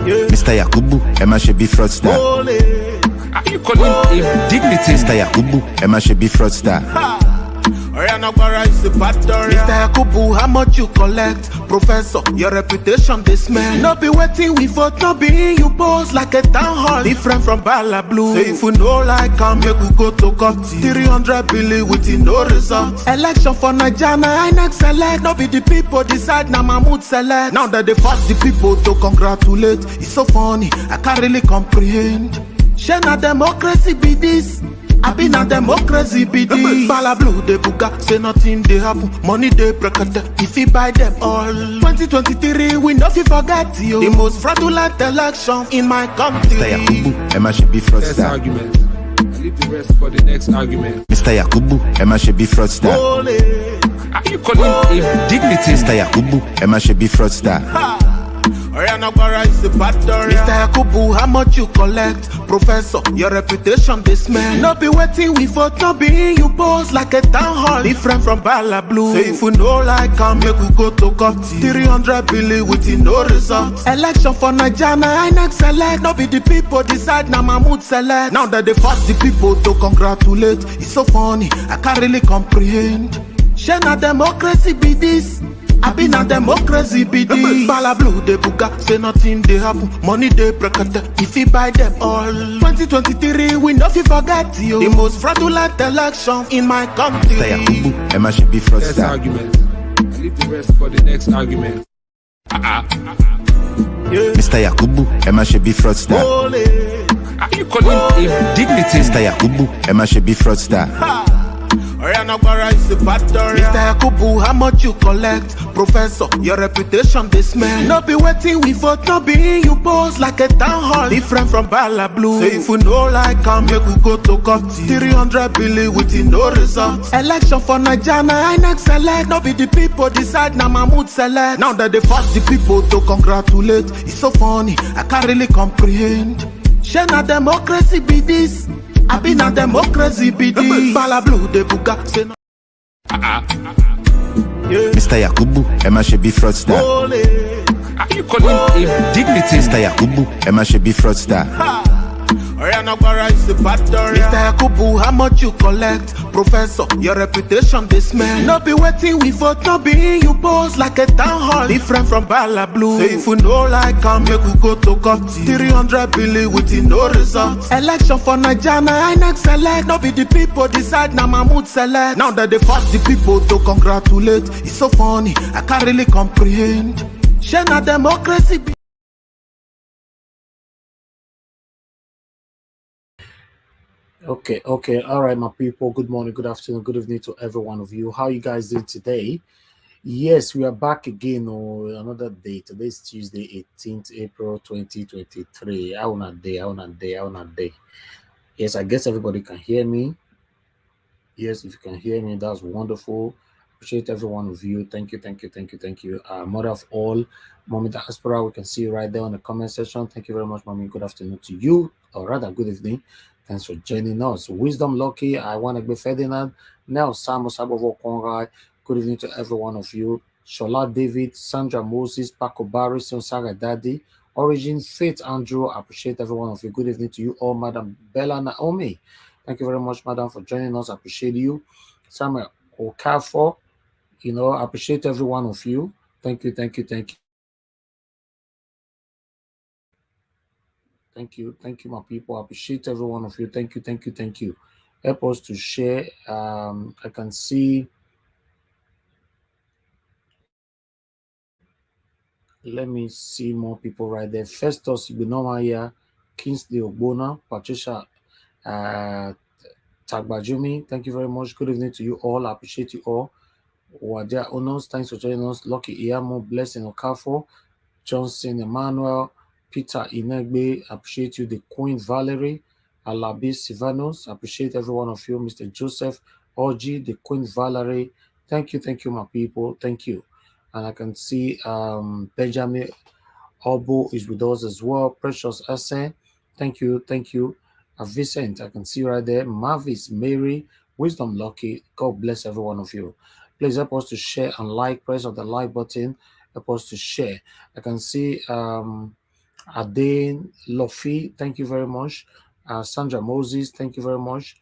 Mr. Yakubu, Emma should be fraudster. Are you calling him dignity? Mr. Yakubu, Emma should be fraudster. Mr. Yakubu, how much you collect? Professor, your reputation they smell. No be waiting we vote, no be you boss like a town hall. Different from Bala Blue. Say if you know like come, you could go to court. 300 billion with no result. Election for Nigeria, I next select. No be the people decide, now Mahmoud select. Now that they force the people to congratulate. It's so funny, I can't really comprehend. Share na democracy be this. I been a democracy be this. Bala Blue de buga, say nothing they happen. Money they break if you buy them all. 2023 we no forget you. The most fraudulent election in my country. Mr. Yakubu, Emma should be Next fraudster. argument. I leave the rest for the next argument. Mr. Yakubu, Emma should be fraudster. Are you calling him dignity? Mr. Yakubu, Emma should be fraudster. Mr. Yakubu, how much you collect? Professor, your reputation they smell. No be waiting we vote, no be you boss like a town hall. Different from Bala Blue. Say if you know like come, you could go to court. 300 billion with no result. Election for Nigeria, I next select. No be the people decide, now Mahmoud select. Now that they force the people to congratulate. It's so funny, I can't really comprehend. Share na democracy be this. I been a democracy be this. Bala Blue de buga, say nothing they happen. Money they break if you buy them all. 2023 we no forget you. The most fraudulent election in my country. Mr. Yakubu, Emma should be Next fraudster. argument. I leave the rest for the next argument. Mr. Yakubu, Emma should be fraudster. Are you calling him dignity? Mr. Yakubu, Emma should be fraudster. Mr. Yakubu, how much you collect? Professor, your reputation they smell. No be waiting we vote, no be you boss like a town hall. Different from Bala Blue. Say if you know like come, you could go to court. 300 billion with no result. Election for Nigeria, I next select. No be the people decide, now Mahmoud select. Now that they force the people to congratulate. It's so funny, I can't really comprehend. Share na democracy be this. I been a democracy be this. Bala Blue de buga, say no. Mr. Yakubu, Emma should be fraudster. Are you calling him dignity? Mr. Yakubu, Emma should be fraudster. Mr. Yakubu, how much you collect? Professor, your reputation they smell. No be waiting we vote, no be you boss like a town hall. Different from Bala Blue. Say if you know like come, you could go to court. 300 billion with no result. Election for Nigeria, I next select. No be the people decide, now Mahmoud select. Now that they force the people to congratulate. It's so funny, I can't really comprehend. Share na democracy be. Okay, all right, my people. Good morning, good afternoon, good evening to every one of you. How you guys doing today? Yes, we are back again on another day. Today is Tuesday, 18th April 2023. How on a day. Yes, I guess everybody can hear me. Yes, if you can hear me, that's wonderful. Appreciate every one of you. Thank you. Mother of all, Mommy Diaspora, we can see you right there on the comment section. Thank you very much, Mommy. Good afternoon to you, or rather, good evening. Thanks for joining us. Wisdom Lucky, I want to be Ferdinand. Now, Samu Sabovo Konrai. Good evening to every one of you. Shola David, Sandra Moses, Paco Barry, Saga Daddy, Origin, Faith Andrew. I appreciate every one of you. Good evening to you all, Madam Bella Naomi. Thank you very much, Madam, for joining us. I appreciate you. Samuel Okafor, I appreciate every one of you. Thank you. Thank you, my people. I appreciate every one of you. Thank you. Help us to share. I can see. Let me see more people right there. Festus Ibinomaya, Kingsley Ogbona, Patricia Tagbajumi. Thank you very much. Good evening to you all. I appreciate you all. Wadia Onos, thanks for joining us. Lucky Iyamo, Blessing Okafo, Johnson Emmanuel, Peter Inegbe, appreciate you. The Queen Valerie, Alabi Sivanos, appreciate every one of you. Mr. Joseph Oji, the Queen Valerie, thank you, my people. Thank you. And I can see Benjamin Obo is with us as well. Precious Ase, thank you. Vincent, I can see right there. Mavis, Mary, Wisdom Lucky, God bless every one of you. Please help us to share and like, press on the like button. help us to share. I can see Adain Lofi, thank you very much. Sandra Moses, thank you very much.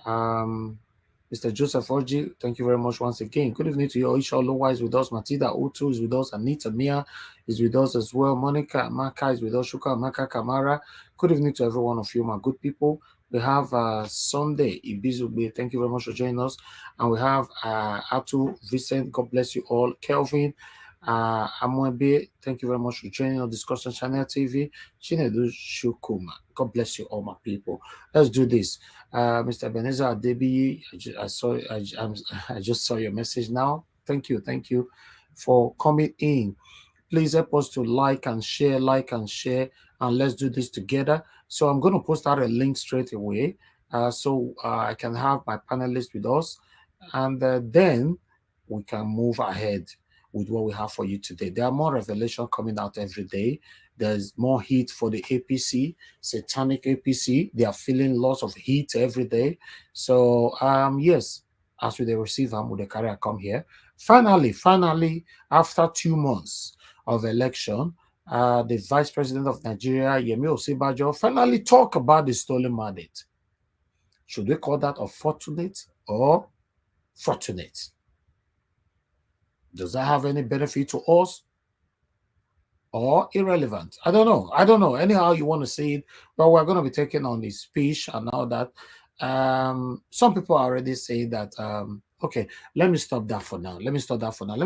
Mr. Joseph Orji, thank you very much once again. Good evening to you. Isha Olowa is with us. Matilda Otu is with us. Anita Mia is with us as well. Monica Maka is with us. Shuka Maka Kamara. Good evening to every one of you, my good people. We have Sunday Ibizugbe. Thank you very much for joining us. And we have Atu Vincent. God bless you all. Kelvin Amwebe, thank you very much for joining on Discussion Channel TV. Chinedu Shukuma. God bless you all, my people. Let's do this. Mr. Ebenezer Adebi, I just saw your message now. Thank you for coming in. Please help us to like and share, and let's do this together. So I'm going to post out a link straight away, so I can have my panelists with us, and then we can move ahead with what we have for you today. There are more revelations coming out every day. There's more heat for the APC, satanic APC. They are feeling lots of heat every day. So, yes, as we receive them, with the career come here. Finally, after 2 months of election, the Vice President of Nigeria, Yemi Osinbajo, finally talk about the stolen mandate. Should we call that unfortunate or fortunate? Does that have any benefit to us or irrelevant? I don't know. Anyhow you want to say it, but we're going to be taking on his speech and all that. Some people are already saying that, okay, let me stop that for now. Let me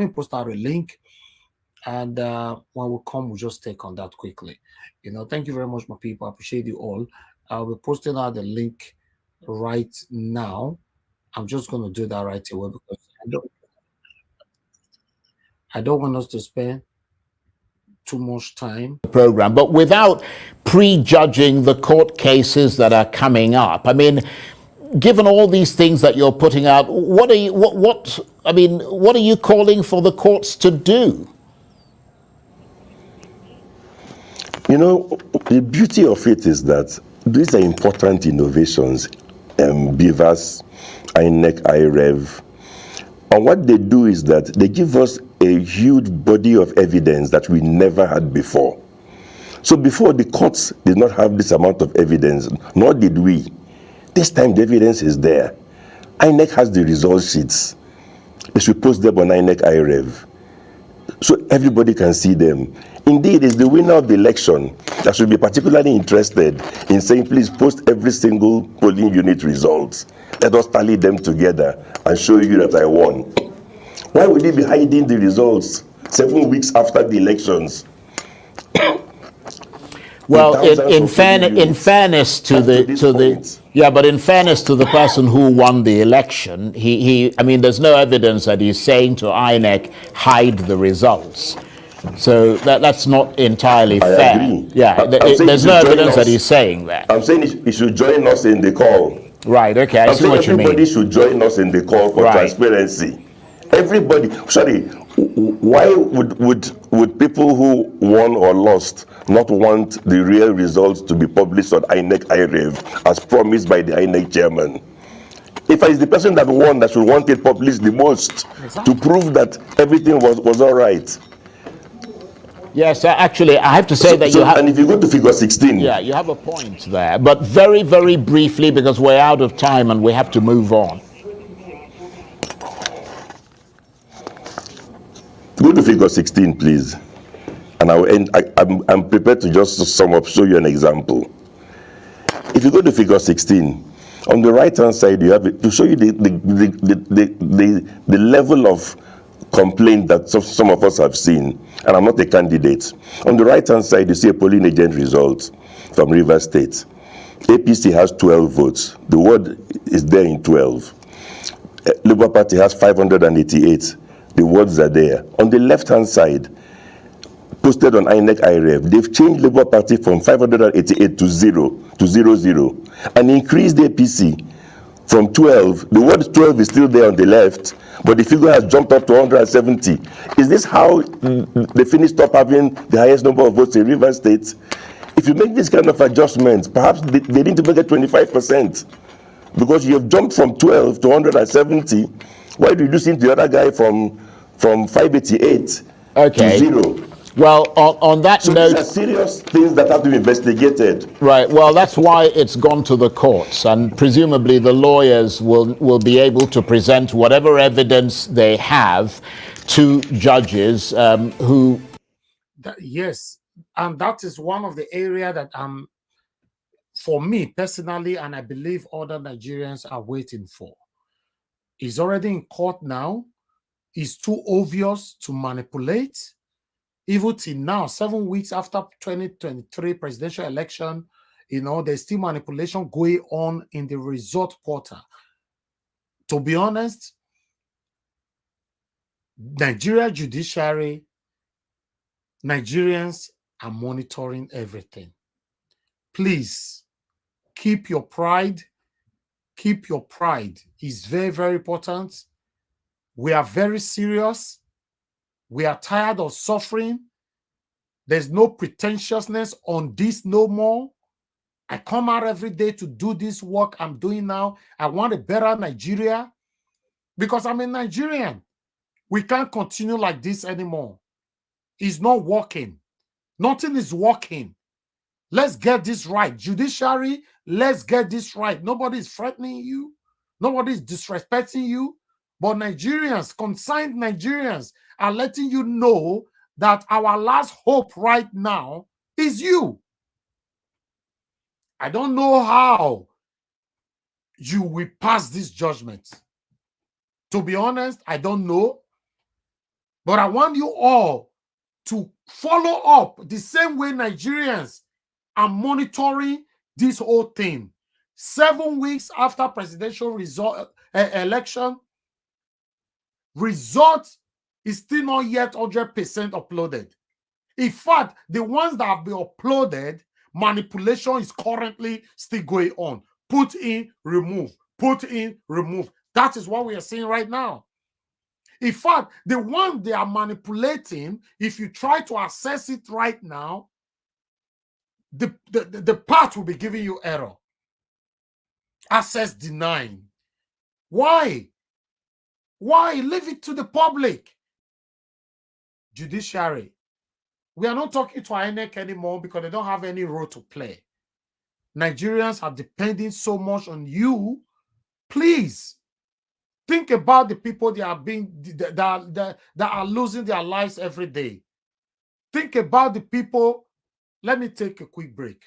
post out a link, and when we come, we'll just take on that quickly. Thank you very much, my people. I appreciate you all. I'll be posting out the link right now. I'm just going to do that right away because I don't want us to spend too much time. Program, but without prejudging the court cases that are coming up. I mean, given all these things that you're putting out, what are you calling for the courts to do? The beauty of it is that these are important innovations. BVAS, INEC, IREV. And what they do is that they give us a huge body of evidence that we never had before. So before, the courts did not have this amount of evidence, nor did we. This time the evidence is there. INEC has the result sheets. They should post them on INEC IREV, so everybody can see them. Indeed, it's the winner of the election that should be particularly interested in saying, please post every single polling unit results. Let us tally them together and show you that I won. Why would he be hiding the results 7 weeks after the elections? Well, in fairness to the person who won the election, there's no evidence that he's saying to INEC, hide the results. So that's not entirely fair. Agree. Yeah, there's no evidence that he's saying that. I'm saying he should join us in the call. Right, okay, I see what you mean. Everybody should join us in the call for transparency. Everybody. Sorry, why would people who won or lost not want the real results to be published on INEC IREV as promised by the INEC chairman? If it's the person that won that should want it published the most, to prove that everything was all right. Yes, actually, I have to say that you have... And if you go to figure 16... Yeah, you have a point there. But very, very briefly, because we're out of time and we have to move on. Go to figure 16, please. And I will end. I'm prepared to just sum up, show you an example. If you go to figure 16, on the right-hand side, you have it to show you the level of complaint that some of us have seen, and I'm not a candidate. On the right-hand side, you see a polling agent result from Rivers State. APC has 12 votes. The word is there in 12. Labour Party has 588. The words are there. On the left-hand side, posted on INEC IREV, they've changed Labour Party from 588 to 00, and increased the APC from 12. The word 12 is still there on the left, but the figure has jumped up to 170. Is this how they finished up having the highest number of votes in Rivers State? If you make this kind of adjustments, perhaps they didn't even get 25%, because you have jumped from 12 to 170. Why reducing the other guy from 588? Okay. to 0. Well, on that So note, these are serious things that have to be investigated. right. Well, that's why it's gone to the courts, and presumably the lawyers will be able to present whatever evidence they have to judges who. Yes, and that is one of the area that for me personally, and I believe other Nigerians are waiting for. It's already in court now. It's too obvious to manipulate. Even till now, 7 weeks after 2023 presidential election, there's still manipulation going on in the result portal. To be honest, Nigeria judiciary, Nigerians are monitoring everything. Please keep your pride. Keep your pride. It's very, very important. We are very serious. We are tired of suffering. There's no pretentiousness on this no more. I come out every day to do this work I'm doing now. I want a better Nigeria because I'm a Nigerian. We can't continue like this anymore. It's not working. Nothing is working. Let's get this right. Judiciary, let's get this right. Nobody is threatening you. Nobody is disrespecting you. But Nigerians, concerned Nigerians, are letting you know that our last hope right now is you. I don't know how you will pass this judgment. To be honest, I don't know. But I want you all to follow up the same way Nigerians are monitoring this whole thing. 7 weeks after presidential election, result is still not yet 100% uploaded. In fact, the ones that have been uploaded, manipulation is currently still going on. Put in, remove. Put in, remove. That is what we are seeing right now. In fact, the one they are manipulating, if you try to access it right now, the part will be giving you error. Access denying. Why? Why? Leave it to the public. Judiciary. We are not talking to INEC anymore because they don't have any role to play. Nigerians are depending so much on you. Please think about the people that are losing their lives every day. Think about the people. Let me take a quick break.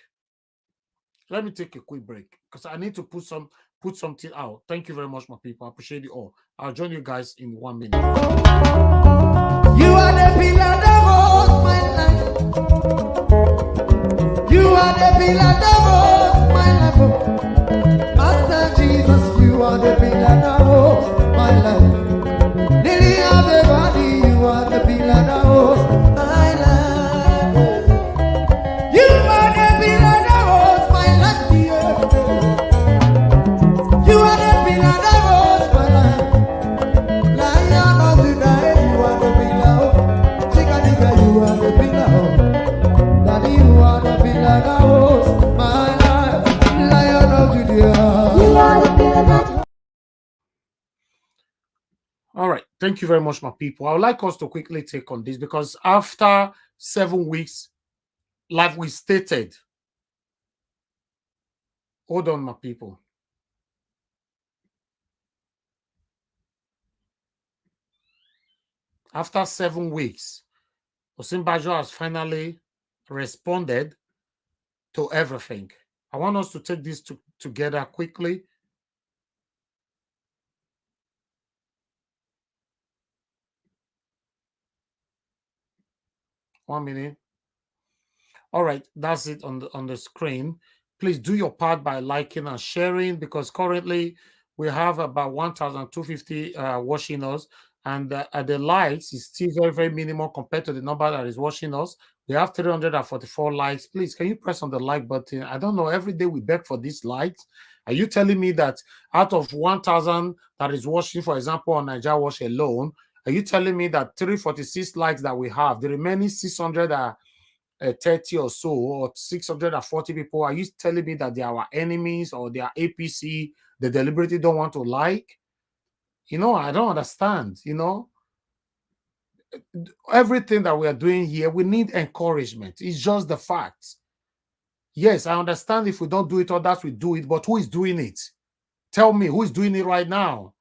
Let me take a quick break because I need to put something out. Thank you very much, my people. I appreciate you all. I'll join you guys in 1 minute. You are the pillar that holds my life. You are the pillar that holds my life. Master Jesus, you are the pillar that holds my life. Lily of the body, you are the pillar that holds my life. You are the pillar that holds my life. You are the pillar that holds my life. Lion of the night, you are the pillar. Chicken, you are the pillar. Daddy, you are the pillar that holds my life. Lion of Judea. You are the pillar that. All right. Thank you very much, my people. I would like us to quickly take on this because after 7 weeks, like we stated, hold on, my people. After 7 weeks, Osinbajo has finally responded to everything. I want us to take this together quickly. One minute. All right, that's it on the screen. Please do your part by liking and sharing because currently we have about 1,250 watching us, and the likes is still very, very minimal compared to the number that is watching us. We have 344 likes. Please, can you press on the like button? I don't know. Every day we beg for these likes. Are you telling me that out of 1,000 that is watching, for example, on Nigeria Watch alone, are you telling me that 346 likes that we have, the remaining 600 are 30 or so, or 640 people, are you telling me that they are our enemies or they are APC, they deliberately don't want to like? I don't understand. everything that we are doing here, we need encouragement. It's just the fact. Yes, I understand if we don't do it, others will do it, but who is doing it? Tell me, who is doing it right now?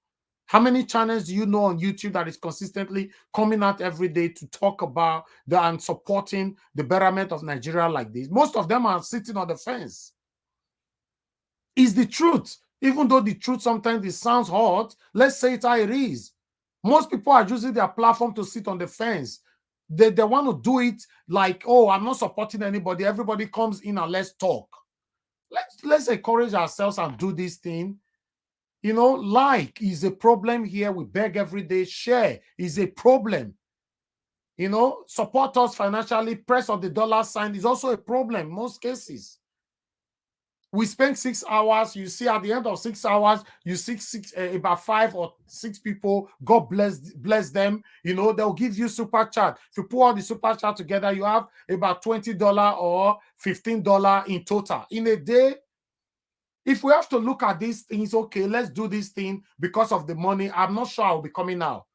How many channels do you know on YouTube that is consistently coming out every day to talk about and supporting the betterment of Nigeria like this? Most of them are sitting on the fence. It's the truth. Even though the truth sometimes it sounds hot, let's say it how it is. Most people are using their platform to sit on the fence. They want to do it like, oh, I'm not supporting anybody. Everybody comes in and let's talk. Let's encourage ourselves and do this thing. You know, like is a problem here. We beg every day. Share is a problem. You know, support us financially. Press of the dollar sign is also a problem in most cases. We spend 6 hours. You see, at the end of 6 hours, you see about 5 or 6 people. God bless them. You know, they'll give you super chat. If you put all the super chat together, you have about $20 or $15 in total in a day. If we have to look at these things, okay, let's do this thing because of the money. I'm not sure I'll be coming now.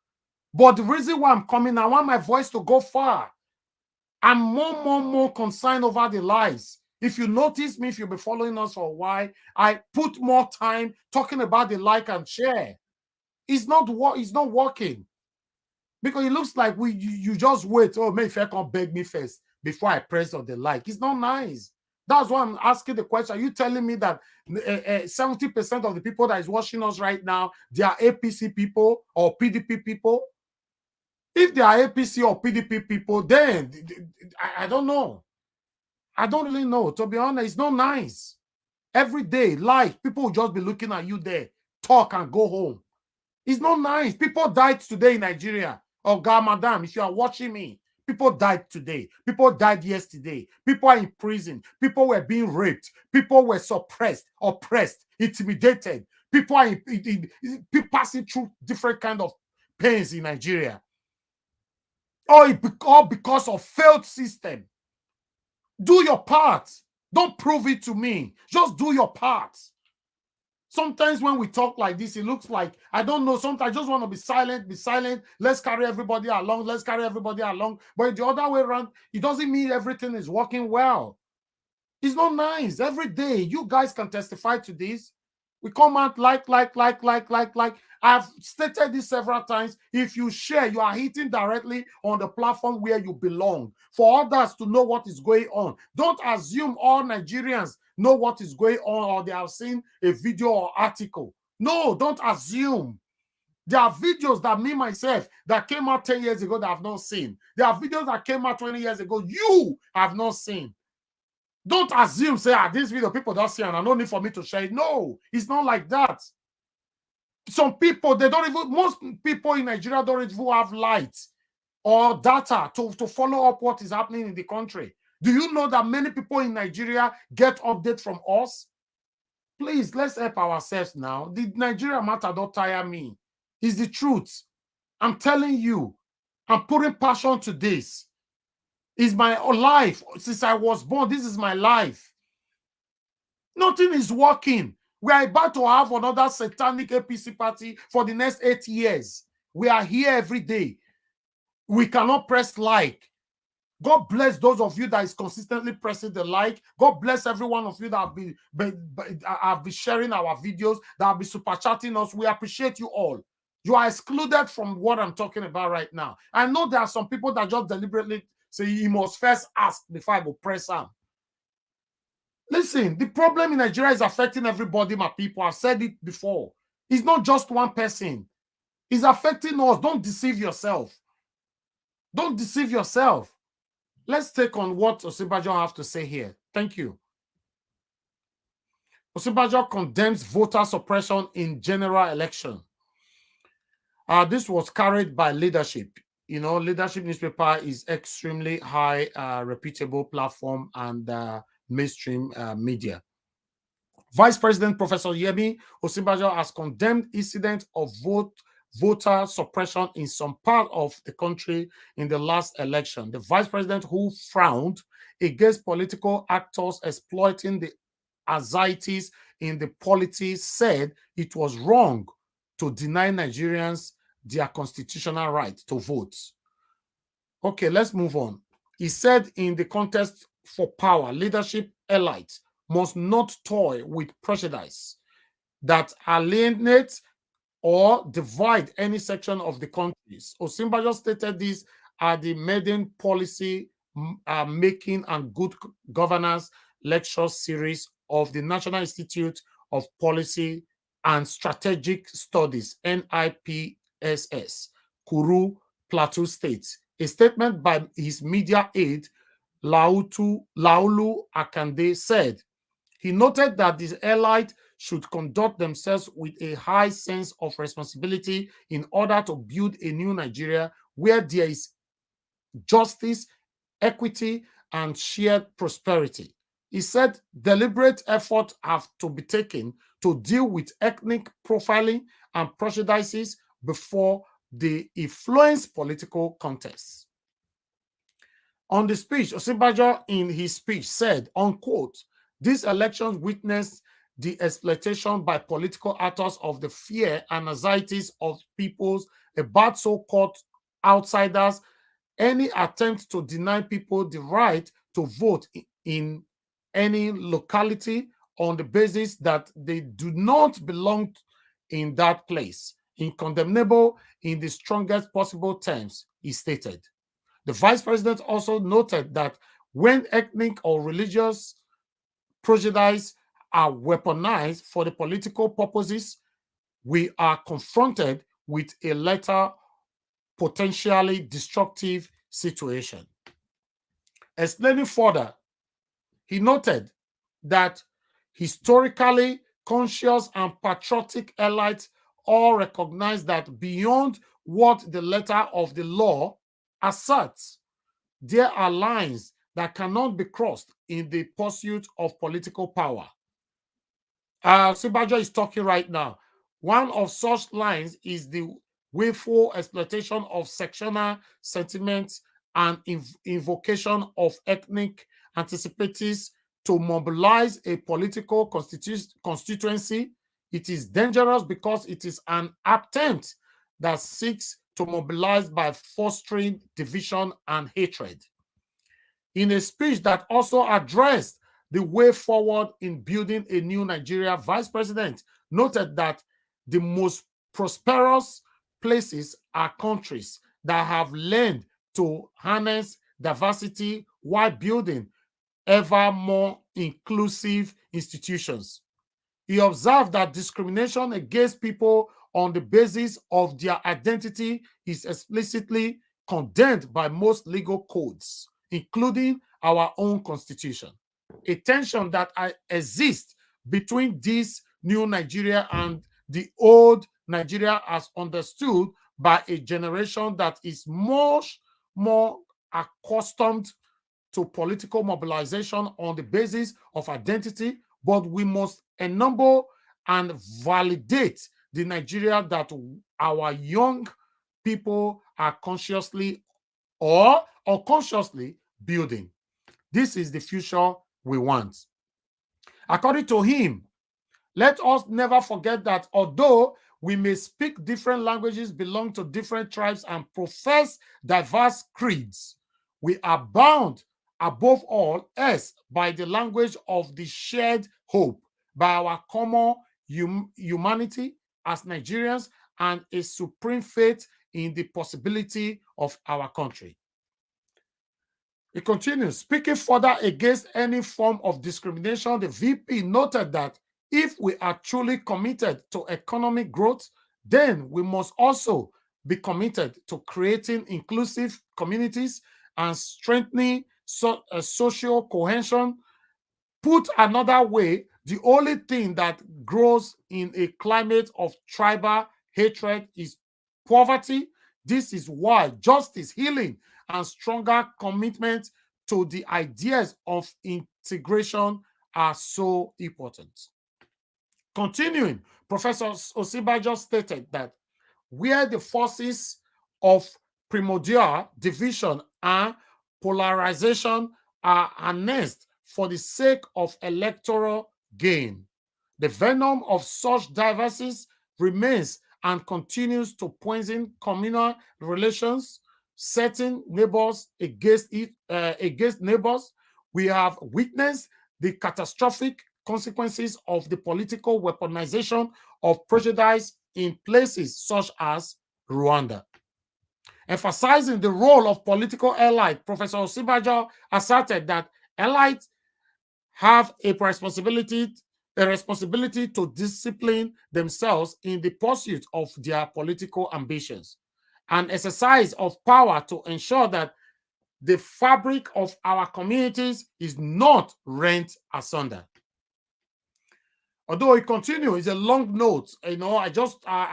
But the reason why I'm coming, I want my voice to go far. I'm more concerned over the lies. If you notice me, if you've been following us for a while, I put more time talking about the like and share. It's not working. Because it looks like you just wait. Oh, maybe if I can beg me first before I press on the like. It's not nice. That's why I'm asking the question. Are you telling me that 70% of the people that is watching us right now, they are APC people or PDP people? If they are APC or PDP people, then I don't know. I don't really know. To be honest, it's not nice. Every day, like, people will just be looking at you there, talk and go home. It's not nice. People died today in Nigeria. Oh, God, madam, if you are watching me, people died today. People died yesterday. People are in prison. People were being raped. People were suppressed, oppressed, intimidated. People are passing through different kind of pains in Nigeria. All because of failed system. Do your part. Don't prove it to me. Just do your part. Sometimes when we talk like this, it looks like, I don't know, sometimes I just want to be silent. Let's carry everybody along. But the other way around, it doesn't mean everything is working well. It's not nice. Every day, you guys can testify to this. We come out like. I've stated this several times. If you share, you are hitting directly on the platform where you belong. For others to know what is going on. Don't assume all Nigerians know what is going on or they have seen a video or article. No, don't assume. There are videos that me, myself, that came out 10 years ago that I've not seen. There are videos that came out 20 years ago you have not seen. Don't assume, say, this video people don't see and I no need for me to share it. No, it's not like that. Some people, most people in Nigeria don't even have light or data to follow up what is happening in the country. Do you know that many people in Nigeria get updates from us? Please, let's help ourselves now. The Nigeria matter don't tire me. It's the truth. I'm telling you, I'm putting passion to this. It's my life. Since I was born, this is my life. Nothing is working. We are about to have another satanic APC party for the next 8 years. We are here every day. We cannot press like. God bless those of you that is consistently pressing the like. God bless every one of you that have been sharing our videos, that have been super chatting us. We appreciate you all. You are excluded from what I'm talking about right now. I know there are some people that just deliberately say you must first ask before I go press on. Listen, the problem in Nigeria is affecting everybody, my people. I've said it before. It's not just one person. It's affecting us. Don't deceive yourself. Don't deceive yourself. Let's take on what Osinbajo have to say here. Thank you. Osinbajo condemns voter suppression in general election. This was carried by Leadership. You know, Leadership newspaper is extremely high, reputable platform and mainstream media. Vice President Professor Yemi Osinbajo has condemned incident of voter suppression in some part of the country in the last election. The vice president, who frowned against political actors exploiting the anxieties in the polity, said it was wrong to deny Nigerians their constitutional right to vote. Okay, let's move on. He said in the contest for power, leadership elites must not toy with prejudice that alienate or divide any section of the countries. Osinbajo stated this at the maiden policy making and good governance lecture series of the National Institute of Policy and Strategic Studies, NIPSS, Kuru, Plateau State. A statement by his media aide, Laulu Akande, said he noted that the elite should conduct themselves with a high sense of responsibility in order to build a new Nigeria where there is justice, equity, and shared prosperity. He said deliberate efforts have to be taken to deal with ethnic profiling and prejudices before they influence political contests. On the speech, Osinbajo in his speech said, unquote, these elections witnessed the exploitation by political actors of the fear and anxieties of peoples about so-called outsiders. Any attempt to deny people the right to vote in any locality on the basis that they do not belong in that place, condemnable in the strongest possible terms, he stated. The vice president also noted that when ethnic or religious prejudice are weaponized for the political purposes, we are confronted with a later potentially destructive situation. Explaining further, he noted that historically conscious and patriotic elites all recognize that beyond what the letter of the law asserts, there are lines that cannot be crossed in the pursuit of political power. Osinbajo is talking right now. One of such lines is the willful exploitation of sectional sentiments and invocation of ethnic anticipations to mobilize a political constituency. It is dangerous because it is an attempt that seeks to mobilize by fostering division and hatred. In a speech that also addressed the way forward in building a new Nigeria, Vice President noted that the most prosperous places are countries that have learned to harness diversity while building ever more inclusive institutions. He observed that discrimination against people on the basis of their identity is explicitly condemned by most legal codes, including our own constitution. A tension that exists between this new Nigeria and the old Nigeria as understood by a generation that is much more accustomed to political mobilization on the basis of identity, but we must ennoble and validate the Nigeria that our young people are consciously or unconsciously building. This is the future we want. According to him, let us never forget that although we may speak different languages, belong to different tribes, and profess diverse creeds, we are bound above all else by the language of the shared hope, by our common humanity as Nigerians, and a supreme faith in the possibility of our country. It continues, speaking further against any form of discrimination, the VP noted that if we are truly committed to economic growth, then we must also be committed to creating inclusive communities and strengthening social cohesion. Put another way, the only thing that grows in a climate of tribal hatred is poverty. This is why justice, healing, and stronger commitment to the ideas of integration are so important. Continuing, Professor Osinbajo stated that where the forces of primordial division and polarization are harnessed for the sake of electoral gain, the venom of such divergences remains and continues to poison communal relations, setting neighbors against neighbors. We have witnessed the catastrophic consequences of the political weaponization of prejudice in places such as Rwanda. Emphasizing the role of political elites, Professor Osinbajo asserted that elites have a responsibility to discipline themselves in the pursuit of their political ambitions, an exercise of power to ensure that the fabric of our communities is not rent asunder. Although it continues, it's a long note. I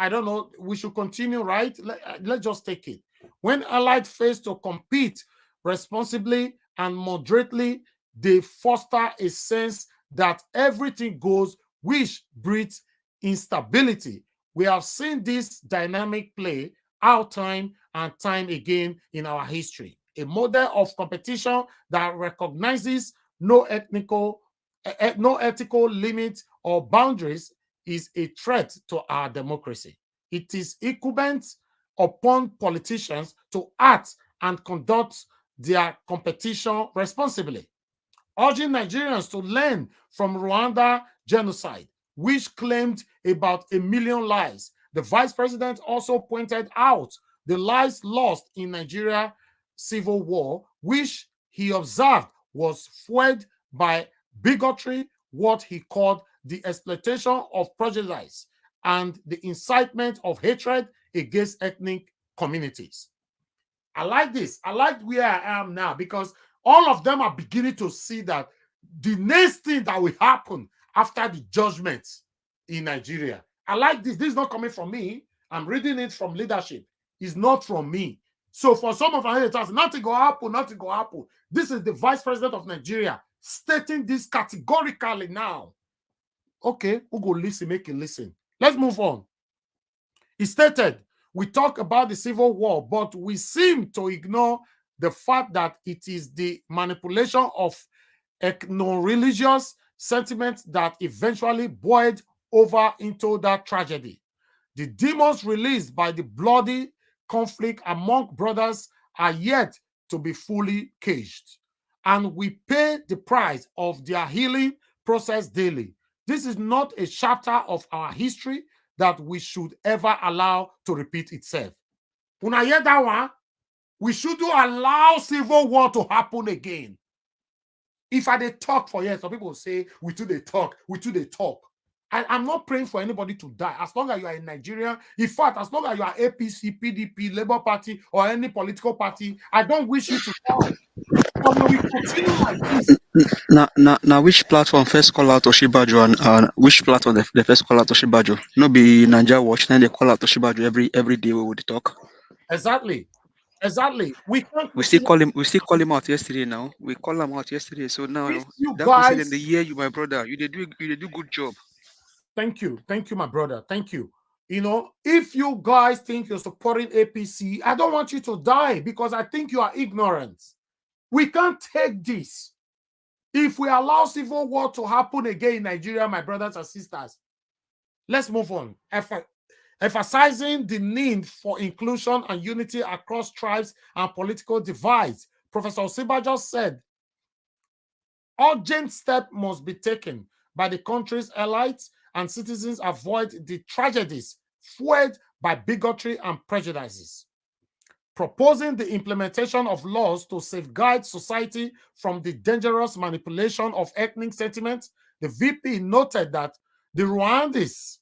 don't know. We should continue, right? Let's just take it. When allied fails to compete responsibly and moderately, they foster a sense that everything goes, which breeds instability. We have seen this dynamic play out time and time again in our history. A model of competition that recognizes no ethical limits or boundaries is a threat to our democracy. It is incumbent upon politicians to act and conduct their competition responsibly, urging Nigerians to learn from Rwanda genocide, which claimed about 1 million lives. The vice president also pointed out the lives lost in Nigeria civil war, which he observed was fueled by bigotry, what he called the exploitation of prejudice, and the incitement of hatred against ethnic communities. I like this. I like where I am now because all of them are beginning to see that the next thing that will happen after the judgment in Nigeria. I like this. This is not coming from me. I'm reading it from leadership. It's not from me. So for some of our editors, nothing will happen, nothing will happen. This is the vice president of Nigeria stating this categorically now. Okay, who go listen, make it listen. Let's move on. He stated, we talk about the civil war, but we seem to ignore the fact that it is the manipulation of ethno-religious sentiment that eventually boiled over into that tragedy. The demons released by the bloody conflict among brothers are yet to be fully caged, and we pay the price of their healing process daily. This is not a chapter of our history that we should ever allow to repeat itself. When I hear that one, we shouldn't allow civil war to happen again. If I did talk for years, some people say, we too they talk. I'm not praying for anybody to die. As long as you are in Nigeria, in fact, as long as you are APC, PDP, Labour Party, or any political party, I don't wish you to die. But when we continue like this, Now, which platform first call out Osinbajo and which platform they first call out Osinbajo? No be Naija Watch, then they call out Osinbajo every day we would talk. Exactly. We can't. We still call him out yesterday. Now we call him out yesterday. So now that guys, in the year you, my brother, you did do good job. Thank you, my brother. Thank you. You know, if you guys think you're supporting APC, I don't want you to die because I think you are ignorant. We can't take this. If we allow civil war to happen again in Nigeria, my brothers and sisters, let's move on. Emphasizing the need for inclusion and unity across tribes and political divides, Professor Osinbajo said, urgent steps must be taken by the country's elites and citizens avoid the tragedies fueled by bigotry and prejudices. Proposing the implementation of laws to safeguard society from the dangerous manipulation of ethnic sentiment, the VP noted that the Rwandans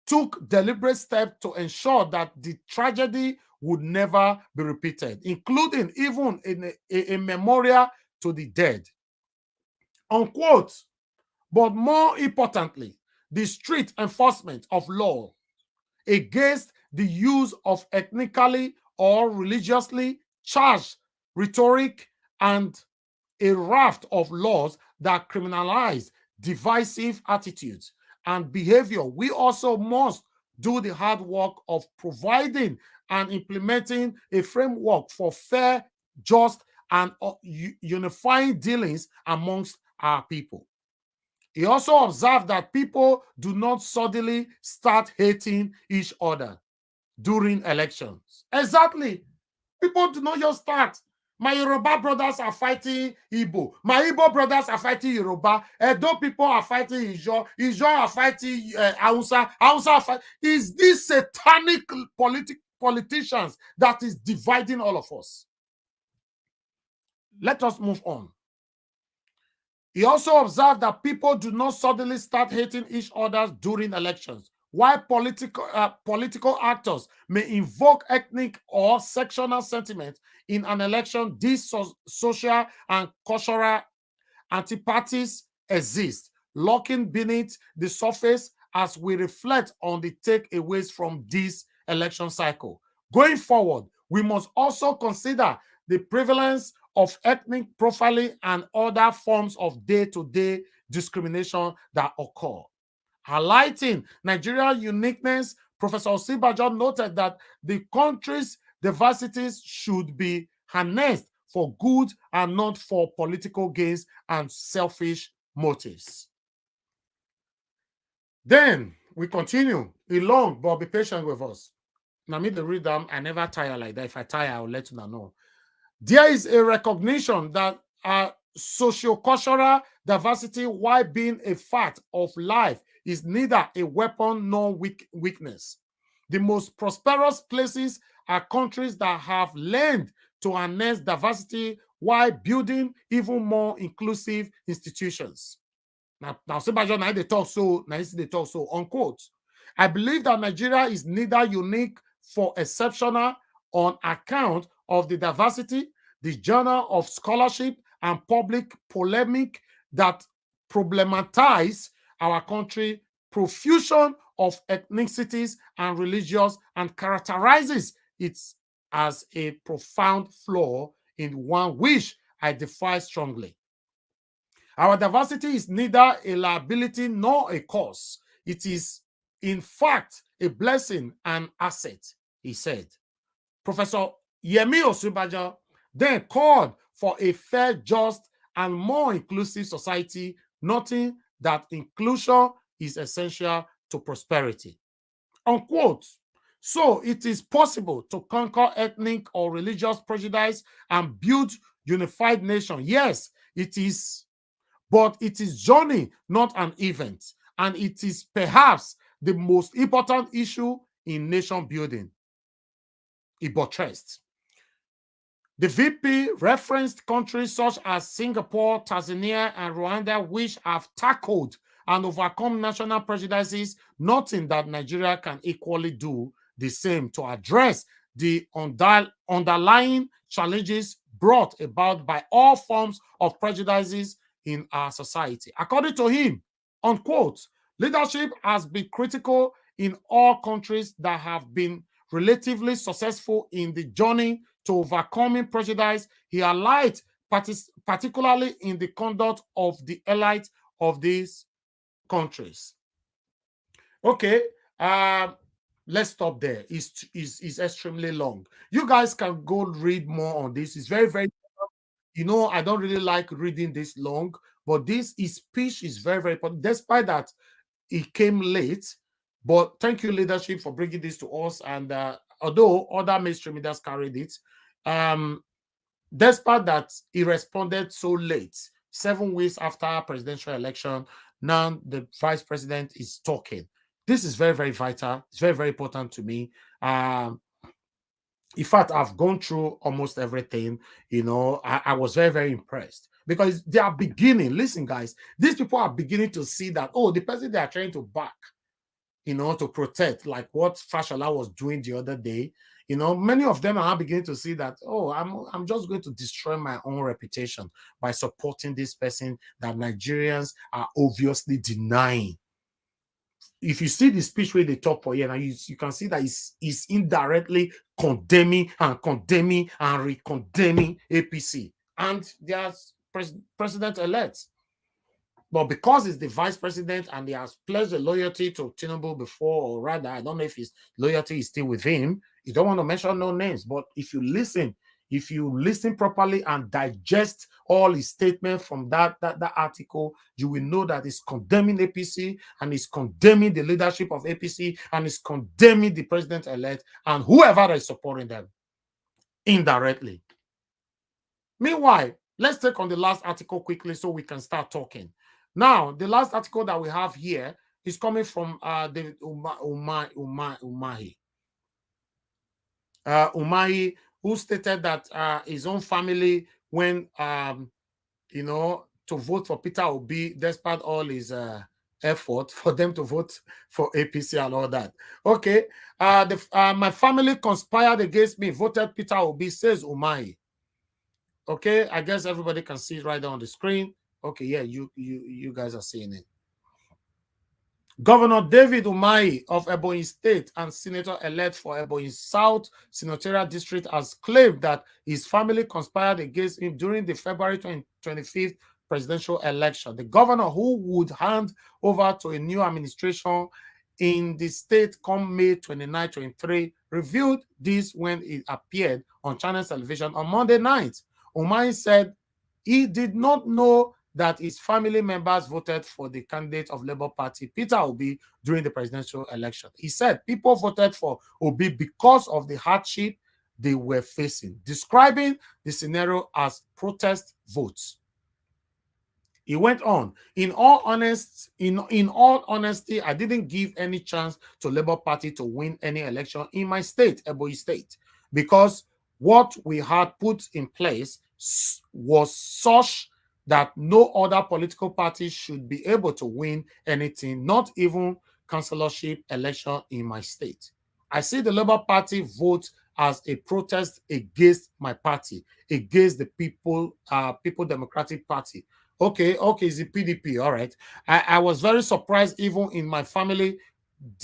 took deliberate steps to ensure that the tragedy would never be repeated, including even in a memorial to the dead. Unquote. But more importantly, the strict enforcement of law against the use of ethnically or religiously charged rhetoric and a raft of laws that criminalize divisive attitudes and behavior. We also must do the hard work of providing and implementing a framework for fair, just, and unifying dealings amongst our people. He also observed that people do not suddenly start hating each other during elections. Exactly. People do not just start. My Yoruba brothers are fighting Igbo. My Igbo brothers are fighting Yoruba. Edo people are fighting Ijo. Ijo are fighting Hausa. Hausa are fighting. Is this satanic politicians that is dividing all of us? Let us move on. He also observed that people do not suddenly start hating each other during elections. While political actors may invoke ethnic or sectional sentiment in an election, these social and cultural antipathies exist, lurking beneath the surface as we reflect on the takeaways from this election cycle. Going forward, we must also consider the prevalence of ethnic profiling and other forms of day-to-day discrimination that occur. Highlighting Nigeria's uniqueness, Professor Osinbajo noted that the country's diversities should be harnessed for good and not for political gains and selfish motives. Then we continue. It's long, but be patient with us. Now, me to read them, I never tire like that. If I tire, I'll let you know. There is a recognition that socio-cultural diversity, while being a fact of life, is neither a weapon nor weakness. The most prosperous places are countries that have learned to harness diversity while building even more inclusive institutions. Now Osinbajo, now they talk so, unquote. I believe that Nigeria is neither unique for exceptional on account of the diversity, the journal of scholarship, and public polemic that problematize our country profusion of ethnicities and religions and characterizes it as a profound flaw in one which I defy strongly. Our diversity is neither a liability nor a cause. It is, in fact, a blessing and asset, he said. Professor Yemi Osinbajo then called for a fair, just, and more inclusive society, noting that inclusion is essential to prosperity. Unquote. So it is possible to conquer ethnic or religious prejudice and build unified nation. Yes, it is. But it is journey, not an event. And it is perhaps the most important issue in nation building. He buttressed. The VP referenced countries such as Singapore, Tanzania, and Rwanda, which have tackled and overcome national prejudices, noting that Nigeria can equally do the same to address the underlying challenges brought about by all forms of prejudices in our society. According to him, unquote, leadership has been critical in all countries that have been relatively successful in the journey to overcoming prejudice. He highlighted particularly in the conduct of the elite of these countries. Okay, let's stop there. It's extremely long. You guys can go read more on this. It's very, very, I don't really like reading this long, but his speech is very, very important. Despite that, it came late, but thank you, leadership, for bringing this to us. And although other mainstream leaders carried it, despite that, he responded so late, 7 weeks after presidential election. Now the vice president is talking. This is very, very vital. It's very, very important to me. In fact, I've gone through almost everything. I was very, very impressed because they are beginning. Listen, guys, these people are beginning to see that, oh, the person they are trying to back, to protect, like what Fashola was doing the other day. Many of them are beginning to see that, oh, I'm just going to destroy my own reputation by supporting this person that Nigerians are obviously denying. If you see the speech where they talk for here, now you can see that he's indirectly condemning and re-condemning APC and their president-elect. But because he's the vice president and he has pledged a loyalty to Tinubu before, or rather, I don't know if his loyalty is still with him. You don't want to mention no names, but if you listen properly and digest all his statements from that article, you will know that he's condemning APC and he's condemning the leadership of APC and he's condemning the president-elect and whoever is supporting them. indirectly. Meanwhile, let's take on the last article quickly so we can start talking. Now, the last article that we have here is coming from David Umahi. Umahi, who stated that his own family went, to vote for Peter Obi, despite all his effort for them to vote for APC and all that. Okay, my family conspired against me, voted Peter Obi, says Umahi. Okay, I guess everybody can see it right there on the screen. Okay, yeah, you guys are seeing it. Governor David Umahi of Ebonyi State and Senator-elect for Ebonyi South Senatorial District has claimed that his family conspired against him during the February 25th presidential election. The governor, who would hand over to a new administration in the state come May 29, 2023, revealed this when it appeared on Channel Television on Monday night. Umahi said he did not know that his family members voted for the candidate of Labour Party, Peter Obi, during the presidential election. He said people voted for Obi because of the hardship they were facing, describing the scenario as protest votes. He went on, in all honesty, I didn't give any chance to Labour Party to win any election in my state, Ebonyi State, because what we had put in place was such that no other political party should be able to win anything, not even councillorship election in my state. I see the Labour Party vote as a protest against my party, against the People Democratic Party. Okay, it's the PDP, all right. I was very surprised, even in my family,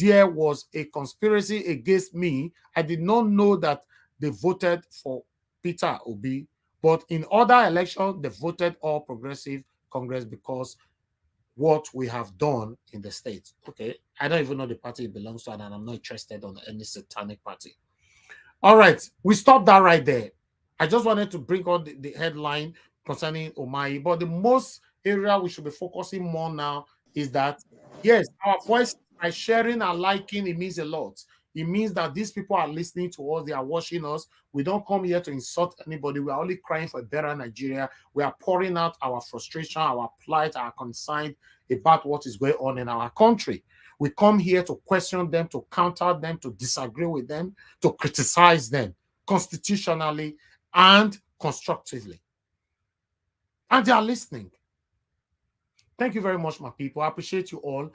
there was a conspiracy against me. I did not know that they voted for Peter Obi, but in other elections, they voted All Progressive Congress because what we have done in the state. Okay, I don't even know the party it belongs to, and I'm not interested on any satanic party. All right, we stopped that right there. I just wanted to bring on the headline concerning Umahi, but the most area we should be focusing more now is that, yes, our voice by sharing and liking, it means a lot. It means that these people are listening to us, they are watching us. We don't come here to insult anybody. We are only crying for a better Nigeria. We are pouring out our frustration, our plight, our concern about what is going on in our country. We come here to question them, to counter them, to disagree with them, to criticize them constitutionally and constructively. And they are listening. Thank you very much, my people. I appreciate you all.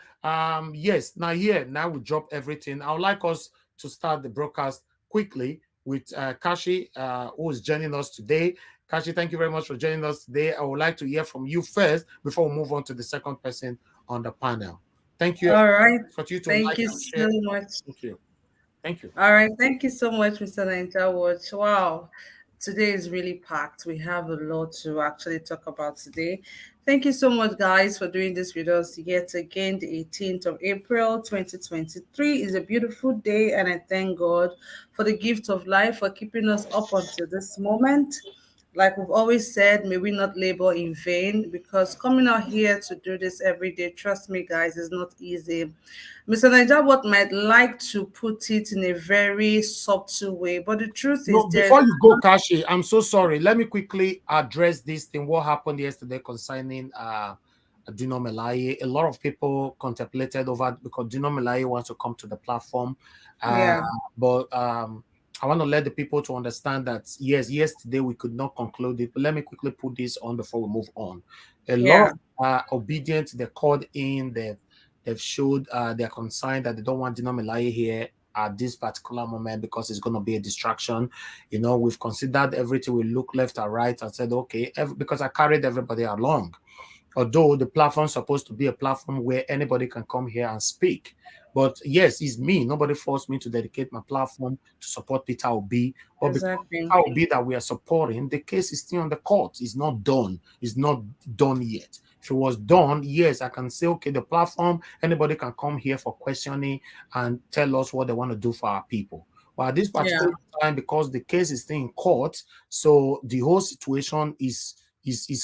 Yes, now we drop everything. I would like us to start the broadcast quickly with Kashi, who is joining us today. Kashi, thank you very much for joining us today. I would like to hear from you first before we move on to the second person on the panel. Thank you. All right. For you to Thank like you and share. so much. Thank you. Thank you. All right. Thank you so much, Mr. Ninja Watch. Wow. Today is really packed. We have a lot to actually talk about today. Thank you so much, guys, for doing this with us yet again. The 18th of April, 2023 is a beautiful day, and I thank God for the gift of life, for keeping us up until this moment. Like we've always said, may we not labor in vain, because coming out here to do this every day, trust me, guys, is not easy. Mr. Najawat might like to put it in a very subtle way, but the truth is, No, before you go, Kashi, I'm so sorry. Let me quickly address this thing. What happened yesterday concerning Dino Melaye? A lot of people contemplated over because Dino Melaye wants to come to the platform. But I want to let the people to understand that yes, yesterday we could not conclude it. But let me quickly put this on before we move on. A lot of obedient, they called in, they've showed their concern that they don't want Dino Melaye here at this particular moment because it's going to be a distraction. You know, we've considered everything. We look left and right and said, okay, because I carried everybody along. Although the platform is supposed to be a platform where anybody can come here and speak. But yes, it's me. Nobody forced me to dedicate my platform to support Peter Obi. But because Peter Obi that we are supporting, the case is still on the court. It's not done. It's not done yet. If it was done, yes, I can say, okay, the platform, anybody can come here for questioning and tell us what they want to do for our people. But at this particular time, because the case is still in court, so the whole situation is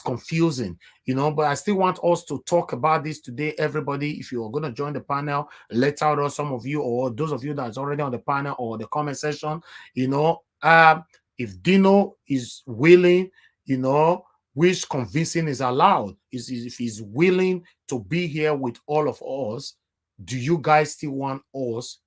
confusing, you know. But I still want us to talk about this today. Everybody, if you're going to join the panel, let out some of you or those of you that's already on the panel or the comment section, you know, If Dino is willing, which convincing is allowed, is if he's willing to be here with all of us, do you guys still want us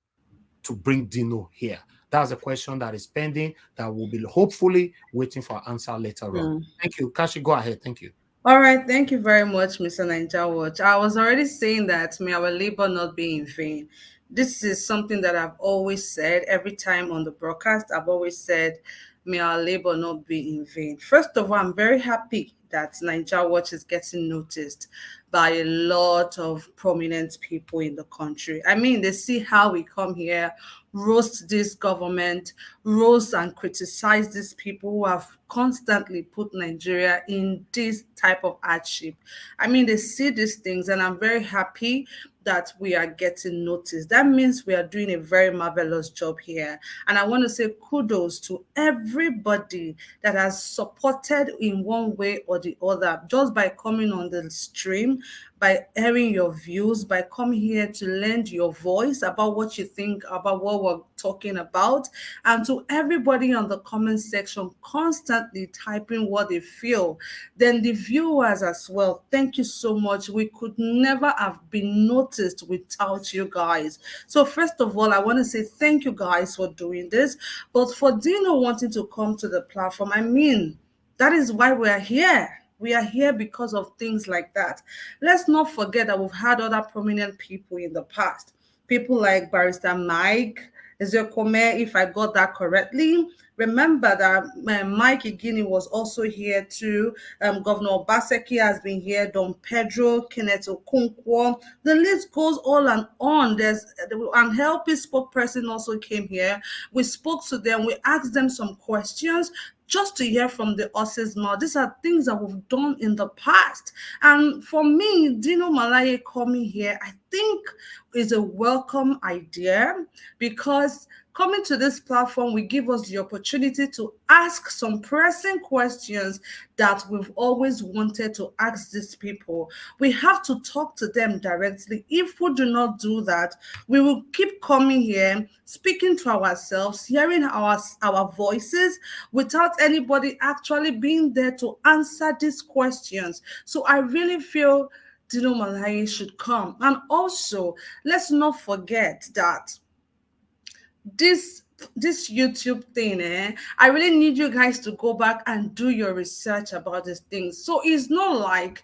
to bring Dino here? That's a question that is pending that will be hopefully waiting for answer later on. Thank you. Kashi, go ahead. Thank you. All right, thank you very much, Mr. Ninja Watch. I was already saying that may our labor not be in vain. This is something that I've always said every time on the broadcast. I've always said, may our labor not be in vain. First of all, I'm very happy that Ninja Watch is getting noticed by a lot of prominent people in the country. I mean, they see how we come here, roast this government, roast and criticize these people who have constantly put Nigeria in this type of hardship. I mean, they see these things, and I'm very happy that we are getting noticed. That means we are doing a very marvelous job here. And I want to say kudos to everybody that has supported in one way or the other, just by coming on the stream, by airing your views, by coming here to lend your voice about what you think about what we're talking about, and to everybody on the comment section constantly typing what they feel. Then the viewers as well, thank you so much. We could never have been noticed without you guys. So first of all, I want to say thank you guys for doing this. But for Dino wanting to come to the platform, I mean, that is why we're here. We are here because of things like that. Let's not forget that we've had other prominent people in the past. People like Barrister Mike, Ezekome, if I got that correctly. Remember that Mike Igini was also here too. Governor Obaseki has been here. Don Pedro, Kenneth Okonkwo. The list goes on and on. And Helpy spokesperson also came here. We spoke to them. We asked them some questions just to hear from the horse's mouth. These are things that we've done in the past. And for me, Dino Malaye coming here, I think is a welcome idea, because coming to this platform will give us the opportunity to ask some pressing questions that we've always wanted to ask these people. We have to talk to them directly. If we do not do that, we will keep coming here, speaking to ourselves, hearing our voices without anybody actually being there to answer these questions. So I really feel Dino Malaye should come. And also, let's not forget that this YouTube thing, I really need you guys to go back and do your research about these things. So it's not like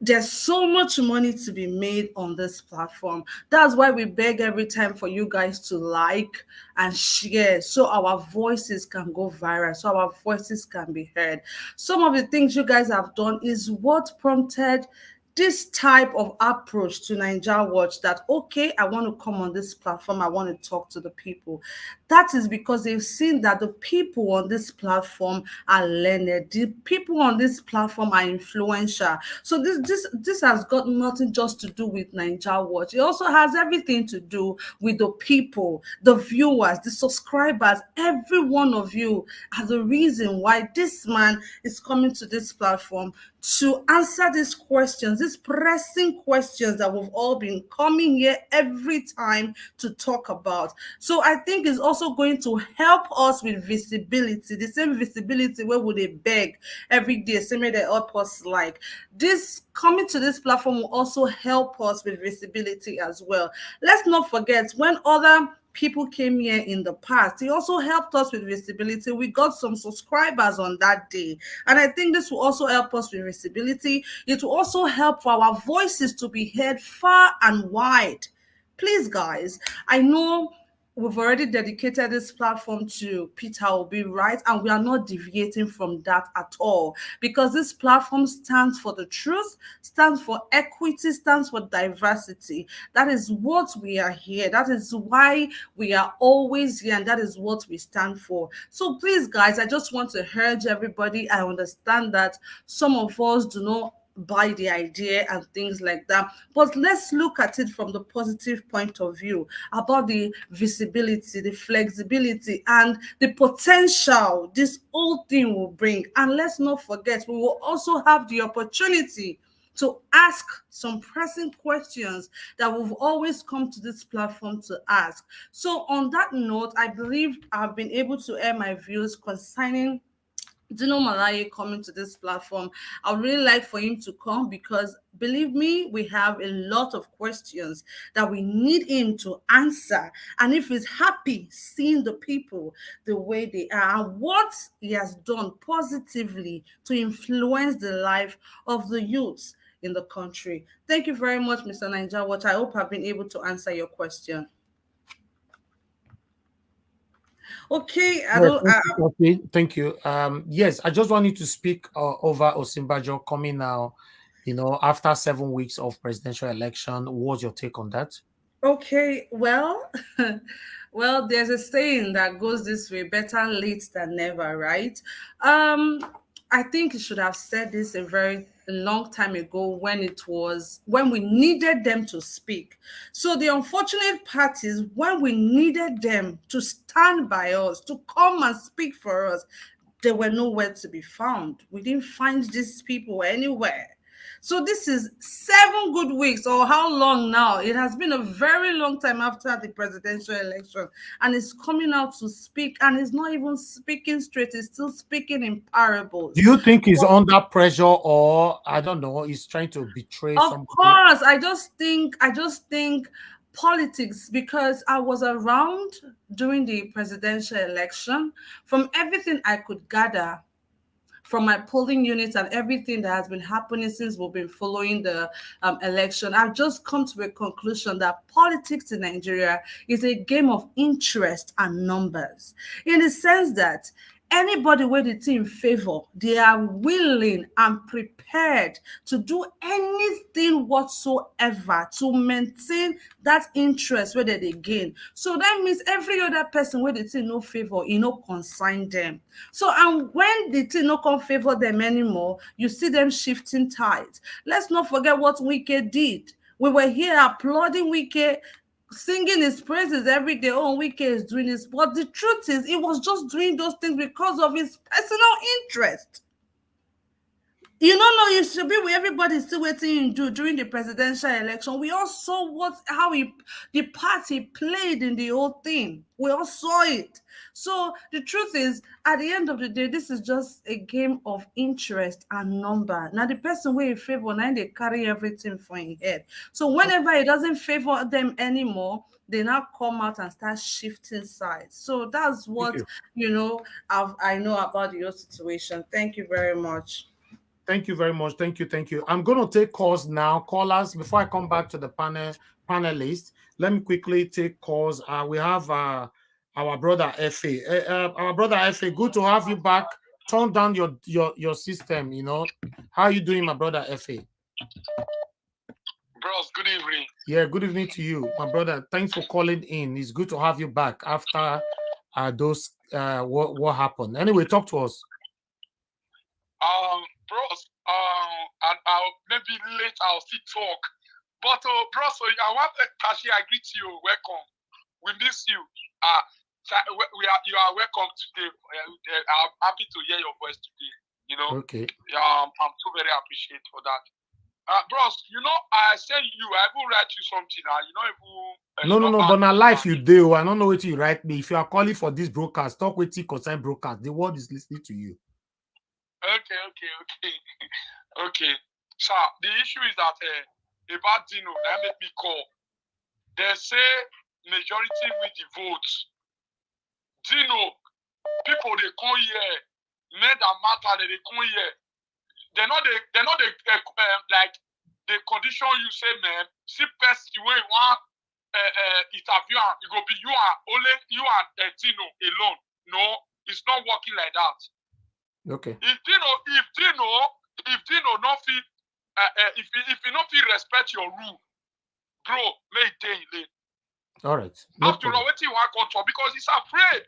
there's so much money to be made on this platform. That's why we beg every time for you guys to like and share, so our voices can go viral, so our voices can be heard. Some of the things you guys have done is what prompted this type of approach to Ninja Watch, that okay, I want to come on this platform, I want to talk to the people. That is because they've seen that the people on this platform are learned, the people on this platform are influential. So this has got nothing just to do with Ninja Watch. It also has everything to do with the people, the viewers, the subscribers. Every one of you are the reason why this man is coming to this platform to answer these questions, these pressing questions that we've all been coming here every time to talk about. So I think it's also going to help us with visibility, the same visibility where would they beg every day, same way they help us. Like this, coming to this platform will also help us with visibility as well. Let's not forget, when other people came here in the past, he also helped us with visibility. We got some subscribers on that day, and I think this will also help us with visibility. It will also help for our voices to be heard far and wide. Please guys, I know we've already dedicated this platform to Peter Obi, right? And we are not deviating from that at all, because this platform stands for the truth, stands for equity, stands for diversity. That is what we are here. That is why we are always here, and that is what we stand for. So please, guys, I just want to urge everybody. I understand that some of us do not buy the idea and things like that, but let's look at it from the positive point of view about the visibility, the flexibility, and the potential this whole thing will bring. And let's not forget, we will also have the opportunity to ask some pressing questions that we've always come to this platform to ask. So on that note, I believe I've been able to air my views concerning Dino Malaye coming to this platform. I would really like for him to come because, believe me, we have a lot of questions that we need him to answer. And if he's happy seeing the people the way they are, and what he has done positively to influence the life of the youth in the country. Thank you very much, Mr. Ninja Watch. I hope I've been able to answer your question. Okay, I Yes, don't. okay, thank you. Yes, I just wanted to speak over Osinbajo coming now, after 7 weeks of presidential election. What's your take on that? Okay, well, well, there's a saying that goes this way: better late than never, right? Um, I think you should have said this a very long time ago when we needed them to speak. So the unfortunate part is when we needed them to stand by us, to come and speak for us, they were nowhere to be found. We didn't find these people anywhere. So this is 7 good weeks, or how long now? It has been a very long time after the presidential election, and he's coming out to speak, and he's not even speaking straight. He's still speaking in parables. Do you think he's under pressure, or I don't know, he's trying to betray Of somebody? course, I just think politics, because I was around during the presidential election. From everything I could gather from my polling units and everything that has been happening since we've been following the election, I've just come to a conclusion that politics in Nigeria is a game of interest and numbers, in the sense that anybody with the team favor, they are willing and prepared to do anything whatsoever to maintain that interest whether they gain. So that means every other person with the team no favor, consign them. So, and when the team no come favor them anymore, you see them shifting tides. Let's not forget what Wike did. We were here applauding Wike, singing his praises every day. Oh, Wike is doing this. But the truth is, he was just doing those things because of his personal interest. You don't know, you should be where everybody's still waiting to do during the presidential election. We all saw how the party played in the whole thing. We all saw it. So the truth is, at the end of the day, this is just a game of interest and number. Now the person who in favor, now they carry everything for his head. So whenever it doesn't favor them anymore, they now come out and start shifting sides. So that's what I know about your situation. Thank you very much. Thank you very much. Thank you. I'm going to take calls now. Callers, before I come back to the panelists, let me quickly take calls. We have our brother F.A. Our brother F.A., good to have you back. Turn down your system, How are you doing, my brother F.A.? Bros, good evening. Yeah, good evening to you, my brother. Thanks for calling in. It's good to have you back after what happened. Anyway, talk to us. Bros, I'll maybe later I'll still talk. But bros, I want to I greet you. Welcome. We miss you. You are welcome today. I'm happy to hear your voice today. Okay. I'm so very appreciative for that. Bros, I send you. I will write you something. No. But now life you do. I don't know what you write me. If you are calling for this broadcast, talk with you concern broadcast. The world is listening to you. Okay. So the issue is that about Dino, that make me call. They say majority with the votes. Dino, people they come here, men that matter they come here. They're not like the condition you say, man. See, person when you want interview, it go be you and Dino alone. No, it's not working like that. Okay. If Dino not feel if you not feel respect your rule, bro, may it. All right. After all, what you want control because he's afraid.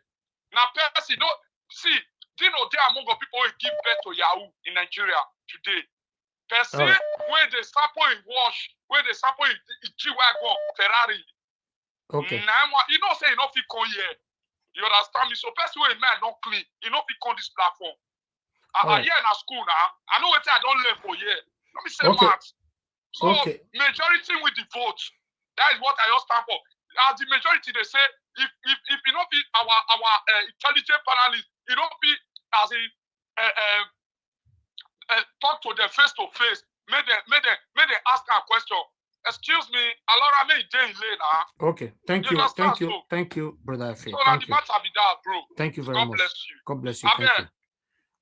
Now, person don't see Dino there among the people who give birth to Yahoo in Nigeria today. Person where the sample in wash, where the sample in G-Wagon, Ferrari. Okay. Now, you don't say enough you come here. You understand me? So person where man not clean, you know you on this platform. I here in school now. I know what I don't learn for here. Let me say okay. Max. So majority with the vote. That is what I all stand for. As the majority, they say, if you not be our intelligent panelists, you don't be as a talk to them face to face. May they ask a question. Excuse me, Alora may day later. Okay, thank you, brother Afe. So thank you. Matter be that, bro. Thank you very God much. Bless you. God bless you. Thank you.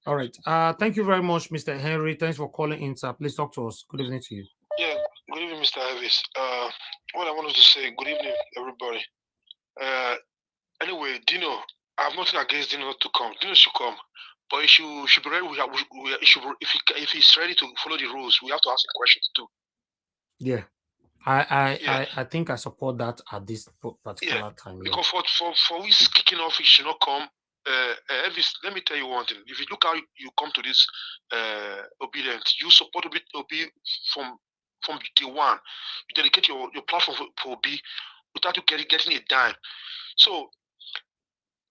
All right. Thank you very much, Mr. Henry. Thanks for calling in, sir. Please talk to us. Good evening to you. Yeah, good evening, Mr. Elvis. What I wanted to say, good evening, everybody. Anyway, Dino, I have nothing against Dino to come. Dino should come, but he should be ready. If he's ready to follow the rules, we have to ask him questions too. Yeah. I think I support that at this particular time. Because for his kicking off, he should not come. Elvis, let me tell you one thing. If you look how you come to this obedience, you support Obi from day one. You dedicate your platform for Obi without you getting a dime. So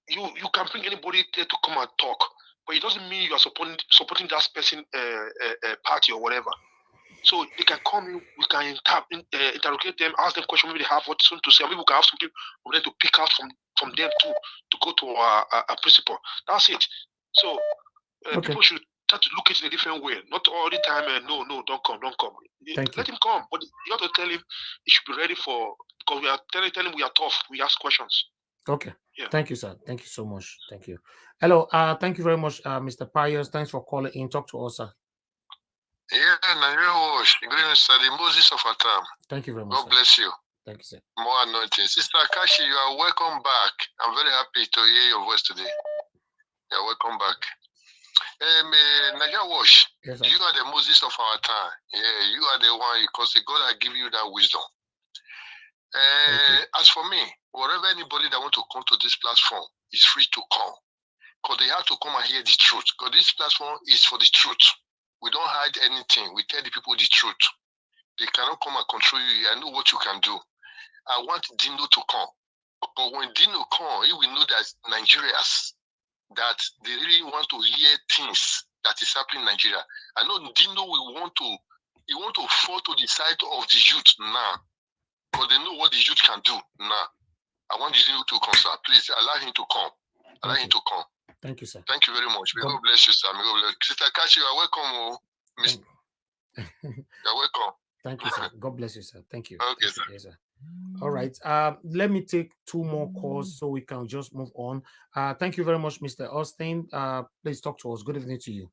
you can bring anybody there to come and talk, but it doesn't mean you are supporting that person party or whatever. So they can come in, we can interrogate them, ask them questions, maybe they have what to say, maybe we can have something for them to pick out from them too, to go to our principal. That's it. So people should try to look at it in a different way. Not all the time, no, don't come. Let him come, but you have to tell him he should be ready because we are telling him we are tough, we ask questions. Okay. Yeah. Thank you, sir. Thank you so much. Thank you. Hello. Thank you very much, Mr. Pius. Thanks for calling in. Talk to us, sir. Yeah, Nigeria Wash. Good evening, sir. The Moses of our time. Thank you very much. God bless you. Thank you, sir. More anointing. Sister Akashi, you are welcome back. I'm very happy to hear your voice today. You are welcome back. Nigeria Wash, yes, you are the Moses of our time. Yeah, you are the one because God has given you that wisdom. As for me, whatever anybody that want to come to this platform is free to come. Because they have to come and hear the truth. Because this platform is for the truth. We don't hide anything. We tell the people the truth. They cannot come and control you. I know what you can do. I want Dino to come. But when Dino come, he will know that Nigerians, that they really want to hear things that is happening in Nigeria. I know Dino will want to fall to the side of the youth now. Because they know what the youth can do now. I want Dino to come, sir. Please allow him to come. Allow him to come. Thank you, sir. Thank you very much. May God bless you, sir. May God bless you. Sister Kashi, you are welcome. You're welcome. Thank you, sir. God bless you, sir. Thank you. Okay, sir. Yes, sir. All right. Let me take 2 more calls so we can just move on. Thank you very much, Mr. Austin. Please talk to us. Good evening to you.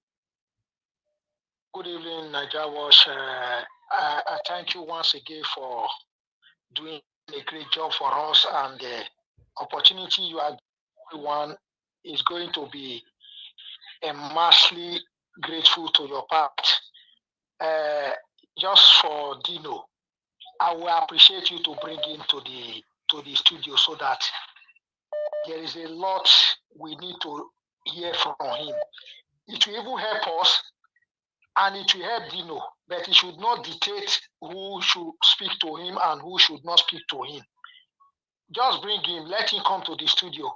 Good evening, Nigeria Wash. I thank you once again for doing a great job for us, and the opportunity you are everyone is going to be immensely grateful to your part. Just for Dino, I will appreciate you to bring him to the studio so that there is a lot we need to hear from him. It will even help us and it will help Dino, but it should not dictate who should speak to him and who should not speak to him. Just bring him, let him come to the studio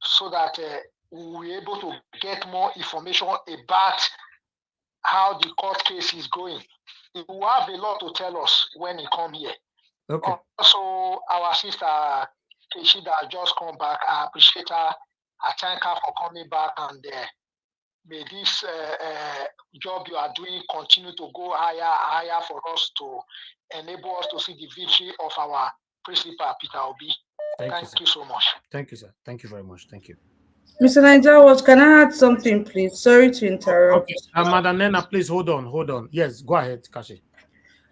so that we'll be able to get more information about how the court case is going. He will have a lot to tell us when he come here. Okay. Also, our sister Keshida just come back. I appreciate her. I thank her for coming back, and may this job you are doing continue to go higher for us to enable us to see the victory of our principal, Peter Obi. Thank you so much. Thank you, sir. Thank you very much. Thank you. Mr. Nigeria, can I add something, please? Sorry to interrupt. Okay. Madam Nena, please hold on. Yes, go ahead, Kashi.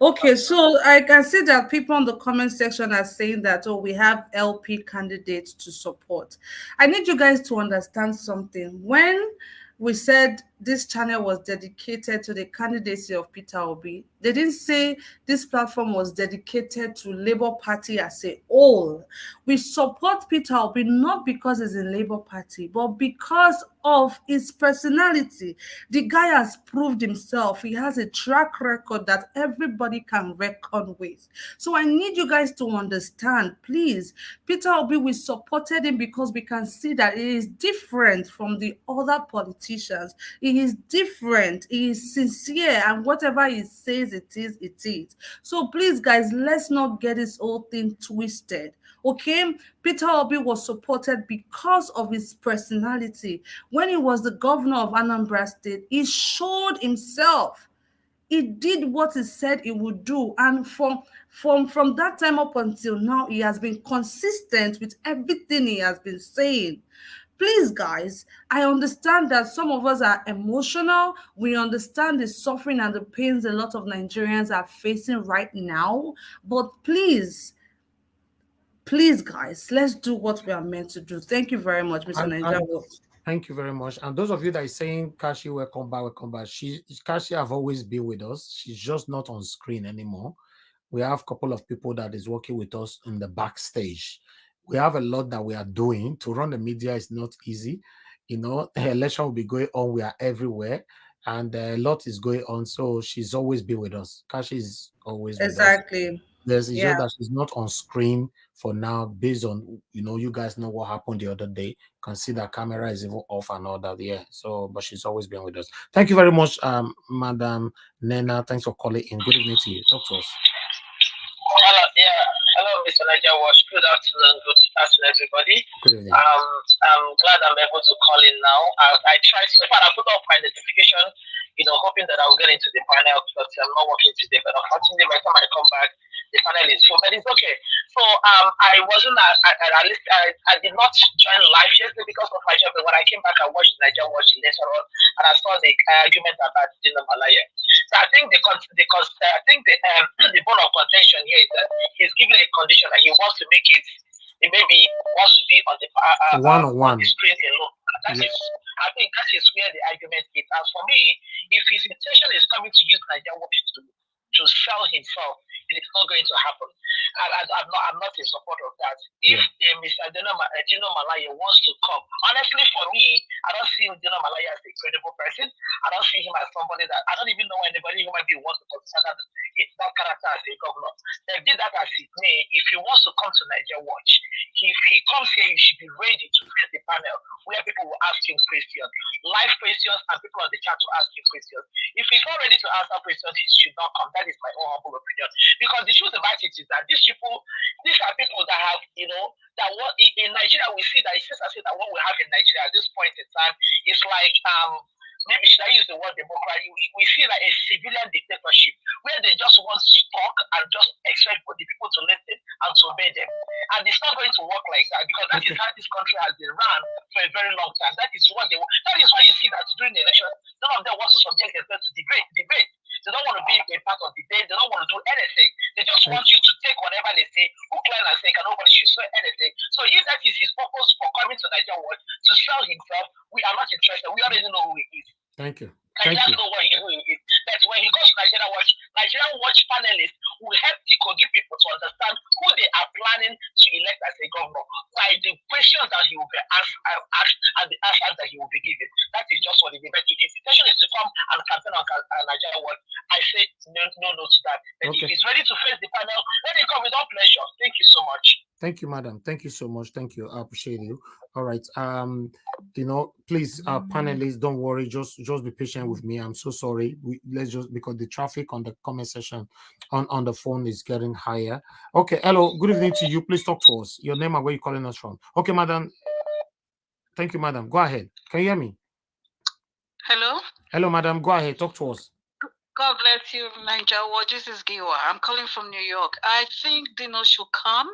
Okay, so I can see that people in the comment section are saying that, oh, we have LP candidates to support. I need you guys to understand something. When we said this channel was dedicated to the candidacy of Peter Obi, they didn't say this platform was dedicated to Labour Party as a whole. We support Peter Obi not because he's in Labour Party, but because of his personality. The guy has proved himself. He has a track record that everybody can reckon with. So I need you guys to understand, please. Peter Obi, we supported him because we can see that he is different from the other politicians. He he is different, he is sincere, and whatever he says it is, it is. So please, guys, let's not get this whole thing twisted. Okay, Peter Obi was supported because of his personality. When he was the governor of Anambra State, he showed himself. He did what he said he would do, and from that time up until now, he has been consistent with everything he has been saying. Please, guys, I understand that some of us are emotional. We understand the suffering and the pains a lot of Nigerians are facing right now. But please, guys, let's do what we are meant to do. Thank you very much, Mr. Nigeria. Thank you very much. And those of you that are saying, Kashi, welcome back, welcome back. Kashi have always been with us. She's just not on screen anymore. We have a couple of people that is working with us in the backstage. We have a lot that we are doing. To run the media is not easy. You know, the election will be going on. We are everywhere. And a lot is going on. So she's always been with us. Kashi is always with us. Exactly. It's just that she's not on screen for now, based on, you guys know what happened the other day. You can see that camera is even off and all that. Yeah. So, but she's always been with us. Thank you very much, Madam Nena. Thanks for calling in. Good evening to you. Talk to us. Hello, hello, Mr. Niger Watch. Good afternoon, everybody. Good evening. I'm glad I'm able to call in now. I tried so far. I put up my notification, hoping that I will get into the panel, but I'm not working today. But unfortunately, by the time I come back, the panel is full. But it's okay. So I wasn't at least I did not join live yesterday because of my job. But when I came back, I watched Niger Watch later on, and I saw the argument about Dino Malaya. So I think the bone of contention here is that he's given a condition that he wants to make it. He maybe wants to be on the one-on-one on the screen alone. I think that is where the argument is. As for me, if his intention is coming to use Nigeria Watch to sell himself, it is not going to happen. I'm not in support of that. If Mr. Dino Malaya wants to come, honestly, for me, I don't see Dino Malaya as a credible person. I don't see him as somebody that I don't even know anybody who might be wants to consider that character as a governor. They did that as it may. If he wants to come to Nigeria Watch, if he comes here, he should be ready to face the panel where people will ask him questions, live questions, and people on the chat to ask him questions. If he's not ready to answer questions, he should not come. That is my own humble opinion. Because the truth about it is that these are people that have, that what in Nigeria we see that it seems as if that what we have in Nigeria at this point in time is like maybe should I use the word democracy? We feel like a civilian dictatorship where they just want to talk and just expect for the people to listen and to obey them. And it's not going to work like that because that is how this country has been run for a very long time. That is what they want. That is why you see that during the election, none of them want to subject themselves to debate. They don't want to be a part of debate. They don't want to do anything. They just want you to take whatever they say, hook, line, and sink, and nobody should say anything. So if that is his purpose for coming to Nigeria Watch to sell himself, we are not interested. We already know who he is. Thank you. Nigerians know who he is. That's when he goes to Nigeria Watch panelists will help the Kogi people to understand who they are planning to elect as a governor by the questions that he will be asked and the answers that he will be given. That is just what it is. But if his intention is to come and campaign on Nigeria Watch, I say no to that. But if he's ready to face the panel, let him come with all pleasure. Thank you so much. Thank you, madam. Thank you so much. Thank you. I appreciate you. All right. Please, panelists, don't worry. Just be patient with me. I'm so sorry. Let's just because the traffic on the comment section on the phone is getting higher. Okay. Hello. Good evening to you. Please talk to us. Your name and where you're calling us from. Okay, madam. Thank you, madam. Go ahead. Can you hear me? Hello. Hello, madam. Go ahead. Talk to us. God bless you, Niger. Well, this is Giwa. I'm calling from New York. I think Dino should come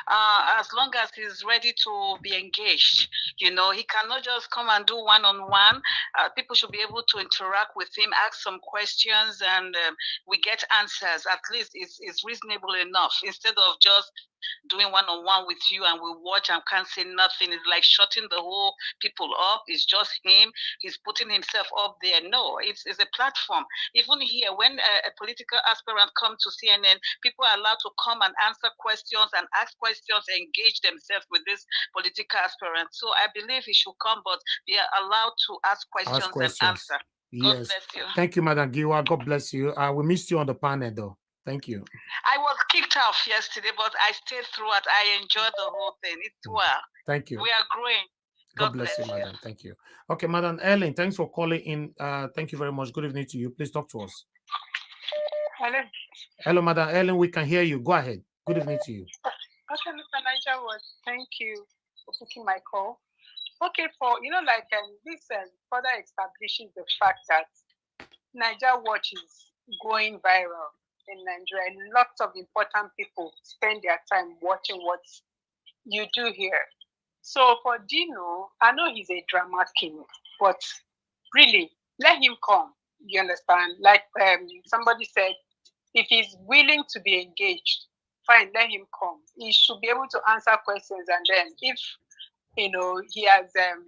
as long as he's ready to be engaged. He cannot just come and do one-on-one. People should be able to interact with him, ask some questions, and we get answers. At least it's reasonable enough instead of just doing one-on-one with you and we watch and can't say nothing. It's like shutting the whole people up. It's just him. He's putting himself up there. No, it's a platform. Even here, when a political aspirant comes to CNN, people are allowed to come and answer questions and ask questions, engage themselves with this political aspirant. So I believe he should come, but they are allowed to ask questions and answer. God bless you. Thank you, Madam Giwa. God bless you. We missed you on the panel, though. Thank you. I was kicked off yesterday, but I stayed throughout. I enjoyed the whole thing. It's well. Thank you. We are growing. God bless you, madam. Thank you. Okay, Madam Ellen, thanks for calling in. Thank you very much. Good evening to you. Please talk to us. Hello. Hello, Madam Ellen. We can hear you. Go ahead. Good evening to you. Okay, Mr. Niger was. Thank you for picking my call. Okay, for this further establishes the fact that Niger Watch is going viral in Nigeria, and lots of important people spend their time watching what you do here. So for Dino, I know he's a drama king, but really, let him come. You understand? Like somebody said, if he's willing to be engaged, fine, let him come. He should be able to answer questions, and then if he has and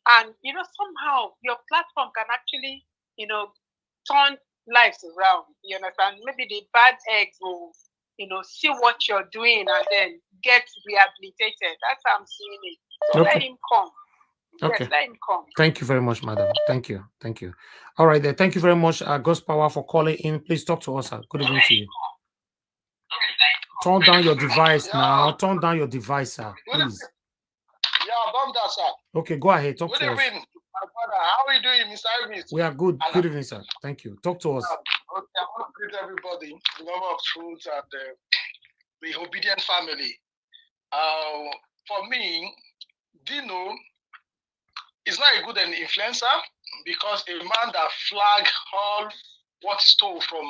somehow your platform can actually turn lives around. You understand? Maybe the bad eggs will see what you're doing and then get rehabilitated. That's how I'm seeing it. So let him come. Okay. Yes, let him come. Thank you very much, madam. Thank you. Thank you. All right, then. Thank you very much, God's Power, for calling in. Please talk to us, sir. Good evening to you. Turn down your device now. Turn down your device, sir. Please. Yeah, done that, sir. Okay, go ahead. Talk Good to us. evening, my brother. How are you doing, Mr. Evans? We are good. Good evening, sir. Thank you. Talk to us. Okay, I want to greet everybody, the number of truths and the obedient family. For me, Dino is not a good influencer because a man that flag all what is told from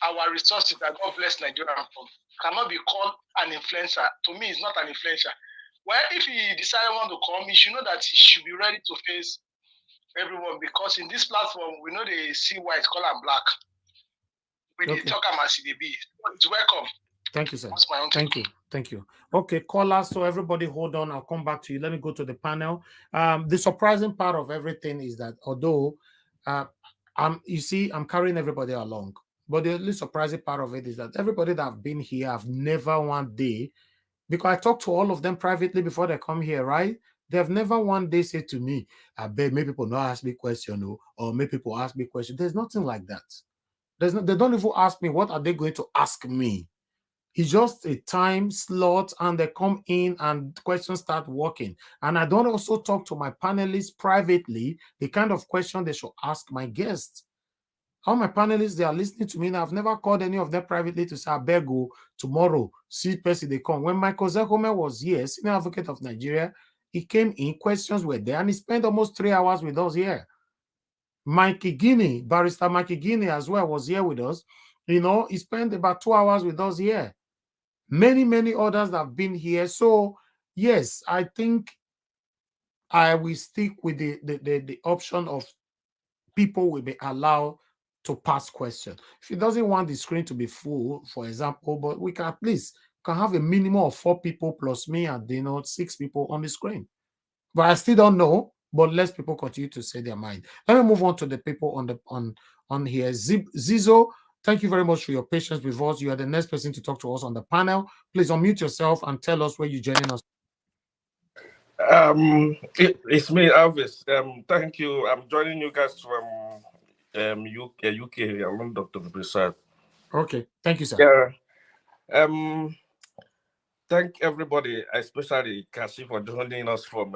our resources that God bless Nigeria from cannot be called an influencer. To me, it's not an influencer. Well, if he decided want to come, he should know that he should be ready to face everyone because in this platform, we know they see white, color, and black. We did talk about CDB. It's welcome. Thank you, sir. That's my own Thank you. Thank you. Okay, caller. So everybody hold on. I'll come back to you. Let me go to the panel. The surprising part of everything is that although you see, I'm carrying everybody along. But the only surprising part of it is that everybody that have been here have never one day, because I talk to all of them privately before they come here, right? They have never one day said to me, I bet maybe people not ask me question, or maybe people ask me question. There's nothing like that. They don't even ask me what are they going to ask me. It's just a time slot and they come in and questions start working. And I don't also talk to my panelists privately, the kind of question they should ask my guests. All my panelists, they are listening to me, and I've never called any of them privately to say, I beg you, tomorrow, see person they come. When Michael Zekome was here, Senior Advocate of Nigeria, he came in, questions were there, and he spent almost 3 hours with us here. Barrister Mikey Guinea as well was here with us. He spent about 2 hours with us here. Many others have been here. So, yes, I think I will stick with the option of people will be allowed to pass questions. If he doesn't want the screen to be full, for example, but we can at least have a minimum of 4 people plus me and 6 people on the screen. But I still don't know. But let people continue to say their mind. Let me move on to the people on here. Zizo, thank you very much for your patience with us. You are the next person to talk to us on the panel. Please unmute yourself and tell us where you're joining us. It's me, Elvis. Thank you. I'm joining you guys from UK. I'm Dr. PeterSide. Okay, thank you, sir. Yeah. Thank everybody, especially Kashi, for joining us from.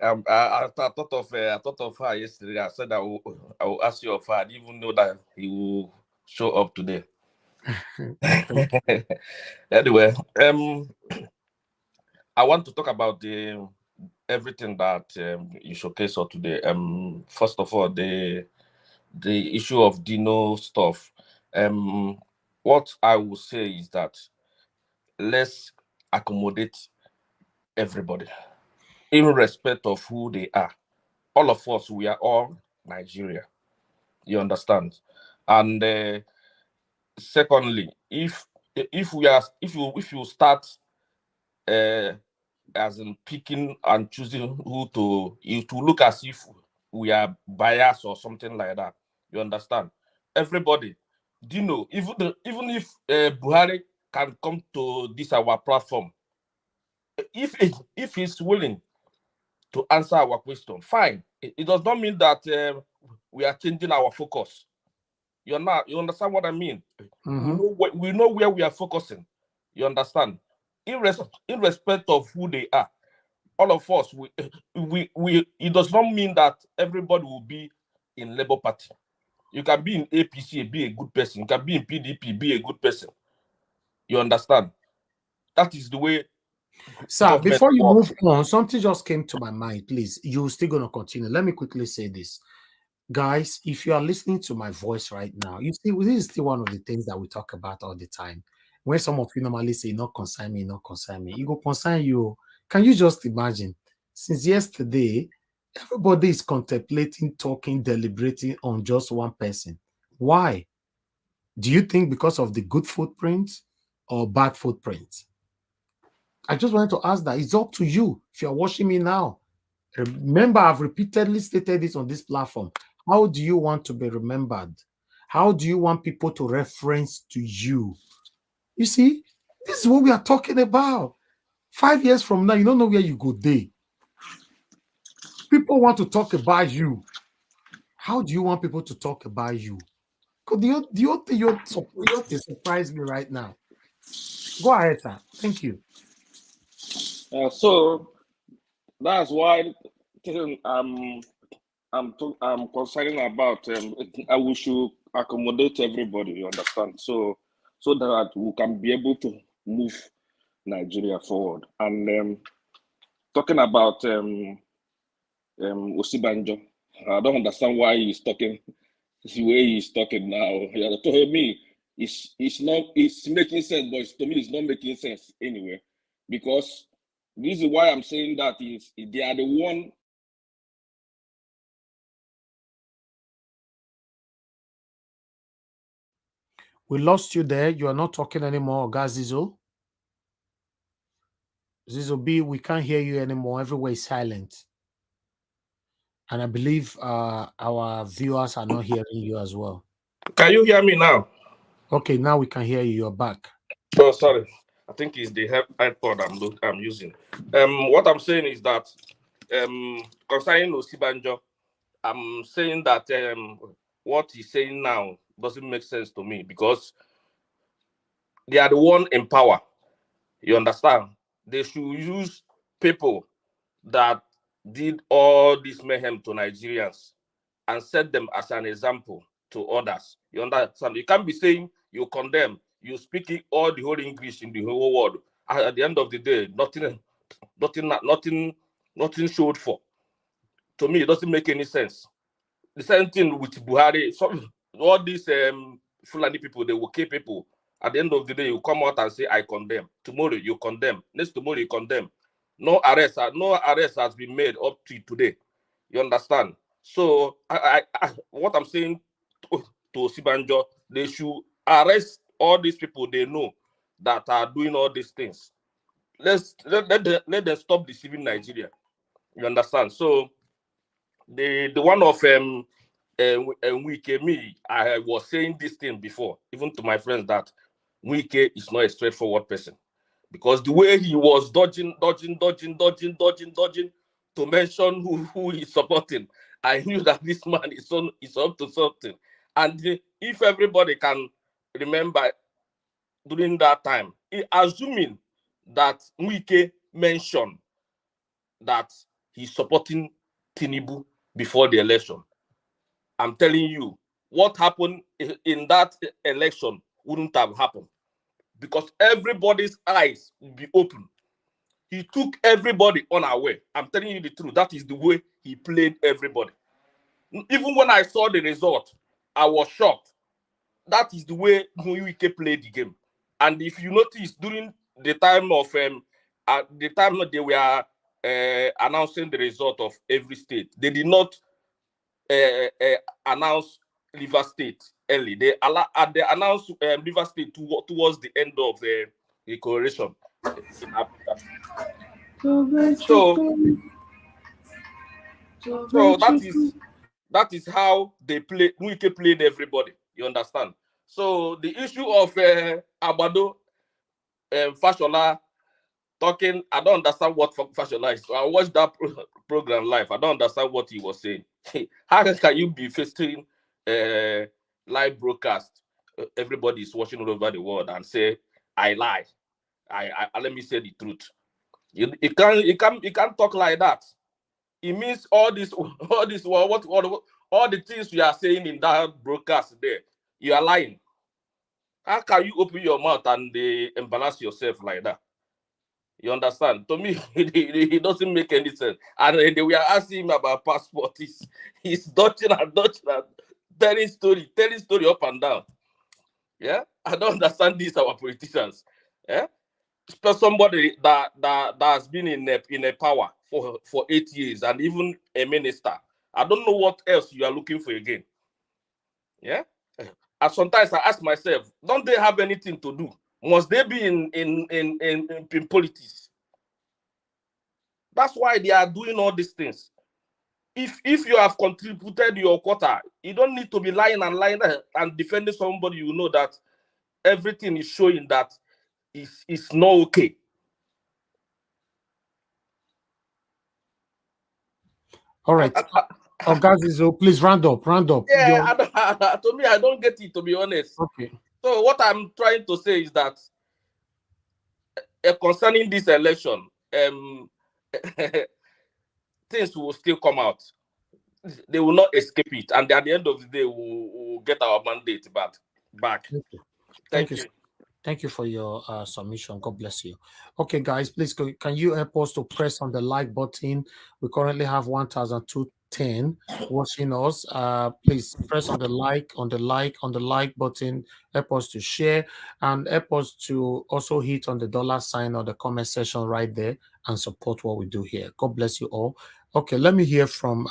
I thought of her yesterday. I said I will ask you of her. I didn't even know that he will show up today. Anyway, I want to talk about everything that you showcase today. First of all, the issue of Dino stuff. What I will say is that let's accommodate everybody, in respect of who they are. All of us, we are all Nigeria. You understand? And secondly, if you start as in picking and choosing who to look as if we are biased or something like that. You understand? Everybody, Dino, even if Buhari can come to this our platform, if he's willing to answer our question, fine. It does not mean that we are changing our focus. You understand what I mean? We know where we are focusing. You understand? In respect of who they are, all of us, it does not mean that everybody will be in Labour Party. You can be in APC and be a good person. You can be in PDP, be a good person. You understand? That is the way Sir, government before you works. move on, something just came to my mind. Please, you're still going to continue. Let me quickly say this. Guys, if you are listening to my voice right now, you see, this is still one of the things that we talk about all the time. When some of you normally say, not concern me, not concern me, it will concern you. Can you just imagine? Since yesterday, everybody is contemplating, talking, deliberating on just one person. Why? Do you think because of the good footprint or bad footprint? I just wanted to ask that. It's up to you if you're watching me now. Remember, I've repeatedly stated this on this platform. How do you want to be remembered? How do you want people to reference to you? You see, this is what we are talking about. 5 years from now, you don't know where you go there. People want to talk about you. How do you want people to talk about you? Because you surprise me right now. Go ahead, sir. Thank you. So that's why I'm concerned about. We should accommodate everybody. You understand? So that we can be able to move Nigeria forward. And talking about Osinbajo, I don't understand why he's talking the way he's talking now. Yeah, to me, it's making sense, but to me, it's not making sense anyway. Because the reason why I'm saying that is they are the one. We lost you there. You are not talking anymore, Gazizo. Zizo B, we can't hear you anymore. Everywhere is silent. And I believe our viewers are not hearing you as well. Can you hear me now? Okay, now we can hear you. You're back. Oh, sorry. I think it's the iPod I'm using. What I'm saying is that concerning Osinbajo, I'm saying that what he's saying now doesn't make sense to me because they are the one in power. You understand? They should use people that did all this mayhem to Nigerians and set them as an example to others. You understand? You can't be saying you condemn, you speak all the whole English in the whole world. At the end of the day, nothing showed for. To me, it doesn't make any sense. The same thing with Buhari. All these Fulani people, they will kill people. At the end of the day, you come out and say, I condemn. Tomorrow, you condemn. Next tomorrow, you condemn. No arrest has been made up to today. You understand? So, what I'm saying to Osinbajo, they should arrest all these people they know that are doing all these things. Let them stop deceiving Nigeria. You understand? So, the one of Wike, me, I was saying this thing before, even to my friends, that Wike is not a straightforward person. Because the way he was dodging to mention who he's supporting, I knew that this man is up to something. And if everybody can remember during that time, assuming that Wike mentioned that he's supporting Tinubu before the election, I'm telling you, what happened in that election wouldn't have happened because everybody's eyes will be open. He took everybody unaware. I'm telling you the truth. That is the way he played everybody. Even when I saw the result, I was shocked. That is the way Wike played the game. And if you notice, during the time of the time they were announcing the result of every state, they did not announce River State early. They announced River State towards the end of the coalition in Africa. So that is how they play. Wike played everybody. You understand? So the issue of Abado Fashola talking, I don't understand what Fashola is. So I watched that program live. I don't understand what he was saying. How can you be facing live broadcast? Everybody is watching all over the world and say, I lie. I let me say the truth. You can't talk like that. It means all this all the things you are saying in that broadcast there, you are lying. How can you open your mouth and embarrass yourself like that? You understand? To me, it doesn't make any sense. And they were asking him about passport. He's dodging and dodging and telling story up and down. Yeah, I don't understand these our politicians. Yeah, somebody that has been in a power for 8 years and even a minister. I don't know what else you are looking for again. Yeah, and sometimes I ask myself, don't they have anything to do? Must they be in politics? That's why they are doing all these things. If you have contributed your quota, you don't need to be lying and defending somebody. You know that everything is showing that it's not okay. All right. Oh, guys, please round up. Yeah, to me, I don't get it, to be honest. Okay. So what I'm trying to say is that concerning this election, things will still come out. They will not escape it, and at the end of the day, we'll get our mandate back. Thank you. Thank you for your submission. God bless you. Okay, guys, please can you help us to press on the like button? We currently have 1,210 watching us. Please press on the like button. Help us to share and help us to also hit on the $ or the comment section right there and support what we do here. God bless you all. Okay, let me hear from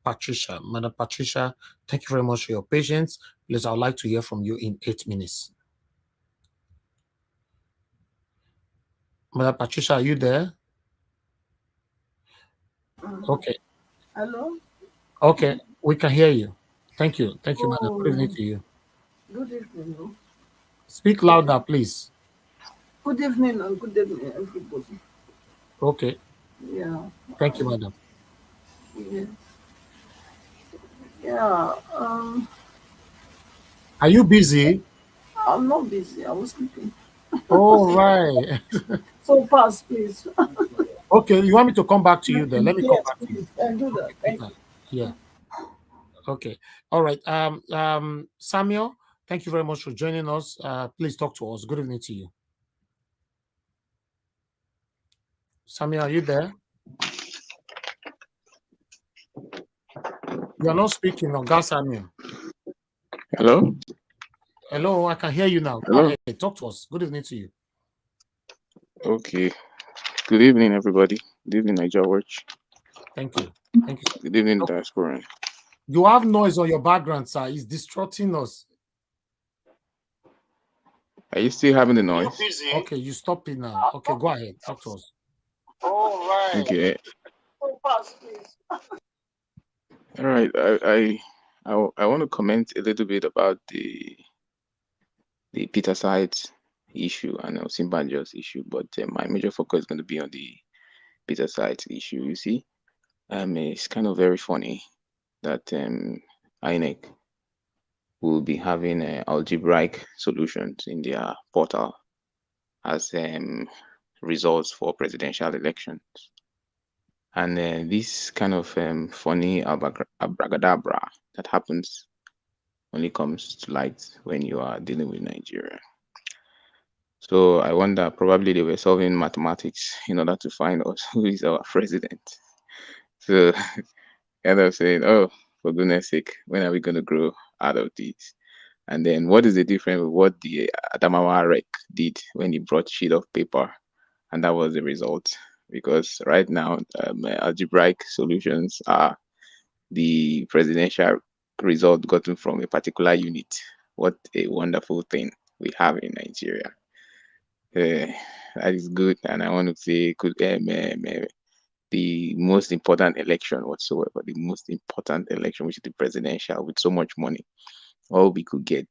Patricia. Madam Patricia, thank you very much for your patience. Please, I would like to hear from you in 8 minutes. Madam Patricia, are you there? Okay. Hello? Okay, we can hear you. Thank you. Thank you, madam. Good evening to you. Good evening. No? Speak louder, please. Good evening and good evening, everybody. Okay. Yeah. Thank you, madam. Yeah. Yeah. Are you busy? I'm not busy. I was sleeping. All right. So fast, please. Okay, you want me to come back to you then? Let me come Yes, back to you. please. And do that. Thank you. Yeah. Okay. All right. Samuel, thank you very much for joining us. Please talk to us. Good evening to you. Samuel, are you there? You are not speaking, Oga Samuel. Hello? Hello, I can hear you now. Hello? Go ahead. Talk to us. Good evening to you. Okay. Good evening, everybody. Good evening, Niger Watch. Thank you. Thank you. Good evening, Diaspora. You have noise on your background, sir. It's distracting us. Are you still having the noise? Okay, you stop it now. Okay, go ahead. Talk to us. All right. Okay. So fast, please. All right. I want to comment a little bit about the PeterSide issue and Osinbajo's issue, but my major focus is going to be on the PeterSide issue. You see, it's kind of very funny that INEC will be having algebraic solutions in their portal as results for presidential elections. And this kind of funny abracadabra that happens only comes to light when you are dealing with Nigeria. So I wonder, probably they were solving mathematics in order to find out who is our president. So kind of saying, oh, for goodness sake, when are we going to grow out of this? And then what is the difference with what the Adamawa Rec did when he brought sheet of paper? And that was the result. Because right now, algebraic solutions are the presidential result gotten from a particular unit. What a wonderful thing we have in Nigeria. That is good. And I want to say, the most important election whatsoever, the most important election, which is the presidential, with so much money, all we could get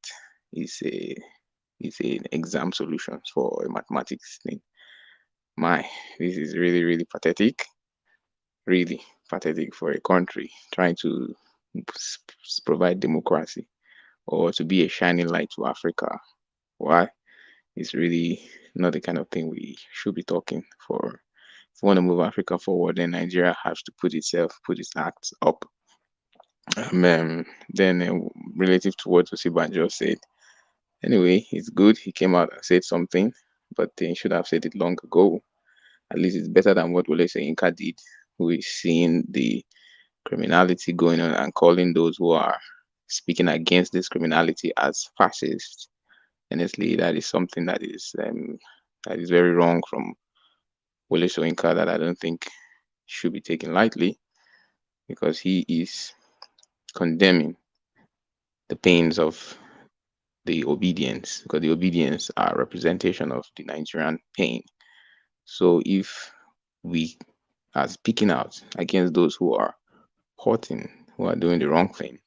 is an exam solutions for a mathematics thing. This is really, really pathetic. Really pathetic for a country trying to provide democracy or to be a shining light to Africa. Why? It's really not the kind of thing we should be talking for If we want to move Africa forward, then Nigeria has to put its acts up. Then relative to what Osinbajo said, anyway, it's good he came out and said something, but he should have said it long ago. At least it's better than what Wole Soyinka did, who is seeing the criminality going on and calling those who are speaking against this criminality as fascists. Honestly, that is something that is very wrong from Wole Soyinka that I don't think should be taken lightly, because he is condemning the pains of the obedience, because the obedience are representation of the Nigerian pain. So if we are speaking out against those who are hurting, who are doing the wrong thing,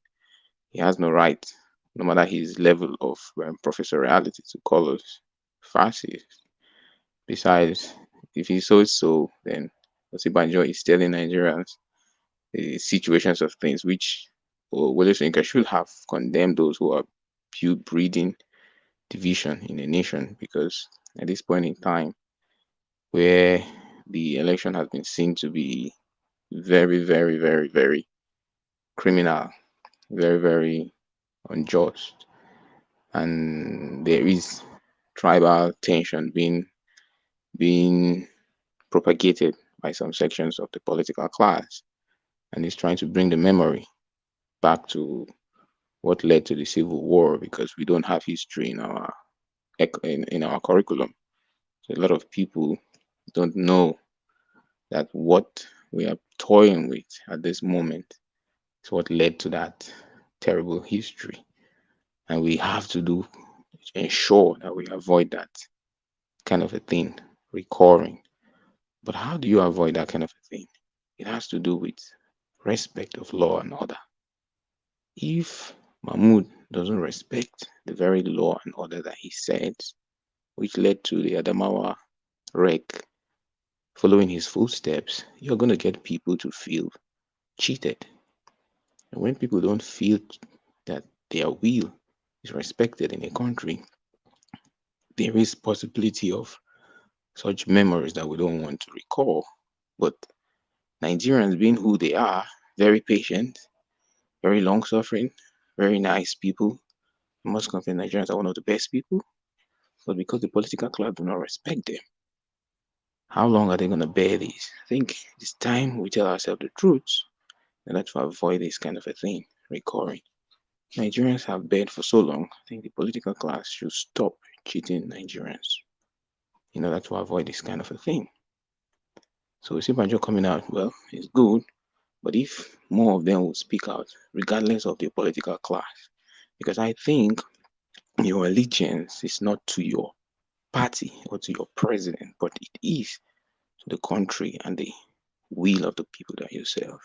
he has no right, no matter his level of professoriality, to call us fascists. Besides, if he so, then Osinbajo is telling Nigerians the situations of things which Wole Soyinka should have condemned those who are breeding division in a nation, because at this point in time, where the election has been seen to be very, very, very, very criminal, very, very unjust, and there is tribal tension being propagated by some sections of the political class, and it's trying to bring the memory back to what led to the civil war, because we don't have history in our curriculum. So a lot of people don't know that what we are toying with at this moment is what led to that terrible history, and we have to ensure that we avoid that kind of a thing recurring. But how do you avoid that kind of a thing? It has to do with respect of law and order. If Mahmoud doesn't respect the very law and order that he said, which led to the Adamawa wreck, following his footsteps, you're going to get people to feel cheated. And when people don't feel that their will is respected in a country, there is possibility of such memories that we don't want to recall. But Nigerians, being who they are, very patient, very long suffering, very nice people. Most confident Nigerians are one of the best people, but because the political class do not respect them, how long are they going to bear this? I think it's time we tell ourselves the truth in order to avoid this kind of a thing recurring. Nigerians have bared for so long. I think the political class should stop cheating Nigerians in order to avoid this kind of a thing. So Osinbajo coming out, well, it's good, but if more of them would speak out, regardless of their political class, because I think your allegiance is not to your party or to your president, but it is to the country and the will of the people that you serve.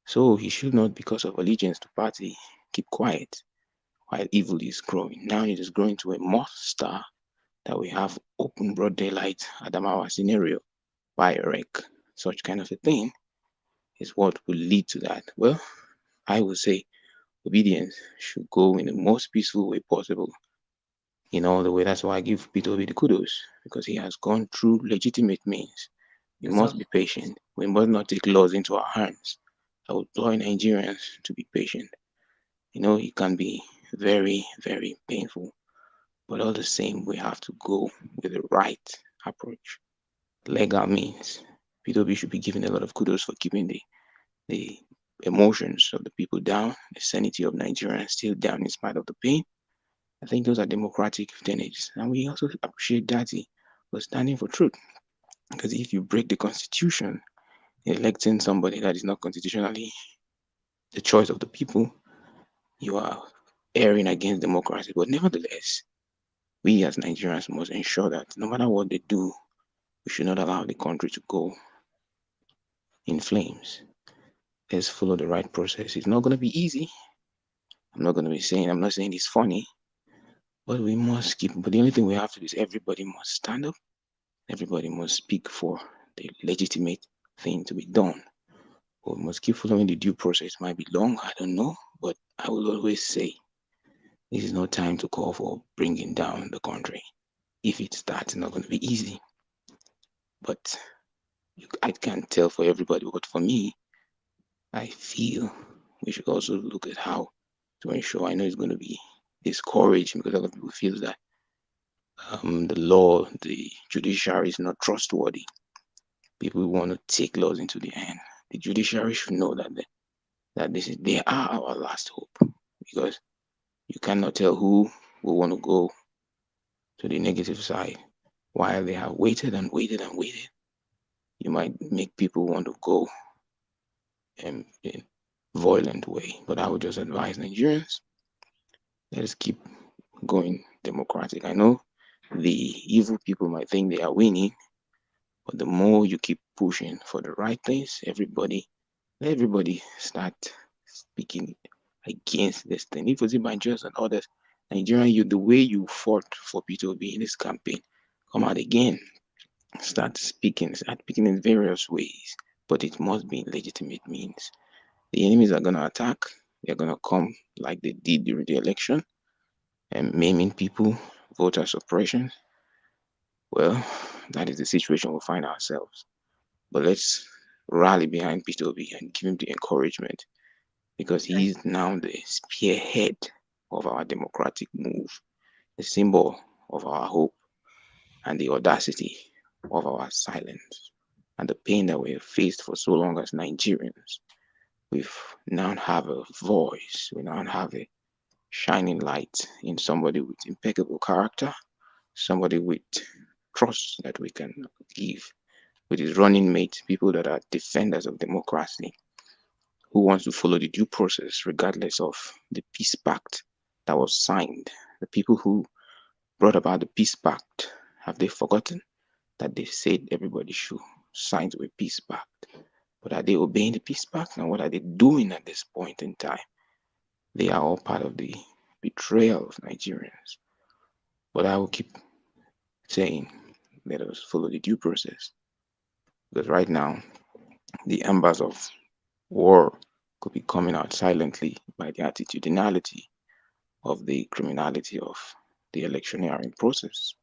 So he should not, because of allegiance to party, keep quiet while evil is growing. Now it is growing to a monster that we have open broad daylight Adamawa scenario by a wreck. Such kind of a thing is what will lead to that. Well, I would say obedience should go in the most peaceful way possible. In all the way, that's why I give Peter Obi the kudos, because he has gone through legitimate means. We must be patient. We must not take laws into our hands. I would implore Nigerians to be patient. It can be very, very painful, but all the same, we have to go with the right approach, legal means. Peter Obi should be given a lot of kudos for keeping the emotions of the people down, the sanity of Nigerians still down in spite of the pain. I think those are democratic tenets, and we also appreciate Daddy for standing for truth. Because if you break the constitution, electing somebody that is not constitutionally the choice of the people, you are erring against democracy. But nevertheless, we as Nigerians must ensure that no matter what they do, we should not allow the country to go in flames. Let's follow the right process. It's not going to be easy. I'm not saying it's funny, but we must keep. But the only thing we have to do is everybody must stand up. Everybody must speak for the legitimate thing to be done. But we must keep following the due process. It might be long, I don't know, but I will always say this is no time to call for bringing down the country. If it starts, it's not going to be easy. But I can't tell for everybody, but for me, I feel we should also look at how to ensure. I know it's going to be discouraging because a lot of people feel that the law, the judiciary is not trustworthy. People want to take laws into their hand. The judiciary should know that they are our last hope, because you cannot tell who will want to go to the negative side while they have waited and waited and waited. You might make people want to go in violent way. But I would just advise Nigerians, let us keep going democratic. I know the evil people might think they are winning, but the more you keep pushing for the right things, everybody start speaking against this thing. If it's Osinbajo and others, Nigerian, the way you fought for Peter Obi in this campaign, come out again, start speaking in various ways, but it must be in legitimate means. The enemies are going to attack. They're going to come like they did during the election and maiming people, voter suppression. Well, that is the situation we'll find ourselves. But let's rally behind Peter Obi and give him the encouragement, because he's now the spearhead of our democratic move, the symbol of our hope, and the audacity of our silence, and the pain that we have faced for so long as Nigerians. We now have a voice. We now have a shining light in somebody with impeccable character, somebody with trust that we can give, with his running mates, people that are defenders of democracy, who wants to follow the due process regardless of the peace pact that was signed. The people who brought about the peace pact, have they forgotten that they said everybody should sign to a peace pact? But are they obeying the peace pact? And what are they doing at this point in time? They are all part of the betrayal of Nigerians. But I will keep saying, let us follow the due process. Because right now, the embers of war could be coming out silently by the attitudinality of the criminality of the electioneering process.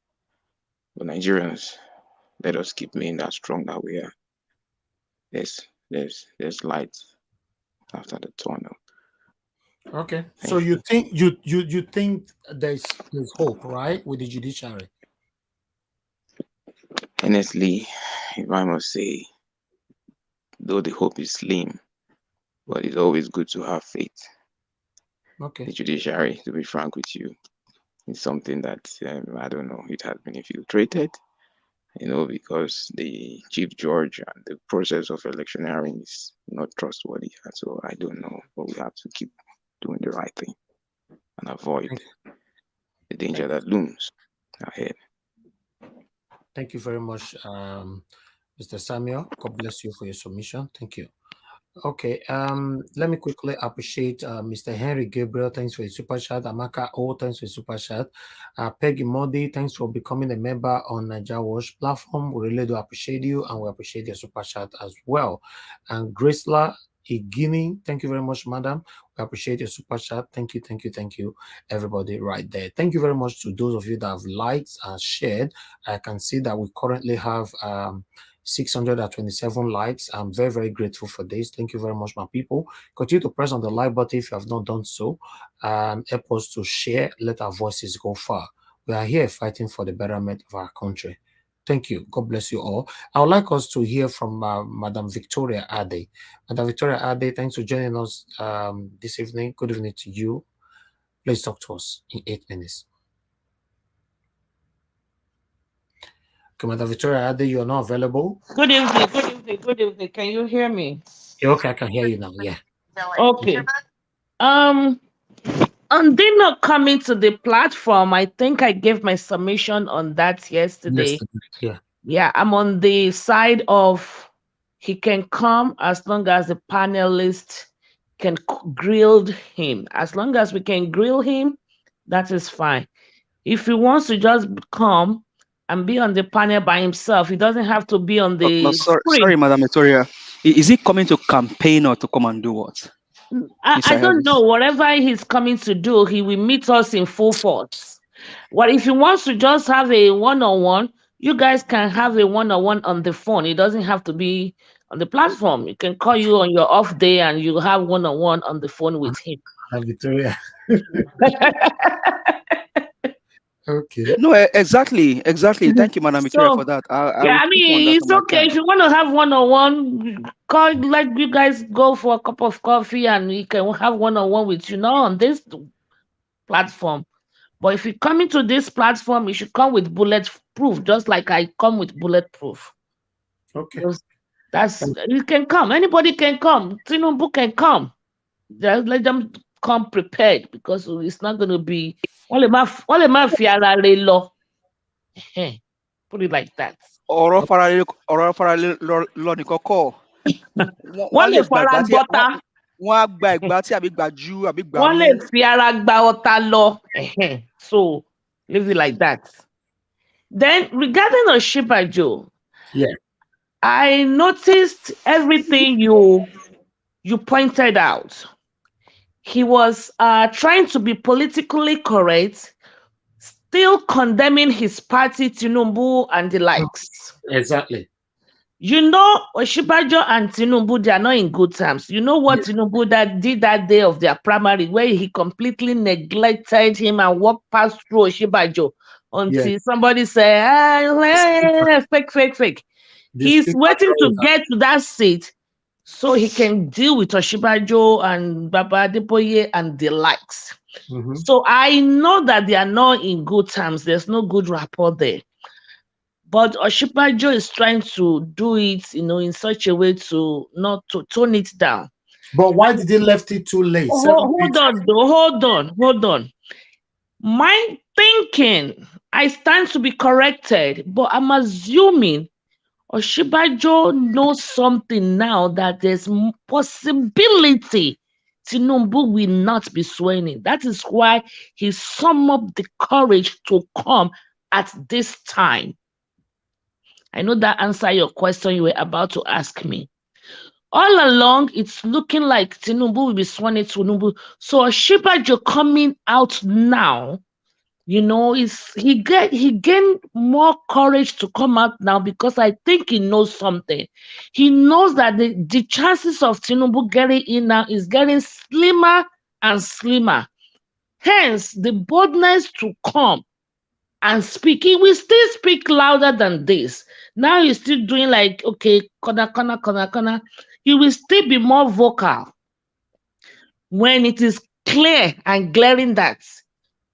But Nigerians, let us keep being that strong that we are. There's light after the tunnel. Okay, so you think you think there's hope, right, with the judiciary? Honestly, if I must say, though the hope is slim, but it's always good to have faith. Okay. The judiciary, to be frank with you, is something that I don't know. It has been infiltrated, because the chief judge and the process of electioneering is not trustworthy. And so I don't know, but we have to keep doing the right thing and avoid the danger that looms ahead. Thank you very much, Mr. Samuel. God bless you for your submission. Thank you. Okay, let me quickly appreciate Mr. Henry Gabriel. Thanks for your super chat. Amaka O, thanks for your super chat. Peggy Modi, thanks for becoming a member on Niger Watch platform. We really do appreciate you, and we appreciate your super chat as well. And Gracela Igini, thank you very much, madam. We appreciate your super chat. Thank you, everybody right there. Thank you very much to those of you that have liked and shared. I can see that we currently have 627 likes. I'm very, very grateful for this. Thank you very much, my people. Continue to press on the like button if you have not done so. Help us to share. Let our voices go far. We are here fighting for the betterment of our country. Thank you. God bless you all. I would like us to hear from Madam Victoria Ade. Madam Victoria Ade, thanks for joining us this evening. Good evening to you. Please talk to us in 8 minutes. Okay, Madam Victoria Ade, you are not available. Good evening. Can you hear me? Okay, I can hear you now. Yeah. Okay. On Dino coming to the platform, I think I gave my submission on that yesterday. Yeah. Yeah, I'm on the side of he can come as long as the panelists can grill him. As long as we can grill him, that is fine. If he wants to just come and be on the panel by himself, he doesn't have to be on the No, sorry, Madam Victoria. Is he coming to campaign or to come and do what? I don't know. Whatever he's coming to do, he will meet us in full force. What if he wants to just have a one-on-one, you guys can have a one-on-one on the phone. It doesn't have to be on the platform. You can call you on your off day and you have one-on-one on the phone with him. Victoria. Okay. No, exactly. Thank you, Madam Victoria, for So that. I yeah, will I put on that mean, on it's my okay card. if you want to have one-on-one. Call, like, you guys go for a cup of coffee and you can have one-on-one with you now on this platform. But if you come into this platform, you should come with bulletproof, just like I come with bulletproof. Okay. That's you can come. Anybody can come. Tinubu can come. Just let them come prepared because it's not going to be all the mafia law. Put it like that. Ọ̀rọ̀ faralé lọ nìkan kọ́. Wọ́n Wọ́n lè lè gba fara ìgbà tí gbọ́ta. wọ́n á gba ìgbà tí àbí gbàjú àbí Wọ́n gbàmú. lè fi ara gba ọta lọ. So leave it like that. Then regarding Osinbajo, yeah, I noticed everything you pointed out. He was trying to be politically correct, still condemning his party, Tinubu, and the likes. exactly. You know, Osinbajo and Tinubu, they are not in good terms. You know what Tinubu that did that day of their primary, where he completely neglected him and walked past through Osinbajo until somebody said, fake. He's waiting to get to that seat so he can deal with Osinbajo and Baba Adepoye and the likes. So I know that they are not in good terms. There's no good rapport there. But Osinbajo is trying to do it, in such a way to not to tone it down. But why did they left it too late? Hold on, though. Hold on. My thinking, I stand to be corrected, but I'm assuming Osinbajo knows something now that there's possibility Tinubu will not be swearing. That is why he summoned up the courage to come at this time. I know that answer your question you were about to ask me. All along, it's looking like Tinubu will be sworn in Tinubu. So Osinbajo coming out now, he gained more courage to come out now because I think he knows something. He knows that the chances of Tinubu getting in now is getting slimmer and slimmer. Hence, the boldness to come and speak. He will still speak louder than this. Now he's still doing like, okay, corner. He will still be more vocal when it is clear and glaring that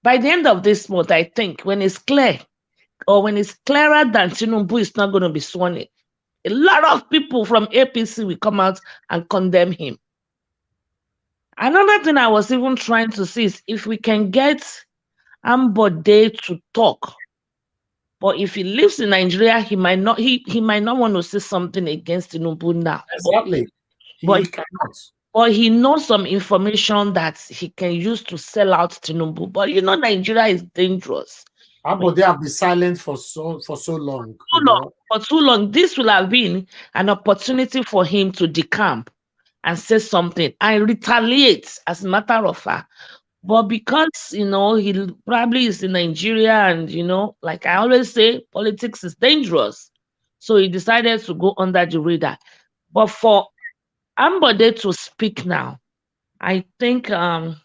by the end of this month, I think, when it's clear or when it's clearer than Tinubu is not going to be sworn in, a lot of people from APC will come out and condemn him. Another thing I was even trying to see is if we can get Ambode to talk. But if he lives in Nigeria, he might not want to say something against Tinubu now. Exactly. But he cannot. But he knows some information that he can use to sell out Tinubu. But Nigeria is dangerous. But they have been silent for so long. For too long. This will have been an opportunity for him to decamp and say something and retaliate, as a matter of fact. But because, he probably is in Nigeria and, like I always say, politics is dangerous. So he decided to go under the radar. But for Ambode to speak now, I think, to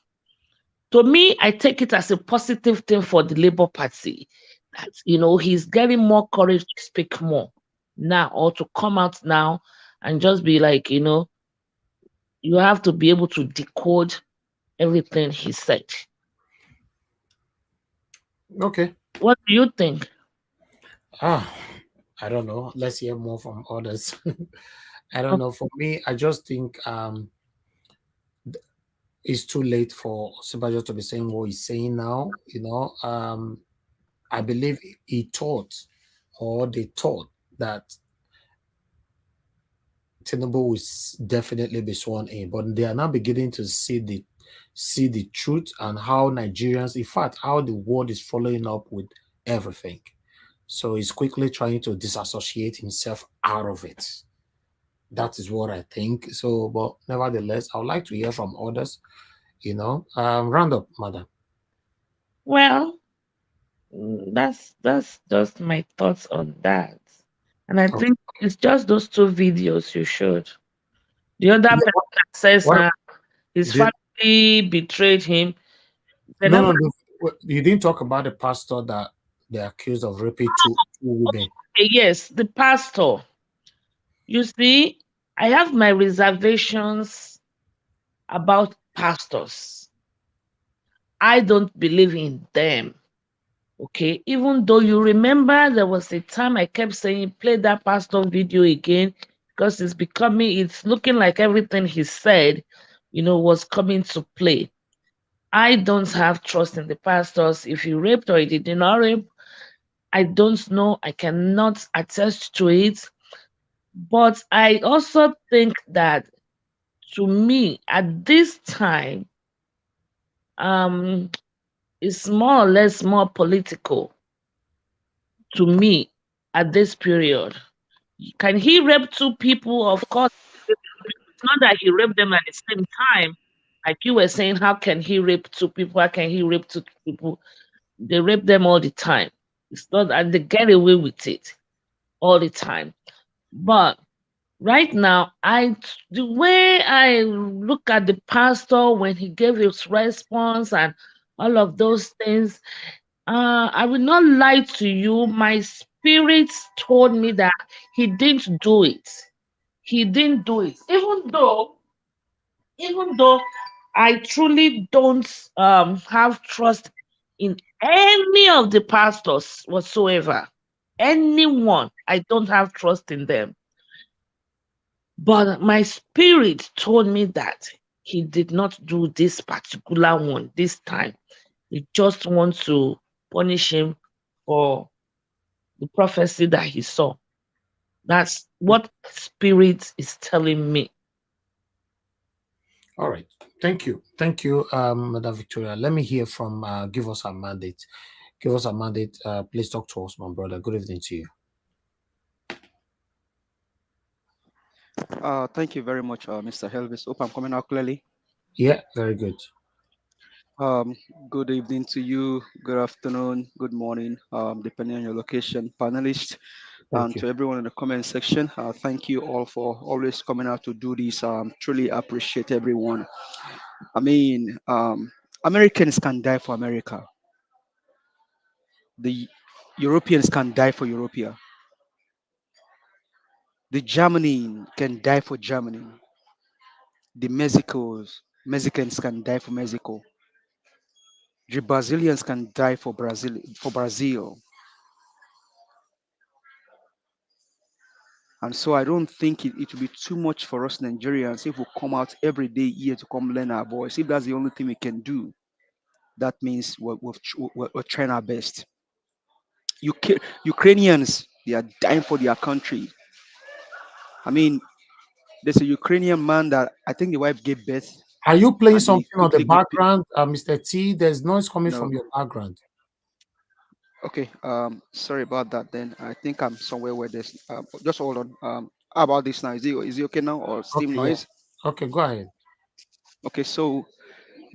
me, I take it as a positive thing for the Labour Party. That, he's getting more courage to speak more now or to come out now and just be like, you have to be able to decode everything he said. Okay. What do you think? I don't know. Let's hear more from others. I don't know. For me, I just think it's too late for Osinbajo to be saying what he's saying now. I believe he thought, or they thought, that Tinubu will definitely be sworn in, but they are now beginning to see the truth and how Nigerians, in fact, how the world is following up with everything. So he's quickly trying to disassociate himself out of it. That is what I think. So, but nevertheless, I would like to hear from others. Round up, madam. Well, That's just my thoughts on that. And I Okay. think it's just those two videos you showed. The other Yeah, person that says what his did family betrayed him. They no never. no you didn't talk about the pastor that they're accused of raping two women. Okay, yes, the pastor. You see, I have my reservations about pastors. I don't believe in them. Okay, even though you remember there was a time I kept saying play that pastor video again because it's looking like everything he said, was coming to play. I don't have trust in the pastors. If he raped or he did not rape, I don't know. I cannot attest to it. But I also think that to me at this time, um, it's more or less more political to me at this period. Can he rape two people? Of course, it's not that he raped them at the same time. Like you were saying, how can he rape two people? How can he rape two people? They rape them all the time. It's not, and they get away with it all the time. But right now, the way I look at the pastor when he gave his response and all of those things, I will not lie to you. My spirit told me that he didn't do it. He didn't do it. Even though I truly don't have trust in any of the pastors whatsoever. Anyone, I don't have trust in them. But my spirit told me that he did not do this particular one this time. He just wants to punish him for the prophecy that he saw. That's what spirit is telling me. All right. Thank you, Madam Victoria. Let me hear from give us a mandate. Give us a mandate. Please talk to us, my brother. Good evening to you. Thank you very much, Mr. Helvis. Hope I'm coming out clearly. Yeah, very good. Um, Good evening to you, good afternoon, good morning, depending on your location, panelists, Thank and you. to everyone in the comment section. Thank you all for always coming out to do this. Truly appreciate everyone. I mean, Americans can die for America. The Europeans can die for Europea. The Germany can die for Germany. The Mexicans can die for Mexico. The Brazilians can die for Brazil. And so I don't think it will be too much for us Nigerians if we come out every day here to come learn our voice. If that's the only thing we can do, that means we're trying our best. Ukrainians, they are dying for their country. I mean, there's a Ukrainian man that I think the wife gave birth Are you playing and he something on the quickly background, Mr. T? There's noise coming no. from your background. Okay, sorry about that then. I think I'm somewhere where there's just hold on. How about this now? Is it okay now or still Okay, yeah. noise? Okay, go ahead. Okay, so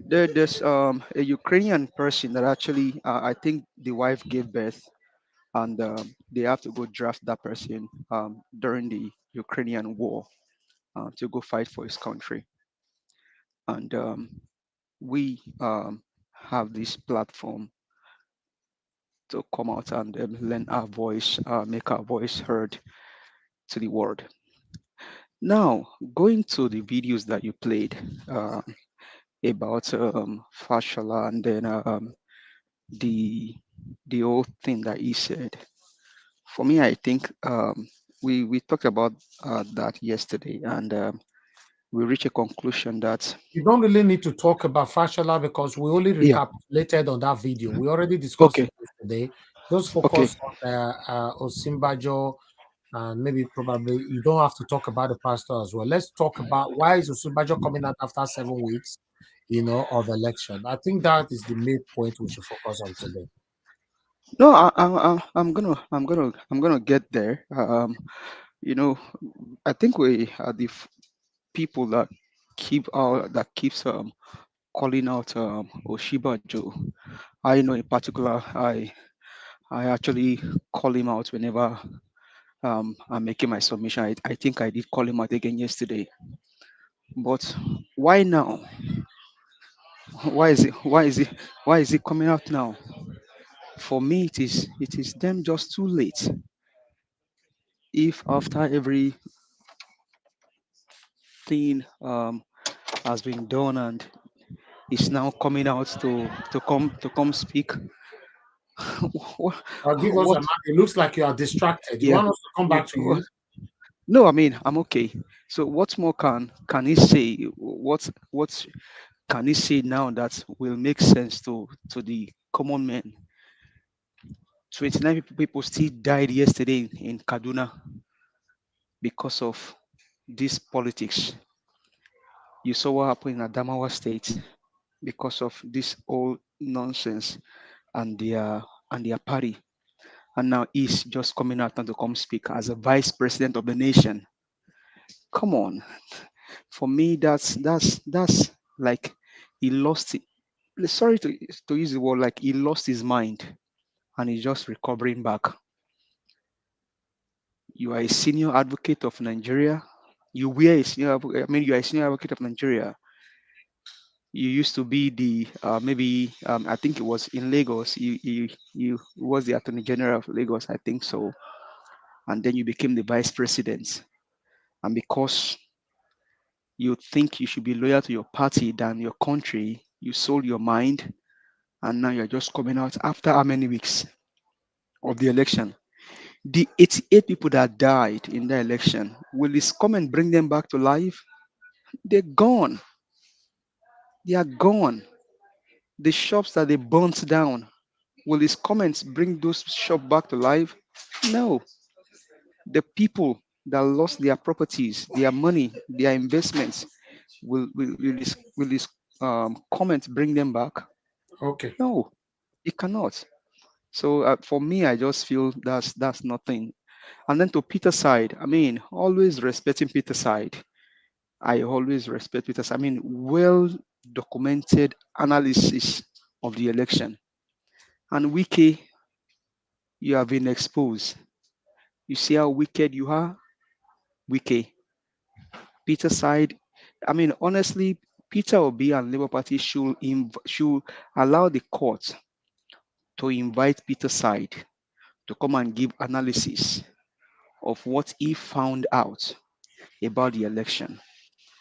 there's a Ukrainian person that actually I think the wife gave birth and they have to go draft that person during the Ukrainian war to go fight for his country. And we have this platform to come out and lend our voice, make our voice heard to the world. Now, going to the videos that you played about Fashola and then the the whole thing that he said. For me, I think we talked about that yesterday, and we reached a conclusion that You don't really need to talk about Fashola because we only yeah, recapitulated on that video. We already discussed okay, it yesterday. Just okay, focus on Osinbajo, and maybe probably you don't have to talk about the pastor as well. Let's talk about why is Osinbajo coming out after 7 weeks, of election. I think that is the main point we should focus on today. no, I'm gonna get there. You know, I think we are the people that keeps calling out Oshibajo. I know in particular, I actually call him out whenever I'm making my submission. I think I did call him out again yesterday. But why now? Why is it coming out now? For me, it is them just too late. If after everything has been done and is now coming out to come speak, what, Give us a what man. It looks like you are distracted. You yeah, want us to come yeah. back to you? No, I mean I'm okay. So what more can he say? What can he say now that will make sense to the common man? 29 people still died yesterday in Kaduna because of this politics. You saw what happened in Adamawa State because of this old nonsense and their party. And now he's just coming out and to come speak as a vice president of the nation. Come on. For me, that's like he lost it. Sorry to use the word, like he lost his mind and he's just recovering back. You are a senior advocate of Nigeria. You were a senior advocate. I mean, you are a senior advocate of Nigeria. You used to be the maybe I think it was in Lagos. You was the Attorney General of Lagos, I think so, and then you became the Vice President. And because you think you should be loyal to your party than your country, you sold your mind, and now you're just coming out after how many weeks of the election? The 88 people that died in the election, will this come and bring them back to life? They're gone. They are gone. The shops that they burnt down, will his comments bring those shops back to life? No. The people that lost their properties, their money, their investments, will his comments bring them back? Okay. No, it cannot. So for me, I just feel that's nothing. And then to Peter's side, I mean, always respecting Peter's side. I always respect Peter's. I mean, well documented analysis of the election. And Wiki, you have been exposed. You see how wicked you are? Wiki. Peter's side, I mean, honestly, Peter Obi and Labour Party should allow the court to invite Peter's side to come and give analysis of what he found out about the election.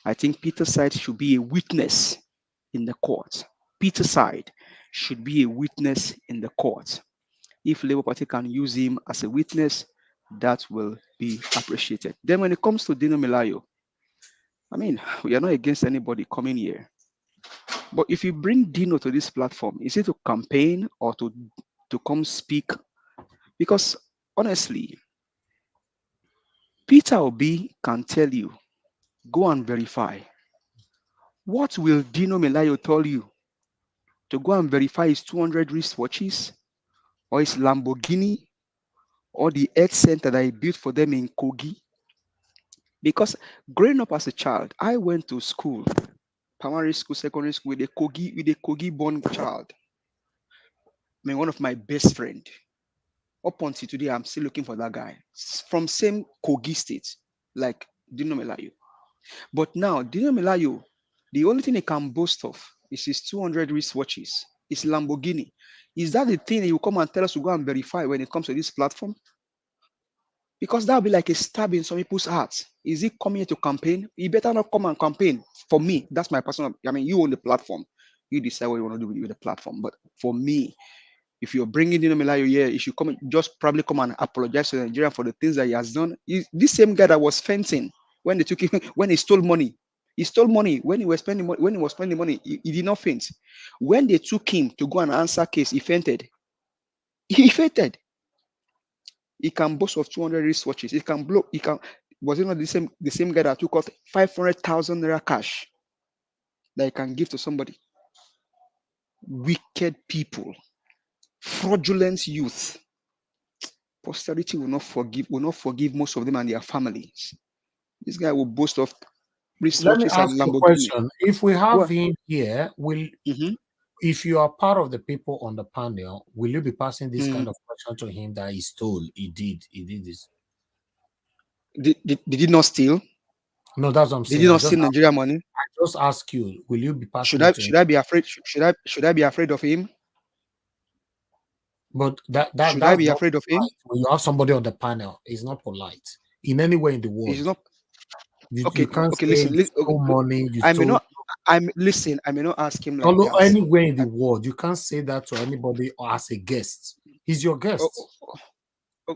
I think Peter's side should be a witness in the court. Peter's side should be a witness in the court. If Labour Party can use him as a witness, that will be appreciated. Then when it comes to Dino Melayo, I mean, we are not against anybody coming here. But if you bring Dino to this platform, is it to campaign or to come speak? Because honestly, Peter Obi can tell you, go and verify. What will Dino Melayo tell you? To go and verify his 200 wristwatches or his Lamborghini or the health center that he built for them in Kogi? Because growing up as a child, I went to school, primary school, secondary school with a Kogi born child. I mean, one of my best friend. Up until today, I'm still looking for that guy from same Kogi state, like Dino Melayo. But now, Dino Melayo, the only thing he can boast of is his 200 wristwatches, his Lamborghini. Is that the thing you come and tell us to go and verify when it comes to this platform? Because that would be like a stab in some people's hearts. Is he coming here to campaign? He better not come and campaign. For me, that's my personal. I mean, you own the platform. You decide what you want to do with the platform. But for me, if you're bringing Dino Melayo here, you should come, just probably come and apologize to Nigeria for the things that he has done. This same guy that was fencing when they took him, when he stole money. He stole money when he was spending money. When he was spending money, he did not faint. When they took him to go and answer case, he fainted. He fainted. He can boast of 200 wristwatches. He can blow. He can. Was it not the same guy that took out 500,000 naira cash that he can give to somebody? Wicked people, fraudulent youth. Posterity will not forgive most of them and their families. This guy will boast of Let me wristwatches and ask you a Lamborghini. question. If we Go have on. him here, if you are part of the people on the panel, will you be passing this kind of question to him that he stole. He did this. Did he not steal? No, that's what I'm Did saying. he not steal Nigeria money? I just ask you, will you be passing Should it I to him? should I be afraid? Should I be afraid of him? But Should I that's be not afraid of him? polite. When you have somebody on the panel, it's not polite in any way in the He's world. not You can't okay. say Listen, you stole money, you I may stole. not. I may not ask him like Although that. anywhere in the world, you can't say that to anybody or as a guest. He's your Oh, guest.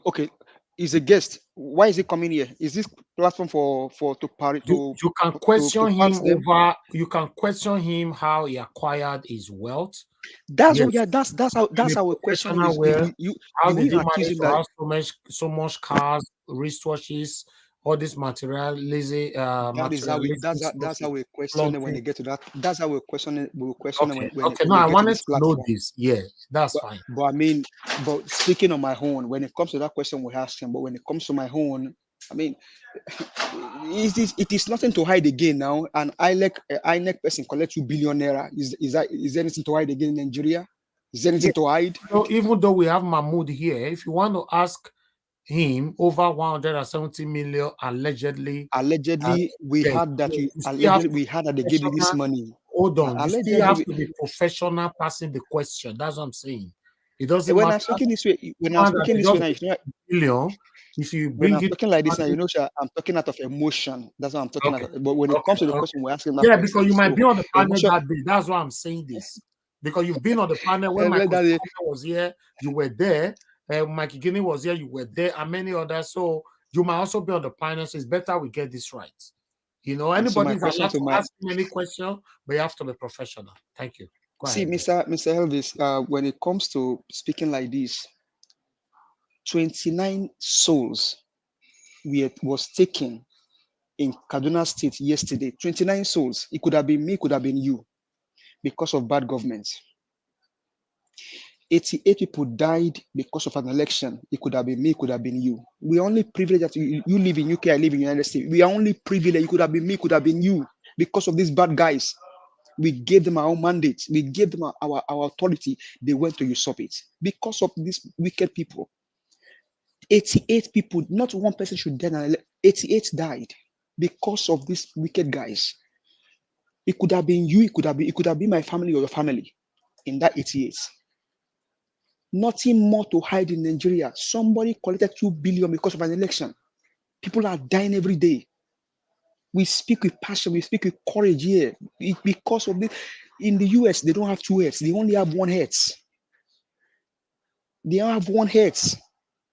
okay, he's a guest. Why is he coming here? Is this platform for to party You can to question him pass them? over. You can question him how he acquired his wealth. That's Yes, that's how in a we're questioning professional is way. How you did won't he accuse manage him to that have so much cars, wristwatches, all this materialistic, that's how stuff, we question it when flaunting? they get to that. That's how we question it. We will question it Okay, when okay. No, I they get to wanted this to know platform. this. Yeah, that's fine. But I mean, but speaking on my own, when it comes to that question, we ask him. But when it comes to my own, I mean, it is nothing to hide again now. And INEC person collect 2 billion naira. Is there anything to hide again in Nigeria? Is there anything to hide? So even though we have Mahmoud here, if you want to ask him over 170 million allegedly, We yes, had that. you You still have allegedly to we be had that they gave you this professional. money. Hold on, you still Allegedly, have to be professional passing the question. That's what I'm saying. It doesn't when matter. I'm speaking this way, when I'm Man, that speaking they this way just now, billion. If you when bring I'm it, talking like this now, I'm talking out of emotion. That's what I'm talking okay, out. But when it comes to the okay. question we're asking that Yeah, question, because you might be on the panel emotion. that day. That's why I'm saying this. Because you've been on the panel when Michael That is- was here, you were there. Mikey Guinea was here, you were there, and many others. So you might also be on the panel. So it's better we get this right. You know, so my anybody's question allowed to to my ask him any question, but you have to be professional. Thank you. Go see, ahead. Mr. Elvis, when it comes to speaking like this, 29 souls was taken in Kaduna State yesterday. 29 souls. It could have been me, could have been you, because of bad government. 88 people died because of an election. It could have been me, could have been you. We are only privileged that you live in UK, I live in United States. We are only privileged. It could have been me, could have been you, because of these bad guys. We gave them our own mandate. We gave them our authority. They went to usurp it because of these wicked people. 88 people, not one person should die. 88 died because of these wicked guys. It could have been you. It could have been my family or your family in that 88. Nothing more to hide in Nigeria. Somebody collected 2 billion because of an election. People are dying every day. We speak with passion. We speak with courage here. Because of this, in the US, they don't have two heads. They only have one head. They have one head,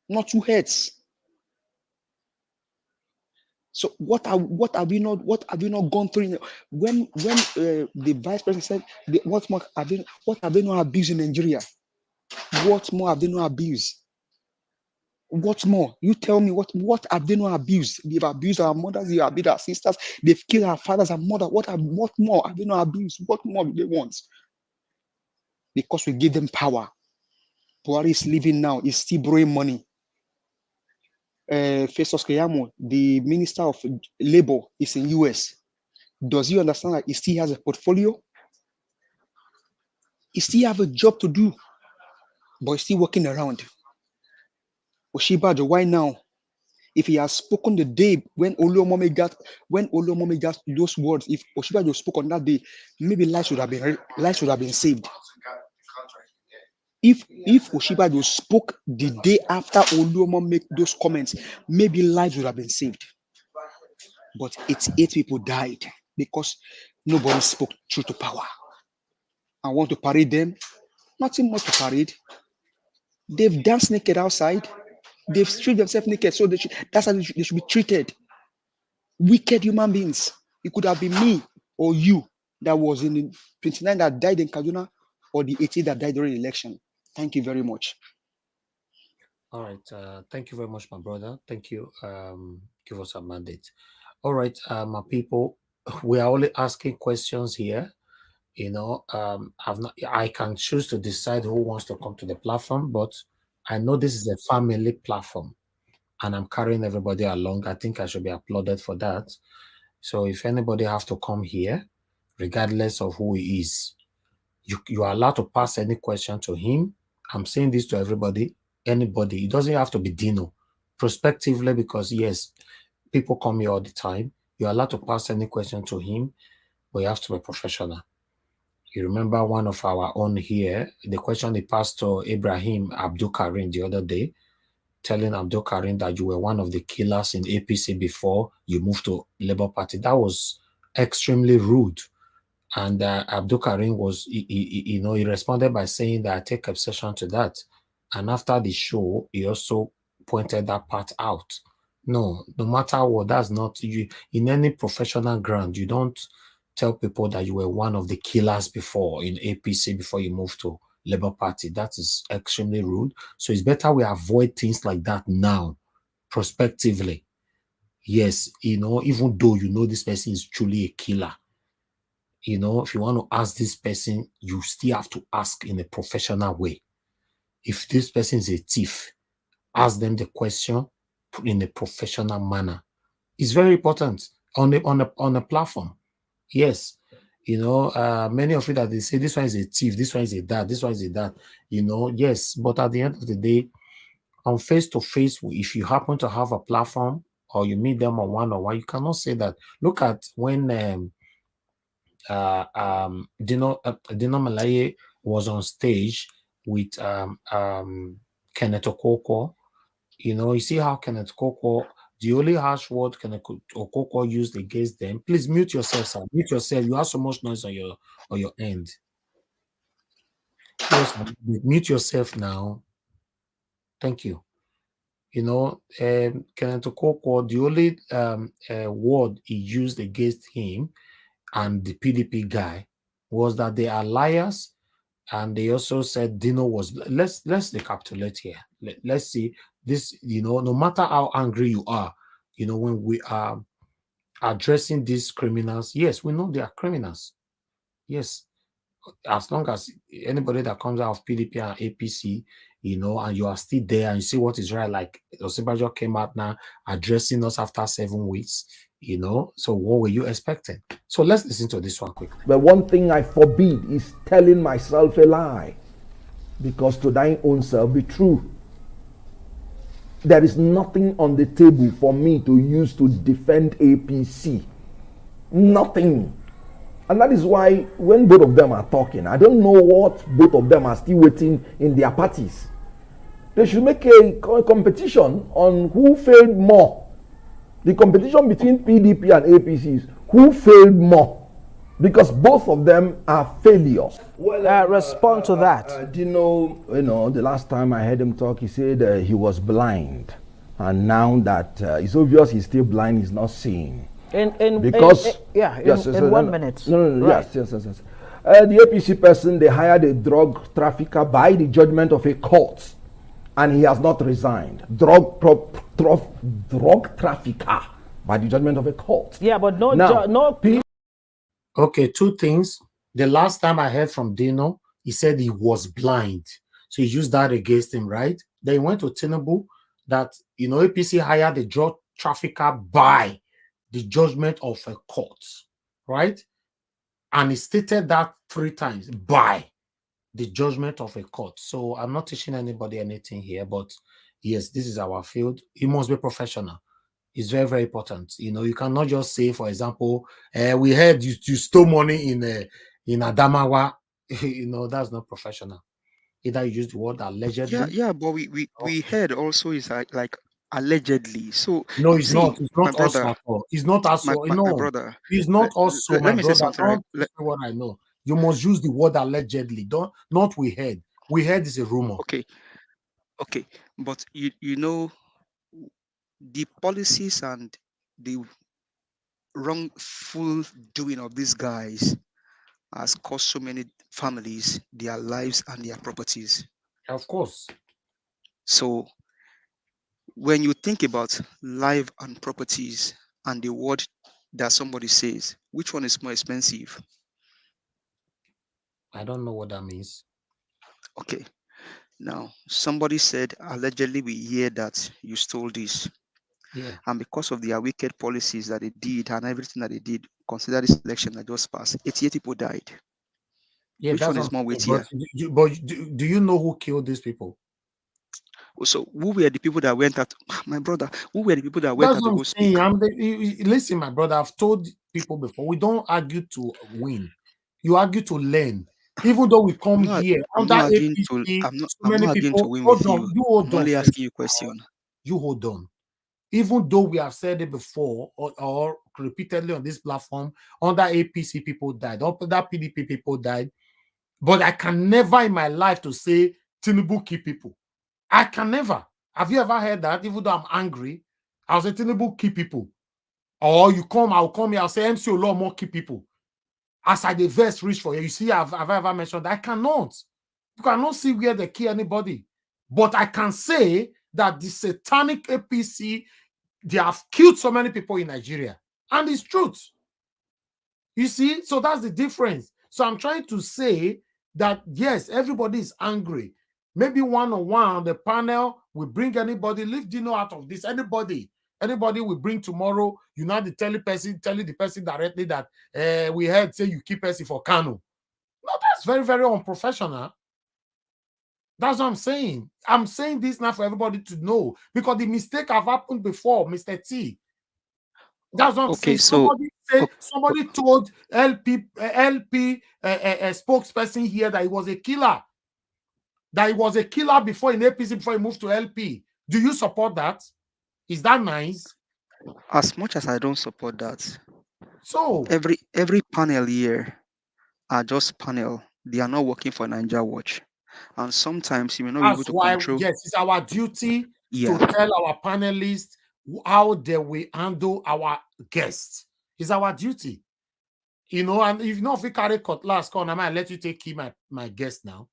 not two heads. So what have you not gone through? When the vice president said, what more have they not abused in Nigeria? What more have they not abused? What more? You tell me what have they not abused? They've abused our mothers, they've abused our sisters, they've killed our fathers and mothers. What more have they not abused? What more do they want? Because we give them power. Buhari is living now, he's still borrowing money. Festus Keyamo, the Minister of Labor, is in US. Does he understand that he still has a portfolio? He still have a job to do, but he's still working around. Osinbajo, why now? If he has spoken the day when Obi-Umahi got those words, if Osinbajo spoke on that day, maybe lives would have been saved. If Osinbajo spoke the day after Obi-Umahi made those comments, maybe lives would have been saved. But 88 people died because nobody spoke truth to power. I want to parade them. Nothing much to parade. They've danced naked outside. They've stripped themselves naked, so that's how they should be treated. Wicked human beings. It could have been me or you that was in the 29 that died in Kaduna, or the 80 that died during the election. Thank you very much. All right. Thank you very much, my brother. Thank you. Give us a mandate. All right, my people. We are only asking questions here. You know, I can choose to decide who wants to come to the platform, but I know this is a family platform and I'm carrying everybody along. I think I should be applauded for that. So if anybody have to come here, regardless of who he is, you are allowed to pass any question to him. I'm saying this to everybody. anybody. It doesn't have to be Dino. Prospectively, because yes, people come here all the time. You're allowed to pass any question to him, but you have to be professional. You remember one of our own here, the question he passed to Ibrahim Abdul Karim the other day, telling Abdul Karim that you were one of the killers in APC before you moved to Labour Party. That was extremely rude. And Abdul Karim was, he responded by saying that I take exception to that. And after the show, he also pointed that part out. No matter what, that's not you. In any professional ground, you don't tell people that you were one of the killers before in APC before you moved to Labour Party. That is extremely rude. So it's better we avoid things like that now, prospectively. Yes, even though this person is truly a killer, if you want to ask this person, you still have to ask in a professional way. If this person is a thief, ask them the question in a professional manner. It's very important on a platform. Yes. Many of you that they say this one is a thief, this one is a that, this one is a that, yes. But at the end of the day, on face to face, if you happen to have a platform or you meet them on one-on-one, you cannot say that. Look at when Dino Malaye was on stage with Kenneth Okoko. You see how Kenneth Okoko, the only harsh word Kenneth Okoko used against them. Please mute yourself, sir. Mute yourself. You have so much noise on your end. Yes, mute yourself now. Thank you. Kenneth Okoko, the only word he used against him and the PDP guy was that they are liars, and they also said Dino was. Let's recapitulate here. Let's see this. No matter how angry you are, when we are addressing these criminals, yes, we know they are criminals. Yes, as long as anybody that comes out of PDP and APC, and you are still there and you see what is right, like Osinbajo came out now addressing us after 7 weeks, so what were you expecting? So let's listen to this one quickly. But one thing I forbid is telling myself a lie, because to thine own self be true. There is nothing on the table for me to use to defend APC. Nothing. And that is why when both of them are talking, I don't know what both of them are still waiting in their parties. They should make a competition on who failed more. The competition between PDP and APC is who failed more, because both of them are failures. Well, respond to that. The last time I heard him talk, he said he was blind, and now that it's obvious he's still blind, he's not seeing. In 1 minute. No. Right. Yes. The APC person, they hired a drug trafficker by the judgment of a court, and he has not resigned. Drug trafficker by the judgment of a court. Yeah, but Okay, two things. The last time I heard from Dino, he said he was blind. So he used that against him, right? Then he went to Tinubu that, APC hired a drug trafficker by the judgment of a court, right? And he stated that 3 times, by the judgment of a court. So I'm not teaching anybody anything here, but yes, this is our field. You must be professional. It's very, very important. You cannot just say, for example, we heard you stole money in Adamawa. That's not professional. Either you use the word allegedly. Yeah, but we heard also is like allegedly. So no, it's see, not. It's not my also brother. at all. It's not also. My brother. It's not also, let my me say brother. something, right? Don't say what I know. You must use the word allegedly. Not we heard. We heard is a rumor. Okay, but the policies and the wrongful doing of these guys has cost so many families their lives and their properties. Of course. So when you think about life and properties and the word that somebody says, which one is more expensive? I don't know what that means. Okay. Now, somebody said, allegedly, we hear that you stole this. Yeah. And because of their wicked policies that they did and everything that they did, consider this election that just passed, 88 people died. Yeah, which one is more weightier? But do you know who killed these people? So who were the people that went out? My brother, who were the people that went That's out what to I'm go speak? saying. Listen, my brother, I've told people before, we don't argue to win. You argue to learn. Even though we come here I'm under not arguing to. APC, so I'm many not arguing to people. win Hold with on, you. you hold I'm on only first. asking you a question. You hold on. Even though we have said it before or repeatedly on this platform, under APC people died, under PDP people died, but I can never in my life to say Tinubu kill people. I can never. Have you ever heard that? Even though I'm angry, I'll say Tinubu kill people. Or you come, I'll come here, I'll say MC Olomo kill people. As I the verse reach for you, you see, have I ever mentioned that? I cannot. You cannot see where they kill anybody. But I can say that the satanic APC, they have killed so many people in Nigeria. And it's truth. You see? So that's the difference. So I'm trying to say that, yes, everybody is angry. Maybe one-on-one on the panel will bring anybody, leave Dino out of this. Anybody will bring tomorrow, you know, telling the person directly that we heard say you keep person for Kano. No, that's very, very unprofessional. That's what I'm saying. I'm saying this now for everybody to know because the mistake have happened before, Mr. T. That's what I'm saying. Somebody told LP spokesperson here that he was a killer. That he was a killer before in APC before he moved to LP. Do you support that? Is that nice? As much as I don't support that, so every panel here are just panel. They are not working for Nigeria Watch, and sometimes you may not be able That's to why, control. yes, it's our duty Yeah. to tell our panelists how they will handle our guests. It's our duty. You know, and if not, if we carry cutlass, come, I might let you take my guest now.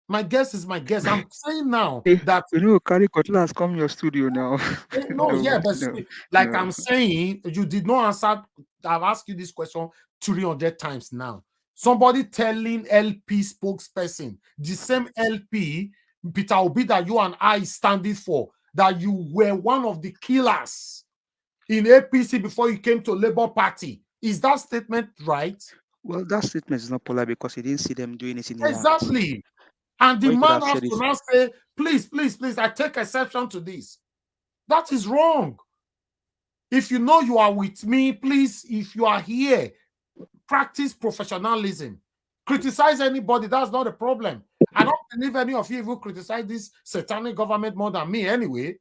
My guest is my guest. I'm saying now that you know, carry cutlass come your studio now. Like I'm saying, you did not answer. I've asked you this question 300 times now. Somebody telling LP spokesperson, the same LP, Peter Obi, that you and I standing for, that you were one of the killers in APC before you came to Labour Party. Is that statement right? Well, that statement is not polite because he didn't see them doing it in the Exactly. And the man has to now say, please, I take exception to this. That is wrong. If you know you are with me, please, if you are here, practice professionalism. Criticize anybody, that's not a problem. I don't believe any of you will criticize this satanic government more than me anyway.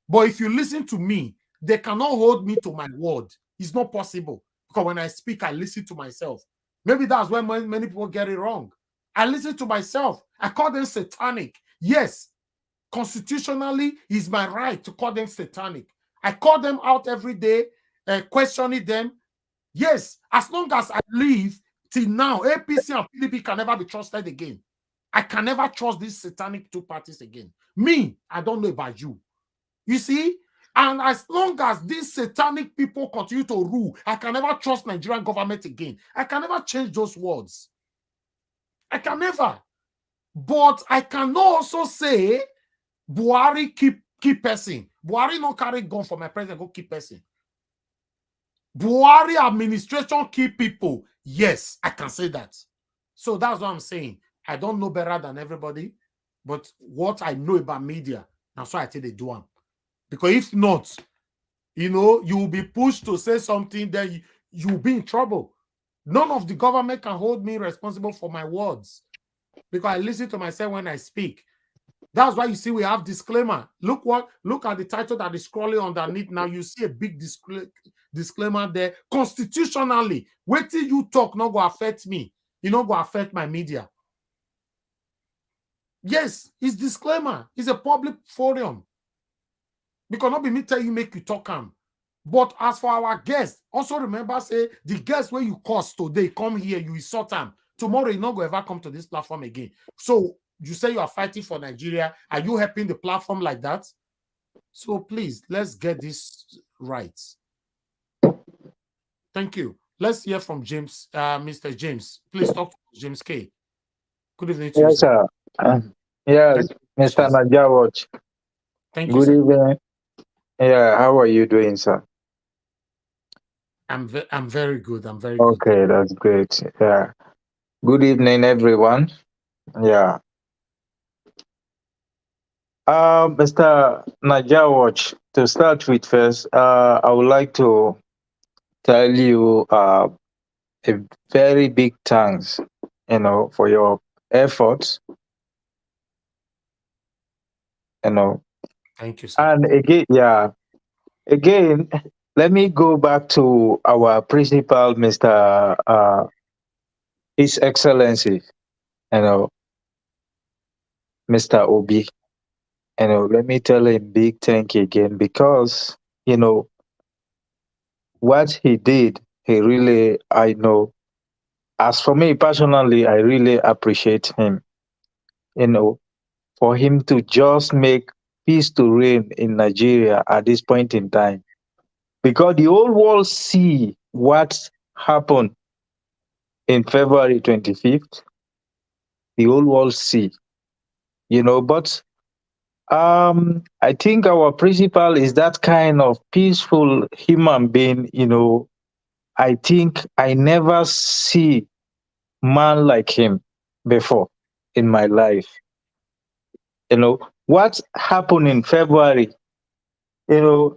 But if you listen to me, they cannot hold me to my word. It's not possible. Because when I speak, I listen to myself. Maybe that's where many people get it wrong. I listen to myself. I call them satanic. Yes, constitutionally, it's my right to call them satanic. I call them out every day, questioning them. Yes, as long as I live till now, APC and PDP can never be trusted again. I can never trust these satanic two parties again. Me, I don't know about you. You see? And as long as these satanic people continue to rule, I can never trust Nigerian government again. I can never change those words. I can never. But I can also say Buhari keep person. Buhari no carry gun for my president, go keep person. Buhari administration keep people. Yes, I can say that. So that's what I'm saying. I don't know better than everybody, but what I know about media, that's why I tell they do them. Because if not, you know, you will be pushed to say something, then you'll be in trouble. None of the government can hold me responsible for my words because I listen to myself when I speak. That's why you see we have disclaimer. Look at the title that is scrolling underneath. Now you see a big disclaimer there. Constitutionally, wait till you talk, not go affect me. You not go affect my media. Yes, it's disclaimer. It's a public forum. Because not be me tell you make you talk am. But as for our guests, also remember, say the guests where you cost today, come here, you insult them. Tomorrow, you're not going to ever come to this platform again. So you say you are fighting for Nigeria. Are you helping the platform like that? So please, let's get this right. Thank you. Let's hear from James, Mr. James. Please talk to James K. Good evening to you, sir. Yes, Mr. Najawat. Thank you, Good sir. evening. Yeah, how are you doing, sir? I'm very good. I'm very good. Okay, that's great. Yeah. Good evening, everyone. Yeah. Mr. Najawatch, to start with first, I would like to tell you a very big thanks, for your efforts, you know. Thank you, sir. And again, again, let me go back to our principal, Mr. His Excellency, you know, Mr. Obi. Let me tell him big thank you again because, what he did, he really, I know, as for me personally, I really appreciate him, you know, for him to just make peace to reign in Nigeria at this point in time. Because the whole world see what happened in February 25th. The whole world see, but I think our principal is that kind of peaceful human being. I think I never see man like him before in my life. What happened in February, you know,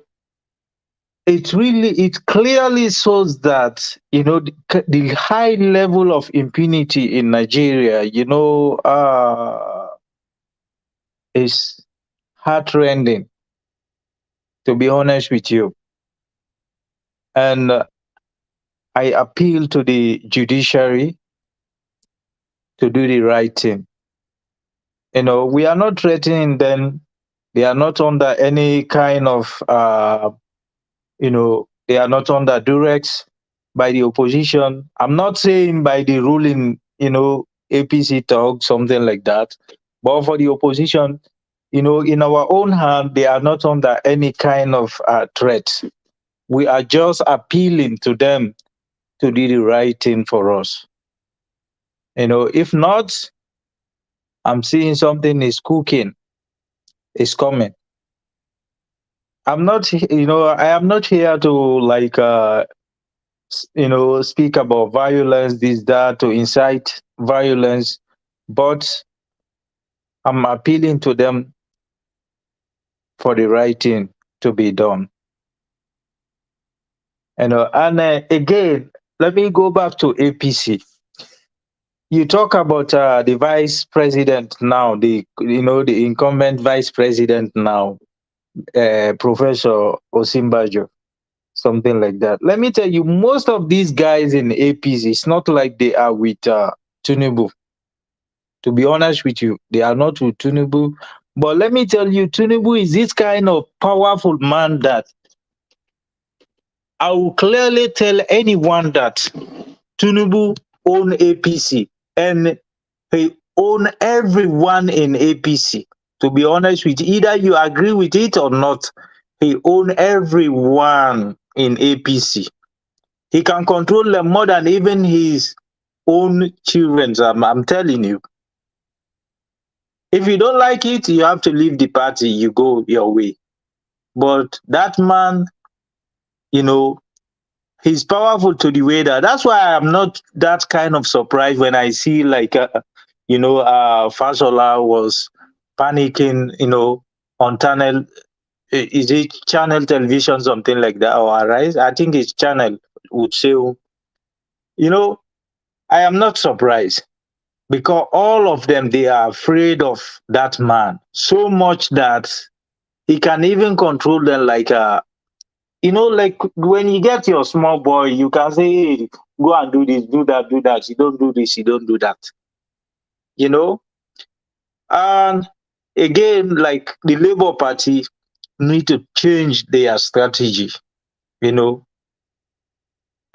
it clearly shows that, the high level of impunity in Nigeria, is heartrending, to be honest with you. And I appeal to the judiciary to do the right thing. We are not threatening them. They are not under any kind of, they are not under duress by the opposition. I'm not saying by the ruling, APC talk, something like that. But for the opposition, in our own hand, they are not under any kind of threat. We are just appealing to them to do the right thing for us. If not, I'm seeing something is cooking, is coming. I am not here to like, speak about violence, this, that, to incite violence, but I'm appealing to them for the right thing to be done. And again, let me go back to APC. You talk about the vice president now, the incumbent vice president now, Professor Osinbajo, something like that. Let me tell you, most of these guys in APC, it's not like they are with Tinubu. To be honest with you, they are not with Tinubu. But let me tell you, Tinubu is this kind of powerful man that I will clearly tell anyone that Tinubu own APC and he own everyone in APC. To be honest with you, either you agree with it or not, he own everyone in APC. He can control them more than even his own children. I'm telling you. If you don't like it, you have to leave the party. You go your way. But that man, he's powerful to the way that's why I'm not that kind of surprised when I see like, Fashola was panicking, on channel, is it channel television, something like that, or Arise? I think it's channel would say, I am not surprised because all of them, they are afraid of that man so much that he can even control them like, like when you get your small boy, you can say, hey, go and do this, do that, do that. You don't do this, you don't do that. And again, like the Labour Party need to change their strategy. I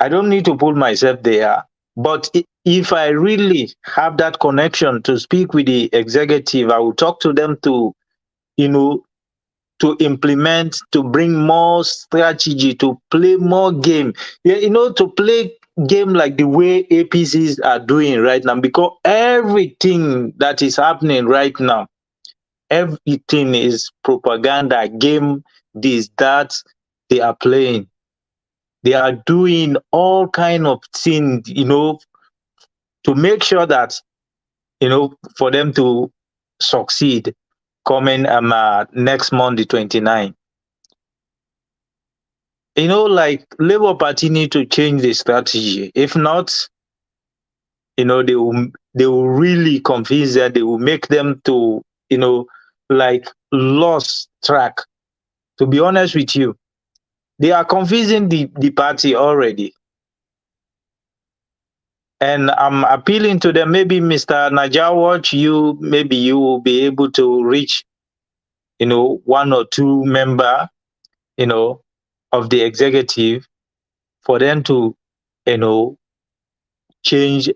don't need to put myself there, but if I really have that connection to speak with the executive, I will talk to them to, to implement, to bring more strategy, to play more game. To play game like the way APCs are doing right now, because everything that is happening right now, everything is propaganda, game, this, that, they are playing. They are doing all kind of things, to make sure that, for them to succeed. coming next month, the 29th. Like Labour Party need to change the strategy. If not, they will really confuse them. They will make them to, like lost track. To be honest with you, they are confusing the party already. And I'm appealing to them. Maybe Mr. Najawatch, maybe you will be able to reach, one or two member, of the executive for them to, change.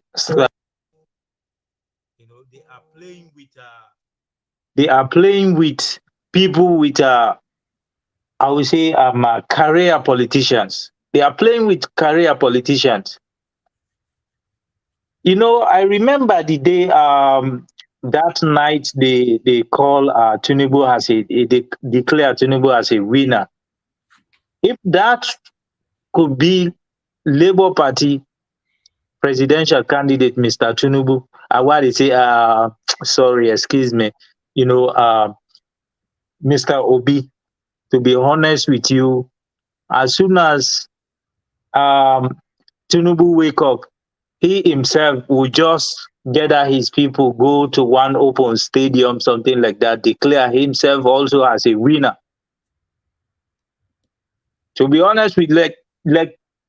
They are playing with people with, I would say, career politicians. They are playing with career politicians. I remember the day that night they call Tinubu as they declare Tinubu as a winner. If that could be Labour Party presidential candidate, Mr. Tinubu, why they say sorry, excuse me, Mr. Obi, to be honest with you, as soon as Tinubu wake up, he himself will just gather his people, go to one open stadium, something like that, declare himself also as a winner. To be honest with like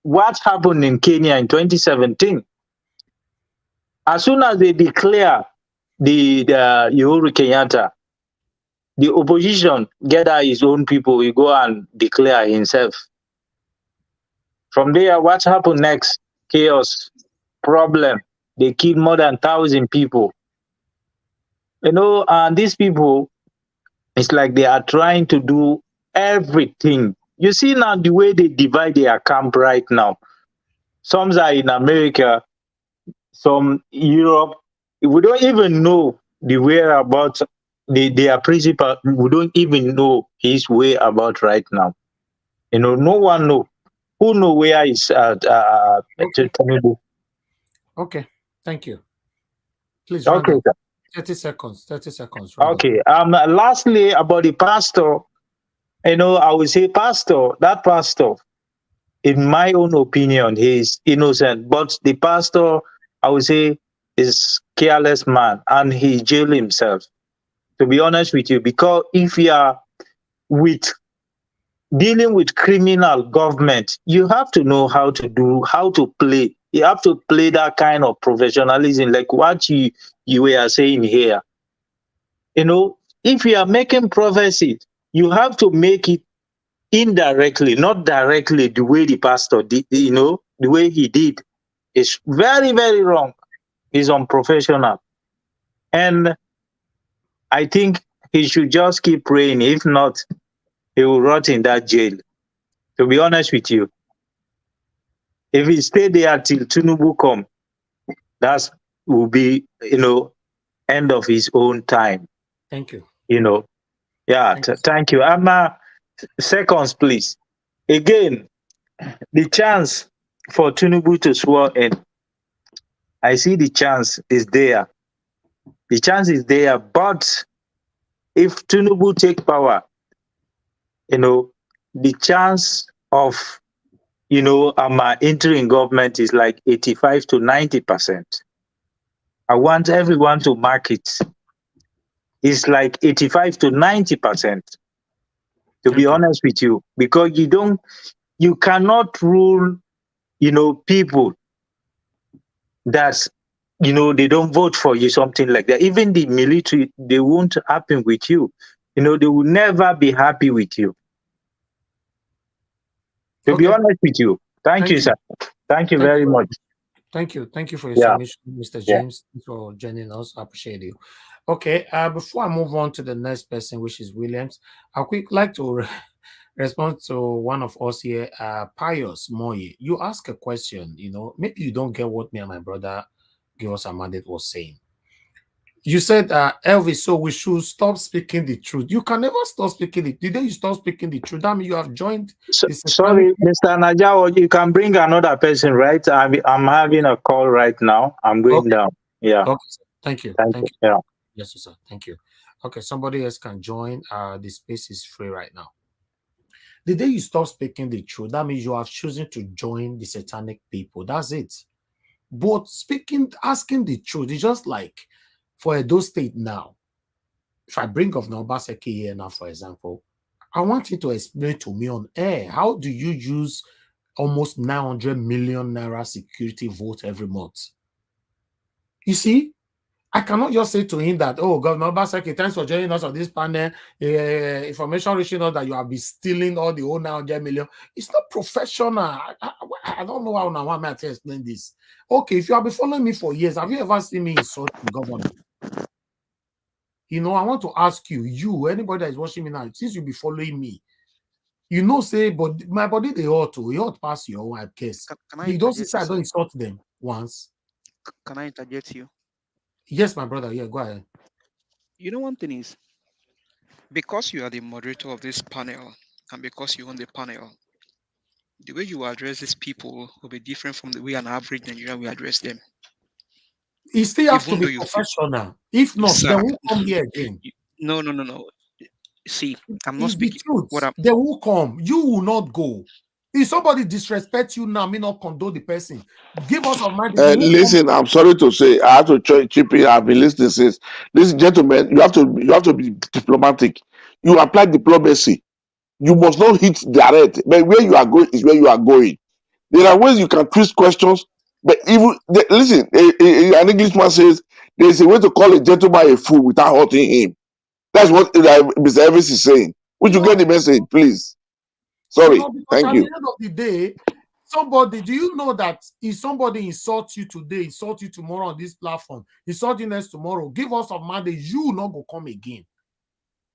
what happened in Kenya in 2017, as soon as they declare the Uhuru Kenyatta, the opposition gather his own people, he go and declare himself. From there, what happened next? Chaos, problem. They killed more than 1,000 people. And these people, it's like they are trying to do everything. You see now the way they divide their camp right now. Some are in America, some Europe. We don't even know the whereabouts. Their principal, we don't even know his whereabouts right now. No one know. Who know where is Tinubu? Okay, thank you. Please, okay, 30 seconds. 30 seconds. Okay. Lastly, about the pastor, I would say that pastor, in my own opinion, he is innocent. But the pastor, I would say, is careless man, and he jailed himself. To be honest with you, because if you are dealing with criminal government, you have to know how to play. You have to play that kind of professionalism, like what you were saying here. If you are making prophecy, you have to make it indirectly, not directly, the way the pastor did, the way he did. Is very, very wrong. It's unprofessional. And I think he should just keep praying. If not, he will rot in that jail. To be honest with you, if he stay there till Tinubu come, that will be, end of his own time. Thank you. Yeah, thank you. Seconds, please. Again, the chance for Tinubu to swear in, I see the chance is there. The chance is there, but if Tinubu take power, the chance of entering government is like 85 to 90%. I want everyone to mark it. It's like 85 to 90%. To be honest with you, because you cannot rule, people that, they don't vote for you, something like that. Even the military, they won't happen with you. They will never be happy with you. To be honest with you. Thank you, sir. Thank you very much. Thank you. Thank you for your submission, Mr. James, for joining us. I appreciate you. Okay, before I move on to the next person, which is Williams, I would like to respond to one of us here, Pius Moye. You ask a question, maybe you don't get what me and my brother Gios Amandit was saying. You said, Elvis, so we should stop speaking the truth. You can never stop speaking it. The day you stop speaking the truth, that means you have joined. Sorry, Mr. Najao, you can bring another person, right? I'm having a call right now. I'm going down. Yeah. Okay, sir. Thank you. Thank you. Yeah. Yes, sir. Thank you. Okay, somebody else can join. The space is free right now. The day you stop speaking the truth, that means you have chosen to join the satanic people. That's it. But asking the truth is just like for Edo State now. If I bring Governor Obaseki here now, for example, I want you to explain to me on air, how do you use almost 900 million naira security vote every month? You see, I cannot just say to him that, oh, Governor Obaseki, thanks for joining us on this panel. Information reaching us that you have been stealing all the whole 900 million. It's not professional. I don't know how now I'm to explain this. Okay, if you have been following me for years, have you ever seen me insult the governor? You know, I want to ask you, anybody that is watching me now, since you be following me, you know, say, but my body, they ought pass your wife case. Can I You don't interject say you, I don't sir? insult them once. Can I interject you? Yes, my brother. Yeah, go ahead. You know, one thing is, because you are the moderator of this panel, and because you own the panel, the way you address these people will be different from the way an average Nigerian will address them. You still have to Even be though you feel, professional. If not, they sir, won't come here again. no. See, I'm not It's the speaking. truth. What I'm They will come. You will not go. If somebody disrespect you now, me not condone the person. Give us a mind. You won't come. Listen, I'm sorry to say, I have to chip in. I've been listening since. Listen, gentlemen, you have to be diplomatic. You apply diplomacy. You must not hit direct. But where you are going is where you are going. There are ways you can twist questions. But even listen, an Englishman says there is a way to call a gentleman a fool without hurting him. That's what Mr. Evans is saying. Would you get the message, please? Sorry. Because Thank at the you. end of the day, somebody, do you know that if somebody insults you today, insult you tomorrow on this platform, insult you next tomorrow, give us some Monday, you not go come again.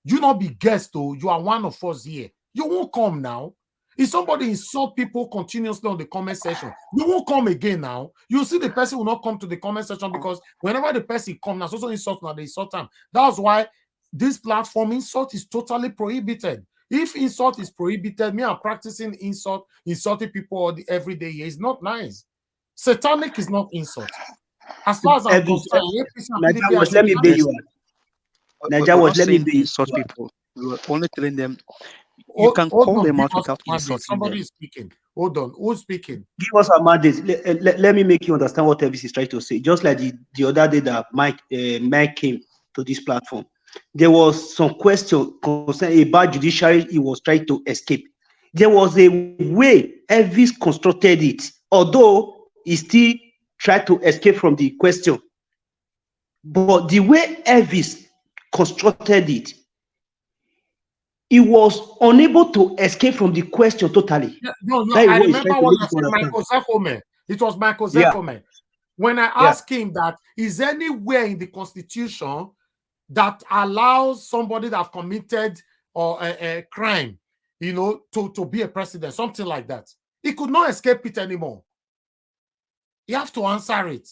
You not be guest though. You are one of us here. You won't come now. If somebody insult people continuously on the comment section, you won't come again now. You see the person will not come to the comment section because whenever the person comes, now also insult now, they insult them. That's why this platform insult is totally prohibited. If insult is prohibited, me I'm practicing insulting people every day here is not nice. Satanic is not insult. As far as I'm concerned, APC and PDP are let me be satanic. you. Naija we're watch, not let me saying be insult you. people. We're only telling them you can Hold call on, them give out us without a mandate. insulting Somebody them. is speaking. Hold on. Who's speaking? Give us a mandate. Let me make you understand what Elvis is trying to say. Just like the other day that Mike came to this platform, there was some question concerning about judiciary he was trying to escape. There was a way Elvis constructed it, although he still tried to escape from the question. But the way Elvis constructed it, he was unable to escape from the question totally. No, That is I what he's trying remember to what make I you said, understand. Michael Zefome. It was Michael Yeah, Zefome. When I yeah. asked him that, is anywhere in the Constitution that allows somebody that have committed or a crime, to be a president, something like that. He could not escape it anymore. You have to answer it.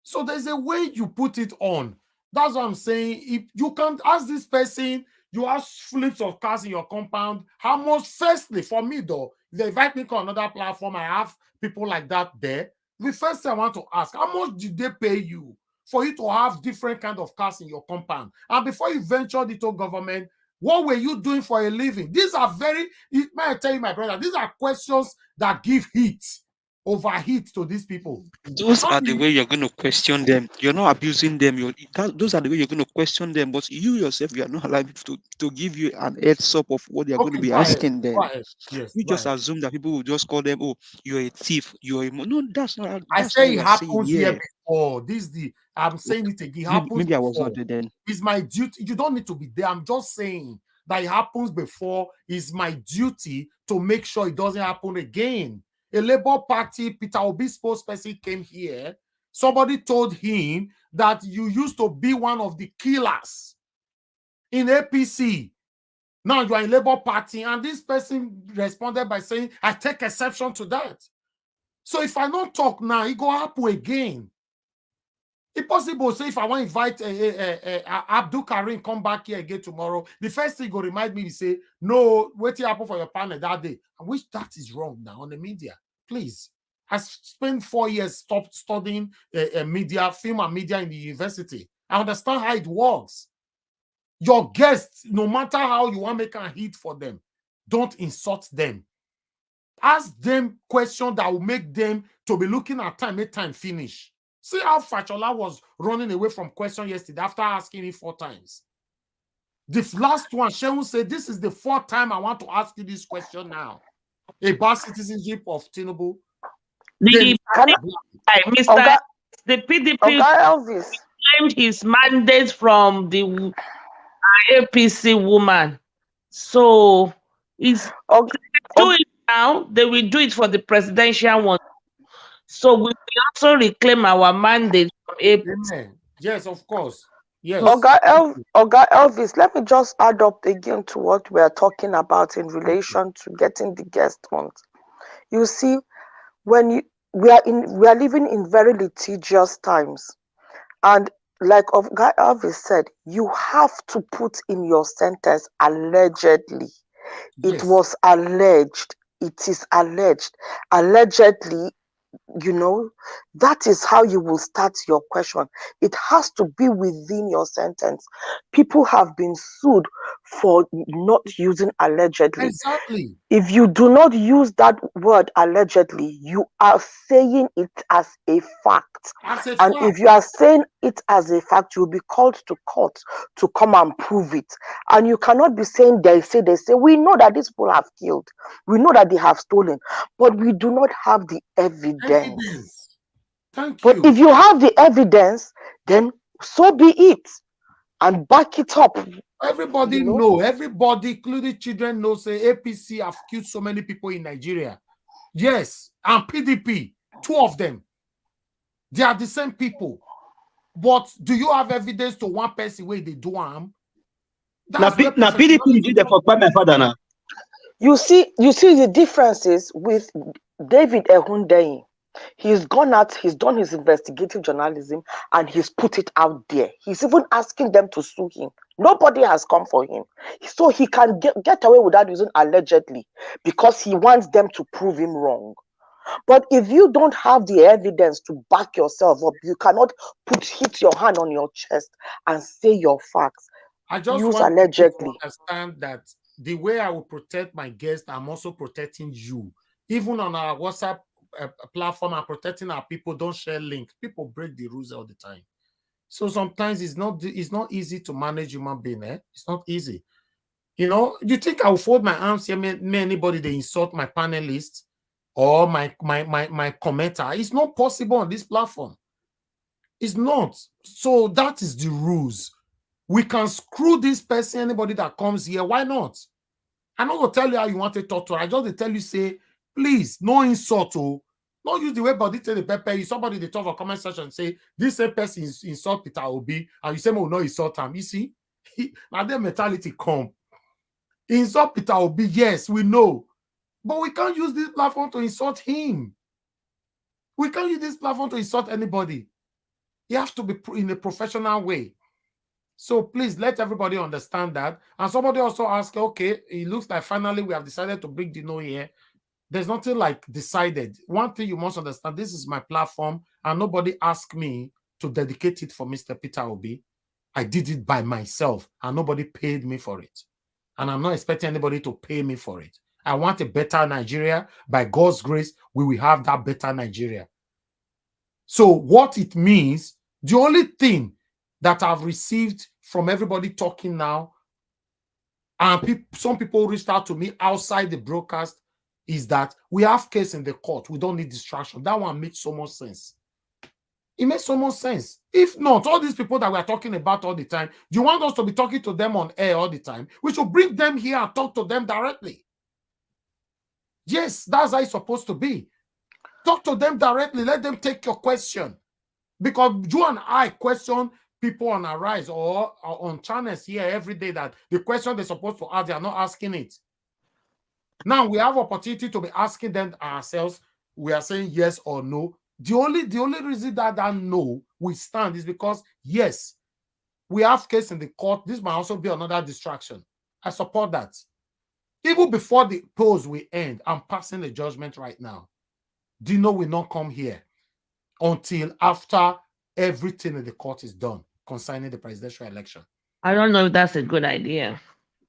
So there's a way you put it on. That's what I'm saying. If you can't ask this person, you have flips of cars in your compound. How much? Firstly, for me though, if they invite me to another platform, I have people like that there. The first thing I want to ask, how much did they pay you for you to have different kind of cars in your compound? And before you ventured into government, what were you doing for a living? These are may I tell you, my brother, these are questions that give heat, overheat to these people. Those are the way you're going to question them. You're not abusing them. Those are the way you're going to question them. But you yourself, you are not allowed to give you an heads up of what they're going to Okay, be go ahead. asking Go them. ahead. Yes, You go just ahead. assume that people will just call them, oh, you're a thief. No, that's not. I That's not say what it we're saying happens here here. before. I'm saying it again. It happens Maybe I was not before. there then. It's my duty. You don't need to be there. I'm just saying that it happens before. It's my duty to make sure it doesn't happen again. A Labour Party, Peter Obi spokesperson came here. Somebody told him that you used to be one of the killers in APC. Now you are in Labour Party, and this person responded by saying, I take exception to that. So if I don't talk now, it go happen again. It's possible, say, if I want to invite Abdul Karim come back here again tomorrow, the first thing go remind me to say, no, wait till happen for your panel that day. I wish that is wrong now on the media. Please. I spent 4 years studying media, film and media in the university. I understand how it works. Your guests, no matter how you want to make a hit for them, don't insult them. Ask them questions that will make them to be looking at time, make time finish. See how Fashola was running away from question yesterday after asking me 4 times. The last one, Shehu said, this is the 4th time I want to ask you this question now about citizenship of Tinubu. The Mr. The PDP claimed his mandate from the APC woman. So it's do it now. They will do it for the presidential one. So we will also reclaim our mandate from APC. Amen. Yes, of course. Yes. Oga Elvis, let me just add up again to what we are talking about in relation to getting the guest on. You see, when we are living in very litigious times, and like Oga Elvis said, you have to put in your sentence allegedly. It was alleged. It is alleged. Allegedly, that is how you will start your question. It has to be within your sentence. People have been sued for not using allegedly. Exactly. If you do not use that word allegedly, you are saying it as a fact. And if you are saying it as a fact, you'll be called to court to come and prove it. And you cannot be saying they say. We know that these people have killed. We know that they have stolen, but we do not have the evidence. Thank you. But if you have the evidence, then so be it. And back it up. Everybody know, everybody, including children, know say APC have killed so many people in Nigeria. Yes, and PDP, 2 of them. They are the same people. But do you have evidence to one person where they do harm? Now PDP did that for my father now. You see the differences with David Ehundeyin. He's gone out, he's done his investigative journalism, and he's put it out there. He's even asking them to sue him. Nobody has come for him. So he can get away without using allegedly because he wants them to prove him wrong. But if you don't have the evidence to back yourself up, you cannot hit your hand on your chest and say your facts. I just use want allegedly. to understand that the way I will protect my guests, I'm also protecting you. Even on our WhatsApp platform, I'm protecting our people. Don't share links. People break the rules all the time. So sometimes it's not easy to manage human being. It's not easy. You think I will fold my arms here? May anybody they insult my panelists or my commenter? It's not possible on this platform. It's not. So that is the rules. We can screw this person, anybody that comes here. Why not? I'm not going to tell you how you want to talk to her. I just tell you, say, please, no insult. Don't use the way body tell the pepper. Somebody they talk for comment section and say, this same person insult Peter Obi, and you say, oh, no, insult him. You see? Now their mentality come. Insult Peter Obi, yes, we know. But we can't use this platform to insult him. We can't use this platform to insult anybody. You have to be in a professional way. So please let everybody understand that. And somebody also asked, okay, it looks like finally we have decided to bring Dino here. There's nothing like decided. One thing you must understand, this is my platform and nobody asked me to dedicate it for Mr. Peter Obi. I did it by myself and nobody paid me for it. And I'm not expecting anybody to pay me for it. I want a better Nigeria. By God's grace, we will have that better Nigeria. So what it means, the only thing that I've received from everybody talking now, and some people reached out to me outside the broadcast, is that we have case in the court. We don't need distraction. That one makes so much sense. It makes so much sense. If not, all these people that we are talking about all the time, you want us to be talking to them on air all the time? We should bring them here and talk to them directly. Yes, that's how it's supposed to be. Talk to them directly. Let them take your question. Because you and I question people on Arise or on channels here every day that the question they're supposed to ask, they are not asking it. Now we have opportunity to be asking them ourselves. We are saying yes or no. The only reason that no we stand is because, yes, we have case in the court. This might also be another distraction. I support that. Even before the polls will end, I'm passing the judgment right now. Dino will not come here until after everything in the court is done concerning the presidential election. I don't know if that's a good idea.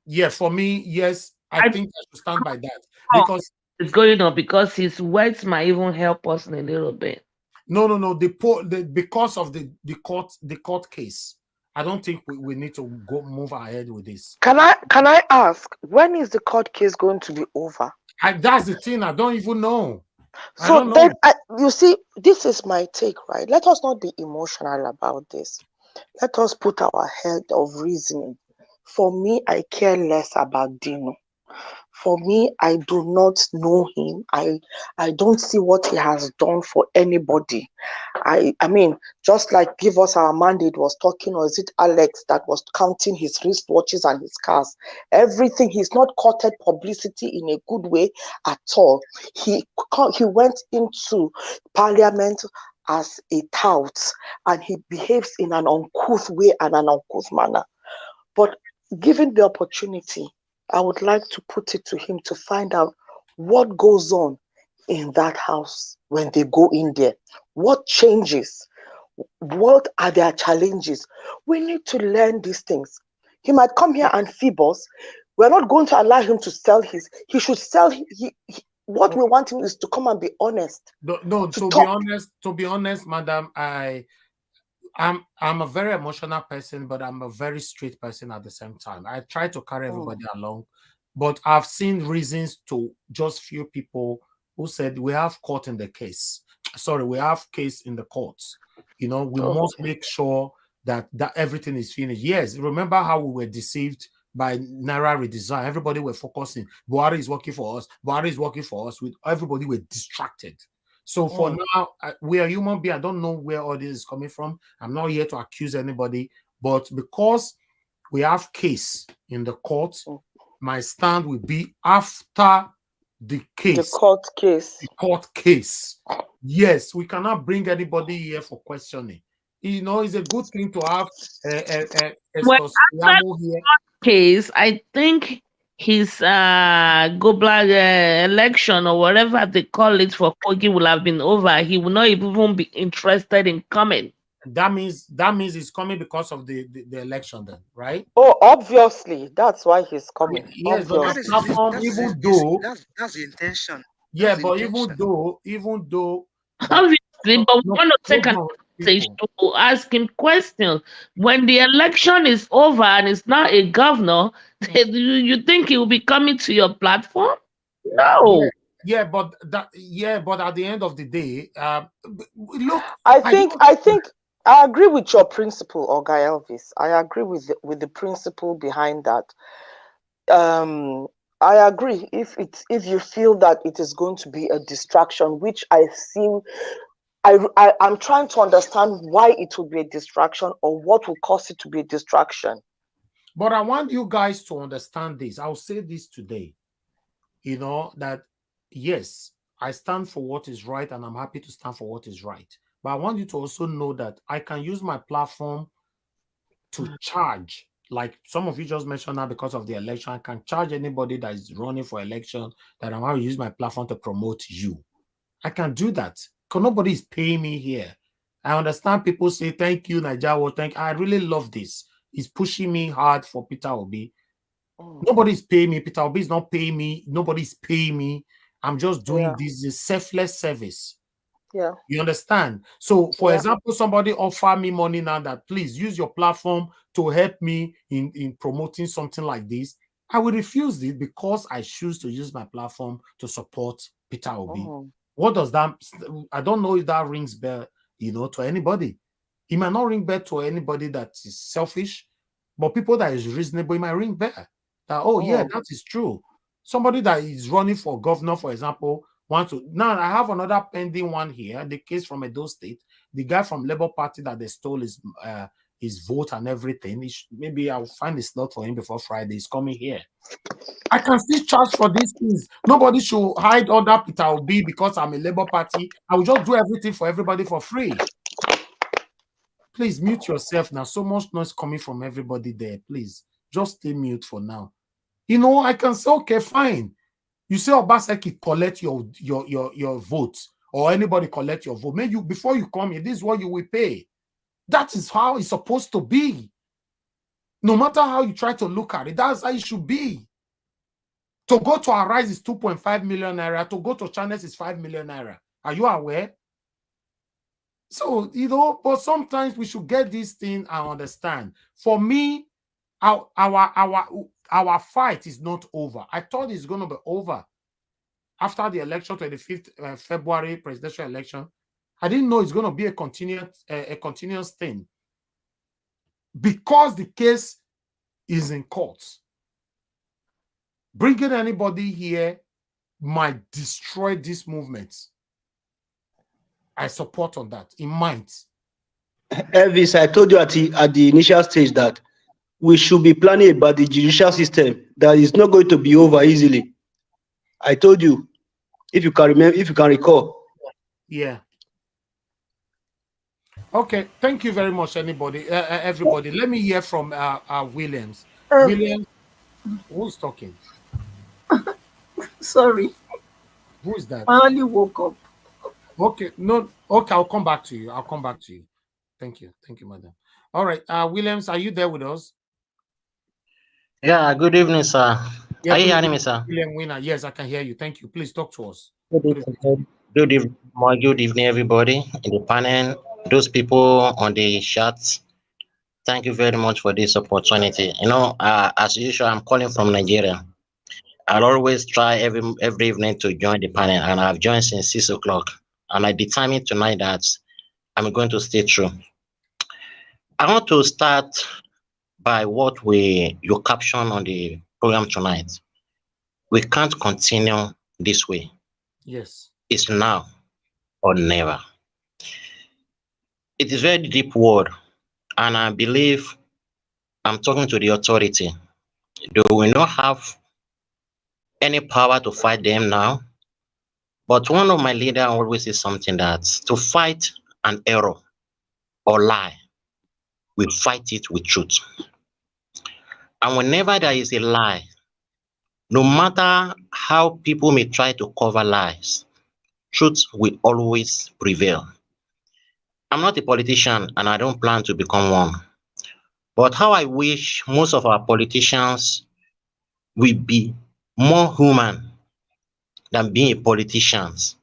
Yeah, for me, yes, I I think I should stand by that oh, because it's going on because his words might even help us in a little bit. no, because of the court case, I don't think we need to go move ahead with this. Can I ask, when is the court case going to be over? That's the thing. I don't even know. I don't So then, know. you see, this is my take, right? Let us not be emotional about this. Let us put our head of reasoning. For me, I care less about Dino. For me, I do not know him. I don't see what he has done for anybody. I mean, just like Give Us Our Mandate was talking, or is it Alex that was counting his wristwatches and his cars? Everything, he's not courted publicity in a good way at all. He went into parliament as a tout, and he behaves in an uncouth way and an uncouth manner. But given the opportunity, I would like to put it to him to find out what goes on in that house when they go in there. What changes? What are their challenges? We need to learn these things. He might come here and fib us. We're not going to allow him to sell his. He should sell. What we want him is to come and be honest. No, to to talk. be honest, madam, I'm a very emotional person, but I'm a very straight person at the same time. I try to carry everybody along, but I've seen reasons to just few people who said we have court in the case. Sorry, we have case in the courts. We must make sure that everything is finished. Yes, remember how we were deceived by Naira redesign? Everybody were focusing. Buhari is working for us. Buhari is working for us. With everybody were distracted. So for now, we are human beings. I don't know where all this is coming from. I'm not here to accuse anybody, but because we have case in the court, my stand will be after the case. The court case. The court case. Yes, we cannot bring anybody here for questioning. It's a good thing to have a Well, after here. case, I think his Gobla election or whatever they call it for Kogi will have been over. He will not even be interested in coming. That means it's coming because of the election, then, right? Oh, obviously, that's why he's coming. Yes, but obviously. the platform, even though that's the intention. yeah, That's the but intention. even though Obviously, but we want to take an advantage to ask him questions. When the election is over and it's not a governor, you think he will be coming to your platform? No. Yeah, but at the end of the day, look, I think I agree with your principle, Oga Elvis. I agree with the principle behind that. I agree if you feel that it is going to be a distraction, which I see. I'm trying to understand why it would be a distraction or what will cause it to be a distraction. But I want you guys to understand this. I'll say this today. That yes, I stand for what is right and I'm happy to stand for what is right. But I want you to also know that I can use my platform to charge, like some of you just mentioned now because of the election. I can charge anybody that is running for election that I want to use my platform to promote you. I can do that because nobody is paying me here. I understand people say, thank you, Naija. I really love this. It's pushing me hard for Peter Obi. Nobody's paying me. Peter Obi is not paying me. Nobody's paying me. I'm just doing this selfless service. Yeah. You understand? So, for example, somebody offer me money now that please use your platform to help me in promoting something like this. I will refuse it because I choose to use my platform to support Peter Obi. What does that? I don't know if that rings bell, to anybody. It might not ring bell to anybody that is selfish, but people that is reasonable, it might ring bell. That yeah, that is true. Somebody that is running for governor, for example, want to. Now I have another pending one here. The case from Edo State, the guy from Labour Party that they stole his vote and everything. Maybe I'll find a slot for him before Friday. He's coming here. I can still charge for these things. Nobody should hide under Peter Obi because I'm a Labour Party. I will just do everything for everybody for free. Please mute yourself now. So much noise coming from everybody there. Please just stay mute for now. I can say, okay, fine. You say Obaseki collect your vote, or anybody collect your vote. Maybe before you come here, this is what you will pay. That is how it's supposed to be. No matter how you try to look at it, that's how it should be. To go to Arise is 2.5 million naira. To go to Channels is 5 million naira. Are you aware? So, but sometimes we should get this thing and understand. For me, our fight is not over. I thought it's going to be over after the election, 25th February presidential election. I didn't know it's going to be a continuous thing because the case is in courts. Bringing anybody here might destroy this movement. I support on that. It might. Elvis, I told you at the initial stage that we should be planning about the judicial system that is not going to be over easily. I told you, if you can remember, if you can recall. Yeah. Okay. Thank you very much, everybody. Let me hear from Williams. Williams, who's talking? Sorry. Who is that? I only woke up. Okay. No. Okay. I'll come back to you. Thank you. Thank you, madam. All right. Williams, are you there with us? Yeah, good evening, sir. Yeah, Are you hearing me, sir? William Winner. Yes, I can hear you. Thank you. Please talk to us. Good evening, everybody in the panel, those people on the chat. Thank you very much for this opportunity. As usual, I'm calling from Nigeria. I'll always try every evening to join the panel, and I've joined since 6 o'clock. And I determined tonight that I'm going to stay true. I want to start by what you caption on the program tonight. We can't continue this way. Yes. It's now or never. It is very deep word, and I believe I'm talking to the authority. They will not have any power to fight them now. But one of my leaders always says something that to fight an error or lie, we fight it with truth. And whenever there is a lie, no matter how people may try to cover lies, truth will always prevail. I'm not a politician and I don't plan to become one. But how I wish most of our politicians will be more human than being politicians,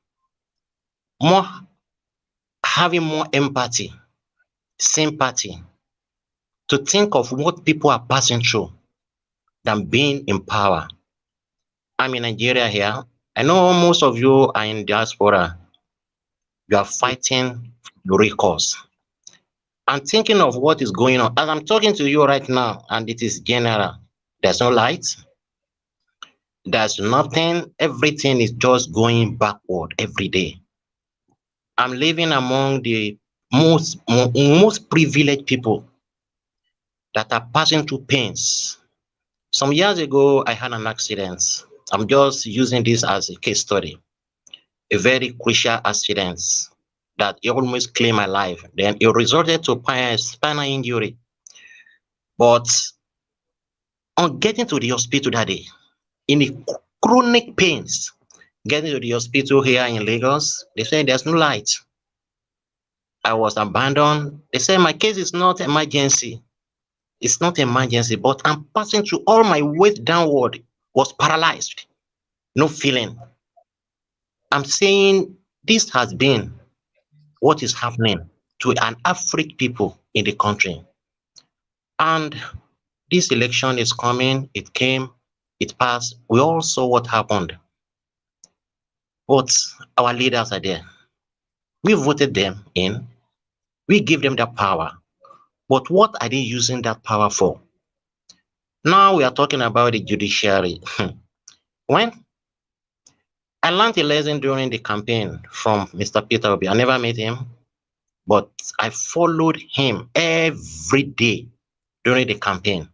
having more empathy, sympathy, to think of what people are passing through than being in power. I'm in Nigeria here. I know most of you are in diaspora. You are fighting the real cause. I'm thinking of what is going on. As I'm talking to you right now, and it is general, there's no light, there's nothing, everything is just going backward every day. I'm living among the most privileged people that are passing through pains. Some years ago, I had an accident. I'm just using this as a case study. A very crucial accident that almost claimed my life. Then it resulted to spinal injury. But on getting to the hospital that day, in the chronic pains, getting to the hospital here in Lagos, they said there's no light. I was abandoned. They said my case is not emergency. It's not emergency, but I'm passing through, all my weight downward was paralyzed. No feeling. I'm saying this has been what is happening to an African people in the country. And this election is coming, it came, it passed. We all saw what happened. But our leaders are there. We voted them in. We give them that power. But what are they using that power for? Now we are talking about the judiciary. When I learned a lesson during the campaign from Mr. Peter Obi. I never met him, but I followed him every day during the campaign.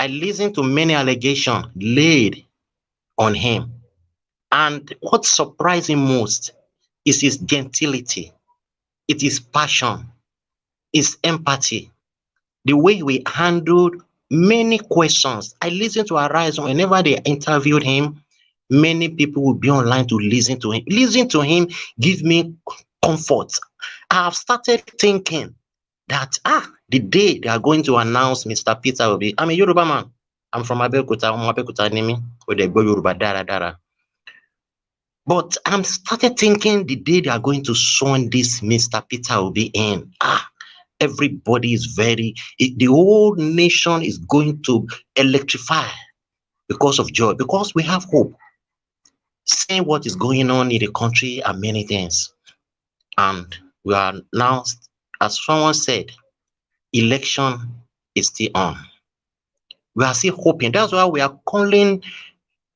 I listened to many allegations laid on him. And what surprised him most is his gentility, it is passion, his empathy, the way we handled many questions. I listened to Arise whenever they interviewed him. Many people will be online to listen to him. Listen to him give me comfort. I have started thinking that The day they are going to announce Mr. Peter Obi, I'm a Yoruba man. I'm from Abeokuta, Nimi, with the Yoruba Dara Dara. But I'm started thinking the day they are going to swan this Mr. Peter Obi in. Everybody is the whole nation is going to electrify because of joy, because we have hope. Seeing what is going on in the country and many things. And we are now, as someone said, election is still on. We are still hoping. That's why we are calling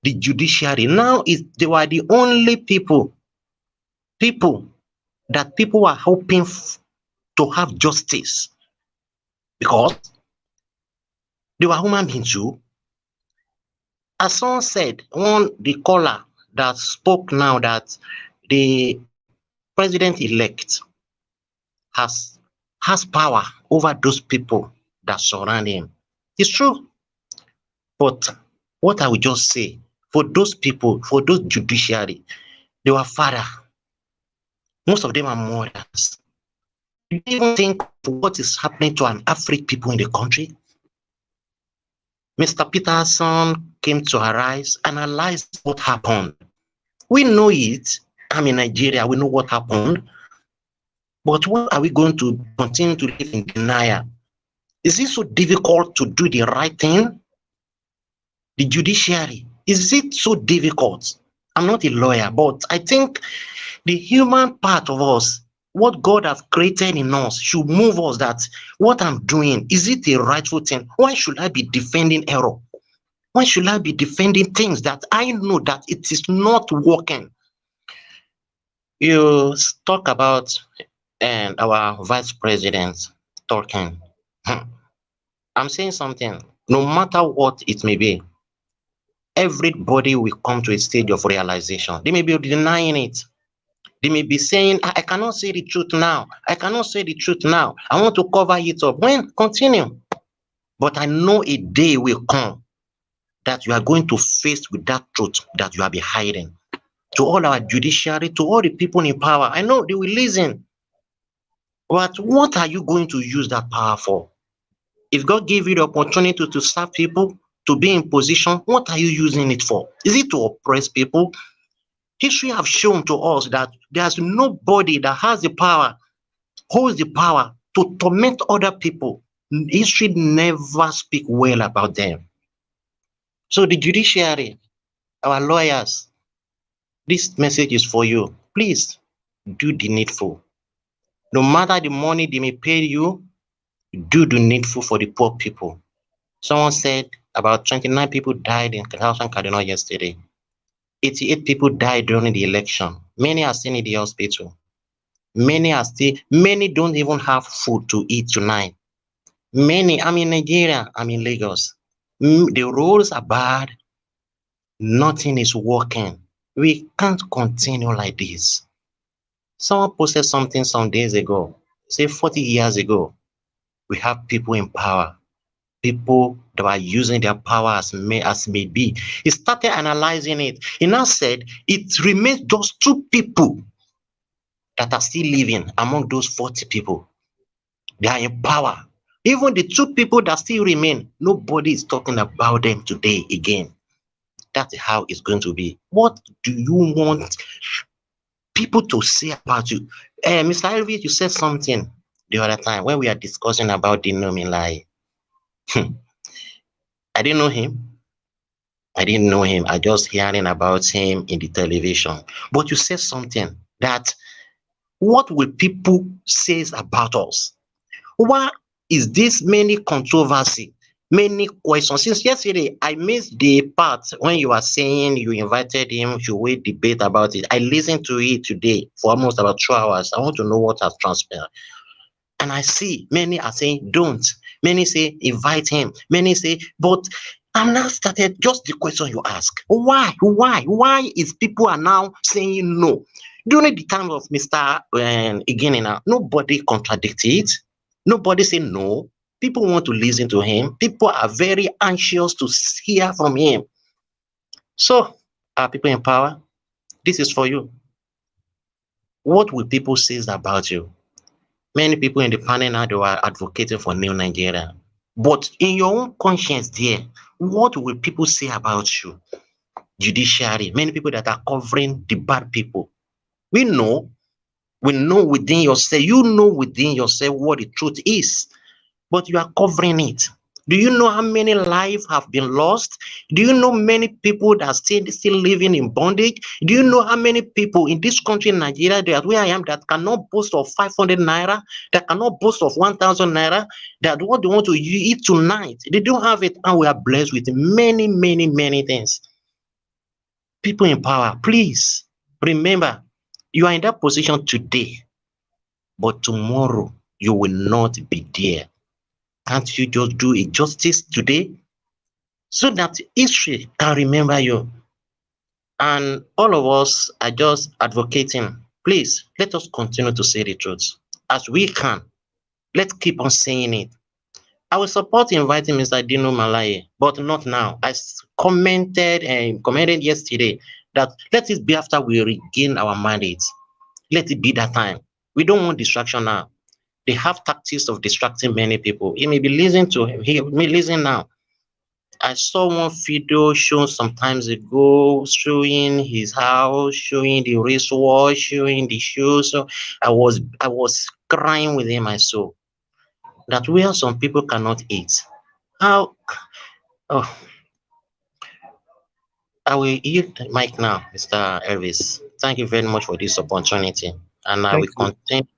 the judiciary. Now they were the only people that people were hoping to have justice, because they were human beings too. As someone said, the caller that spoke now, that the president-elect has power over those people that surround him. It's true. But what I would just say, for those people, for those judiciary, they were father. Most of them are mothers. You even think of what is happening to an African people in the country. Mr. Peterson came to arise, analyze what happened. We know it. I'm in Nigeria. We know what happened. But what are we going to continue to live in denial? Is it so difficult to do the right thing? The judiciary, is it so difficult? I'm not a lawyer, but I think the human part of us, what God has created in us, should move us that what I'm doing, is it a rightful thing? Why should I be defending error? Why should I be defending things that I know that it is not working? You talk about and our vice president talking. I'm saying something. No matter what it may be, everybody will come to a stage of realization. They may be denying it. They may be saying, I cannot say the truth now. I cannot say the truth now. I want to cover it up. When? Continue. But I know a day will come that you are going to face with that truth that you have been hiding. To all our judiciary, to all the people in power, I know they will listen. But what are you going to use that power for? If God gave you the opportunity to serve people, to be in position, what are you using it for? Is it to oppress people? History have shown to us that there's nobody that has the power, holds the power to torment other people. History never speak well about them. So the judiciary, our lawyers, this message is for you. Please do the needful. No matter the money they may pay you, do the needful for the poor people. Someone said about 29 people died in Southern Cardinal yesterday. 88 people died during the election. Many are still in the hospital. Many don't even have food to eat tonight. I'm in Nigeria, I'm in Lagos. The roads are bad. Nothing is working. We can't continue like this. Someone posted something some days ago, say 40 years ago, we have people in power, people that are using their power as may be. He started analyzing it. He now said it remains just 2 people that are still living among those 40 people. They are in power. Even the 2 people that still remain, nobody is talking about them today again. That's how it's going to be. What do you want people to say about you? Mr. Elvis, you said something the other time when we are discussing about the Nominai. I didn't know him. I just hearing about him in the television. But you said something that what will people say about us? Why is this many controversy, many questions? Since yesterday, I missed the part when you are saying you invited him to we debate about it. I listened to it today for almost about 2 hours. I want to know what has transpired. And I see many are saying don't. Many say invite him. Many say, but I'm now started just the question you ask. Why? Why is people are now saying no? During the time of Mr. Iginina, nobody contradicted it. Nobody say no. People want to listen to him. People are very anxious to hear from him. So, are people in power? This is for you. What will people say about you? Many people in the panel now, they were advocating for new Nigeria. But in your own conscience there, what will people say about you? Judiciary, many people that are covering the bad people. We know within yourself, you know within yourself what the truth is, but you are covering it. Do you know how many lives have been lost? Do you know many people that are still living in bondage? Do you know how many people in this country, in Nigeria, that where I am, that cannot boast of 500 naira, that cannot boast of 1,000 naira, that what they want to eat tonight, they don't have it, and we are blessed with many, many, many things. People in power, please remember, you are in that position today, but tomorrow you will not be there. Can't you just do it justice today so that history can remember you? And all of us are just advocating. Please let us continue to say the truth as we can. Let's keep on saying it. I will support inviting Mr. Dino Malaye, but not now. I commented yesterday that let it be after we regain our mandate. Let it be that time. We don't want distraction now. They have tactics of distracting many people. He may be listening to him. He may listen now. I saw one video shown some times ago showing his house, showing the wristwatch, showing the shoes. So I was crying within my soul that where some people cannot eat. How oh, I will yield the mic now, Mr. Elvis. Thank you very much for this opportunity. And I Thank will you. continue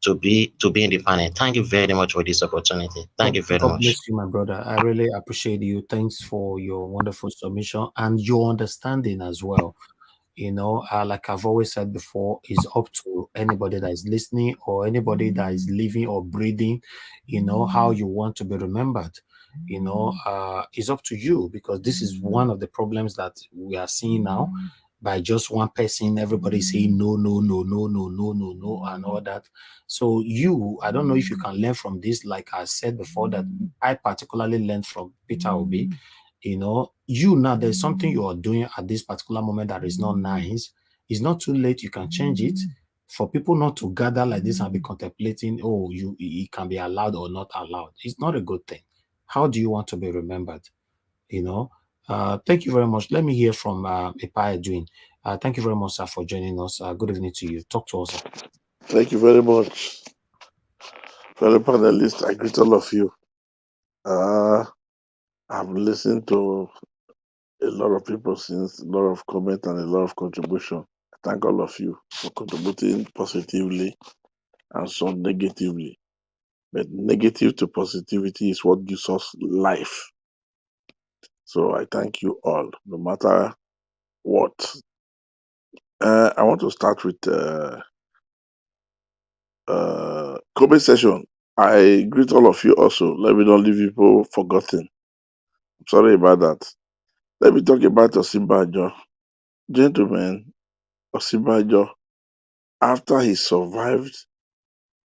to be in the panel. Thank you very much for this opportunity. Thank you very God much. bless you, my brother. I really appreciate you. Thanks for your wonderful submission and your understanding as well. Like I've always said before, it's up to anybody that is listening or anybody that is living or breathing, how you want to be remembered. It's up to you, because this is one of the problems that we are seeing now. By just one person, everybody saying no, no, no, no, no, no, no, no, and all that. So I don't know if you can learn from this. Like I said before, that I particularly learned from Peter Obi. Now there's something you are doing at this particular moment that is not nice. It's not too late. You can change it. For people not to gather like this and be contemplating, oh, it can be allowed or not allowed. It's not a good thing. How do you want to be remembered? Thank you very much. Let me hear from Epai Edwin. Thank you very much, sir, for joining us. Good evening to you. Talk to us, sir. Thank you very much. Fellow panelists, I greet all of you. I've listened to a lot of people since, a lot of comment and a lot of contribution. I thank all of you for contributing positively and some negatively. But negative to positivity is what gives us life. So I thank you all, no matter what. I want to start with comment session. I greet all of you also. Let me not leave people forgotten. I'm sorry about that. Let me talk about Osinbajo. Gentlemen, Osinbajo, after he survived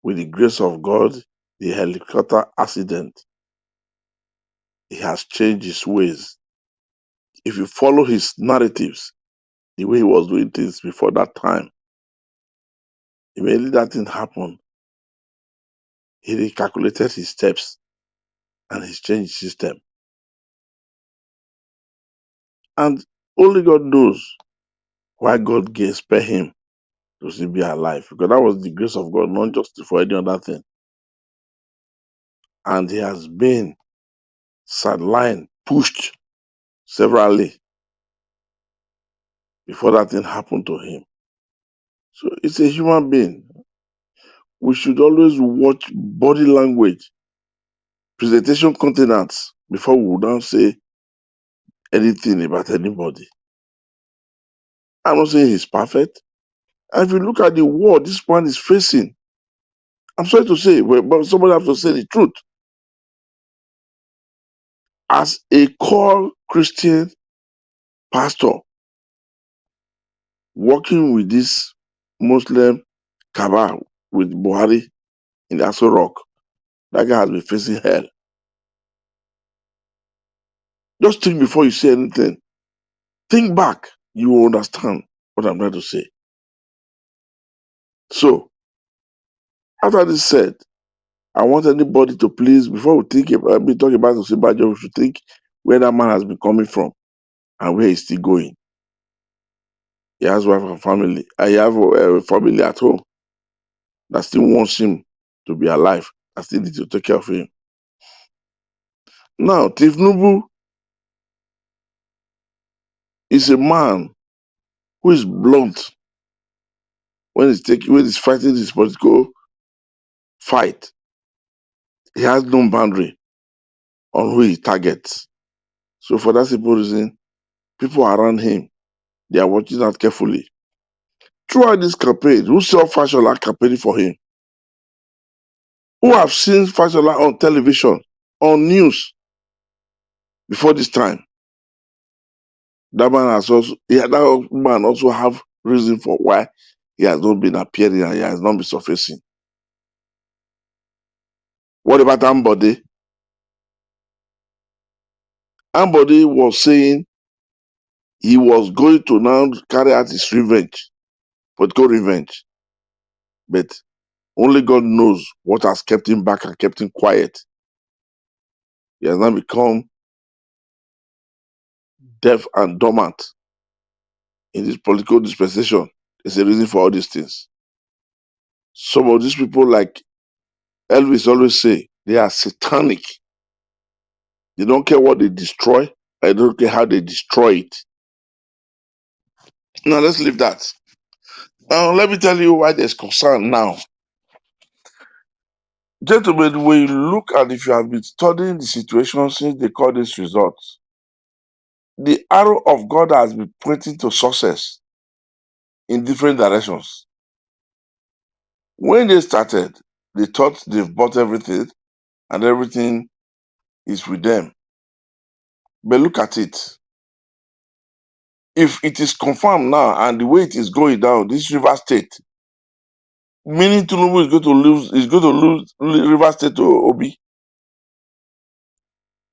with the grace of God the helicopter accident, he has changed his ways. If you follow his narratives, the way he was doing things before that time, immediately that thing happened, he recalculated his steps and he's changed his system. And only God knows why God gave spare him to still be alive, because that was the grace of God, not just for any other thing. And he has been sidelined, pushed severally before that thing happened to him. So it's a human being. We should always watch body language, presentation countenance before we don't say anything about anybody. I'm not saying he's perfect. And if you look at the war this man is facing, I'm sorry to say, but somebody has to say the truth. As a core Christian pastor working with this Muslim cabal with Buhari in the Aso Rock, that guy has been facing hell. Just think before you say anything. Think back. You will understand what I'm trying to say. So, After this said, I want anybody to please, before we think about me talking about Osinbajo, we should think where that man has been coming from and where he's still going. He has wife and family. I have a family at home that still wants him to be alive. I still need to take care of him. Now, Tinubu is a man who is blunt when he's fighting his political fight. He has no boundary on who he targets. So for that simple reason, people around him, they are watching out carefully. Throughout this campaign, who saw Fashola campaigning for him? Who have seen Fashola on television, on news before this time? That man also have reason for why he has not been appearing and he has not been surfacing. What about Ambode? Ambode was saying he was going to now carry out his revenge, political revenge. But only God knows what has kept him back and kept him quiet. He has now become deaf and dormant in this political dispensation. There's a reason for all these things. Some of these people, like Elvis always say, they are satanic. They don't care what they destroy. I don't care how they destroy it. Now let's leave that. Now let me tell you why there's concern now. Gentlemen, when you look at, if you have been studying the situation since they call these results, the arrow of God has been pointing to success in different directions. When they started, they thought they've bought everything and everything is with them. But look at it. If it is confirmed now and the way it is going down, this River State, meaning Tinubu is going to lose River State to Obi.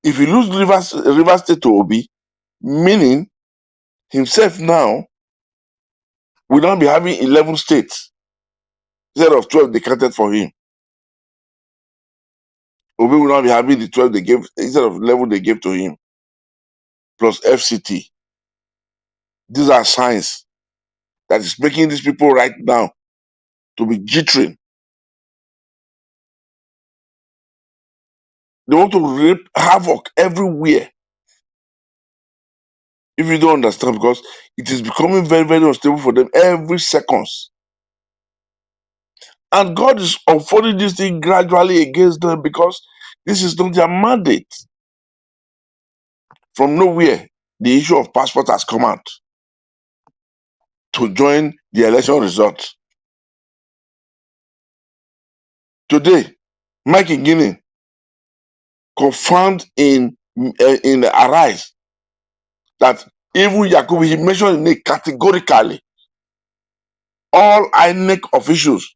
If he lose River State to Obi, meaning himself now will now be having 11 states instead of 12 they counted for him. Obi will now be having the 12 they gave instead of 11 they gave to him, plus FCT. These are signs that is making these people right now to be jittering. They want to reap havoc everywhere. If you don't understand, because it is becoming very, very unstable for them every seconds. And God is unfolding this thing gradually against them because this is not their mandate. From nowhere, the issue of passport has come out to join the election results. Today, Mike Guinea confirmed in Arise that even Yakubu, he mentioned it categorically, all INEC officials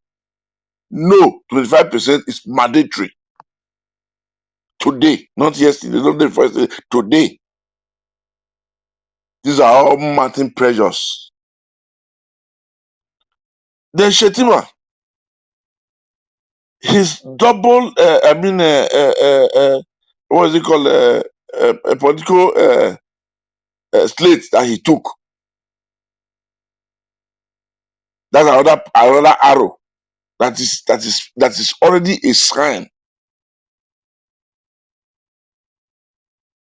know 25% is mandatory. Today, not yesterday, not the first day, today. These are all mounting pressures. Then Shetima, his double, what is it called, a political slate that he took. That's another arrow that is already a sign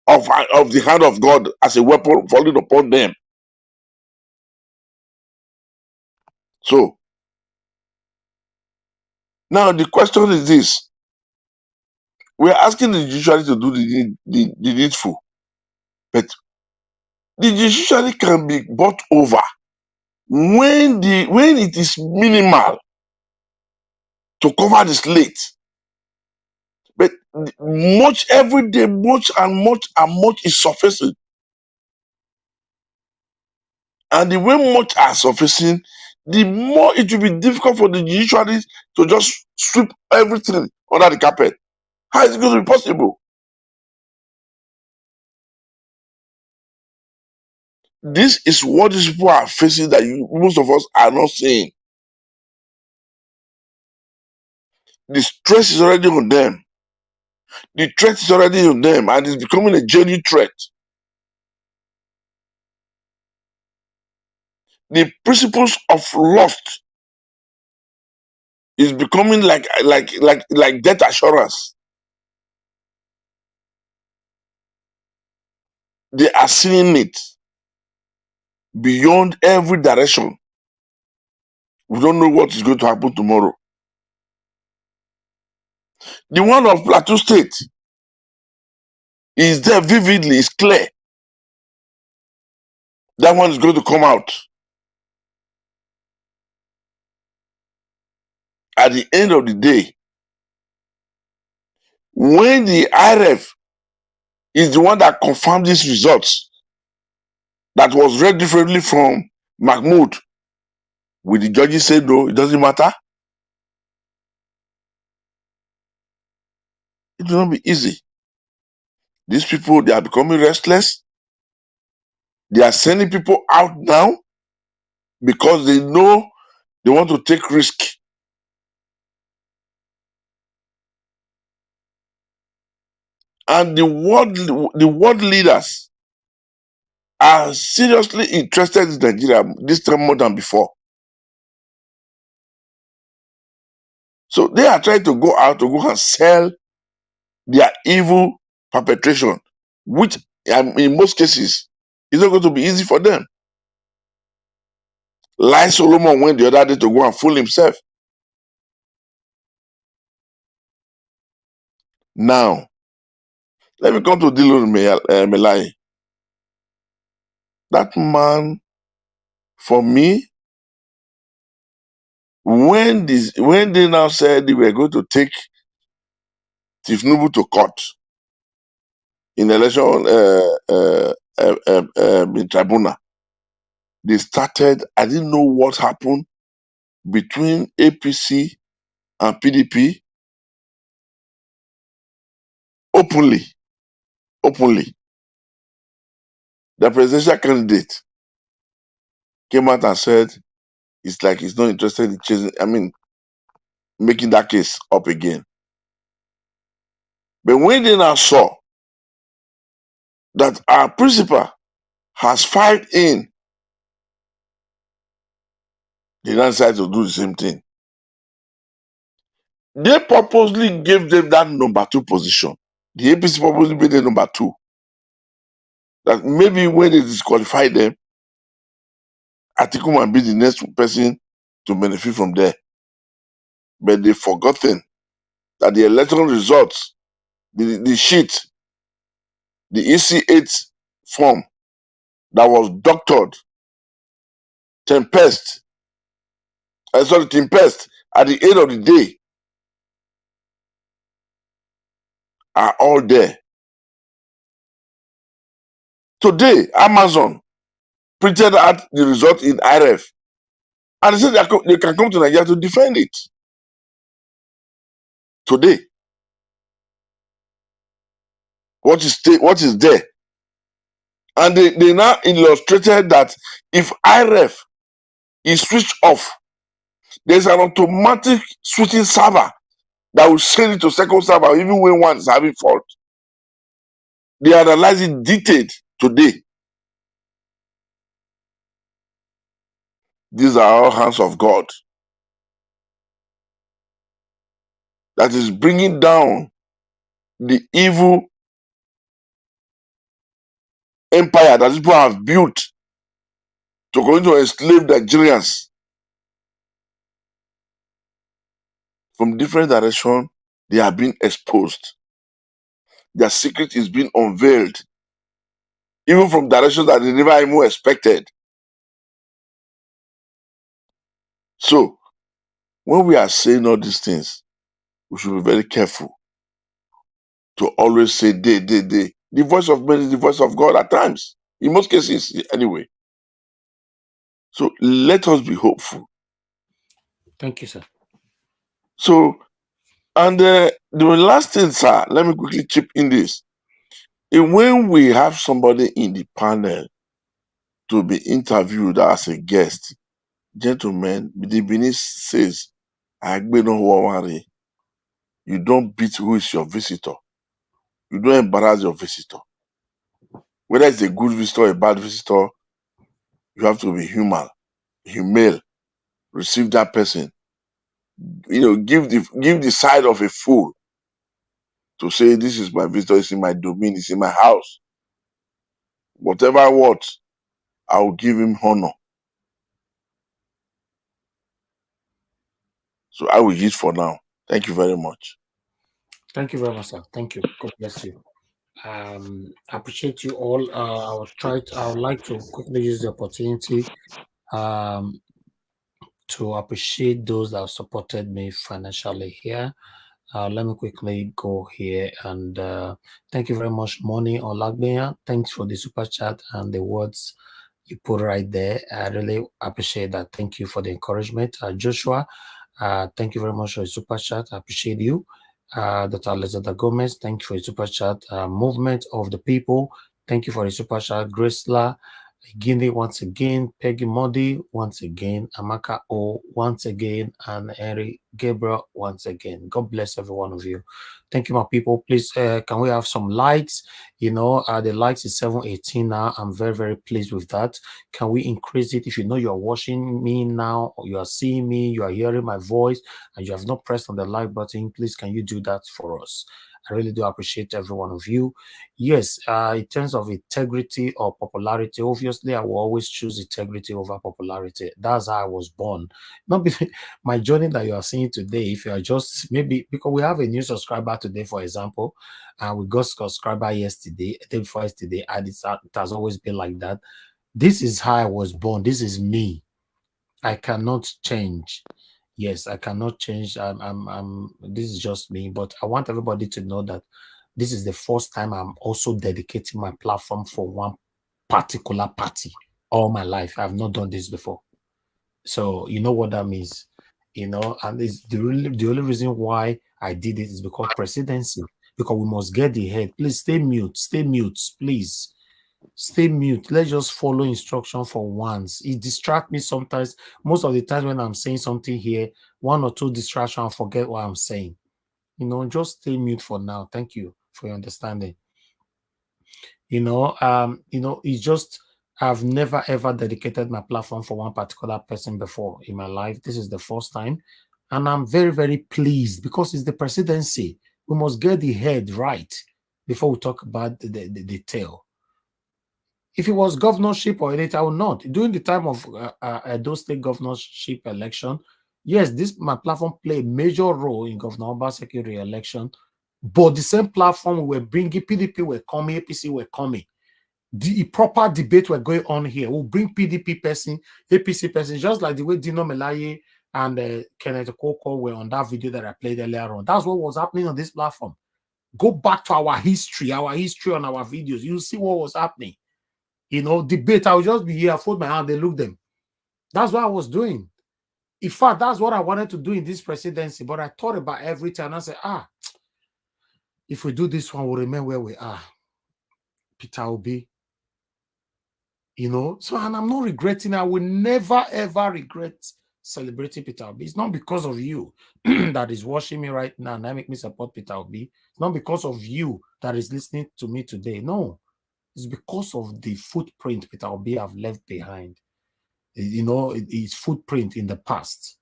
of the hand of God as a weapon falling upon them. So now the question is this: we are asking the judiciary to do the needful, but the judiciary can be bought over when it is minimal to cover the slate, but much every day, much and much is surfacing, and the way much are surfacing, the more it will be difficult for the judiciary to just sweep everything under the carpet. How is it going to be possible? This is what these people are facing that most of us are not seeing. The stress is already on them. The threat is already on them, and it's becoming a genuine threat. The principles of lust is becoming like death assurance. They are seeing it beyond every direction. We don't know what is going to happen tomorrow. The one of Plateau State is there vividly, it's clear. That one is going to come out. At the end of the day, when the IRF is the one that confirmed these results, that was read differently from Mahmoud, will the judges say no, it doesn't matter? It will not be easy. These people, they are becoming restless. They are sending people out now because they know they want to take risk. And the world leaders are seriously interested in Nigeria this time more than before. So they are trying to go out to go and sell their evil perpetration, which in most cases is not going to be easy for them. Like Solomon went the other day to go and fool himself. Now, let me come to Dylan Melai. That man, for me, when they now said they were going to take Tinubu to court in election in tribunal, they started. I didn't know what happened between APC and PDP openly. The presidential candidate came out and said it's like he's not interested in chasing, making that case up again. But when they now saw that our principal has filed in, they now decided to do the same thing. They purposely gave them that number 2 position. The APC purposely made them number 2. That maybe when they disqualify them, Atiku might be the next person to benefit from there. But they've forgotten that the electoral results, the sheet, the EC8 form that was doctored, Tempest, at the end of the day, are all there. Today, Amazon printed out the result in IRF, and they said they can come to Nigeria to defend it. Today, what is there? And they now illustrated that if IRF is switched off, there's an automatic switching server that will send it to second server even when one is having fault. They analyze it detailed today. These are all hands of God that is bringing down the evil empire that people have built to going to enslave Nigerians from different directions. They are being exposed. Their secret is being unveiled, even from directions that they never even expected. So, when we are saying all these things, we should be very careful to always say they. The voice of man is the voice of God at times, in most cases, anyway. So, let us be hopeful. Thank you, sir. So, and the last thing, sir, let me quickly chip in this. When we have somebody in the panel to be interviewed as a guest, gentlemen, the Benin says, "Agbe no worry." You don't beat who is your visitor. You don't embarrass your visitor. Whether it's a good visitor or a bad visitor, you have to be humane, receive that person. Give the side of a fool to say, this is my visitor, it's in my domain, it's in my house. Whatever what, I will give him honor. So I will eat for now. Thank you very much. Thank you very much, sir. Thank you. God bless you. I appreciate you all. I would like to quickly use the opportunity um, to appreciate those that have supported me financially here. Let me quickly go here and thank you very much, Moni Olagbenya. Thanks for the super chat and the words you put right there. I really appreciate that. Thank you for the encouragement. Joshua, thank you very much for the super chat. I appreciate you. Dr. Alexander Gomez, thank you for the super chat. Movement of the People, thank you for the super chat. Grisla, Guinea once again, Peggy Modi once again, Amaka O once again, and Henry Gabriel once again. God bless every one of you. Thank you, my people. Please, can we have some likes? The likes is 718 now. I'm very, very pleased with that. Can we increase it? If you know you are watching me now, or you are seeing me, you are hearing my voice, and you have not pressed on the like button, please, can you do that for us? I really do appreciate every one of you. Yes, in terms of integrity or popularity, obviously, I will always choose integrity over popularity. That's how I was born. Not my journey that you are seeing today. If you are just maybe because we have a new subscriber today, for example, and we got subscriber yesterday, day before yesterday, and it has always been like that. This is how I was born. This is me. I cannot change. Yes, I cannot change. This is just me, but I want everybody to know that this is the first time I'm also dedicating my platform for one particular party all my life. I've not done this before. So you know what that means, and it's the only reason why I did it is because presidency, because we must get the head. Please stay mute, please. Stay mute. Let's just follow instruction for once. It distracts me sometimes. Most of the time when I'm saying something here, one or two distractions, I forget what I'm saying. Just stay mute for now. Thank you for your understanding. It's just I've never ever dedicated my platform for one particular person before in my life. This is the first time. And I'm very, very pleased because it's the presidency. We must get the head right before we talk about the tail. If it was governorship or anything, I would not. During the time of Edo State governorship election, yes, my platform played a major role in Governor Obaseki re-election. But the same platform we were bringing, PDP were coming, APC were coming. The proper debate were going on here. We'll bring PDP person, APC person, just like the way Dino Melaye and Kenneth Koko were on that video that I played earlier on. That's what was happening on this platform. Go back to our history on our videos. You'll see what was happening. Debate. I would just be here, I fold my hand, they look them. That's what I was doing. In fact, that's what I wanted to do in this presidency. But I thought about everything and I said, if we do this one, we'll remain where we are. Peter Obi. So and I'm not regretting. I will never ever regret celebrating Peter Obi. It's not because of you that is watching me right now and that make me support Peter Obi. It's not because of you that is listening to me today. No, it's because of the footprint Peter Obi have left behind. His footprint in the past.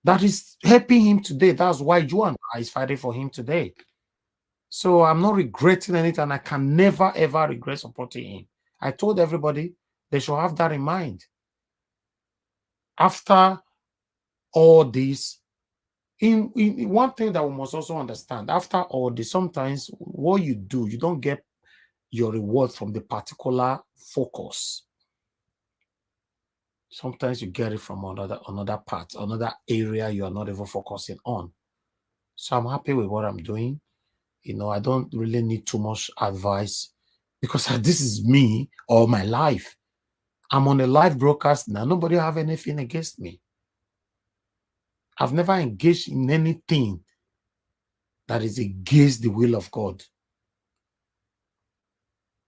That is helping him today. That's why Juan is fighting for him today. So I'm not regretting anything. I can never ever regret supporting him. I told everybody they should have that in mind. After all this, in one thing that we must also understand, after all this, sometimes what you do, you don't get your reward from the particular focus. Sometimes you get it from another part, another area you are not even focusing on. So I'm happy with what I'm doing. I don't really need too much advice because this is me all my life. I'm on a live broadcast now. Nobody have anything against me. I've never engaged in anything that is against the will of God.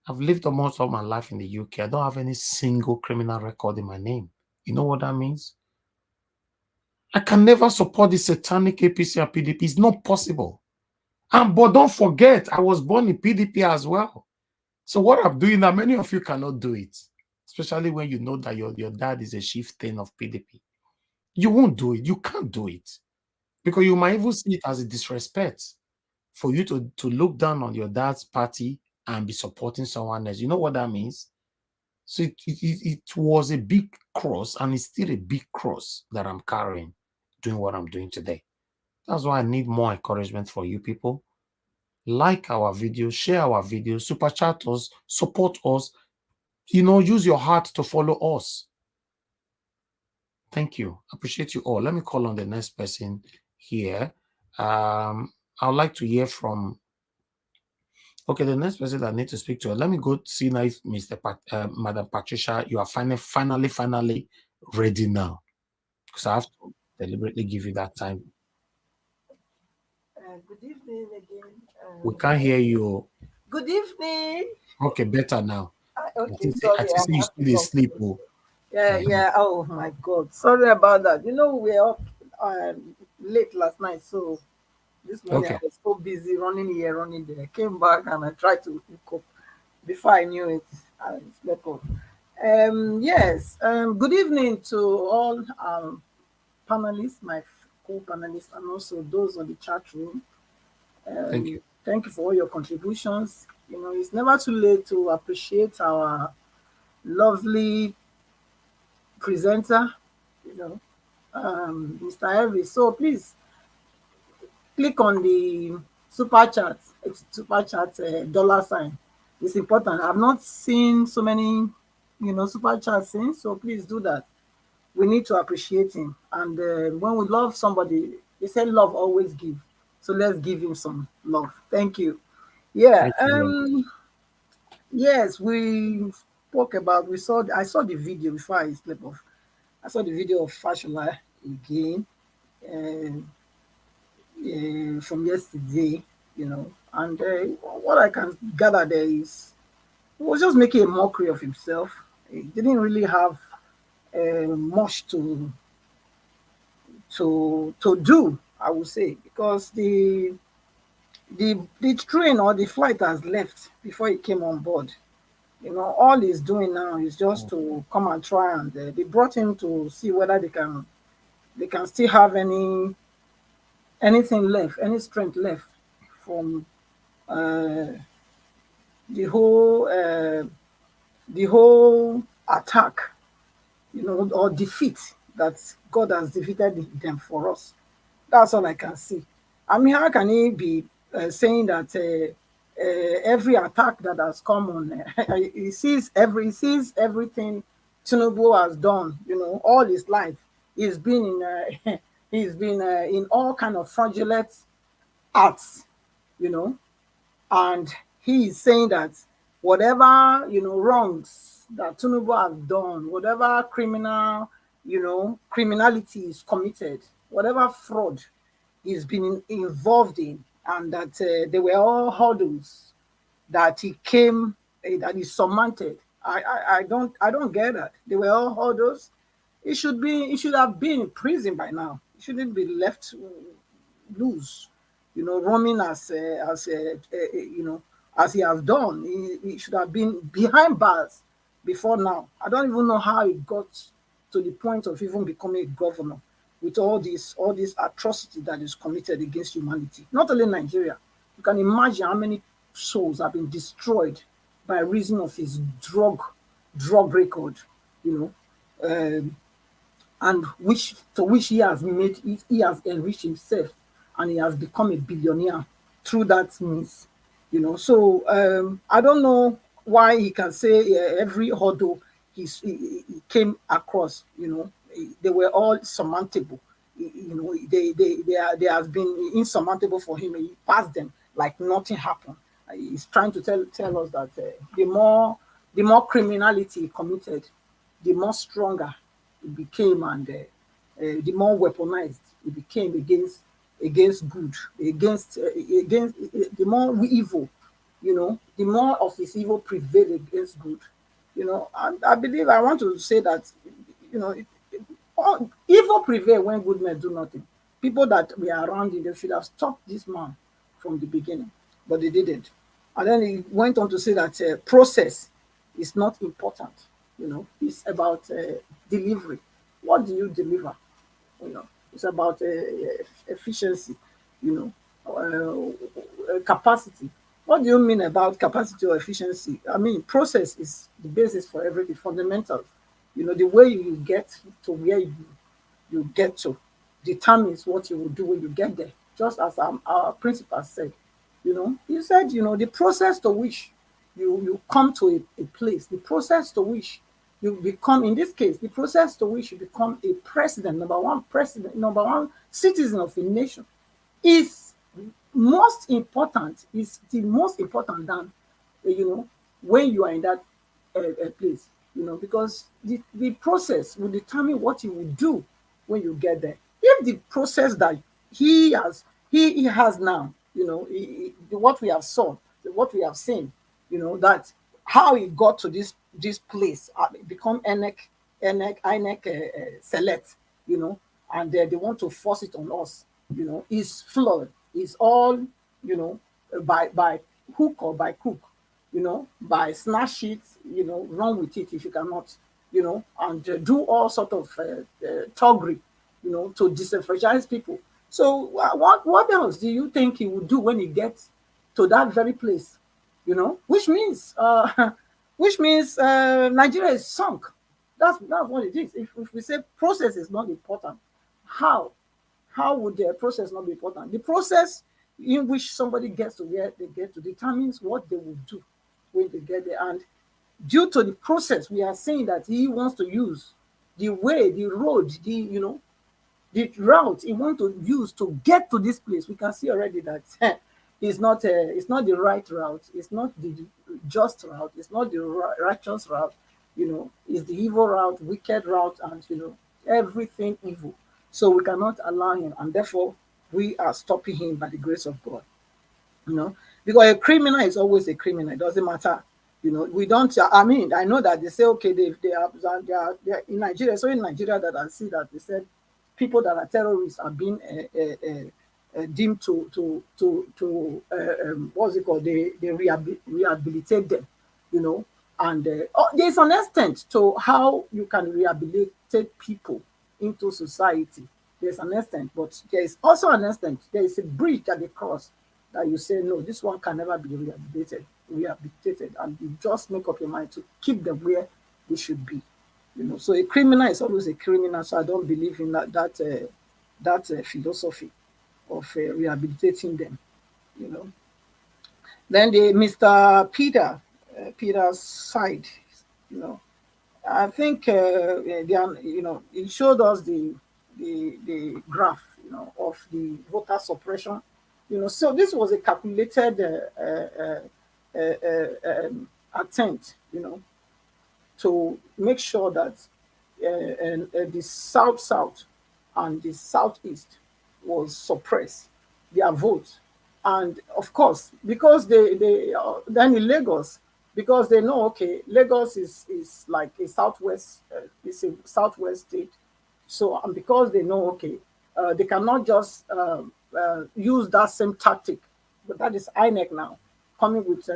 I've lived almost all my life in the UK. I don't have any single criminal record in my name. You know what that means? I can never support the satanic APC and PDP. It's not possible. But don't forget, I was born in PDP as well. So what I'm doing now, many of you cannot do it, especially when you know that your dad is a chieftain of PDP. You won't do it. You can't do it because you might even see it as a disrespect for you to look down on your dad's party and be supporting someone else. You know what that means? So it was a big cross, and it's still a big cross that I'm carrying, doing what I'm doing today. That's why I need more encouragement for you people. Like our videos, share our videos, super chat us, support us. Use your heart to follow us. Thank you. Appreciate you all. Let me call on the next person here. I'd like to hear from. Okay, the next person that I need to speak to. Let me go see now if Madam Patricia, you are finally ready now, because I have to deliberately give you that time. Good evening again. We can't hear you. Good evening. Okay, better now. Okay, sorry, I I think you have to still talk. sleep. Oh. Yeah. Oh my God, sorry about that. We were up late last night, so this morning Okay. I was so busy running here, running there. I came back and I tried to hook up. Before I knew it, I slept off. Yes. Good evening to all panelists, my co-panelists, and also those on the chat room. Thank you. Thank you for all your contributions. It's never too late to appreciate our lovely presenter, Mr. Elvis. So please click on the super chat dollar sign. It's important. I've not seen so many, super chats since. So please do that. We need to appreciate him. And when we love somebody, they say love always give. So let's give him some love. Thank you. Yeah. Thank you. Yes, we spoke about. I saw the video before I slept off. I saw the video of Fashola again from yesterday. And what I can gather there is he was just making a mockery of himself. He didn't really have much to do, I would say, because the train or the flight has left before he came on board. All he's doing now is just to come and try, and they brought him to see whether they can still have anything left, any strength left from uh, the whole attack, or defeat that God has defeated them for us. That's all I can see. I mean, how can he be saying that every attack that has come on, he sees everything Tinubu has done, all his life. He's been in all kind of fraudulent acts, you know, and he is saying that whatever wrongs that Tinubu has done, whatever criminality is committed, whatever fraud he's been involved in, and that they were all hurdles that he came that he surmounted. I don't get that. They were all hurdles. He should have been in prison by now. He shouldn't be left loose, roaming as he has done. He should have been behind bars before now. I don't even know how he got to the point of even becoming a governor with all this atrocity that is committed against humanity. Not only Nigeria. You can imagine how many souls have been destroyed by reason of his drug record, you know. And which he has enriched himself, and he has become a billionaire through that means. So I don't know why he can say every hurdle he came across, they were all surmountable. They have been insurmountable for him. He passed them like nothing happened. He's trying to tell us that the more criminality he committed, the more stronger it became, and the more weaponized it became against good, against the more evil, the more of his evil prevailed against good. And I want to say that, you know, Evil prevail when good men do nothing. People that were around him, they should have stopped this man from the beginning, but they didn't. And then he went on to say that process is not important. It's about delivery. What do you deliver? It's about efficiency. Capacity. What do you mean about capacity or efficiency? I mean, process is the basis for everything, fundamentals. The way you get to where you get to determines what you will do when you get there. Just as our principal said, he said, the process to which you come to a place, the process to which you become, in this case, the process to which you become a president, number one citizen of a nation is the most important than when you are in that place, because the process will determine what you will do when you get there. If the process that he has now, what we have saw, what we have seen, that how he got to this place, become INEC select, and they want to force it on us, is flawed. Is all, by hook or by crook, by snatch it, run with it if you cannot, and do all sort of toggery, to disenfranchise people. So what else do you think he would do when he gets to that very place? Which means Nigeria is sunk. That's what it is. If we say process is not important, how would the process not be important? The process in which somebody gets to where they get to determines what they will do when they get there. And due to the process, we are saying that he wants to use the way, the road, the route he wants to use to get to this place. We can see already that it's not the right route. It's not the just route. It's not the righteous route. It's the evil route, wicked route, and everything evil. So we cannot allow him, and therefore we are stopping him by the grace of God. Because a criminal is always a criminal. It doesn't matter. We don't. I mean, I know that they say okay, they are in Nigeria. So in Nigeria, that I see that they said people that are terrorists are being deemed to what's it called? They rehabilitate them. And there's an extent to how you can rehabilitate people into society. There's an extent, but there is also an extent. There is a bridge at the cross that you say, no, this one can never be rehabilitated, and you just make up your mind to keep them where they should be. So a criminal is always a criminal. So I don't believe in that philosophy of rehabilitating them. Then the Mr. PeterSide, I think he showed us the graph, of the voter suppression. So this was a calculated attempt, to make sure that the South and the Southeast was suppressed, their vote. And of course, because they then in Lagos, because they know, okay, Lagos is like a it's a southwest state. So, and because they know, okay, they cannot just use that same tactic, but that is INEC now coming with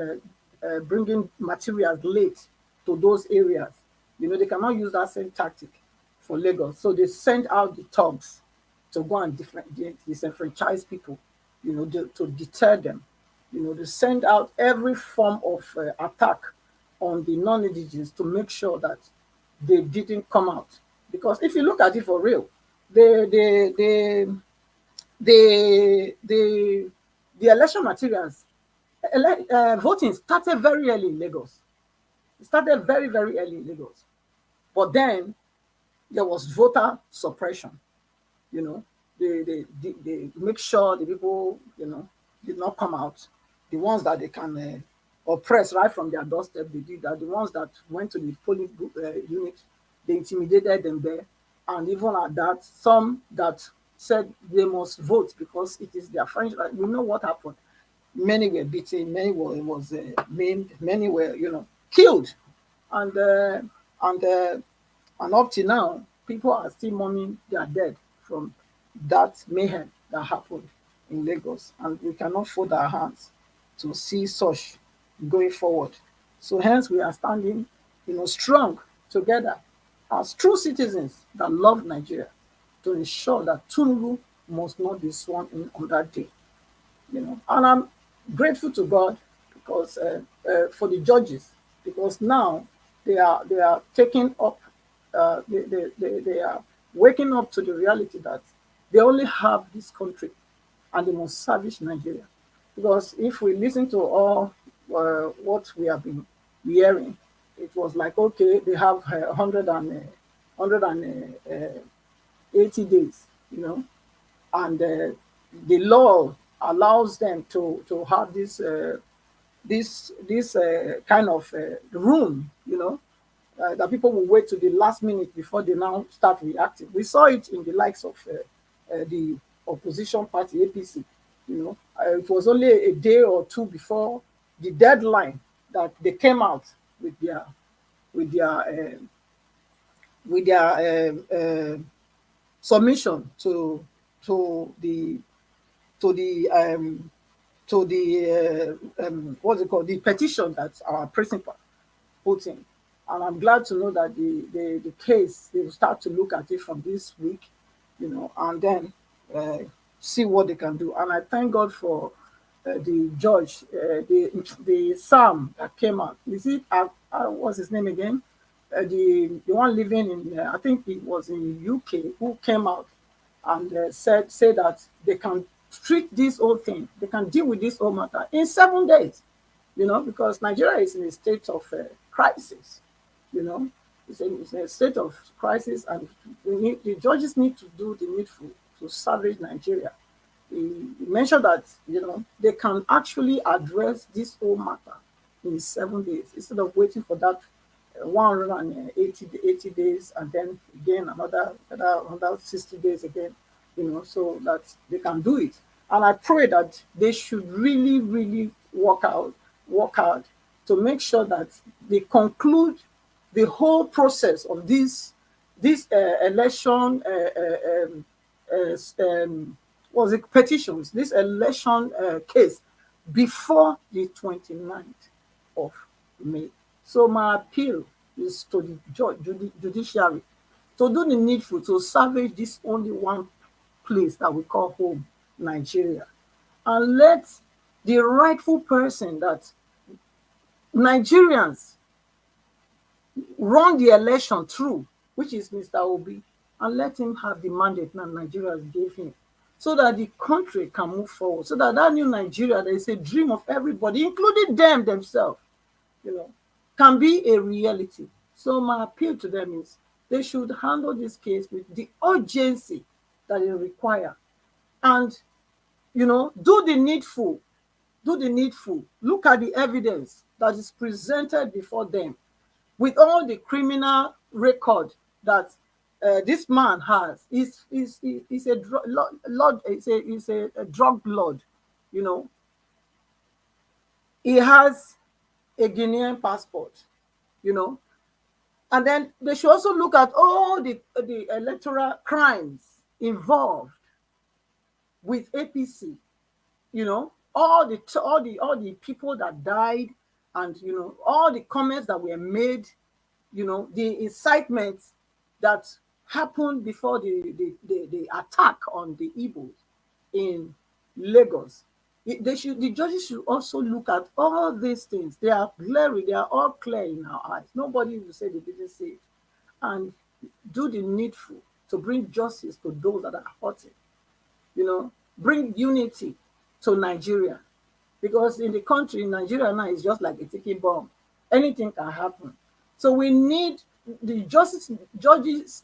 bringing materials late to those areas. They cannot use that same tactic for Lagos. So they send out the thugs to go and disenfranchise people, to deter them. They send out every form of attack on the non-indigenous to make sure that they didn't come out. Because if you look at it for real, the election materials, voting started very early in Lagos. It started very, very early in Lagos. But then there was voter suppression. They make sure the people, did not come out. The ones that they can oppress right from their doorstep, they did that. The ones that went to the polling unit, they intimidated them there. And even at that, some that said they must vote because it is their French. We know what happened. Many were beaten, many was maimed, many were, killed. And up to now, People are still mourning their dead from that mayhem that happened in Lagos, and we cannot fold our hands to see such going forward. So hence we are standing, strong together as true citizens that love Nigeria to ensure that Tinubu must not be sworn in on that day. And I'm grateful to God because for the judges, because now they are taking up, they are waking up to the reality that they only have this country and they must service Nigeria. Because if we listen to all what we have been hearing, it was like, okay, they have 180 days, and the law allows them to have this kind of room, that people will wait to the last minute before they now start reacting. We saw it in the likes of the opposition party APC. It was only a day or two before the deadline that they came out with their with their uh, with their submission to to the um, what's it called, the petition that our principal put in. And I'm glad to know that the case, they will start to look at it from this week, and then uh, see what they can do. And I thank God for the judge, the Sam that came out. Is it, what's his name again? The one living in, I think it was in UK, who came out and say that they can treat this whole thing, they can deal with this whole matter in 7 days, because Nigeria is in a state of crisis, you know, it's in a state of crisis, and the judges need to do the needful to salvage Nigeria. He mentioned that, they can actually address this whole matter in 7 days instead of waiting for that 180 days and then again another 60 days again, so that they can do it. And I pray that they should really, really work hard to make sure that they conclude the whole process of this election was it petitions, this election case before the 29th of May. So my appeal is to the judiciary to do the needful to salvage this only one place that we call home, Nigeria, and let the rightful person that Nigerians run the election through, which is Mr. Obi, and let him have the mandate that Nigerians gave him, so that the country can move forward, so that that new Nigeria that is a dream of everybody, including them themselves, can be a reality. So my appeal to them is they should handle this case with the urgency that it requires, and do the needful. Look at the evidence that is presented before them, with all the criminal record that this man has. He's a lord. He's a drug lord. He has a Guinean passport. And then they should also look at all the electoral crimes involved with APC. All the people that died, and all the comments that were made, the incitements that happened before the attack on the Igbos in Lagos. The judges should also look at all these things. They are glaring, they are all clear in our eyes. Nobody will say they didn't see it. And do the needful to bring justice to those that are hurting. Bring unity to Nigeria. Because in the country, Nigeria now is just like a ticking bomb. Anything can happen. So we need the judges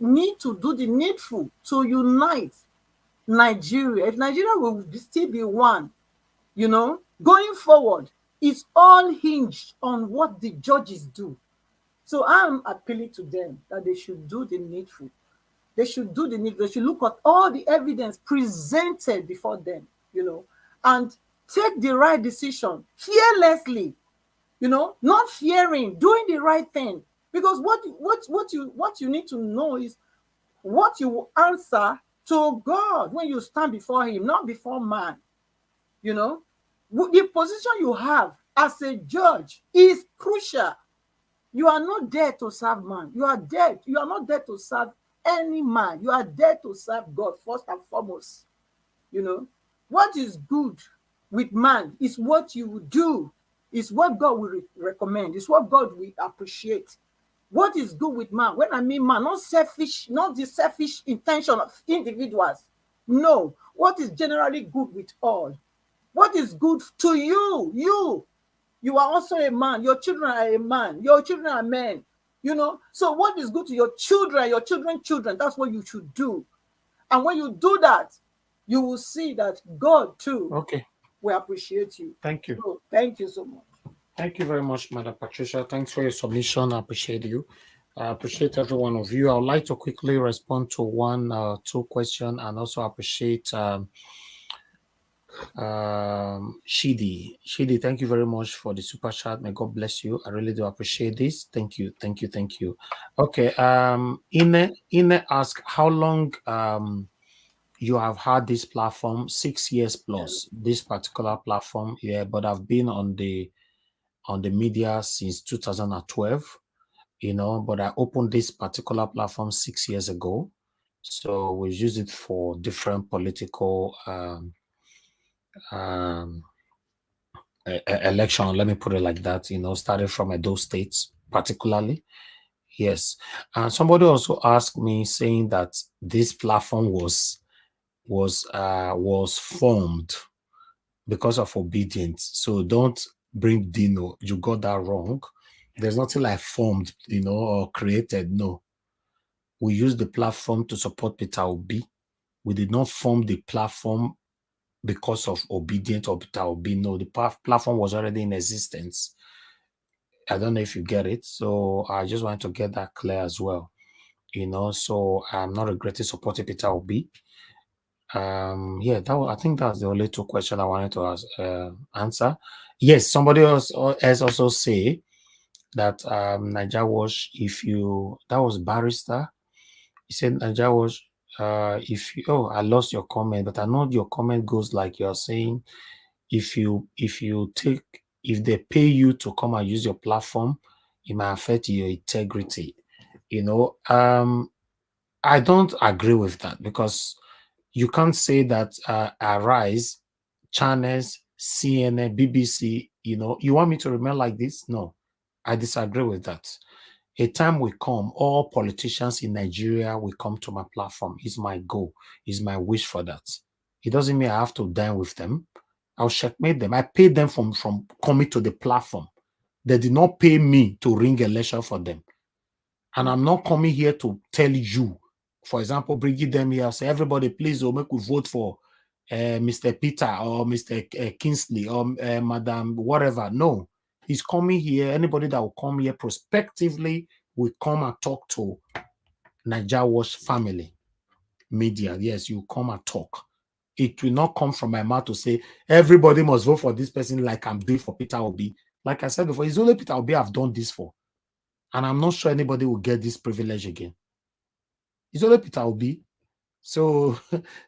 need to do the needful to unite Nigeria. If Nigeria will still be one, going forward, it's all hinged on what the judges do. So I'm appealing to them that they should do the needful. They should do the needful. They should look at all the evidence presented before them, and take the right decision fearlessly, not fearing, doing the right thing. Because what you need to know is what you will answer to God when you stand before Him, not before man. You know, the position you have as a judge is crucial. You are not there to serve man. You are there. You are not there to serve any man. You are there to serve God first and foremost. You know, what is good with man is what you will do, is what God will recommend, is what God will appreciate. What is good with man? When I mean man, not selfish, not the selfish intention of individuals. No, what is generally good with all? What is good to you? You are also a man. Your children are a man. Your children are men. You know, so what is good to your children, that's what you should do. And when you do that, you will see that God too will appreciate you. Thank you. So, thank you so much. Thank you very much, Madam Patricia. Thanks for your submission. I appreciate you. I appreciate every one of you. I would like to quickly respond to one or two questions and also appreciate Shidi. Shidi, thank you very much for the super chat. May God bless you. I really do appreciate this. Thank you. Thank you. Thank you. Okay. Ine ask how long you have had this platform. 6 years plus this particular platform. Yeah, but I've been on the media since 2012, you know, but I opened this particular platform 6 years ago. So we use it for different political election, let me put it like that, you know, started from those states particularly. Yes. And somebody also asked me saying that this platform was formed because of obedience. So don't bring Dino. You got that wrong. There's nothing like formed, you know, or created. No. We used the platform to support Peter Obi. We did not form the platform because of obedience or Peter Obi. No, the platform was already in existence. I don't know if you get it. So I just wanted to get that clear as well. You know, so I'm not regretting supporting Peter Obi. Yeah, I think that's the only two questions I wanted to answer. Yes, somebody else also say that Naija Wash, that was Barrister. He said Naija Wash, I lost your comment, but I know your comment goes like you're saying if they pay you to come and use your platform, it might affect your integrity. You know, I don't agree with that because you can't say that Arise, channels, CNN, BBC, you know, you want me to remain like this? No, I disagree with that. A time will come, all politicians in Nigeria will come to my platform. It's my goal, it's my wish for that. It doesn't mean I have to dine with them. I'll checkmate them. I paid them from coming to the platform. They did not pay me to ring election for them. And I'm not coming here to tell you, for example, bringing them here, say, everybody, please, make we vote for Mr. Peter or Mr. Kingsley or Madam whatever. No, he's coming here. Anybody that will come here prospectively will come and talk to Naija Wash family media. Yes, you come and talk. It will not come from my mouth to say everybody must vote for this person like I'm doing for Peter Obi. Like I said before, it's only Peter Obi I've done this for. And I'm not sure anybody will get this privilege again. It's only Peter Obi. So,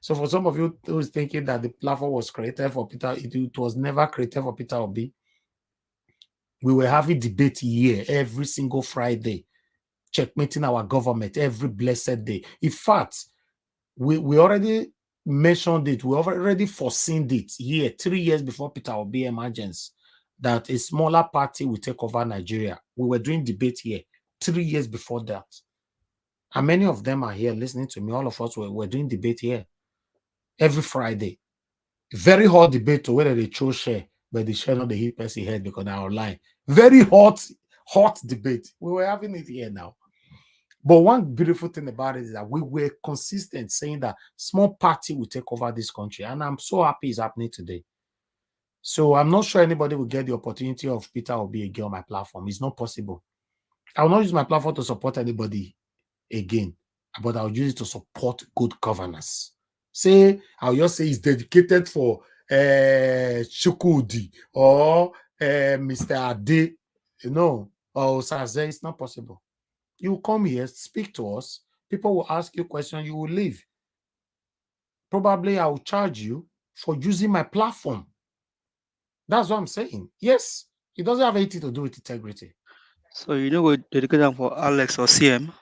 so for some of you who's thinking that the platform was created for Peter, it was never created for Peter Obi. We were having debate here every single Friday, checkmating our government every blessed day. In fact, we already mentioned it. We already foreseen it here 3 years before Peter Obi emergence that a smaller party will take over Nigeria. We were doing debate here 3 years before that. And many of them are here listening to me. All of us were doing debate here every Friday. Very hot debate to whether they chose share, but the share not the hit person head because they're online. Very hot debate. We were having it here now. But one beautiful thing about it is that we were consistent saying that small party will take over this country. And I'm so happy it's happening today. So I'm not sure anybody will get the opportunity of Peter Obi again on my platform. It's not possible. I will not use my platform to support anybody again, but I'll use it to support good governance. I'll just say it's dedicated for Chukudi or Mr. Ade, you know, or Saze. It's not possible. You come here, speak to us. People will ask you questions, you will leave. Probably I will charge you for using my platform. That's what I'm saying. Yes, it doesn't have anything to do with integrity. So you know what dedicated for Alex or CM?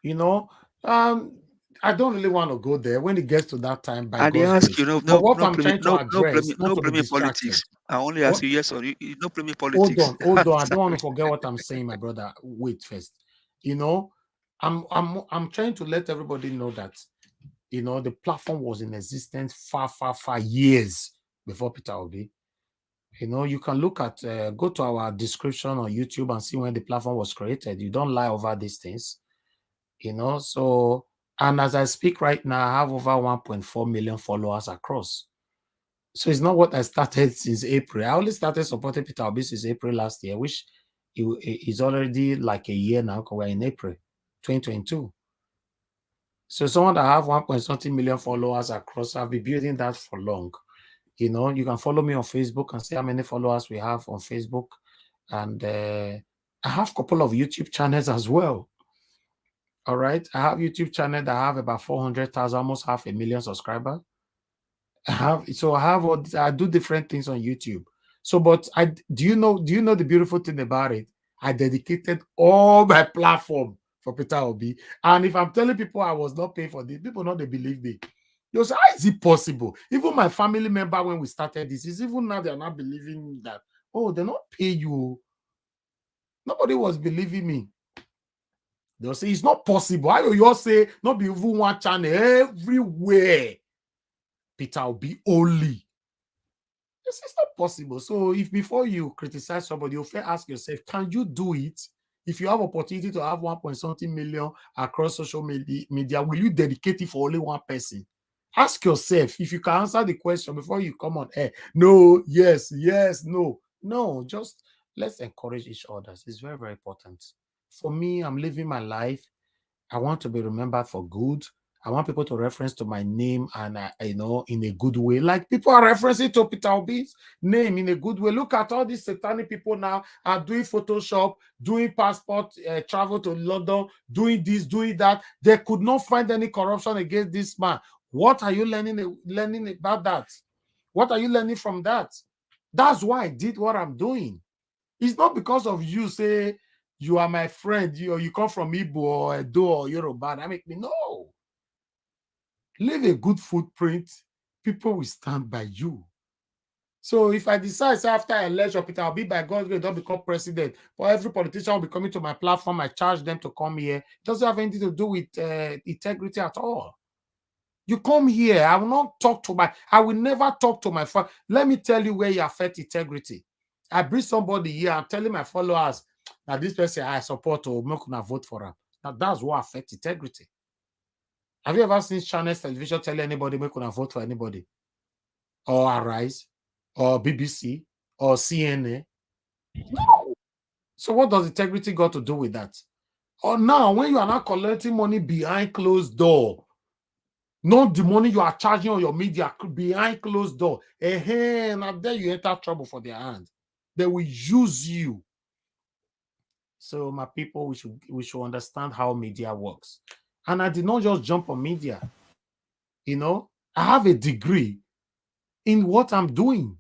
You know, I don't really want to go there when it gets to that time by I dey God's ask grace. you, no, But no, what no, I'm blame, trying to no, no, address, blame, not no, to be blame distracted. politics. I only ask What? you yes or you no blame Hold politics. on, hold on. I don't want to forget what I'm saying, my brother. Wait first. You know, I'm trying to let everybody know that the platform was in existence far years before Peter Obi. You can look at go to our description on YouTube and see when the platform was created. You don't lie over these things. So, and as I speak right now, I have over 1.4 million followers across. So it's not what I started since April. I only started supporting Peter Obi since April last year, which is already like a year now because we're in April 2022. So someone that have 1 something million followers across, I've been building that for long. You can follow me on Facebook and see how many followers we have on Facebook. And I have a couple of YouTube channels as well. All right. I have YouTube channel that have about 400,000, almost 500,000 subscribers. I do different things on YouTube. So, but do you know the beautiful thing about it? I dedicated all my platform for Peter Obi. And if I'm telling people I was not paying for this, people not they believe me. You say, how is it possible? Even my family member, when we started this, is even now they're not believing that, oh, they're not pay you. Nobody was believing me. They'll say it's not possible. How you all say not be even one channel everywhere? Peter will be only. This is not possible. So if before you criticize somebody, you first ask yourself, can you do it? If you have opportunity to have 1 something million across social media, will you dedicate it for only one person? Ask yourself if you can answer the question before you come on air. No, yes, no. No, just let's encourage each other. It's very, very important. For me, I'm living my life. I want to be remembered for good. I want people to reference to my name and, in a good way. Like people are referencing to Peter Obi's name in a good way. Look at all these satanic people now are doing Photoshop, doing passport, travel to London, doing this, doing that. They could not find any corruption against this man. What are you learning about that? What are you learning from that? That's why I did what I'm doing. It's not because of you say you are my friend, you come from Igbo or Edo or Yoruba. That make me no. Leave a good footprint, people will stand by you. So if I decide after election, Peter, I'll be by God's grace, don't become president, or every politician will be coming to my platform, I charge them to come here. It doesn't have anything to do with integrity at all. You come here, I will not talk to I will never talk to my father. Let me tell you where you affect integrity. I bring somebody here, I'm telling my followers that this person I support or not gonna vote for him. Now that's what affects integrity. Have you ever seen Channels Television tell anybody make gonna vote for anybody? Or Arise, or BBC, or CNN? No. So what does integrity got to do with that? Or now, when you are not collecting money behind closed door, not the money you are charging on your media behind closed door, now there you enter trouble for their hand. They will use you. So my people, we should understand how media works. And I did not just jump on media. I have a degree in what I'm doing.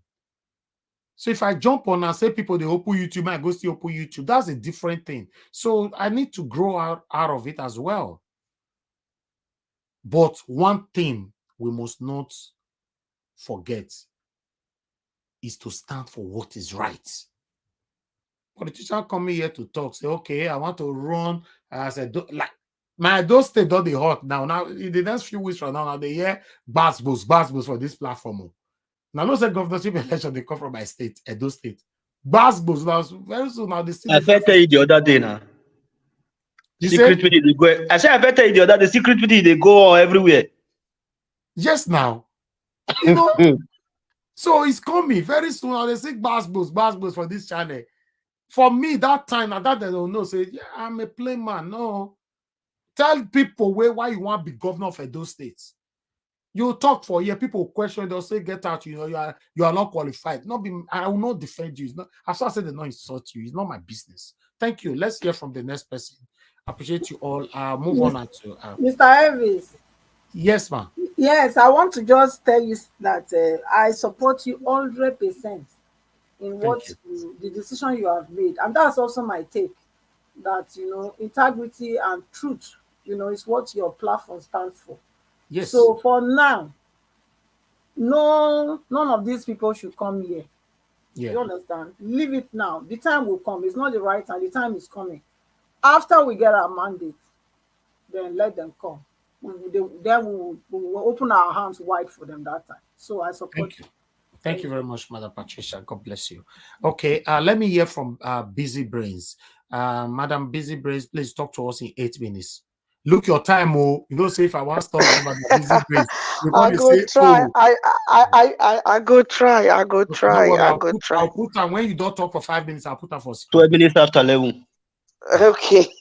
So if I jump on and say people they open YouTube, I go see open YouTube. That's a different thing. So I need to grow out of it as well. But one thing we must not forget is to stand for what is right. Politicians coming here to talk, say, okay, I want to run as a like my those state don't they hot now. Now in the next few weeks from now, they hear bass boost for this platform. Now, no say governorship election they come from my state, Edo State. Bass boost now very soon now they see I the tell you the other day now. You Secret say? meeting they go. I say I better tell you the other day. Secret meeting they go everywhere. Yes, now. So it's coming very soon. Now they say bass boost for this channel. For me, that time, at that they don't know, say, yeah, I'm a plain man. No. Tell people why you want to be governor of Edo State. You talk for a year, people question, they'll say, get out, you are not qualified. I will not defend you. It's not, as I said, they not insult you. It's not my business. Thank you. Let's hear from the next person. Appreciate you all. Move on to Mr. Elvis. yes, ma'am. Yes, I want to just tell you that I support you 100% in Thank what you. the decision you have made, and that's also my take. That integrity and truth, is what your platform stands for. Yes. So for now, no, none of these people should come here. Yeah. You understand? Leave it now. The time will come. It's not the right time. The time is coming. After we get our mandate, then let them come. Then we will open our hands wide for them that time. So I support Thank you. you. Thank Thank you you. very much, Mother Patricia. God bless you. Okay, let me hear from Busy Brains. Madam Busy Brains, please talk to us in 8 minutes. Look your time, oh. You know, say if I want to talk about the Busy Brains, you're going I to go say, try. oh. I go try. I go Okay, don't try. worry. I go I'll try. put time when you don't talk for 5 minutes. I'll put time for 12 screen. minutes after 11. Okay.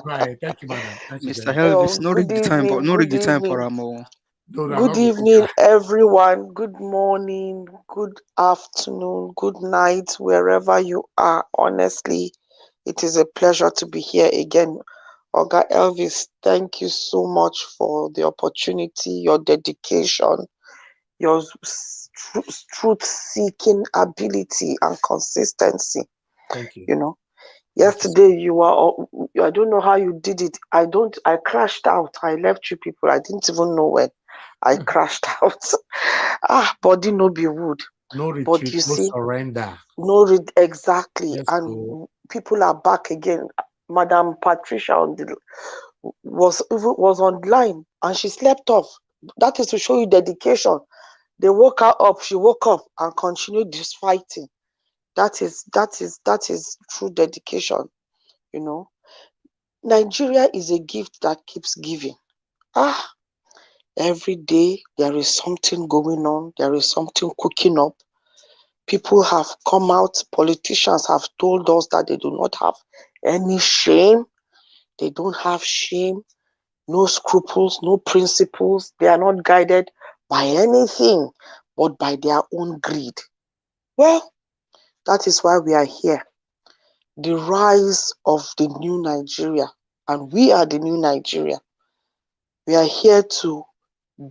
Right. Thank you, madam. Thank you very Mr. much. Elvis, no rig Good the time, but evening. no rig Good the time for evening. Amo. No, no, I'm Good not going to evening, everyone. Good morning. Good afternoon. Good night, wherever you are. Honestly, it is a pleasure to be here again. Oga Elvis, thank you so much for the opportunity, your dedication, your truth-seeking ability and consistency. Thank you. You know, Thank you. yesterday you were. I don't know how you did it. I crashed out. I left you people. I didn't even know when. I crashed out. Body no be wood. No But retreat, you no see, surrender. exactly. Let's go. And people are back again. Madam Patricia was online and she slept off. That is to show you dedication. They woke her up. She woke up and continued this fighting. That is true dedication. You know, Nigeria is a gift that keeps giving. Every day there is something going on. There is something cooking up. People have come out, politicians have told us that they do not have any shame. They don't have shame, no scruples, no principles. They are not guided by anything but by their own greed. Well, that is why we are here. The rise of the new Nigeria, and we are the new Nigeria. We are here to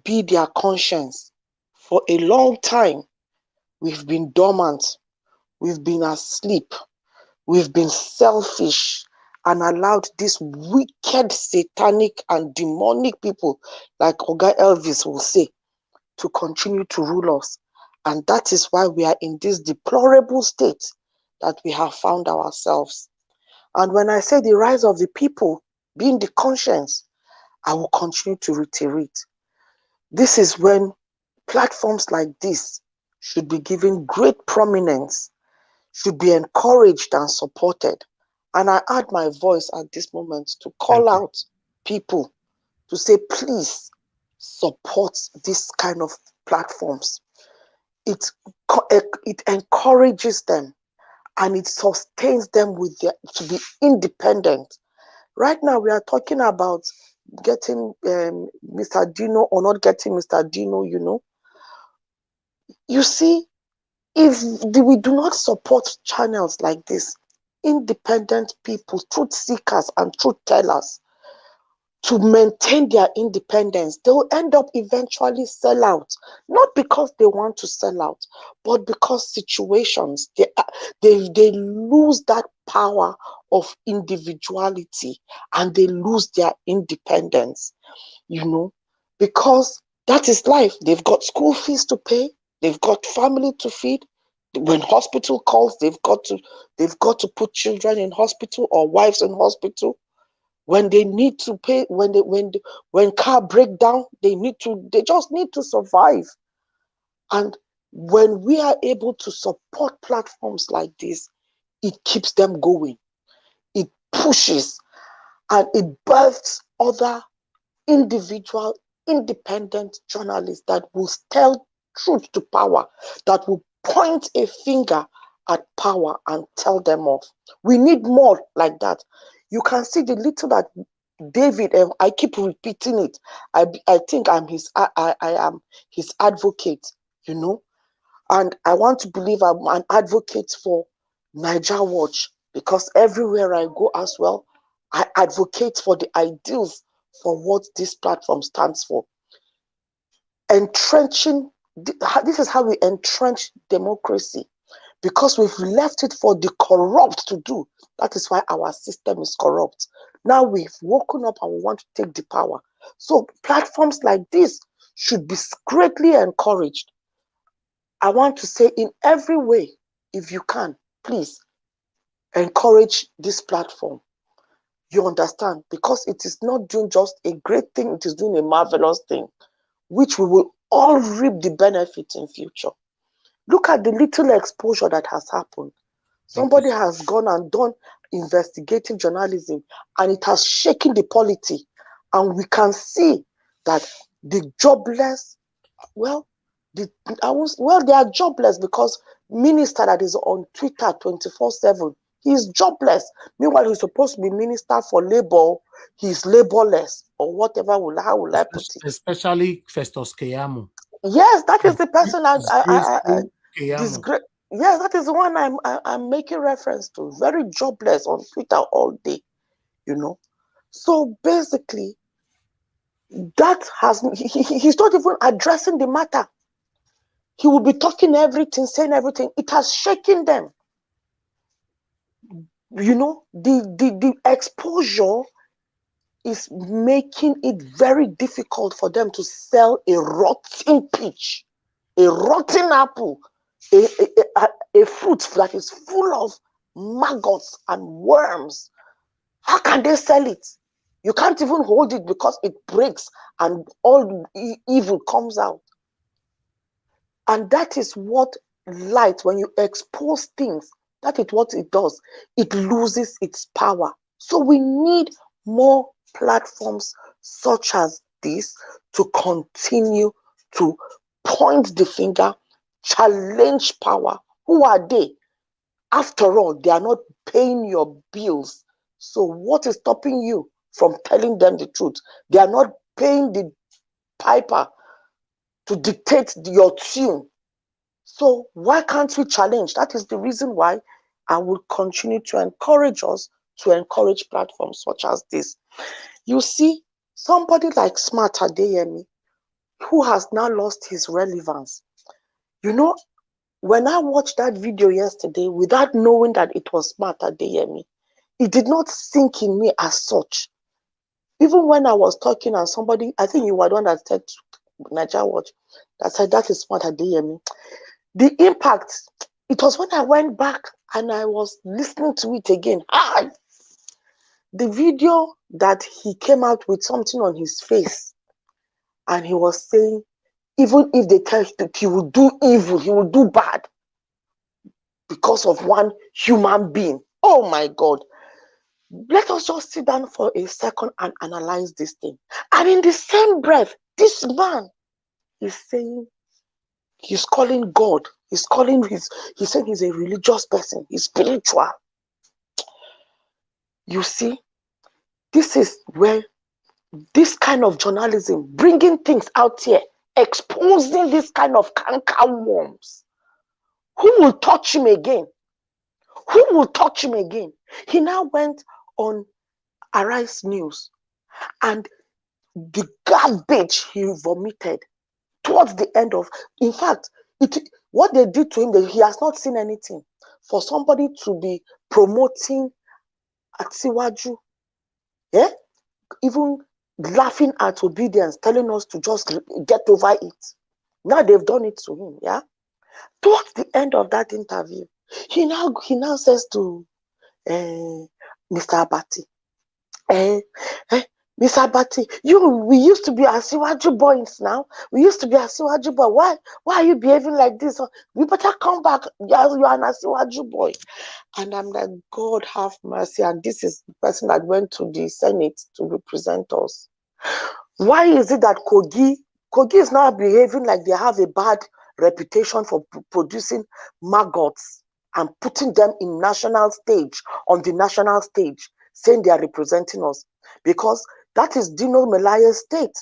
be their conscience. For a long time, we've been dormant, we've been asleep, we've been selfish and allowed these wicked, satanic, and demonic people, like Oga Elvis will say, to continue to rule us. And that is why we are in this deplorable state that we have found ourselves. And when I say the rise of the people being the conscience, I will continue to reiterate. This is when platforms like this should be given great prominence, should be encouraged and supported. And I add my voice at this moment to call out people to say, please support this kind of platforms. It encourages them and it sustains them to be independent. Right now, we are talking about getting Mr. Dino or not getting Mr. Dino, You see, if we do not support channels like this, independent people, truth seekers and truth tellers, to maintain their independence, they will end up eventually sell out. Not because they want to sell out, but because situations, they lose that power of individuality and they lose their independence, because that is life. They've got school fees to pay, they've got family to feed. When hospital calls, they've got to put children in hospital or wives in hospital. When they need to pay, when car break down, they just need to survive. And when we are able to support platforms like this, it keeps them going. It pushes and it births other individual, independent journalists that will tell truth to power, that will point a finger at power and tell them off. We need more like that. You can see the little that David, I keep repeating it. I think I am his advocate, and I want to believe I'm an advocate for Niger Watch, because everywhere I go as well, I advocate for the ideals for what this platform stands for. Entrenching, this is how we entrench democracy, because we've left it for the corrupt to do. That is why our system is corrupt. Now we've woken up and we want to take the power. So platforms like this should be greatly encouraged. I want to say, in every way, if you can, please encourage this platform. You understand? Because it is not doing just a great thing, it is doing a marvelous thing, which we will all reap the benefit in future. Look at the little exposure that has happened. Somebody has gone and done investigative journalism, and it has shaken the polity. And we can see that the jobless, well, they are jobless, because minister that is on Twitter 24/7, he is jobless. Meanwhile, he's supposed to be minister for labor, he's laborless, or whatever how will I put it? Especially Festus Keyamo. Yes, that is the person Keyamo. yes, that is the one I'm making reference to. Very jobless on Twitter all day, you know. So basically, that he's not even addressing the matter. He will be talking everything, saying everything. It has shaken them. You know, the exposure is making it very difficult for them to sell a rotten peach, a rotten apple, a fruit that is full of maggots and worms. How can they sell it? You can't even hold it because it breaks and all evil comes out. And that is what light, when you expose things, that is what it does. It loses its power. So we need more platforms such as this to continue to point the finger, challenge power. Who are they? After all, they are not paying your bills. So what is stopping you from telling them the truth? They are not paying the piper to dictate your tune. So why can't we challenge? That is the reason why I will continue to encourage us to encourage platforms such as this. You see, somebody like Smart Adeyemi, who has now lost his relevance. You know, when I watched that video yesterday without knowing that it was Smart Adeyemi, it did not sink in me as such. Even when I was talking and somebody, I think you were the one that said Nigeria Watch, that said that is Smart Adeyemi. The impact, it was when I went back and I was listening to it again. The video that he came out with something on his face, and he was saying, even if they tell him that he will do evil, he will do bad because of one human being. Oh my God. Let us just sit down for a second and analyze this thing. And in the same breath, this man is saying, he's calling God. He's saying he's a religious person. He's spiritual. You see, this is where this kind of journalism, bringing things out here, exposing this kind of canker worms. Who will touch him again? Who will touch him again? He now went on Arise News, and the garbage he vomited towards the end of, in fact, what they did to him, he has not seen anything. For somebody to be promoting Atiwaju, yeah, even laughing at obedience, telling us to just get over it. Now they've done it to him, yeah. Towards the end of that interview, he now says to Mr. Abati, Mr. Abati, we used to be Asiwaju boys now. We used to be Asiwaju boy. Why are you behaving like this? We better come back. You are an Asiwaju boy. And I'm like, God have mercy. And this is the person that went to the Senate to represent us. Why is it that Kogi is now behaving like they have a bad reputation for producing maggots and putting them in on the national stage, saying they are representing us? Because that is Dino Melaye's state.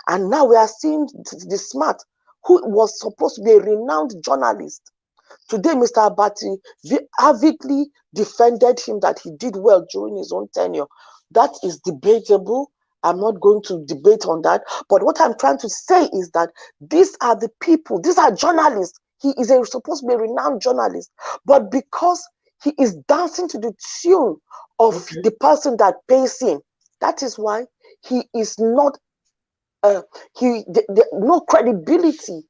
And now we are seeing the Smart, who was supposed to be a renowned journalist, Today, Mr. Abati avidly defended him that he did well during his own tenure. That is debatable. I'm not going to debate on that. But what I'm trying to say is that these are the people, these are journalists. He is supposed to be a renowned journalist. But because he is dancing to the tune of the person that pays him, that is why he is not, no credibility.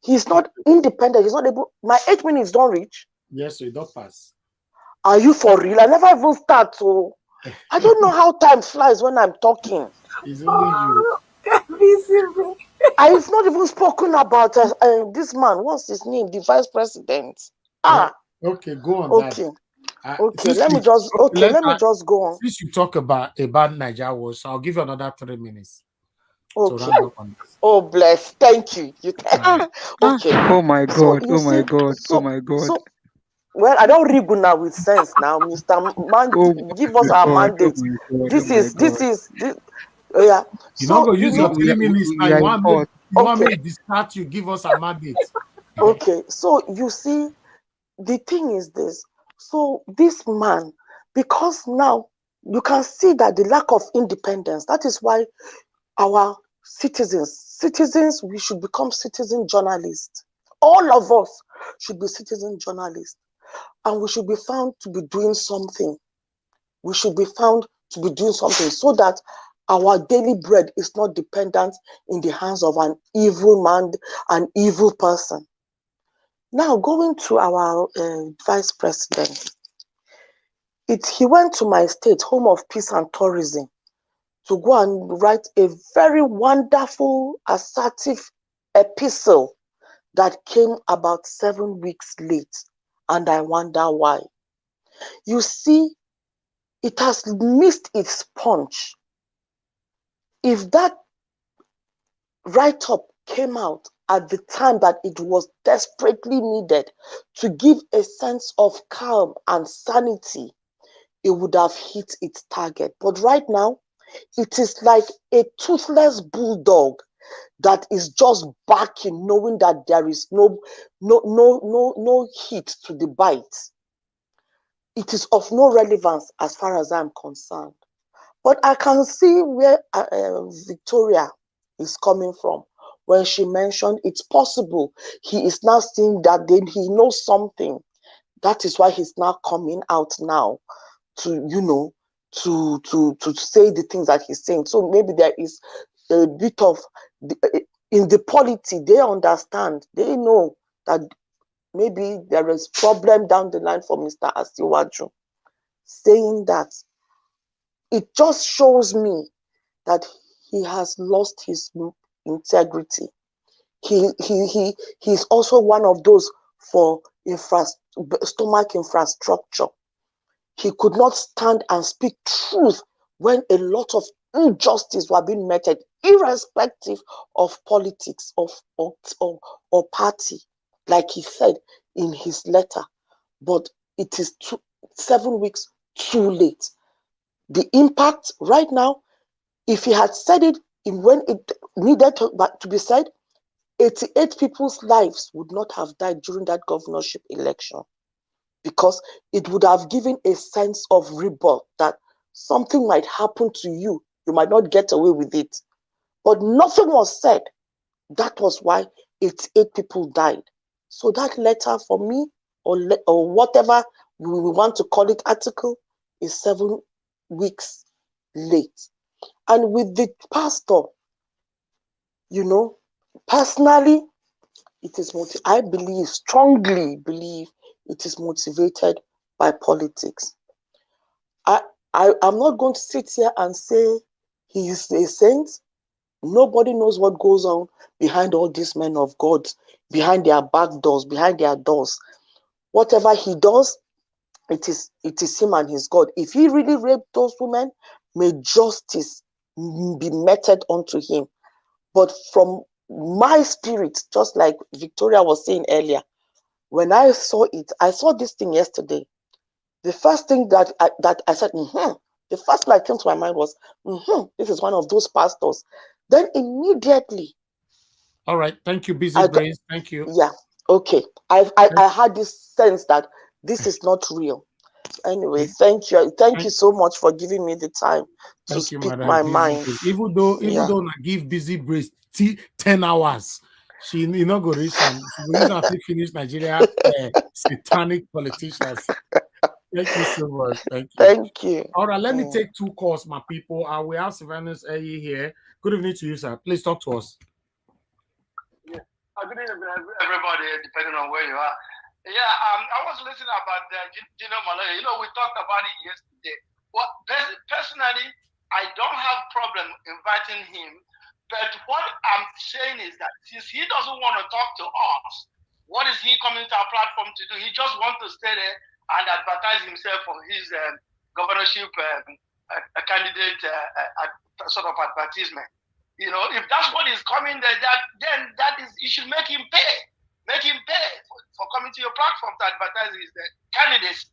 He's not independent. He's not able. My 8 minutes don't reach. Yes, we don't pass. Are you for real? I never even start. So I don't know how time flies when I'm talking. It's only you. I've not even spoken about this man. What's his name? The vice president. Okay, go on. Okay. That. Okay. Let me just go on. Since you talk about Nigeria Watch, I'll give you another 3 minutes. Okay. Oh, bless. Thank you. Okay. Oh my God. Oh my God. Oh my God. So, well, I don't read good now with sense now, Mr. Man. Give us our mandate. This is. Yeah. You're not gonna use your 3 minutes now. You want me to start? You give us a mandate. Okay. So you see, the thing is this. So this man, because now you can see that the lack of independence. That is why our citizens, we should become citizen journalists. All of us should be citizen journalists, and we should be found to be doing something. We should be found to be doing something so that our daily bread is not dependent in the hands of an evil man, an evil person. Now, going to our vice president, he went to my state, home of peace and tourism, to go and write a very wonderful, assertive epistle that came about 7 weeks late. And I wonder why. You see, it has missed its punch. If that write-up came out at the time that it was desperately needed to give a sense of calm and sanity, it would have hit its target. But right now, it is like a toothless bulldog that is just barking, knowing that there is no heat to the bite. It is of no relevance as far as I'm concerned. But I can see where Victoria is coming from when she mentioned it's possible he is now seeing that he knows something. That is why he's now coming out now to to say the things that he's saying. So maybe there is a bit of in the polity, they understand, they know that maybe there is problem down the line for Mr. Asiwaju. Saying that, it just shows me that he has lost his integrity. He's also one of those for stomach infrastructure. He could not stand and speak truth when a lot of injustice were being meted, irrespective of politics or party, like he said in his letter. But it is 7 weeks too late. The impact right now, if he had said it when it needed to be said, 88 people's lives would not have died during that governorship election, because it would have given a sense of rebirth that something might happen to you. You might not get away with it. But nothing was said. That was why 88 people died. So that letter for me, or whatever we want to call it, article, is 7 weeks late. And with the pastor, personally, it is I strongly believe it is motivated by politics. I'm not going to sit here and say he is a saint. Nobody knows what goes on behind all these men of God, behind their back doors, behind their doors. Whatever he does, it is him and his God. If he really raped those women, may justice be meted unto him. But from my spirit, just like Victoria was saying earlier, when I saw it, I saw this thing yesterday. The first thing that I said, the first thing that came to my mind was, this is one of those pastors. Then immediately. All right. Thank you, Busy Brains. Thank you. Yeah. Okay, I had this sense that this is not real. Anyway, thank you so much for giving me the time to Thank you, speak Madam. my mind. Even though I give busy breast 10 hours, she not go reach them. She will use to finish Nigeria satanic politicians. Thank you so much. Thank you. Thank you. All right, let me take 2 calls, my people. We have Sylvanus here. Good evening to you, sir. Please talk to us. Yeah. Good evening, everybody, depending on where you are. Yeah, I was listening about Gino Malaya. You know, we talked about it yesterday. Well, personally, I don't have problem inviting him. But what I'm saying is that since he doesn't want to talk to us, what is he coming to our platform to do? He just wants to stay there and advertise himself for his governorship candidate sort of advertisement. You know, if that's what is coming there, then that is, you should make him pay. Make him pay for coming to your platform to advertise his candidacy.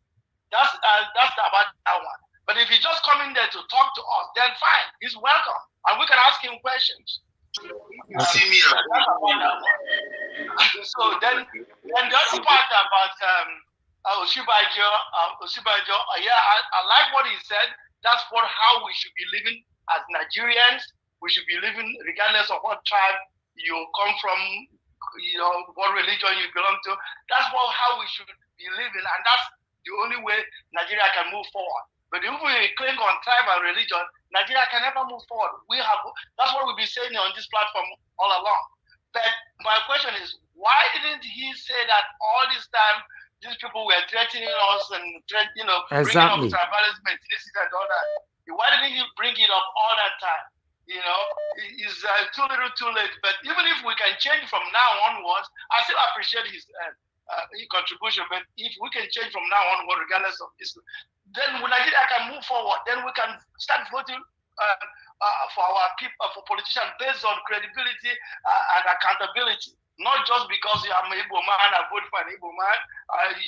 That's about that one. But if he's just coming there to talk to us, then fine, he's welcome, and we can ask him questions. See me So then the other part about Osinbajo, yeah, I like what he said. That's how we should be living as Nigerians. We should be living regardless of what tribe you come from, you know, what religion you belong to. That's how we should be living, and that's the only way Nigeria can move forward. But if we cling on tribe and religion, Nigeria can never move forward. That's what we've been saying on this platform all along. But my question is, why didn't he say that all this time these people were threatening us and bringing up tribalism and this and all that? Why didn't he bring it up all that time? You know, it's too little, too late. But even if we can change from now onwards, I still appreciate his contribution. But if we can change from now onward, regardless of this, then Nigeria can move forward. Then we can start voting for our people, for politicians, based on credibility and accountability. Not just because I'm an Igbo man, I vote for an Igbo man.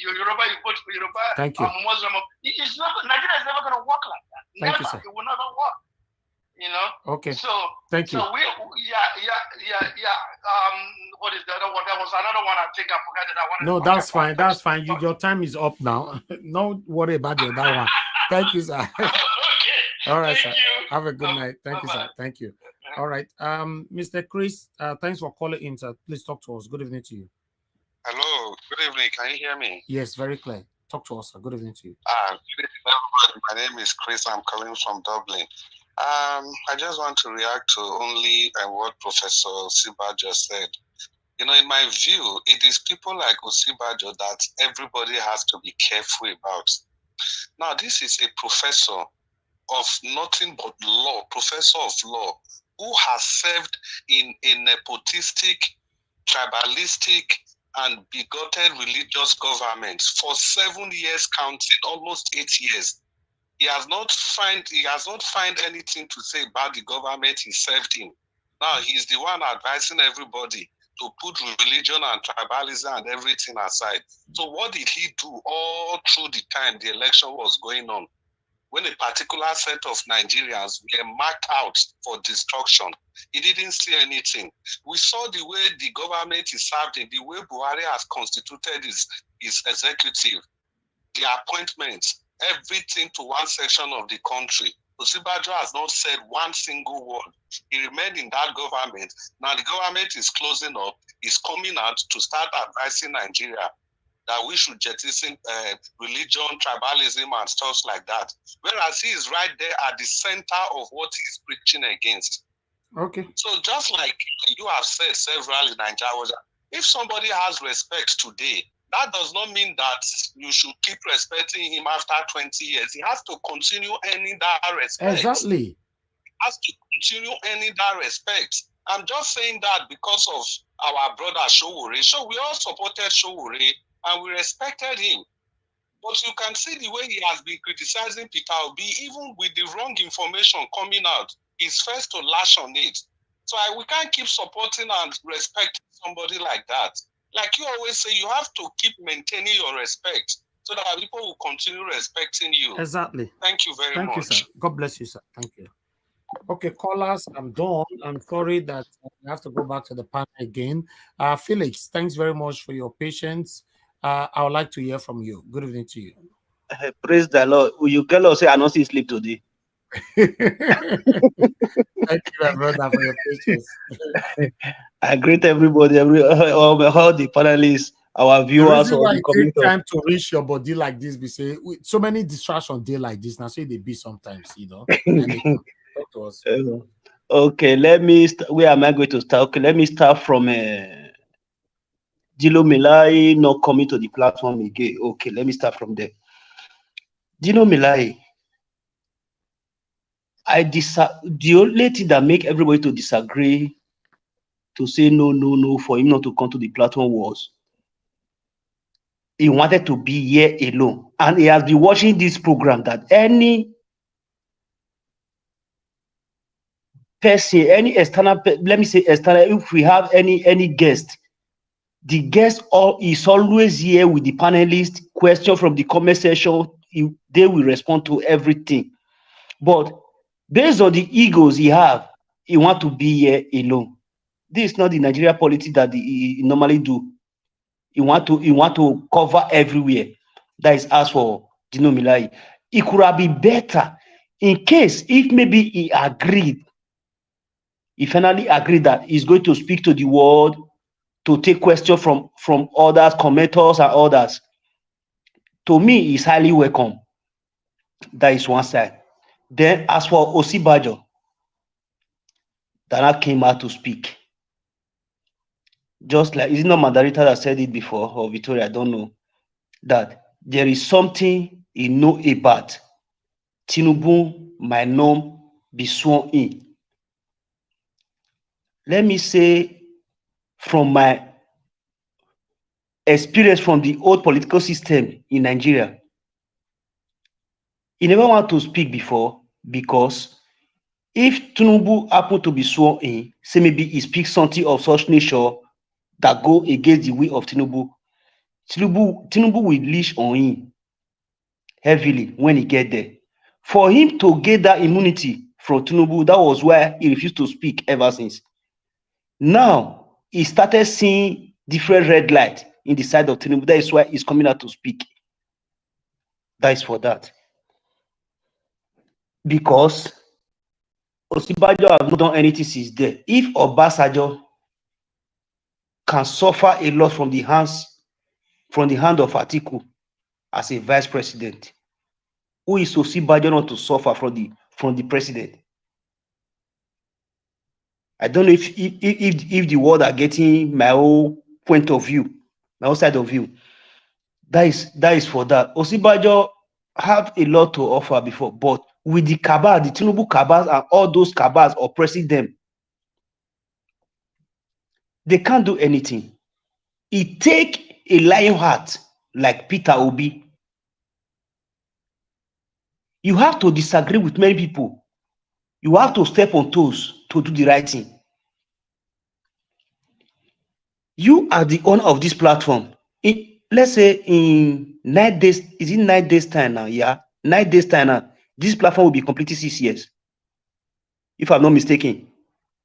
You're Yoruba, you vote for Yoruba. Thank you. I'm Muslim. Nigeria is never going to work like that. Thank never. You, sir. It will never work. You know. Okay. So thank you. So what is the other one? There was another one. I think I forgot that I wanted. No, that's fine. That's fine. Your time is up now. No worry about the other one. Thank you, sir. Okay. All right, sir. You. Have a good night. Thank you, Bye-bye. sir. Thank you. All right. Mr. Chris, thanks for calling in, sir. Please talk to us. Good evening to you. Hello. Good evening. Can you hear me? Yes, very clear. Talk to us, sir. Good evening to you. Good evening, everybody. My name is Chris. I'm calling from Dublin. I just want to react to only what Professor Osinbajo said. You know, in my view, it is people like Osinbajo that everybody has to be careful about. Now, this is a professor of nothing but law, professor of law, who has served in a nepotistic, tribalistic, and bigoted religious government for 7 years counting, almost 8 years. He has not find anything to say about the government he served in. Now he's the one advising everybody to put religion and tribalism and everything aside. So what did he do all through the time the election was going on, when a particular set of Nigerians were marked out for destruction? He didn't see anything. We saw the way the government is served in, the way Buhari has constituted his executive, the appointments, everything to one section of the country. Osinbajo has not said one single word. He remained in that government. Now the government is closing up. He's coming out to start advising Nigeria that we should jettison religion, tribalism, and stuff like that. Whereas he is right there at the center of what he's preaching against. Okay. So just like you have said several in Nigeria, if somebody has respect today, that does not mean that you should keep respecting him after 20 years. He has to continue earning that respect. Exactly. He has to continue earning that respect. I'm just saying that because of our brother Showore. So we all supported Showore and we respected him. But you can see the way he has been criticizing Peter Obi, even with the wrong information coming out, he's first to lash on it. So we can't keep supporting and respecting somebody like that. Like you always say, you have to keep maintaining your respect so that people will continue respecting you. Exactly. Thank you very much. Thank you, sir. God bless you, sir. Thank you. Okay, callers, I'm done. I'm sorry that I have to go back to the panel again. Felix, thanks very much for your patience. I would like to hear from you. Good evening to you. Praise the Lord. Will you tell us say I not see sleep today? Thank you, my brother, for your patience. I greet everybody, all the panelists, our The viewers, reason or why the it take community. time to reach your body like this, be say with so many distractions day like this. Now, say they be sometimes, and they talk to us. Okay, let me. Where am I going to start? Okay, let me start from Dilo Milai not coming to the platform again. Okay, let me start from there. Dilo Milai, the only thing that make everybody to disagree, to say no for him not to come to the platform was he wanted to be here alone, and he has been watching this program that any person, any external, let me say external, if we have any guest, the guest is always here with the panelists. Question from the comment section, they will respond to everything. But based on the egos he have, he want to be here alone. This is not the Nigeria politics that he normally do. He want to cover everywhere. That is as for Dino Milai. It could have been better in case if maybe he agreed. He finally agreed that he's going to speak to the world, to take questions from others, commenters and others. To me, is highly welcome. That is one side. Then, as for Osinbajo, Dana came out to speak. Just like, is it not Mandarita that said it before, or Victoria? I don't know. That there is something he know about. Tinubu might not be sworn in. Let me say, from my experience from the old political system in Nigeria, he never want to speak before, because if Tinubu happen to be sworn in, say maybe he speaks something of such nature that go against the will of Tinubu, Tinubu will leash on him heavily when he get there. For him to get that immunity from Tinubu, that was why he refused to speak ever since. Now he started seeing different red light in the side of Tinubu. That is why he's coming out to speak. That is for that. Because Osinbajo have not done anything since there. If Obasanjo can suffer a lot from the hand of Atiku as a vice president, who is Osinbajo not to suffer from the president? I don't know if the world are getting my own point of view, my own side of view. That is for that. Osinbajo have a lot to offer before, but with the cabal, the Tinubu cabals and all those cabals oppressing them, they can't do anything. It take a lion heart like Peter Obi. You have to disagree with many people. You have to step on toes to do the right thing. You are the owner of this platform. Let's say in 9 days, is it 9 days time now? Yeah, 9 days time now. This platform will be completely 6 years. If I'm not mistaken.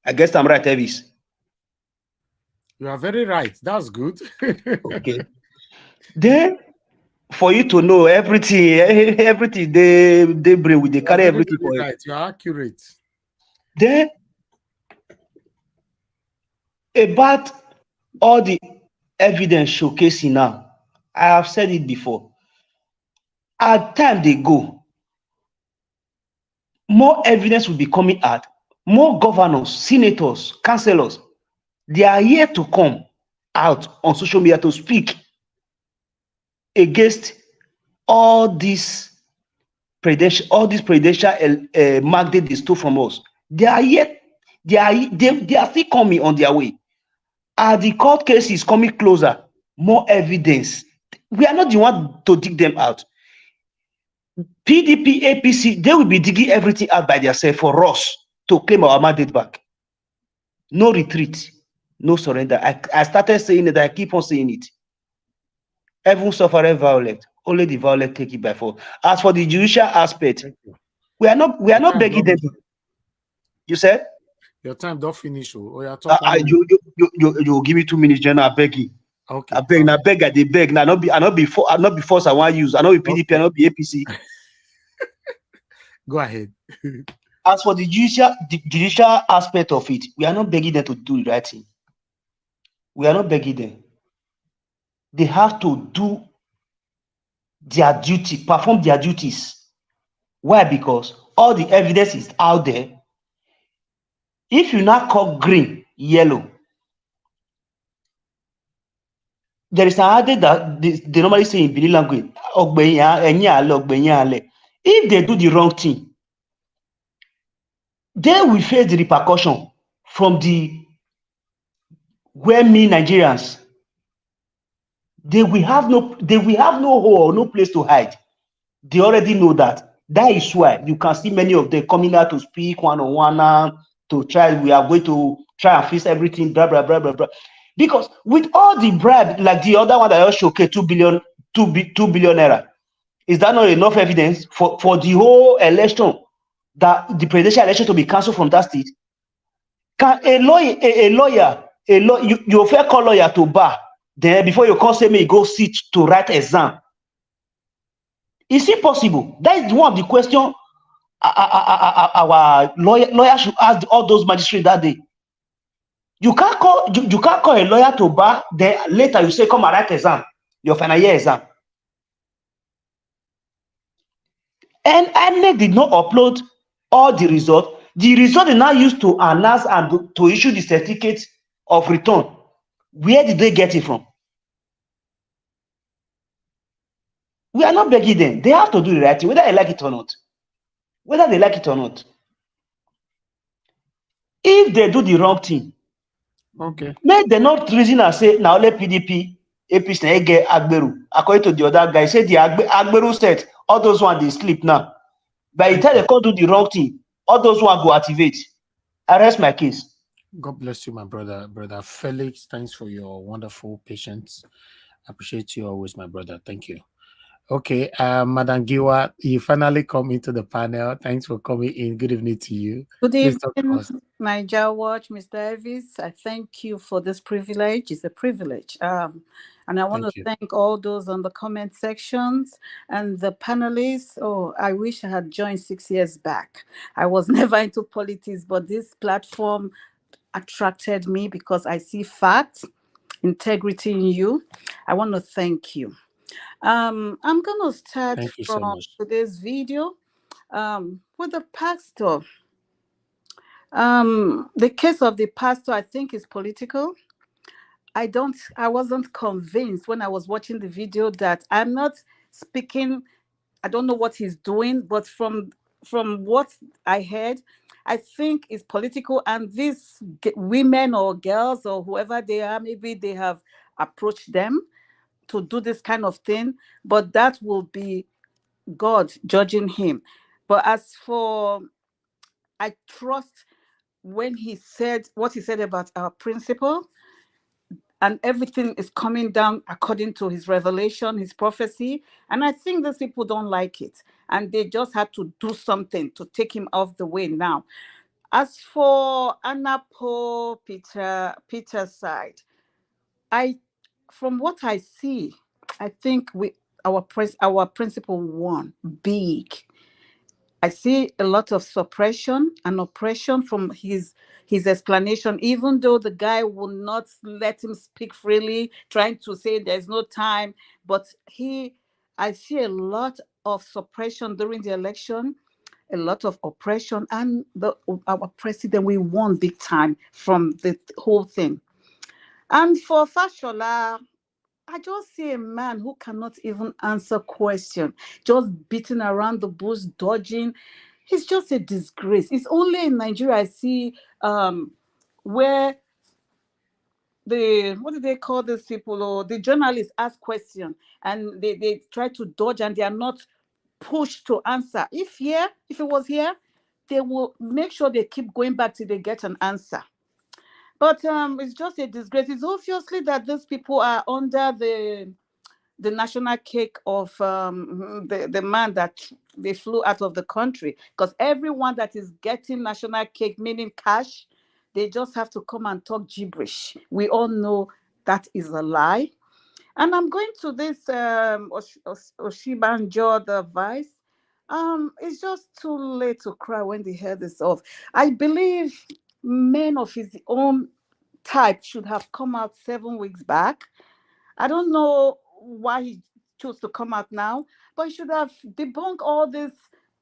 I guess I'm right, Elvis. You are very right. That's good. Okay. Then, for you to know everything they bring with, they carry everything for right. You are accurate. Then, about all the evidence showcasing now, I have said it before. As time they go, more evidence will be coming out. More governors, senators, councillors, they are here to come out on social media to speak against all these presidential mandate they stole from us. They are yet, they are still coming on their way. As the court case is coming closer, more evidence. We are not the one to dig them out. PDP, APC, they will be digging everything out by themselves for us to claim our mandate back. No retreat, no surrender. I started saying it, I keep on saying it. Everyone suffered violence, only the violent take it by force. As for the judicial aspect, we are not begging them. You said? Your time don't finish. Oh, yeah, talk I, 1 minute. you give me 2 minutes, General. I beg you. Okay. I beg, I beg, I dey beg. Now, I not be force. I want use. I not be PDP. I not be APC. Go ahead. As for the judicial aspect of it, we are not begging them to do the right thing. We are not begging them. They have to do their duty, perform their duties. Why? Because all the evidence is out there. If you now call green, yellow, there is an adage that they normally say in Benin language, if they do the wrong thing, they will face the repercussion from the well-meaning Nigerians. They will have no hole, no place to hide. They already know that. That is why you can see many of them coming out to speak one-on-one now, to try, we are going to try and fix everything, blah, blah, blah, blah, blah. Because with all the bribe, like the other one that I just showed, 2 billion naira, is that not enough evidence for the whole election, that the presidential election to be cancelled from that state? Can a lawyer, you fair call lawyer to bar, then before you call say me go sit to write exam? Is it possible? That is one of the question our lawyer should ask all those magistrates that day. You can't call a lawyer to bar, then later you say come and write exam, your final year exam. And INEC did not upload all the results. The result is now used to announce and to issue the certificate of return. Where did they get it from? We are not begging them. They have to do the right thing, whether they like it or not. Whether they like it or not. If they do the wrong thing, okay, make them not reason and say, now let PDP, APC, get Agberu. According to the other guy, say the Agberu said, all those ones, they sleep now. By the time they can't do the wrong thing, all those ones go activate. I rest my case. God bless you, my brother. Brother Felix, thanks for your wonderful patience. I appreciate you always, my brother. Thank you. Okay, Madam Giwa, you finally come into the panel. Thanks for coming in. Good evening to you. Good Please talk to evening, us. Niger Watch, Mr. Elvis. I thank you for this privilege. It's a privilege. And I want Thank to you. thank all those on the comment sections and the panelists. Oh, I wish I had joined 6 years back. I was never into politics, but this platform attracted me because I see facts, integrity in you. I want to thank you. I'm going to start Thank you so from much. today's video with the pastor. The case of the pastor, I think, is political. I wasn't convinced when I was watching the video that I'm not speaking. I don't know what he's doing, but from what I heard, I think it's political. And these women or girls or whoever they are, maybe they have approached them to do this kind of thing, but that will be God judging him. But as for, I trust when he said what he said about our principle, and everything is coming down according to his revelation, his prophecy. And I think these people don't like it. And they just had to do something to take him off the way now. As for Anapo PeterSide, from what I see, I think our principle won big. I see a lot of suppression and oppression from his explanation, even though the guy will not let him speak freely, trying to say there's no time. But I see a lot of suppression during the election, a lot of oppression, and our president, we won big time from the whole thing. And for Fashola, I just see a man who cannot even answer question, just beating around the bush, dodging. He's just a disgrace. It's only in Nigeria I see where what do they call these people, or the journalists ask question and they try to dodge and they are not pushed to answer. If it was here, they will make sure they keep going back till they get an answer. But it's just a disgrace. It's obviously that these people are under the national cake of the man that they flew out of the country, because everyone that is getting national cake, meaning cash, they just have to come and talk gibberish. We all know that is a lie. And I'm going to this Osinbajo, the vice. It's just too late to cry when they hear this off. I believe men of his own type should have come out 7 weeks back. I don't know why he chose to come out now, but he should have debunked all this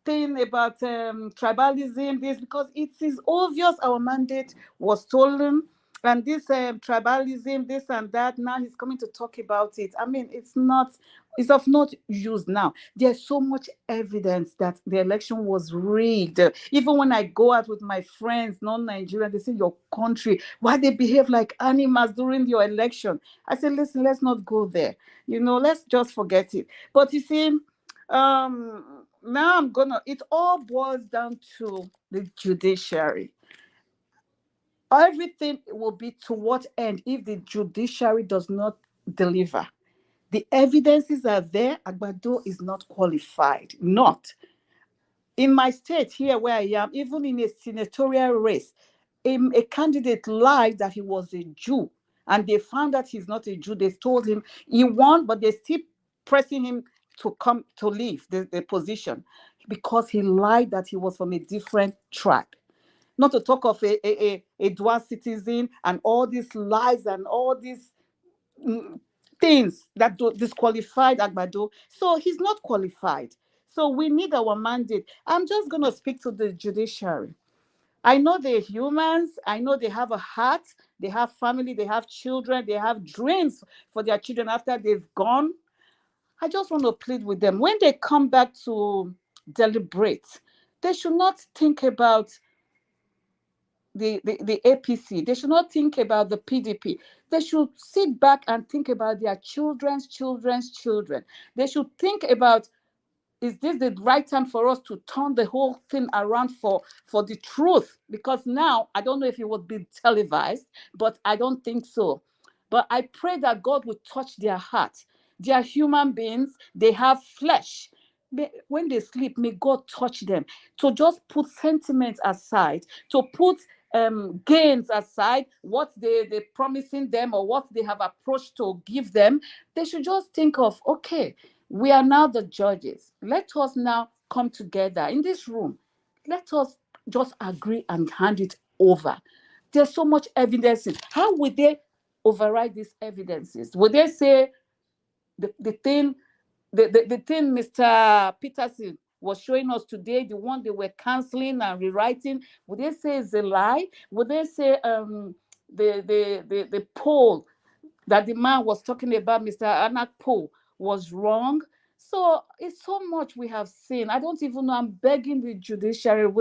thing about tribalism, this, because it is obvious our mandate was stolen. And this tribalism, this and that, now he's coming to talk about it. I mean, it's of not use now. There's so much evidence that the election was rigged. Even when I go out with my friends, non-Nigerian, they say your country, why they behave like animals during your election. I said, listen, let's not go there. Let's just forget it. But you see, now it all boils down to the judiciary. Everything will be to what end if the judiciary does not deliver? The evidences are there. Agbado is not qualified. Not. In my state here where I am, even in a senatorial race, a candidate lied that he was a Jew, and they found that he's not a Jew. They told him he won, but they're still pressing him to come to leave the position because he lied that he was from a different tribe. Not to talk of a dual citizen and all these lies and all these things that disqualified Agbado. So he's not qualified. So we need our mandate. I'm just going to speak to the judiciary. I know they're humans. I know they have a heart. They have family. They have children. They have dreams for their children after they've gone. I just want to plead with them. When they come back to deliberate, they should not think about the APC. They should not think about the PDP. They should sit back and think about their children's children. They should think about, is this the right time for us to turn the whole thing around for the truth? Because now, I don't know if it would be televised, but I don't think so. But I pray that God will touch their heart. They are human beings. They have flesh. When they sleep, may God touch them to just put sentiments aside, to put gains aside, what they're promising them or what they have approached to give them. They should just think of, okay, we are now the judges. Let us now come together in this room. Let us just agree and hand it over. There's so much evidences. How would they override these evidences? Would they say the thing Mr. Peterson was showing us today, the one they were canceling and rewriting, would they say is a lie? Would they say the poll that the man was talking about, Mr. Anak poll, was wrong? So it's so much we have seen. I don't even know. I'm begging the judiciary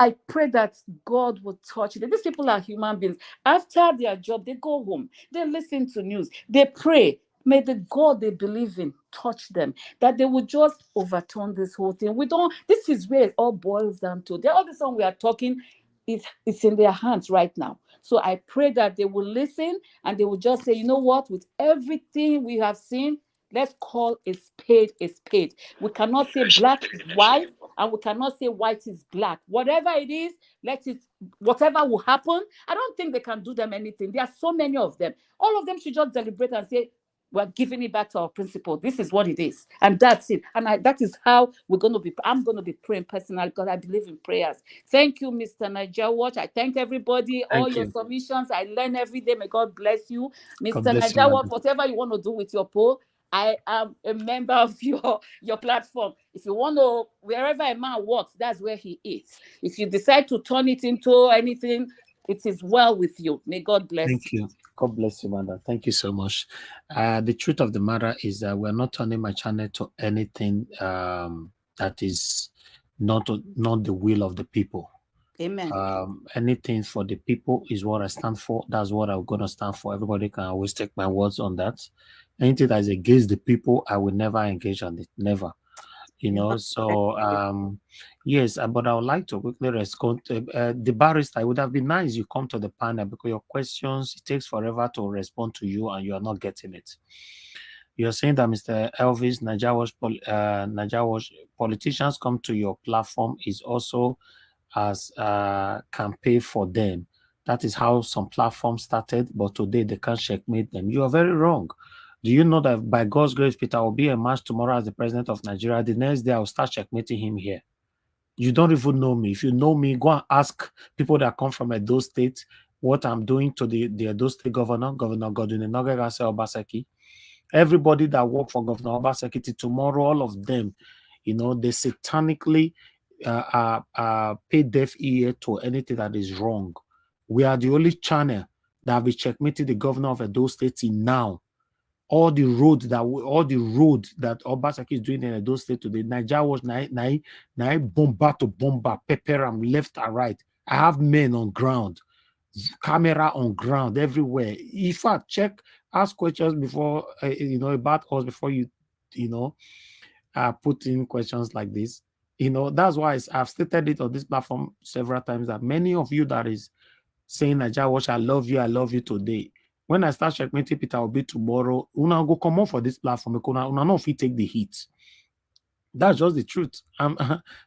I pray that God will touch them. These people are human beings. After their job, they go home. They listen to news. They pray. May the God they believe in touch them, that they will just overturn this whole thing. This is where it all boils down to. All this one we are talking, it's in their hands right now. So I pray that they will listen and they will just say, you know what, with everything we have seen, let's call a spade a spade. We cannot say black is white and we cannot say white is black. Whatever it is, whatever will happen, I don't think they can do them anything. There are so many of them. All of them should just deliberate and say, we're giving it back to our principal. This is what it is. And that's it. And that is how I'm going to be praying personally because I believe in prayers. Thank you, Mr. Niger Watch. I thank everybody, all your submissions. I learn every day. May God bless you. Mr. Niger Watch, whatever you want to do with your poll, I am a member of your platform. If you want to, wherever a man works, that's where he is. If you decide to turn it into anything, it is well with you. May God bless you. Thank you. God bless you, Manda. Thank you so much. The truth of the matter is that we're not turning my channel to anything that is not the will of the people. Amen. Anything for the people is what I stand for. That's what I'm going to stand for. Everybody can always take my words on that. Anything that is against the people, I will never engage on it. Never. So yes, but I would like to quickly respond to the barrister. It would have been nice you come to the panel because your questions, it takes forever to respond to you and you are not getting it. You're saying that Mr. Elvis, Naija Watch politicians come to your platform is also as campaign for them. That is how some platforms started, but today they can't checkmate them. You are very wrong. Do you know that by God's grace, Peter will be emerged tomorrow as the president of Nigeria? The next day, I'll start checkmating him here. You don't even know me. If you know me, go and ask people that come from Edo State what I'm doing to the Edo State governor, Governor Godwin Enoghegase Obaseki. Everybody that work for Governor Obaseki till tomorrow, all of them, they satanically pay deaf ear to anything that is wrong. We are the only channel that have been checkmating the governor of Edo State till now. All the road that Obaseki is doing in Edo State today, Nigeria was now bomber to bomber, pepper and left and right. I have men on ground, camera on ground everywhere. In fact, ask questions before about us before you put in questions like this. That's why I've stated it on this platform several times that many of you that is saying Nigeria Watch, I love you today. When I start checkmating Peter Obi tomorrow, una go come on for this platform. Una know if he take the heat. That's just the truth.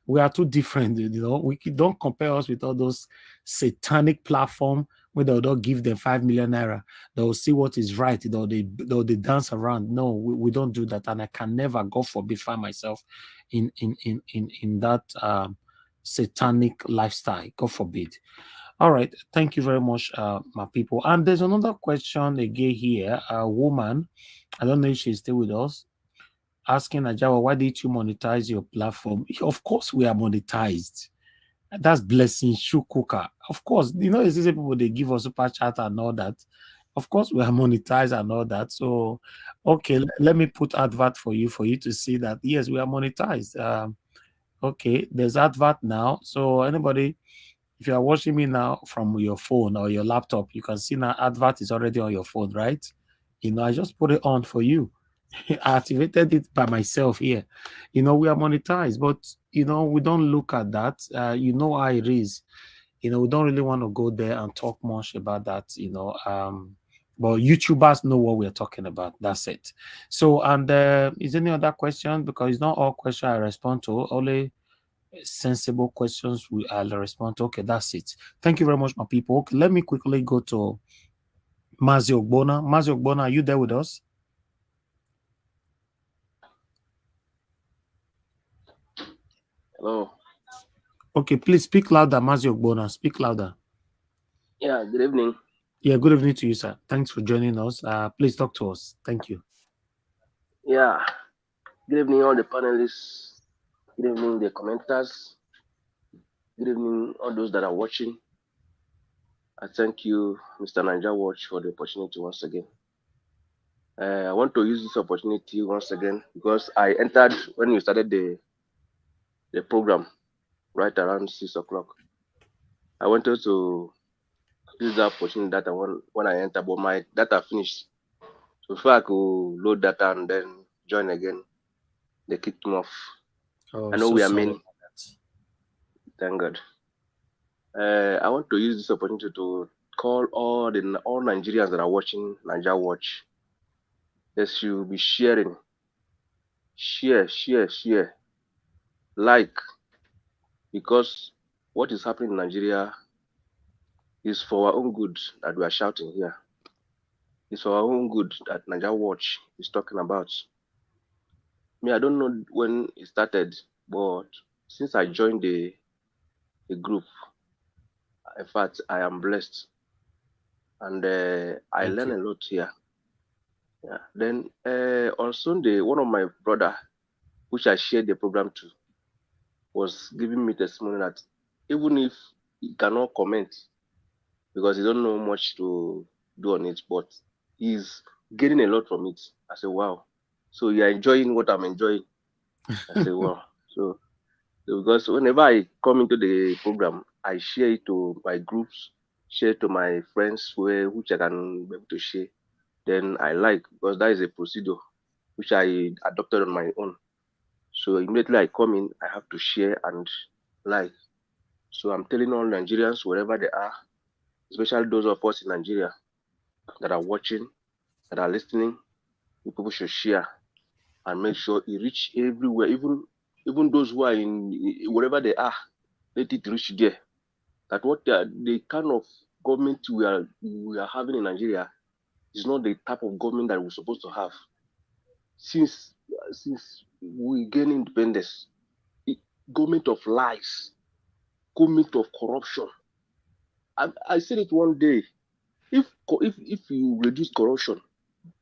We are too different, We don't compare us with all those satanic platform where they'll not give them 5 million naira. They'll see what is right. They dance around. No, we don't do that, and I can never, God forbid, find myself in that satanic lifestyle. God forbid. All right, thank you very much, my people. And there's another question again here. A woman, I don't know if she's still with us, asking Ajawa, why did you monetize your platform? Of course, we are monetized. That's Blessing Shukuka. Of course, it's easy people, they give us super chat and all that. Of course, we are monetized and all that. So, okay, let me put advert for you to see that, yes, we are monetized. Okay, there's advert now. So, anybody, if you are watching me now from your phone or your laptop, you can see now advert is already on your phone, right? I just put it on for you. I activated it by myself here. We are monetized, but we don't look at that. How it is. We don't really want to go there and talk much about that. But YouTubers know what we're talking about. That's it. So, and is there any other question? Because it's not all questions I respond to. Only sensible questions I'll respond to. Okay, that's it. Thank you very much, my people. Okay, let me quickly go to Mazi Ogbona. Mazi Ogbona, are you there with us? Hello. Okay, please speak louder, Mazi Ogbona. Speak louder. Yeah, good evening. Yeah, good evening to you, sir. Thanks for joining us. Please talk to us. Thank you. Yeah, good evening, all the panelists. Good evening, the commenters. Good evening, all those that are watching. I thank you, Mr. Niger Watch, for the opportunity once again. I want to use this opportunity once again because I entered when you started the program right around 6 o'clock. I wanted to use that opportunity that when I entered, but my data finished. So before I could load data and then join again, they kicked me off. Oh, I know so we are sorry. many. Thank God. I want to use this opportunity to call all Nigerians that are watching Niger Watch. They should be sharing. Share. Like. Because what is happening in Nigeria is for our own good that we are shouting here. It's for our own good that Niger Watch is talking about. I don't know when it started, but since I joined the group, in fact, I am blessed. And I learn a lot here. Yeah. Then on Sunday, one of my brother, which I shared the program to, was giving me testimony that even if he cannot comment because he don't know much to do on it, but he's getting a lot from it. I said, wow. So you're enjoying what I'm enjoying. I said, wow. So because whenever I come into the program, I share it to my groups, share it to my friends which I can be able to share. Then I like, because that is a procedure which I adopted on my own. So immediately I come in, I have to share and like. So I'm telling all Nigerians, wherever they are, especially those of us in Nigeria that are watching, that are listening, You people should share and make sure it reach everywhere, even those who are wherever they are, let it reach there. That what the kind of government we are having in Nigeria is not the type of government that we're supposed to have. Since we gain independence, government of lies, government of corruption. I said it one day. If you reduce corruption,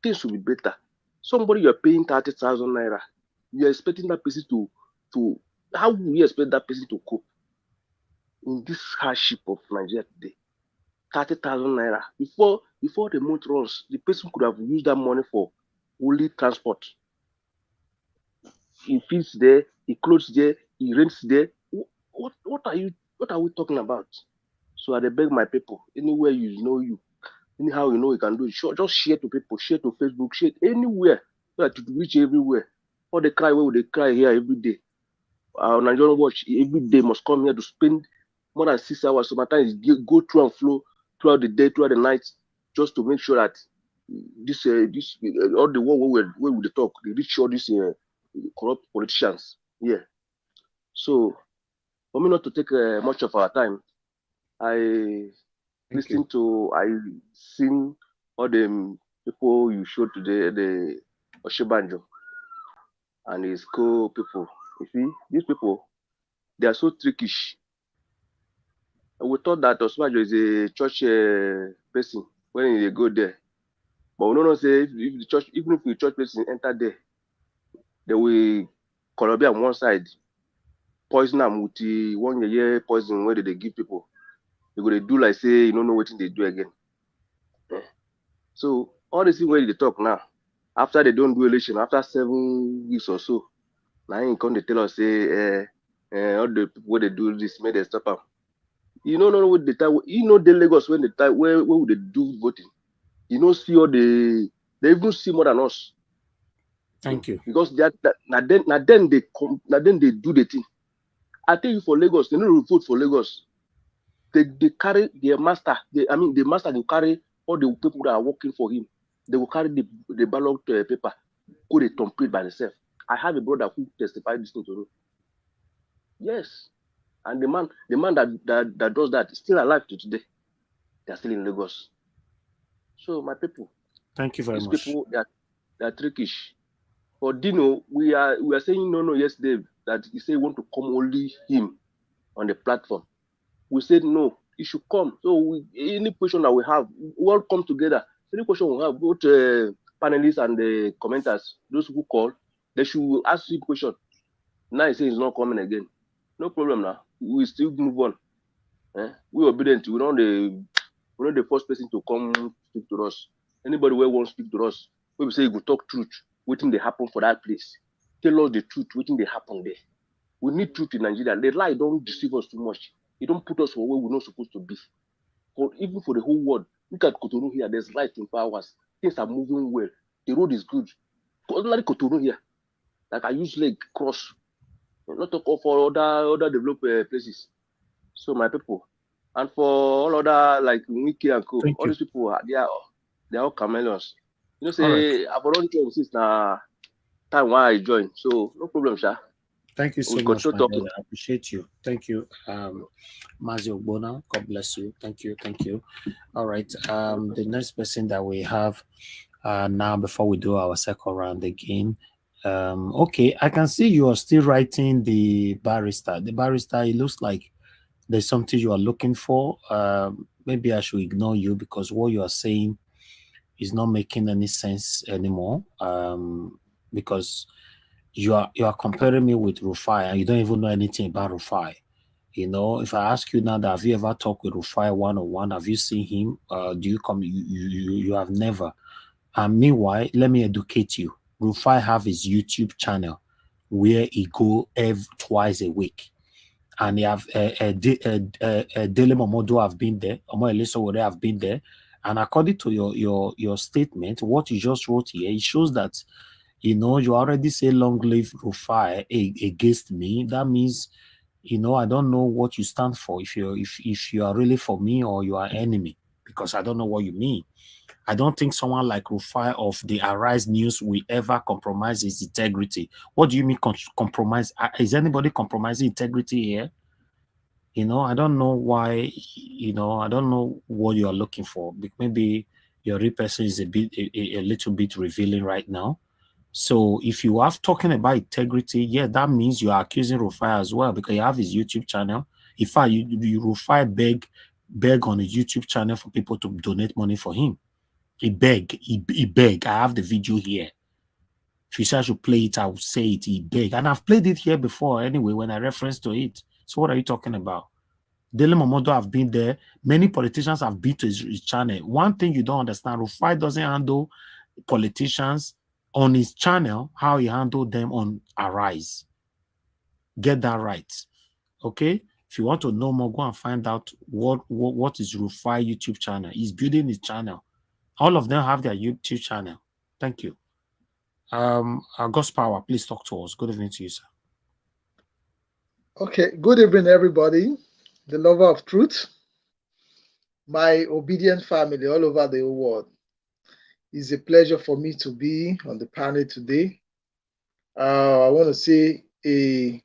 things will be better. Somebody you're paying 30,000 naira, you're expecting that person to how will you expect that person to cope in this hardship of Nigeria today? 30,000 naira. Before the month runs, the person could have used that money for only transport. He feeds there, he clothes there, he rents there. What are we talking about? So I beg my people, anywhere you, anyhow you can do it. Sure, just share to people, share to Facebook, share anywhere so that it reach everywhere. All they cry, where would they cry here every day? Nigerian Watch every day must come here to spend more than 6 hours. Sometimes go through and flow throughout the day, throughout the night, just to make sure that this all the war where we talk, they reach all these corrupt politicians. Yeah. So for me not to take much of our time, I seen all the people you showed today, the Osinbajo and his co-people. You see, these people, they are so trickish. We thought that Osinbajo is a church person when they go there. But we don't know say if the church, even if the church person enter there, they will Colombia on one side, poison them with the 1 year poison where they give people. They go they do like say you don't know what they do again. Yeah. So all the things where they talk now, after they don't do election, after 7 weeks or so, now you come they tell us say all the people where they do this, may they stop them. You don't know what the time. You know the Lagos when the time where would they do voting? You know see all they even see more than us. Thank you. Because then they do the thing. I tell you for Lagos, they don't vote for Lagos. They carry their master. The master will carry all the people that are working for him. They will carry the ballot paper, go they complete by themselves. I have a brother who testified this thing to me. Yes. And the man that does that is still alive to today. They are still in Lagos. So my people, thank you very these much. people they are trickish. For Dino, we are saying no yesterday that he said he want to come only him on the platform. We said no, he should come. So any question that we have, we all come together. Any question we have, both panelists and the commenters, those who call, they should ask him question. Now he says he's not coming again. No problem now. We still move on. We obedient. We're not the first person to come speak to us. Anybody who wants to speak to us, we say you go talk truth, waiting they happen for that place. Tell us the truth, waiting they happen there. We need truth in Nigeria. The lie don't deceive us too much. It don't put us for where we're not supposed to be. Even for the whole world, look at Cotonou here. There's light in powers. Things are moving well. The road is good. Ordinary Cotonou here, like I use leg cross. Not talk for other developed places. So my people, and for all other like Wiki and Co, all these people they are all chameleons. You know, say I've already joined since time why I joined. So no problem, Sha. Thank you so We much, my talking. brother. I appreciate you. Thank you. Mazio Bona, God bless you. Thank you. Thank you. All right. The next person that we have now before we do our second round again. Okay, I can see you are still writing the barrister. The barrister, it looks like there's something you are looking for. Maybe I should ignore you because what you are saying is not making any sense anymore. Because you are comparing me with Rufai and you don't even know anything about Rufai. You know, if I ask you now that have you ever talked with Rufai one-on-one, have you seen him? Do you come? You have never. And meanwhile, let me educate you. Rufai have his YouTube channel where he go twice a week. And he have Dele Momodu have been there, Omo Eliso would have been there. And according to your statement, what you just wrote here, it shows that you already say long live Rufai against me. That means I don't know what you stand for. If you are really for me or you are enemy, because I don't know what you mean. I don't think someone like Rufai of the Arise News will ever compromise his integrity. What do you mean compromise? Is anybody compromising integrity here? You know, I don't know why, you know, I don't know what you're looking for. Maybe your real person is a little bit revealing right now. So if you are talking about integrity, yeah, that means you are accusing Rufai as well, because you have his YouTube channel. In fact, you Rufai beg on a YouTube channel for people to donate money for him. He beg. I have the video here. If you say I should play it, I will say it. He beg. And I've played it here before anyway when I referenced to it. So what are you talking about? Dele Momodo have been there. Many politicians have been to his channel. One thing you don't understand, Rufai doesn't handle politicians on his channel how he handled them on Arise. Get that right. Okay? If you want to know more, go and find out what is Rufai YouTube channel. He's building his channel. All of them have their YouTube channel. Thank you. God's Power, please talk to us. Good evening to you, sir. Okay, good evening, everybody. The lover of truth, my obedient family all over the whole world. It's a pleasure for me to be on the panel today. I want to say a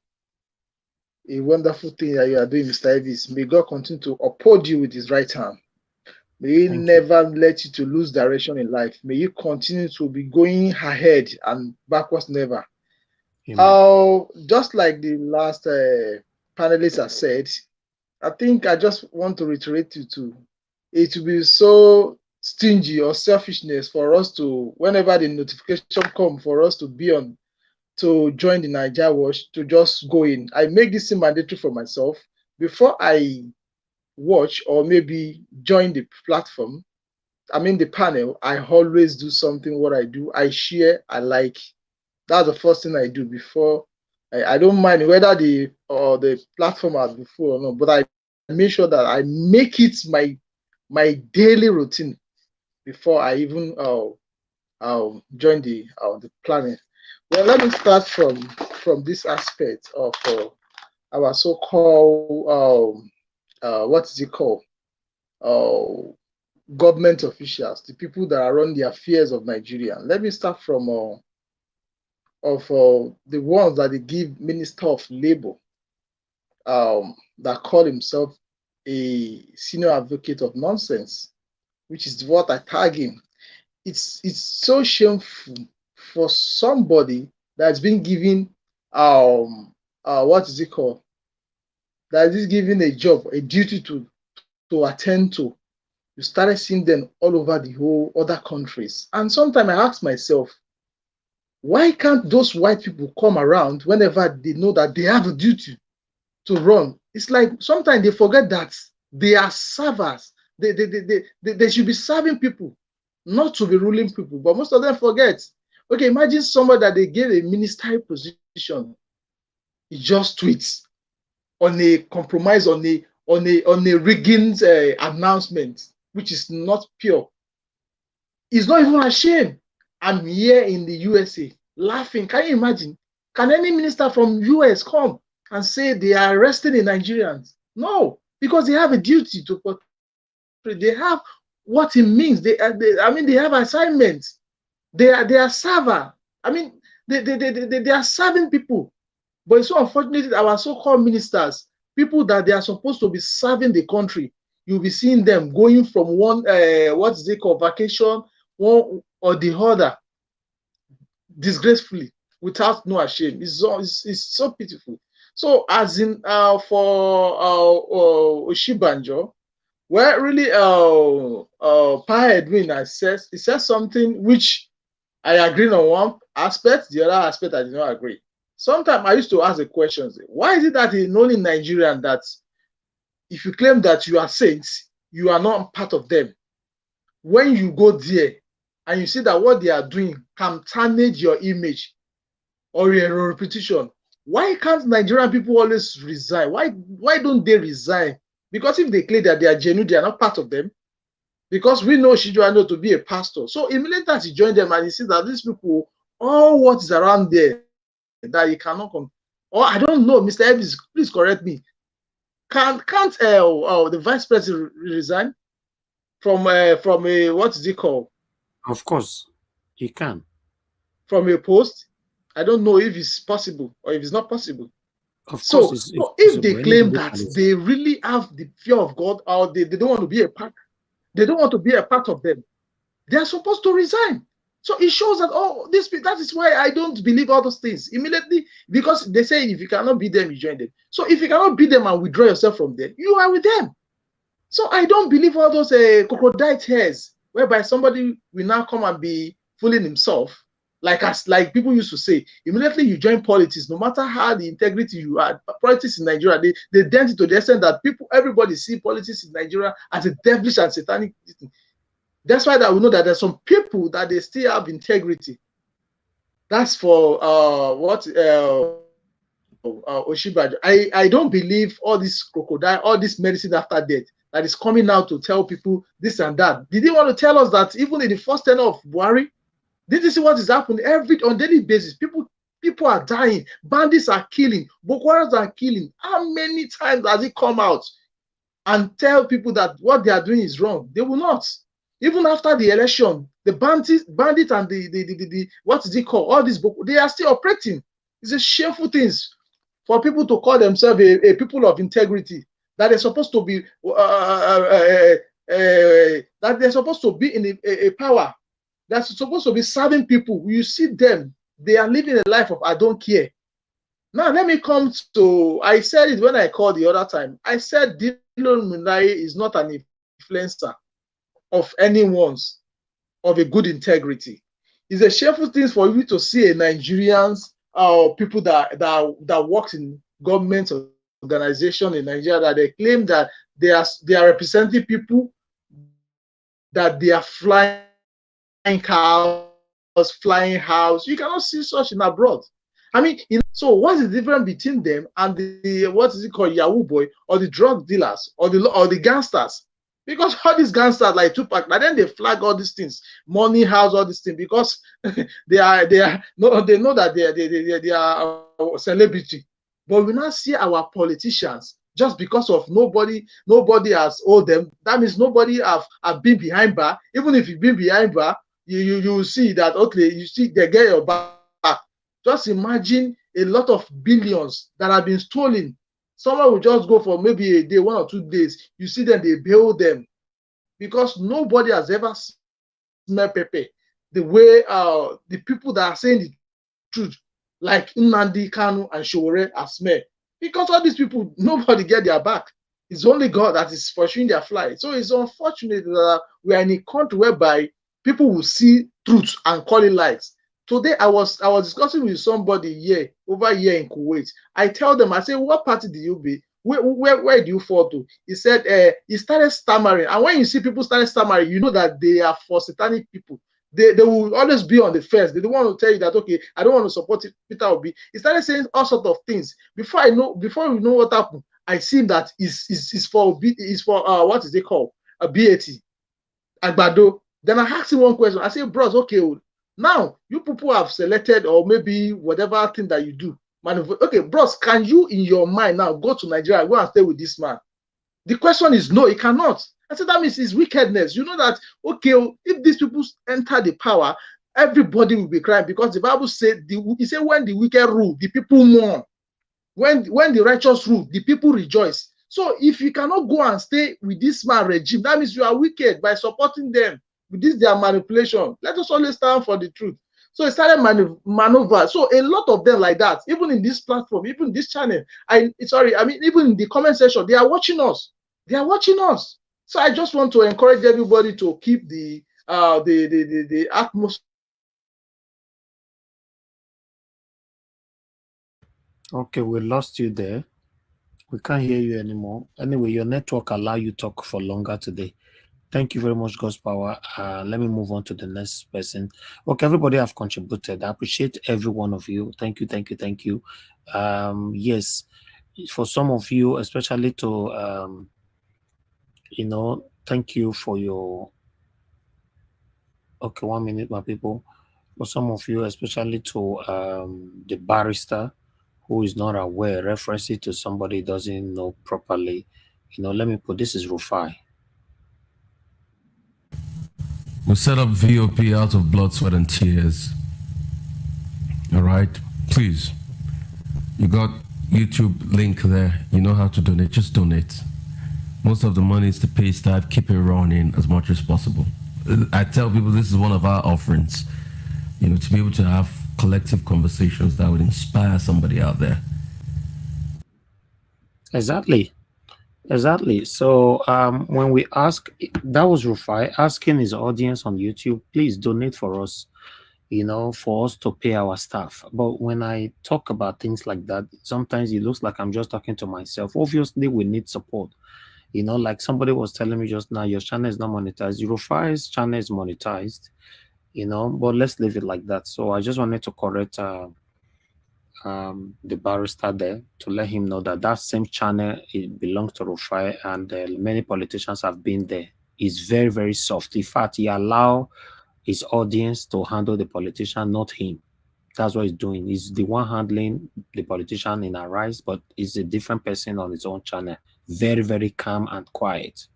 wonderful thing that you are doing, Mr. Elvis. May God continue to uphold you with his right hand. May he never let you to lose direction in life. May you continue to be going ahead and backwards never. Just like the last panelist has said, I think I just want to reiterate it will be so stingy or selfishness for us to, whenever the notification comes, for us to be on to join the Niger Watch, to just go in. I make this mandatory for myself before I watch or maybe join the platform. I mean the panel. I always do something. What I do, I share. I like. That's the first thing I do before. I don't mind whether the platform has before or not, but I make sure that I make it my daily routine before I even join the planet. Well, let me start from this aspect of our so-called what is it called? Government officials, the people that are running the affairs of Nigeria. Let me start from the ones that they give Minister of Labor, that call himself a senior advocate of nonsense, which is what I tag him. It's so shameful for somebody that's been given what is it called? That is given a job, a duty to attend to. You started seeing them all over the whole other countries. And sometimes I ask myself, why can't those white people come around whenever they know that they have a duty to run? It's like sometimes they forget that they are servers. They should be serving people, not to be ruling people. But most of them forget. Okay, imagine somebody that they gave a ministerial position. He just tweets on a compromise, on a rigging announcement, which is not pure. He's not even ashamed. I'm here in the USA laughing. Can you imagine? Can any minister from US come and say they are arresting the Nigerians? No, because they have a duty to portray. They have what it means. They have assignments. They are server. I mean, they are serving people. But it's so unfortunate that our so-called ministers, people that they are supposed to be serving the country, you'll be seeing them going from one what is it called, vacation, one or the other, disgracefully, without no shame. It's so pitiful. So as in for Osinbajo, well, really Pa Edwin says, he says something which I agree on one aspect, the other aspect I did not agree. Sometimes I used to ask the questions, why is it that in only Nigerian that if you claim that you are saints, you are not part of them? When you go there and you see that what they are doing can tarnish your image or your reputation, why can't Nigerian people always resign? Why don't they resign? Because if they claim that they are genuine, they are not part of them. Because we know Shijuano to be a pastor. So immediately as he joined them and he sees that these people, all what is around there, that he cannot come. Or I don't know, Mr. Evans, please correct me. Can't the vice president resign from a what is it called? Of course, he can. From a post. I don't know if it's possible or if it's not possible. Of course, So, it's so if they possible. claim Anybody that can listen. they really have the fear of God, or they don't want to be a part, they don't want to be a part of them, they are supposed to resign. So it shows that, oh, that is why I don't believe all those things immediately, because they say if you cannot beat them, you join them. So if you cannot beat them and withdraw yourself from them, you are with them. So I don't believe all those crocodile tears whereby somebody will now come and be fooling himself. Like people used to say, immediately you join politics, no matter how the integrity you had, politics in Nigeria, they dent it to the extent that everybody see politics in Nigeria as a devilish and satanic thing. That's why that we know that there's some people that they still have integrity. That's for Osinbajo. I don't believe all this crocodile, all this medicine after death that is coming out to tell people this and that. Did they want to tell us that even in the first tenure of Buhari, did you see what is happening on daily basis? People are dying, bandits are killing, Boko Harams are killing. How many times has it come out and tell people that what they are doing is wrong? They will not. Even after the election, the bandit and the what is it called? All these Boko, they are still operating. It's a shameful things for people to call themselves a people of integrity, that they're supposed to be that they're supposed to be in a power that's supposed to be serving people. You see them, they are living a life of I don't care. Now let me come to, I said it when I called the other time. I said Dylan Munai is not an influencer of anyone's of a good integrity. It's a shameful thing for you to see a Nigerians or people that works in government organization in Nigeria, that they claim that they are representing people, that they are flying cars, flying house. You cannot see such in abroad. I mean, so what's the difference between them and the what is it called, Yahoo boy, or the drug dealers, or the gangsters? Because all these gangsters like Tupac, and then they flag all these things, money house, all these things, because they know that they are a celebrity. But we now see our politicians, just because of nobody has owed them. That means nobody have been behind bar. Even if you've been behind bar, you will see that, okay, you see they get your back. Just imagine a lot of billions that have been stolen. Someone will just go for maybe a day, 1 or 2 days. You see them, they bail them, because nobody has ever smelled pepper the way the people that are saying the truth, like Nnamdi Kanu and Showore, are smell. Because all these people, nobody get their back. It's only God that is pursuing their flight. So it's unfortunate that we are in a country whereby people will see truth and call it lies. Today I was discussing with somebody over here in Kuwait. I tell them, I say, what party do you be? Where do you fall to? He said he started stammering. And when you see people started stammering, you know that they are for satanic people. They will always be on the fence. They don't want to tell you that, okay, I don't want to support Peter Obi. He started saying all sorts of things. Before we know what happened, I see that is for what is it called? A BAT. Agbado. Then I asked him one question. I said, bros, okay, now you people have selected, or maybe whatever thing that you do. Okay, bros, can you in your mind now go to Nigeria, go and stay with this man? The question is no, he cannot. I said that means it's wickedness. You know that, okay, if these people enter the power, everybody will be crying, because the Bible said, he said, when the wicked rule, the people mourn. When the righteous rule, the people rejoice. So if you cannot go and stay with this man regime, that means you are wicked by supporting them with this their manipulation. Let us always stand for the truth. So it started maneuver. So a lot of them like that, even in this platform, even this channel. Even in the comment section, they are watching us. They are watching us. So I just want to encourage everybody to keep the atmosphere. Okay, we lost you there. We can't hear you anymore. Anyway, your network allow you talk for longer today. Thank you very much, God's power. Let me move on to the next person. Okay, everybody have contributed. I appreciate every one of you. Thank you, thank you, thank you. Yes, for some of you, especially to thank you for your. Okay, 1 minute, my people. For some of you, especially to the barrister who is not aware, reference it to somebody doesn't know properly. Let me put, this is Rufai. We set up VOP out of blood, sweat, and tears. All right? Please. You got YouTube link there. You know how to donate. Just donate. Most of the money is to pay staff. Keep it running as much as possible. I tell people this is one of our offerings. You know, to be able to have collective conversations that would inspire somebody out there. Exactly. Exactly. So when we ask, that was Rufai asking his audience on YouTube, please donate for us, you know, for us to pay our staff. But when I talk about things like that, sometimes it looks like I'm just talking to myself. Obviously, we need support. You know, like somebody was telling me just now, your channel is not monetized. Rufai's channel is monetized, you know, but let's leave it like that. So I just wanted to correct the barrister there to let him know that that same channel, it belongs to Rufai, and many politicians have been there. It's very, very soft. In fact, he allow his audience to handle the politician, not him. That's what he's doing. He's the one handling the politician in Arise, but he's a different person on his own channel. Very, very calm and quiet.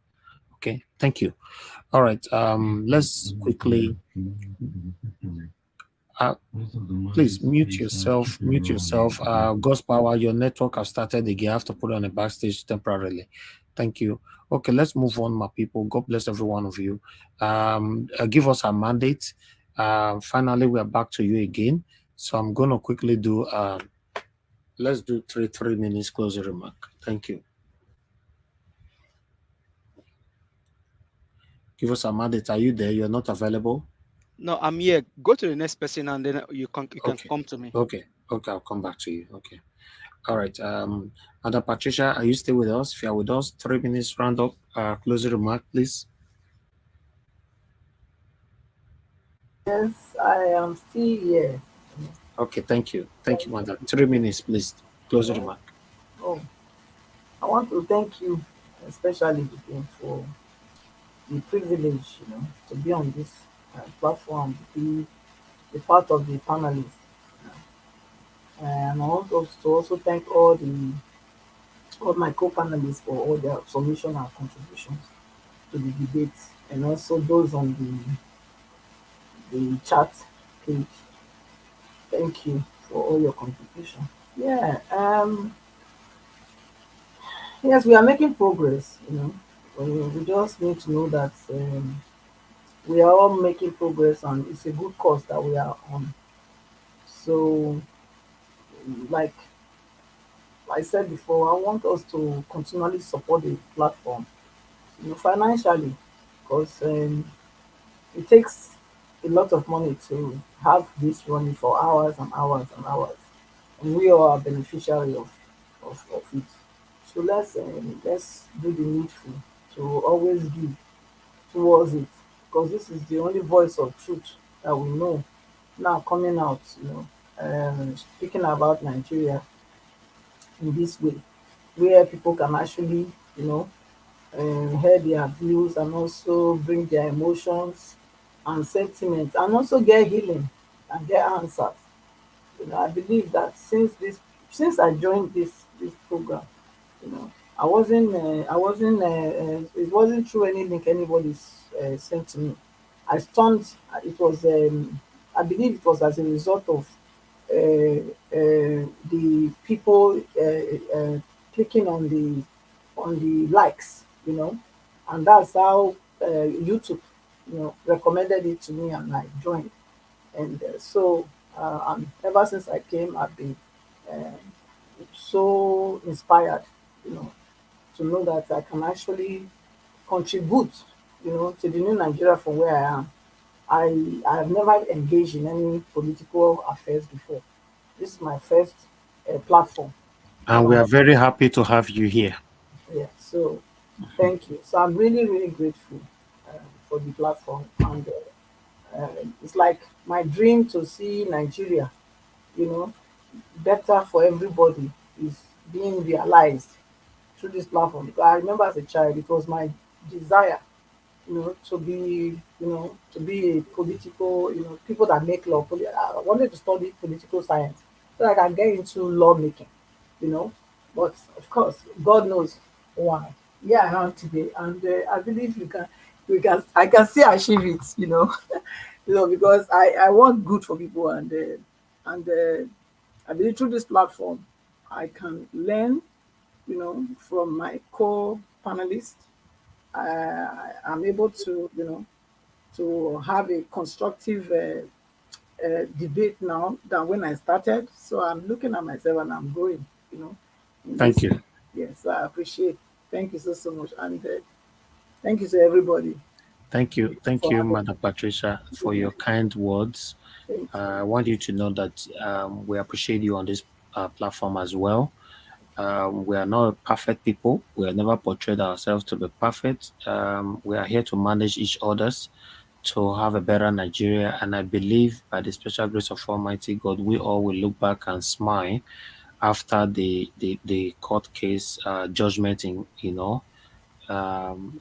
Okay, thank you. All right, let's quickly please mute yourself. Mute yourself. Ghost Power, your network has started again. I have to put on a backstage temporarily. Thank you. Okay, let's move on, my people. God bless every one of you. Give us a mandate. Finally, we are back to you again. So I'm going to quickly do, let's do three minutes closing remark. Thank you. Give us a mandate. Are you there? You're not available? No, I'm here. Go to the next person and then you can come to me. Okay, I'll come back to you. Okay. All right. Madam Patricia, are you still with us? If you are with us, 3 minutes round up. Closing remark, please. Yes, I am still here. Okay, thank you. Thank you, Madam. 3 minutes, please. Closing remark. Oh, I want to thank you, especially again, for the privilege, to be on this platform, be part of the panelists. And I want to also thank all my co-panelists for all their submission and contributions to the debate, and also those on the chat page. Thank you for all your contribution. Yeah. Yes, we are making progress. We just need to know that we are all making progress, and it's a good cause that we are on. So, like I said before, I want us to continually support the platform, financially, because it takes a lot of money to have this running for hours and hours and hours, and we are a beneficiary of it. So let's do the needful to always give towards it, because this is the only voice of truth that we know now coming out. Speaking about Nigeria in this way, where people can actually, hear their views and also bring their emotions and sentiments and also get healing and get answers. I believe that since I joined this program, it wasn't through any link anybody sent to me. I stunned. It was I believe it was as a result of the people clicking on the likes, and that's how YouTube, recommended it to me, and I joined. And and ever since I came, I've been uh, so inspired, you know, to know that I can actually contribute, to the new Nigeria from where I am. I have never engaged in any political affairs before. This is my first platform that And we I'm. are very happy to have you here. Yeah, so thank you. So I'm really, really grateful for the platform, and it's like my dream to see Nigeria, you know, better for everybody is being realized through this platform. Because I remember as a child, it was my desire, to be a political, people that make law. I wanted to study political science so I can get into lawmaking, you know. But of course, God knows why. Yeah, I am today, and I believe I can still achieve it, because I want good for people, and I believe through this platform I can learn, from my co-panelists. I'm able to, to have a constructive debate now than when I started. So I'm looking at myself and I'm growing, in Thank this. you. Yes, I appreciate. Thank you so much, and thank you to everybody Thank for you, having Madam Patricia, for me. your kind words. Thank I want you to know that we appreciate you on this platform as well. We are not perfect people. We have never portrayed ourselves to be perfect. We are here to manage each other's to have a better Nigeria. And I believe by the special grace of Almighty God, we all will look back and smile after the court case judgment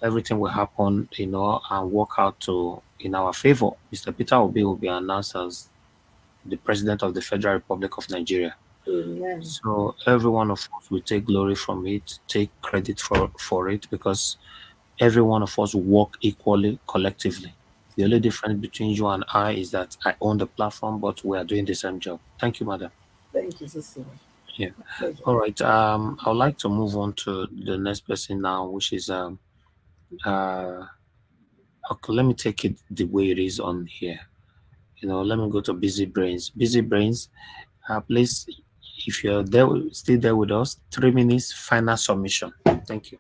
everything will happen, and work out to in our favor. Mr. Peter Obi will be announced as the President of the Federal Republic of Nigeria. you. Amen. So every one of us will take glory from it, take credit for it, because every one of us work equally collectively. The only difference between you and I is that I own the platform, but we are doing the same job. Thank you, madam. Thank you so much. Yeah. Pleasure. All right. I would like to move on to the next person now, which is uh okay, let me take it the way it is on here. Let me go to Busy Brains. Busy Brains, please, if you're there, still there with us, 3 minutes final submission. Thank you.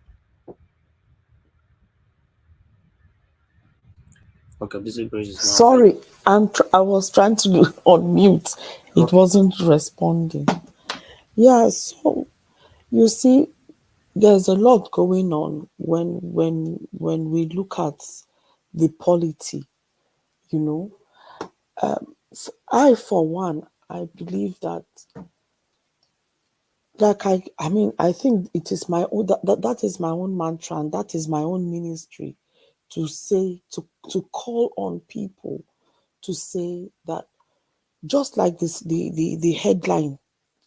Okay, Busy Brains is now available. Sorry, I was trying to unmute. It Okay. wasn't responding. Yeah, so you see, there's a lot going on when we look at the polity. You know, I for one, I believe that, like I mean, I think it is my own that is my own mantra, and that is my own ministry, to say to call on people to say that, just like this, the headline,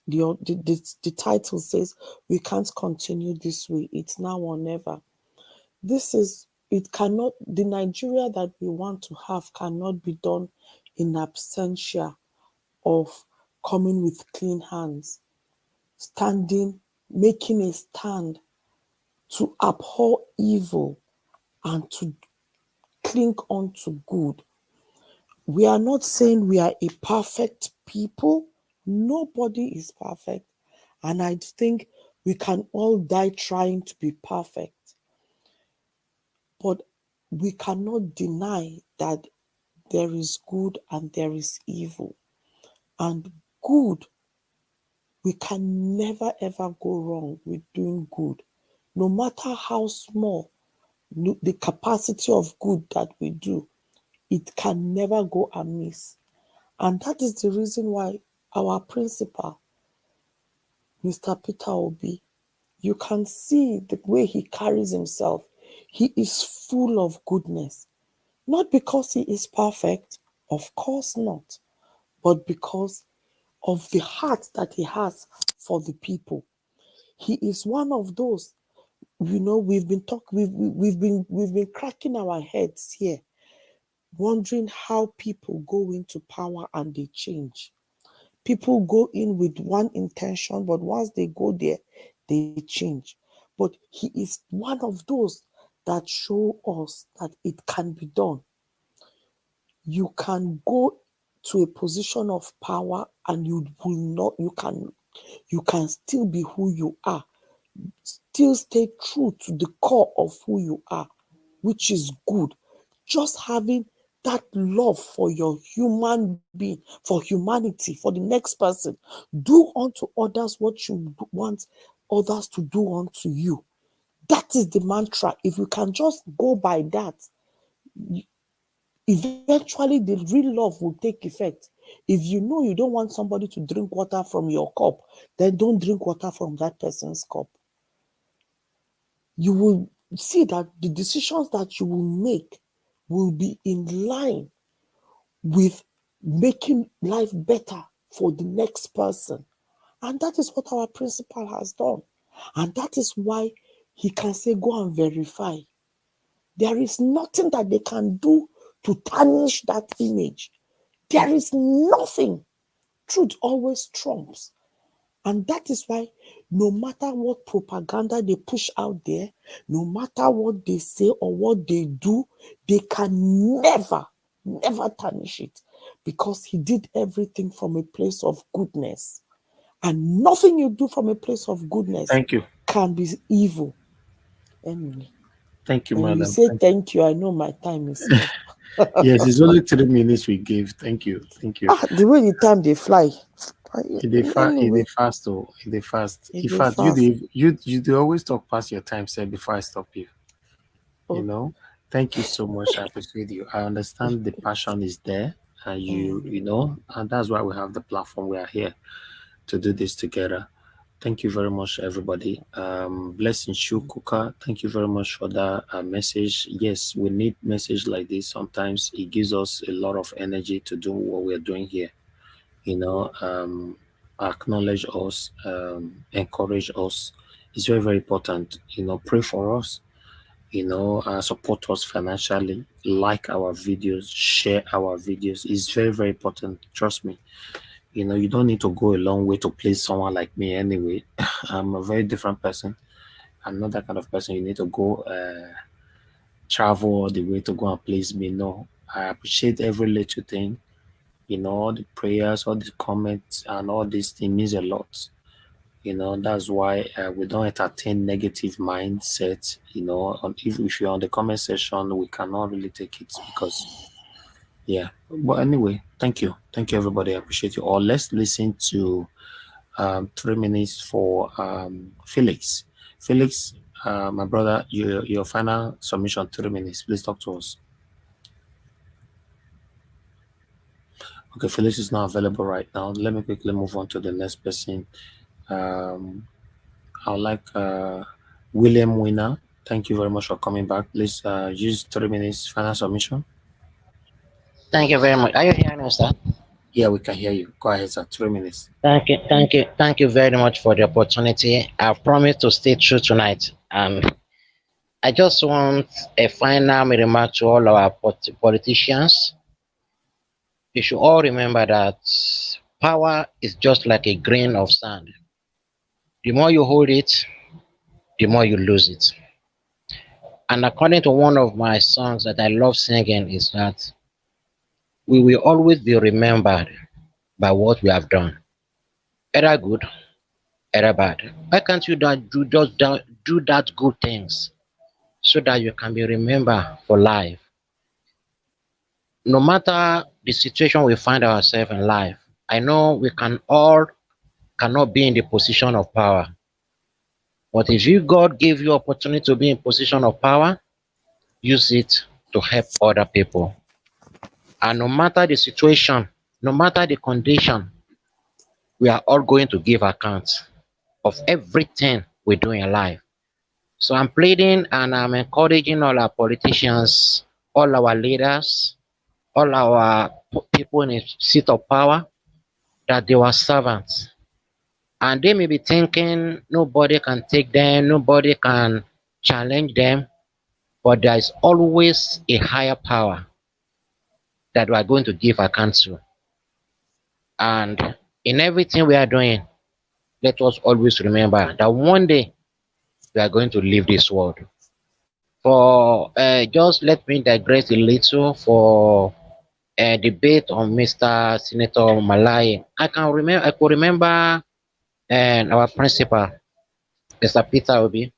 the title says, we can't continue this way. It's now or never. It cannot, the Nigeria that we want to have cannot be done in absentia of coming with clean hands, standing, making a stand to abhor evil and to cling on to good. We are not saying we are a perfect people. Nobody is perfect. And I think we can all die trying to be perfect. But we cannot deny that there is good and there is evil. And good, we can never ever go wrong with doing good. No matter how small the capacity of good that we do, it can never go amiss. And that is the reason why our principal, Mr. Peter Obi, you can see the way he carries himself. He is full of goodness. Not because he is perfect, of course not, but because of the heart that he has for the people. He is one of those, we've been talking, we've been cracking our heads here, wondering how people go into power and they change. People go in with one intention, but once they go there, they change. But he is one of those that show us that it can be done. You can go to a position of power and you can still be who you are, still stay true to the core of who you are, which is good. Just having that love for your human being, for humanity, for the next person. Do unto others what you want others to do unto you. That is the mantra. If you can just go by that, eventually the real love will take effect. If you know you don't want somebody to drink water from your cup, then don't drink water from that person's cup. You will see that the decisions that you will make will be in line with making life better for the next person. And that is what our principal has done. And that is why he can say, go and verify. There is nothing that they can do to tarnish that image. There is nothing. Truth always trumps. And that is why no matter what propaganda they push out there, no matter what they say or what they do, they can never tarnish it, because he did everything from a place of goodness. And nothing you do from a place of goodness Thank you. can be evil. Anyway. Thank you, When you madam. say thank you, I know my time is up. Yes, it's only 3 minutes we gave. Thank you. Thank you. The way the time they fly. They fast though. They fast. In fact, you do always talk past your time, sir, before I stop you. You know? Thank you so much. I appreciate you. I understand the passion is there, and you know, and that's why we have the platform. We are here to do this together. Thank you very much, everybody. Blessing Shukuka, thank you very much for that message. Yes, we need message like this. Sometimes it gives us a lot of energy to do what we're doing here. You know, acknowledge us, encourage us. It's very, very important. You know, pray for us. You know, support us financially. Like our videos, share our videos. It's very, very important. Trust me. You know, you don't need to go a long way to please someone like me anyway. I'm a very different person. I'm not that kind of person. You need to go travel all the way to go and please me. No, I appreciate every little thing. You know, all the prayers, all the comments, and all these things means a lot. You know, that's why we don't entertain negative mindset. You know, if you're on the comment section, we cannot really take it because, yeah. But anyway, thank you everybody. I appreciate you all. Let's listen to 3 minutes for Felix. Felix, my brother, your final submission, 3 minutes. Please talk to us. Okay, Felix is not available right now. Let me quickly move on to the next person. I'd like William Winner. Thank you very much for coming back. Please use 3 minutes final submission. Thank you very much. Are you hearing us, sir? Yeah, we can hear you. Go ahead, sir. 3 minutes. Thank you very much for the opportunity. I promise to stay true tonight. I just want a final remark to all our politicians. You should all remember that power is just like a grain of sand. The more you hold it, the more you lose it. And according to one of my songs that I love singing is that we will always be remembered by what we have done, either good, either bad. Why can't you do that good things so that you can be remembered for life? No matter the situation we find ourselves in life, I know we cannot be in the position of power. But if God gave you opportunity to be in position of power, use it to help other people. And no matter the situation, no matter the condition, we are all going to give account of everything we do in life. So I'm pleading and I'm encouraging all our politicians, all our leaders, all our people in a seat of power, that they were servants. And they may be thinking nobody can take them, nobody can challenge them, but there is always a higher power that we are going to give account to. And in everything we are doing, let us always remember that one day we are going to leave this world. For just let me digress a little for a debate on Mr. Senator Malai. I could remember and our principal, Mr. Peter Obi.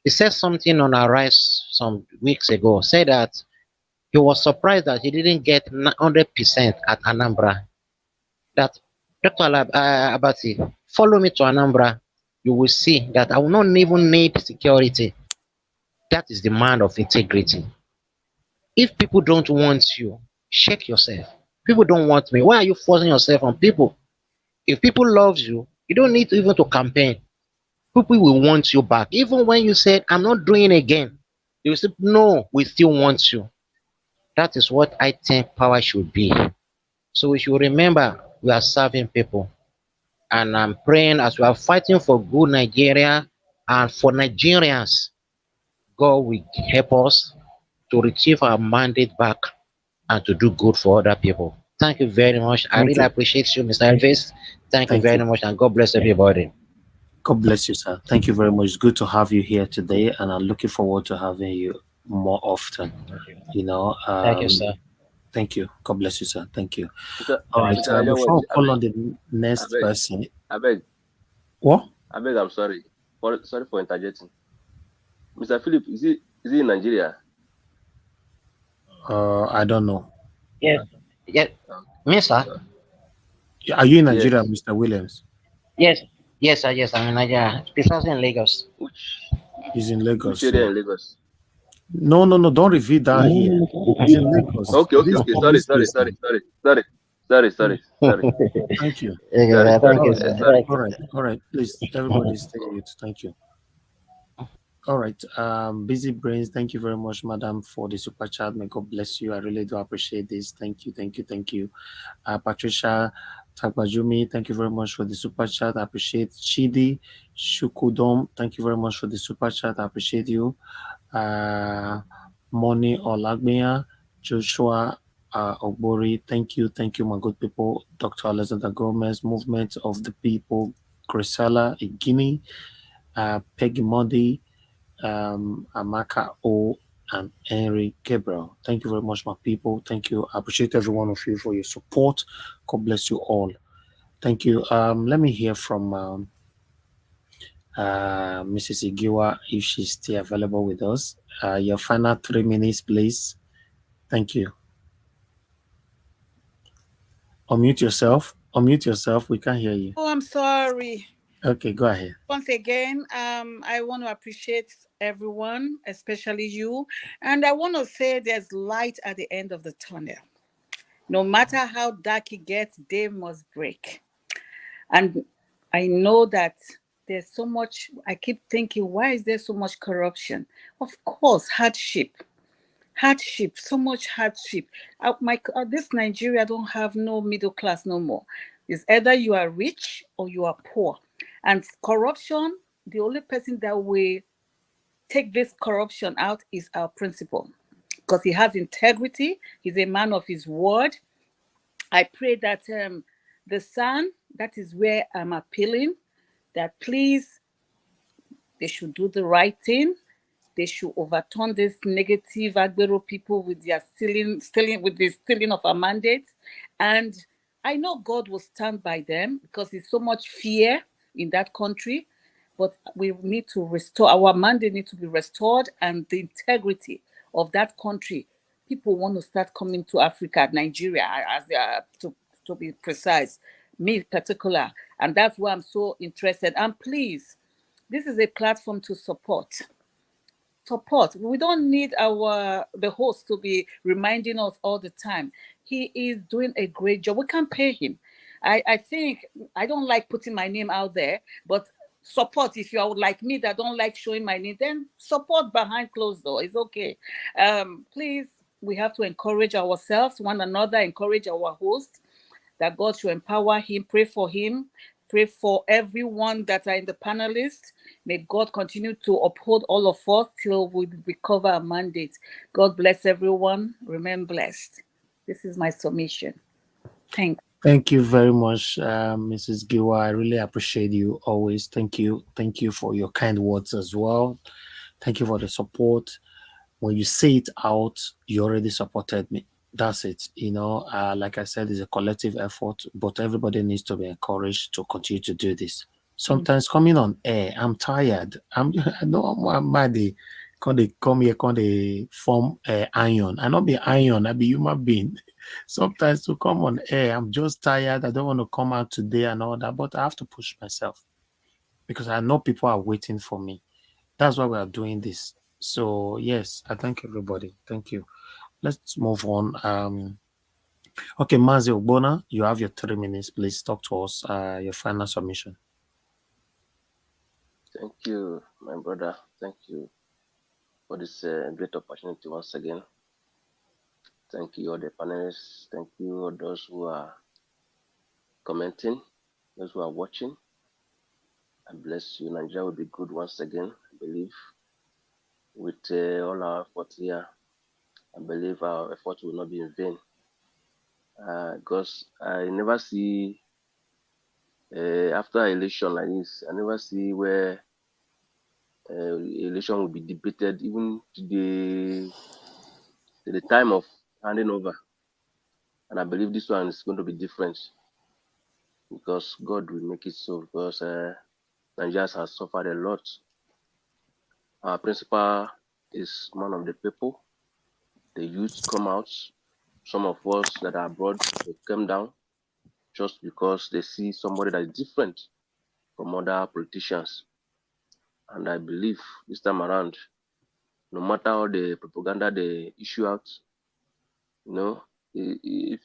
He said something on our rise some weeks ago. Said that he was surprised that he didn't get 100% at Anambra. That Dr. Abati, follow me to Anambra. You will see that I will not even need security. That is the man of integrity. If people don't want you, check yourself. People don't want me. Why are you forcing yourself on people? If people love you, you don't need to even to campaign. People will want you back. Even when you said, I'm not doing it again, they will say, no, we still want you. That is what I think power should be. So we should remember we are serving people. And I'm praying as we are fighting for good Nigeria and for Nigerians, God will help us to retrieve our mandate back and to do good for other people. Thank you very much. I Thank really you. appreciate you, Mr. Elvis. Thank you Thank very you. much, and God bless everybody. God bless you, sir. Thank you very much. It's good to have you here today, and I'm looking forward to having you more often. You know, Thank you, sir. thank you. God bless you, sir. Thank you. Mr. All right. Mr. Elijah, Before we I call beg, on the I next beg, person, I beg, what? I beg. I'm sorry. Sorry for interjecting. Mr. Philip, is he in Nigeria? I don't know. Yes, yes, Uh, me, sir. uh, Are you in Nigeria, yes. Mr. Williams? Yes, yes, sir. Yes, I'm in Nigeria, precisely in Lagos. Which He's in which Lagos. area So in Lagos? no, no, no. Don't reveal that here. He's in Lagos. Okay, This is okay. public Sorry, sorry, space sorry, now. sorry, sorry, sorry, Mm. sorry, sorry, Thank you. sorry, Okay, sorry, thank All you, right. sir. sorry. All right. All right. Please, everybody stay mute. Thank you. All right. Busy Brains, thank you very much, madam, for the super chat. May God bless you. I really do appreciate this. Thank you, thank you, thank you. Patricia Takbajumi, thank you very much for the super chat. I appreciate Chidi Shukudom. Thank you very much for the super chat. I appreciate you. Moni Olagbia, Joshua Ogbori, thank you, my good people. Dr. Alexander Gomez, Movement of the People, Grisela Igini, Peggy Modi, Amaka O, and Henry Gabriel. Thank you very much, my people. Thank you. I appreciate every one of you for your support. God bless you all. Thank you. Let me hear from Mrs. Igiwa if she's still available with us. Your final 3 minutes, please. Thank you. Unmute yourself. Unmute yourself. We can't hear you. Oh, I'm sorry. Okay, go ahead. Once again, I want to appreciate everyone, especially you. And I want to say there's light at the end of the tunnel. No matter how dark it gets, day must break. And I know that there's so much, I keep thinking, why is there so much corruption? Of course, hardship, so much hardship. This Nigeria don't have no middle class no more. It's either you are rich or you are poor. And corruption, the only person that will take this corruption out is our principal, because he has integrity. He's a man of his word. I pray that the Sun, that is where I'm appealing, that please, they should do the right thing. They should overturn this negative Agbero people with their stealing of our mandates. And I know God will stand by them because there's so much fear in that country. But we need to restore our mandate, need to be restored, and the integrity of that country. People want to start coming to Africa, Nigeria, as they are to be precise, me in particular. And that's why I'm so interested. And please, this is a platform to support. We don't need the host to be reminding us all the time. He is doing a great job. We can pay him. I think I don't like putting my name out there, but support. If you are like me that don't like showing my name, then support behind closed door. It's okay. Please, we have to encourage ourselves, one another, encourage our host, that God should empower him, pray for everyone that are in the panelists. May God continue to uphold all of us till we recover our mandate. God bless everyone. Remain blessed. This is my submission. Thanks. Thank you very much, Mrs. Giwa. I really appreciate you always. Thank you. Thank you for your kind words as well. Thank you for the support. When you say it out, you already supported me. That's it. Like I said, it's a collective effort, but everybody needs to be encouraged to continue to do this. Sometimes coming on air, I'm tired. I know I'm mad. They come here, they form iron. I not be iron, I be human being. Sometimes to come on air, I'm just tired. I don't want to come out today and all that, but I have to push myself because I know people are waiting for me. That's why we are doing this. So yes, I thank everybody. Thank you. Let's move on. Okay, Mazi Ogbona, you have your 3 minutes. Please talk to us. Your final submission. Thank you, my brother. Thank you for this great opportunity once again. Thank you, all the panelists. Thank you, all those who are commenting, those who are watching. I bless you. Nigeria will be good once again, I believe, with all our effort here. I believe our effort will not be in vain. Because I never see after election like this, I never see where election will be debated even to the time of handing over. And I believe this one is going to be different because God will make it so. Because Nigeria has suffered a lot. Our principal is one of the people. The youth come out. Some of us that are abroad will come down just because they see somebody that is different from other politicians. And I believe this time around, no matter how the propaganda they issue out, you know, if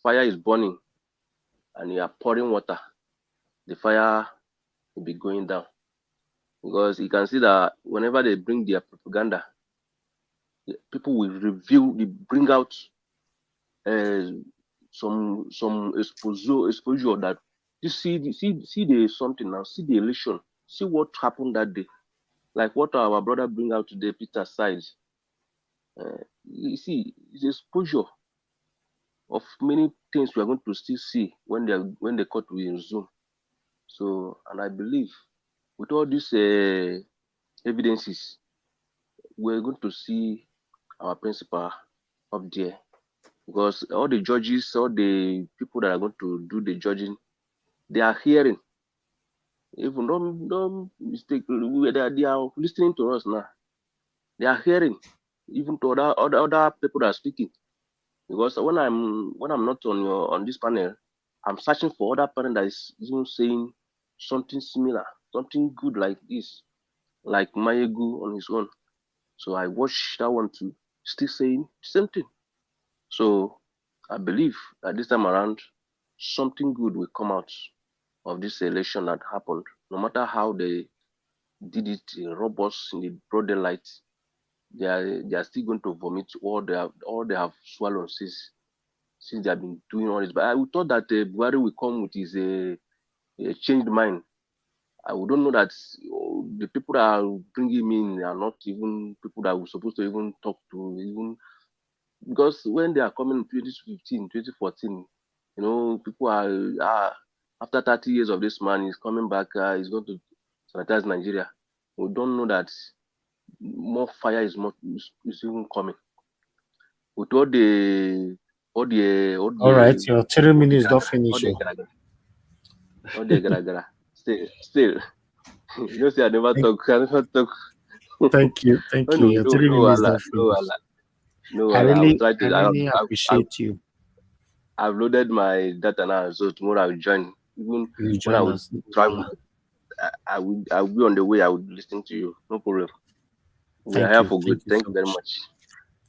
fire is burning and you are pouring water, the fire will be going down. Because you can see that whenever they bring their propaganda, people will bring out uh, some exposure that you see the something now, see the election, see what happened that day. Like what our brother bring out today, PeterSide. You see, it's exposure of many things we are going to still see when the court will resume. So, and I believe with all these evidences, we're going to see our principal up there because all the judges, all the people that are going to do the judging, they are hearing. Even don't mistake, they are listening to us now. They are hearing, even to other people that are speaking. Because when I'm not on this panel, I'm searching for other panel that is even saying something similar, something good like this, like Mayegu on his own. So I watched that one too, still saying the same thing. So I believe that this time around, something good will come out of this election that happened. No matter how they did it robust in the broad daylight, they are still going to vomit all they have swallowed since they have been doing all this. But I would thought that Buhari will come with his a changed mind. I would don't know that the people that are bringing him in are not even people that we're supposed to even talk to, even because when they are coming in 2015, 2014, people are after 30 years of this man, he's coming back, he's going to sanitize Nigeria. We don't know that more fire is even coming. With All right, your 3 minutes don't all finish. the Oh. gara gara, all the gara gara. Still, say I never Thank, talk, I never talk. thank No, you. no, Your no, three no, minutes Allah, don't no, finish. Allah, no, Allah. I will try I to. really I, appreciate you. I've loaded my data now, so tomorrow I will join. Even You when I join would us. travel, I will be on the way. I would listen to you. No problem. We are Thank here you. for good. Thank you Thank so you very much. much.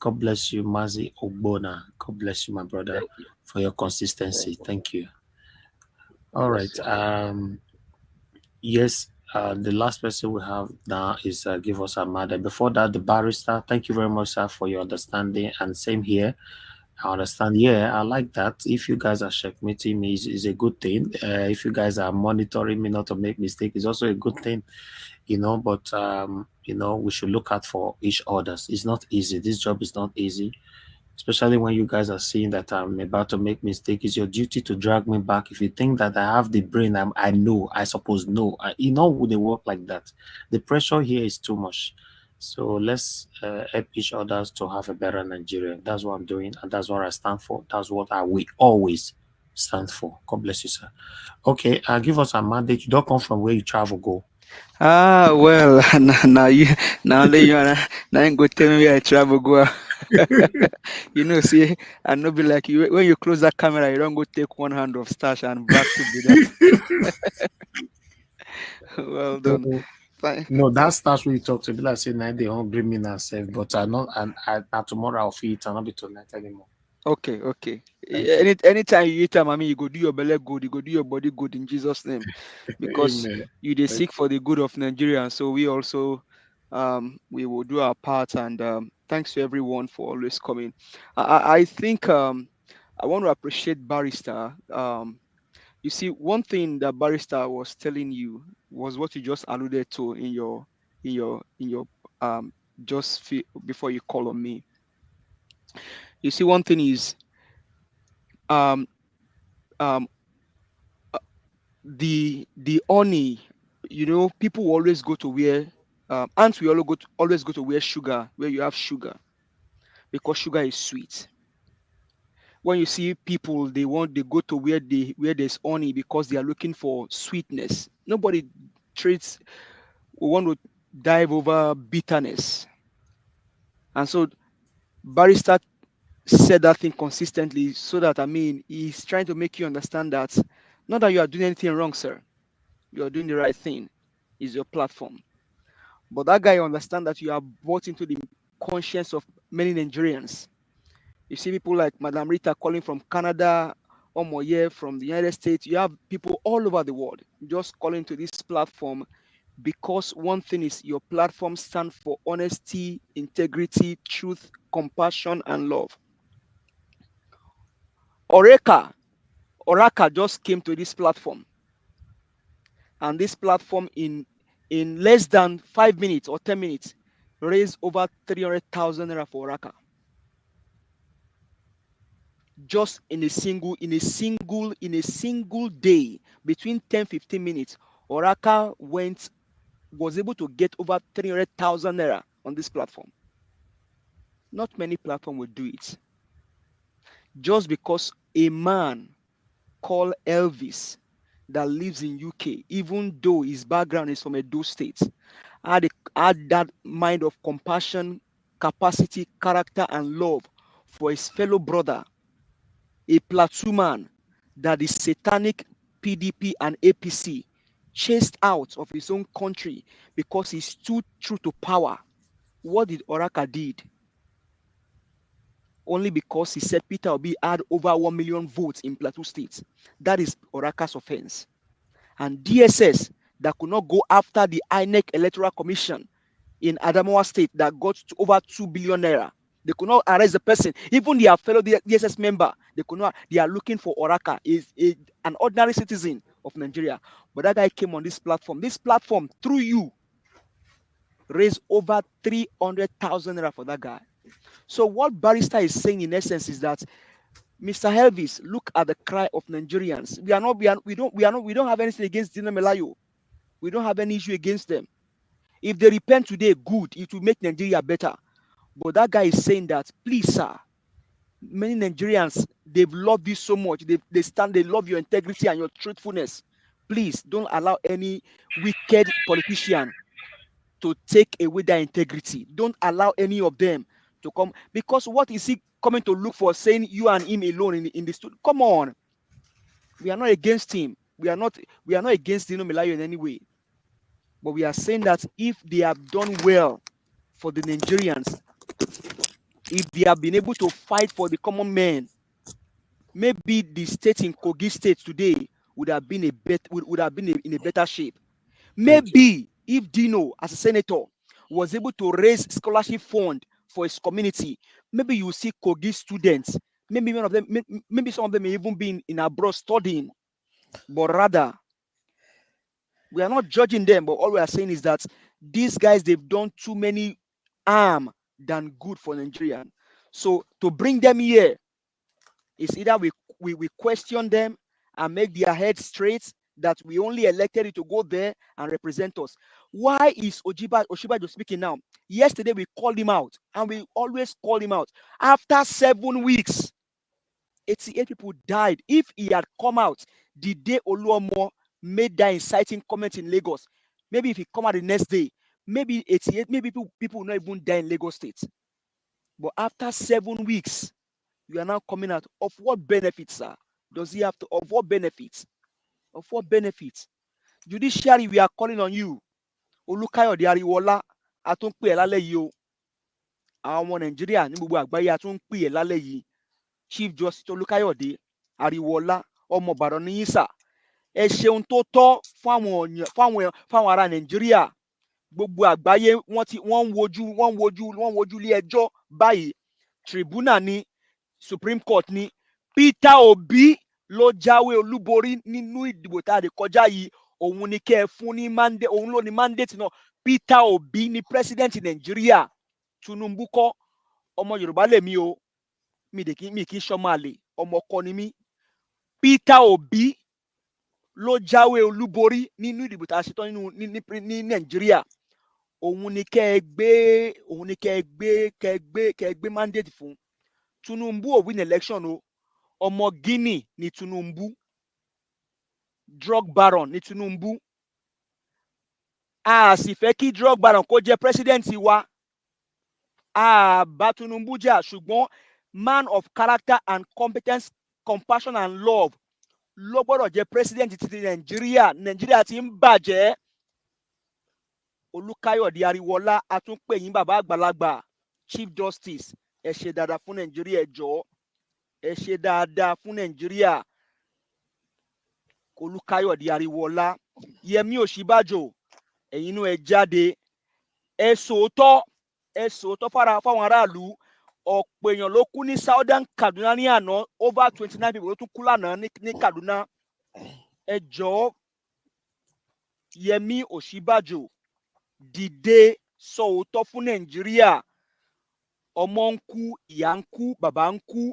God bless you, Mazi Ogbona. God bless you, my brother, Thank you. for your Thank consistency. you. Thank you. God All bless right. you. Yes. The last person we have now is give us a mother. Before that, the barrister. Thank you very much, sir, for your understanding. And same here. I understand. Yeah, I like that. If you guys are checkmating me, is a good thing. If you guys are monitoring me not to make mistake, is also a good thing. But we should look out for each others. It's not easy. This job is not easy, especially when you guys are seeing that I'm about to make mistake. It's your duty to drag me back. If you think that I have the brain, I know, I suppose no. Would they work like that? The pressure here is too much. So let's help each others to have a better Nigeria. That's what I'm doing, and that's what I stand for. That's what I will always stand for. God bless you, sir. Okay, give us a mandate. You don't come from where you travel, go. Well, now only you now ain't go tell me where I travel go. See, I know be like you when you close that camera, you don't go take one hand of stash and back to be that. Well done. No, Fine. no, that starts when you talk to me. Like say, now they don't bring me now, safe, but I know, and tomorrow I'll feed it. I'll not be tonight anymore. Okay. Thank you. Anytime you eat time, I mean, you go do your belly good, you go do your body good in Jesus' name, because Amen. you they Thank seek for the good of Nigeria. So we also, we will do our part, and thanks to everyone for always coming. I think I want to appreciate Barrister. You see, one thing that Barrister was telling you was what you just alluded to in your just before you call on me. You see, one thing is um um the honey, people will always go to where ants will always go to where you have sugar, because sugar is sweet. When you see people, they go to where there's honey because they are looking for sweetness. Nobody treats want to dive over bitterness. And so Barrister said that thing consistently, so that, I mean, he's trying to make you understand that not that you are doing anything wrong, sir. You are doing the right thing. Is your platform. But that guy understand that you are brought into the conscience of many Nigerians. You see people like Madam Rita calling from Canada, Omoye from the United States. You have people all over the world just calling to this platform, because one thing is, your platform stands for honesty, integrity, truth, compassion, and love. Oraka just came to this platform, and this platform in less than 5 minutes or 10 minutes raised over 300,000 naira for Oraka. Just in a single day, between 10-15 minutes, Oraka was able to get over 300,000 naira on this platform. Not many platforms will do it. Just because a man called Elvis, that lives in UK, even though his background is from Edo State, had that mind of compassion, capacity, character, and love for his fellow brother, a plateau man that the satanic PDP and APC chased out of his own country because he stood true to power. What did Oraka did? Only because he said Peter Obi had over 1 million votes in Plateau State. That is Oraka's offense. And DSS that could not go after the INEC Electoral Commission in Adamawa State that got to over 2 billion naira. They could not arrest the person. Even their fellow DSS member, they could not. They are looking for Oraka, an ordinary citizen of Nigeria. But that guy came on this platform. This platform, through you, raised over 300,000 naira for that guy. So what Barrister is saying in essence is that, Mr. Elvis, look at the cry of Nigerians. We don't have anything against Dino Melayo. We don't have any issue against them. If they repent today, good. It will make Nigeria better. But that guy is saying that, please, sir, many Nigerians, they've loved you so much. They love your integrity and your truthfulness. Please don't allow any wicked politician to take away their integrity. Don't allow any of them to come. Because what is he coming to look for, saying you and him alone in the studio? Come on. We are not against him. We are not against Dino Melayo in any way. But we are saying that if they have done well for the Nigerians, if they have been able to fight for the common man, maybe the state in Kogi State today would have been in a better shape. Maybe if Dino, as a senator, was able to raise scholarship fund for his community, maybe you see Kogi students, maybe some of them may even be in abroad studying. But rather, we are not judging them, but all we are saying is that these guys, they've done too many harm than good for Nigeria. So to bring them here is either we question them and make their heads straight, that we only elected you to go there and represent us. Why is Osinbajo speaking now? Yesterday we called him out, and we always call him out. After 7 weeks, 88 people died. If he had come out the day Oluomo made that inciting comment in Lagos, maybe if he come out the next day, maybe 88, maybe people will not even die in Lagos State. But after 7 weeks, you are now coming out. Of what benefits, sir? Does he have to? Of what benefits? Of what benefits? Judiciary, we are calling on you. Olukayode Ariwola, a tún pè ẹ́ lálẹ́ yìí o. Àwọn ọmọ Nàìjíríà ní gbogbo àgbáyé, a tún pè ẹ́ lálẹ́ yìí. Chief Justice Olukayode Ariwola, ọmọ Ìbàdàn ní yín sà. Ẹ ṣeun tó tọ́ fáwọn ará Nàìjíríà. Gbogbo àgbáyé wọ́n ń wojú ilé ẹjọ́ báyìí. Tribunal ni, Supreme Court ni. Peter Obi ló jáwé olúborí nínú ìdìbò tá a lè kọjá yìí. Òun ni kẹ́ ẹ fún ní mandate, òun ló ní mandate náà. Peter Obi ni president Nàìjíríà. Tinubu kọ́, ọmọ Yorùbá lèmi o. mi kì í ṣọmọ àlè ọmọ ọkọ ni mí. Peter Obi ló jáwé olúborí nínú ìdìbò tá a ṣe tán ní Nàìjíríà. Òun ni kẹ́ ẹ gbé mandate fún. Tinubu ò win election o. Ọmọ Guinea ni Tinubu. Drug baron ni Tinubu. A sì fẹ́ kí drug baron kó jẹ́ president wa. A bá Tinubu jà, ṣùgbọ́n man of character and competence, compassion and love ló gbọ́dọ̀ jẹ́ president ti Nàìjíríà. Nàìjíríà ti ń bàjẹ́. Olúkáyọ̀dé Ariwọlá, a tún pè yín bàbá àgbàlagbà, Chief Justice. Ẹ ṣe dáadáa fún Nàìjíríà, ẹ jọ̀ọ́. Ẹ ṣe dáadáa fún Nàìjíríà. Olúkáyọ̀dé Ariwọlá, Yẹmí Osinbajo, ẹ̀yin inú ẹ jáde. Ẹ sòótọ́ fáwọn aráàlú. Ọ̀pọ̀ èèyàn ló kú ní Southern Kaduna ní àná. Over 29 people ló tún kú lánàá ní Kaduna. Ẹ jọ̀ọ́, Yẹmí Osinbajo, dìde sọ òótọ́ fún Nàìjíríà. Ọmọ ń kú, ìyá ń kú, bàbá ń kú,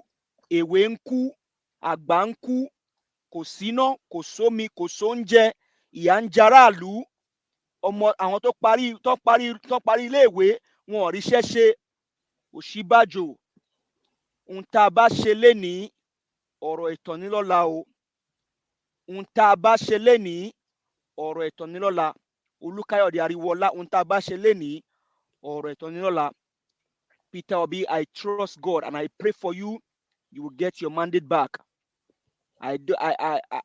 èwe ń kú, àgbà ń kú. Kò síná, kò sómi, kò sóúnjẹ. Ìyà ń jẹ aráàlú. Àwọn tó parí iléèwé wọn ò ríṣẹ́ ṣe. Osinbajo, ohun tá a bá ṣe lénìí, ọ̀rọ̀ ìtàn ní lọ́la o. Ohun tá a bá ṣe lénìí, ọ̀rọ̀ ìtàn ní lọ́la. Olúkáyọ̀dé Ariwọlá, ohun tá a bá ṣe lénìí, ọ̀rọ̀ ìtàn ní lọ́la. Peter Obi, I trust God and I pray for you. You will get your mandate back. I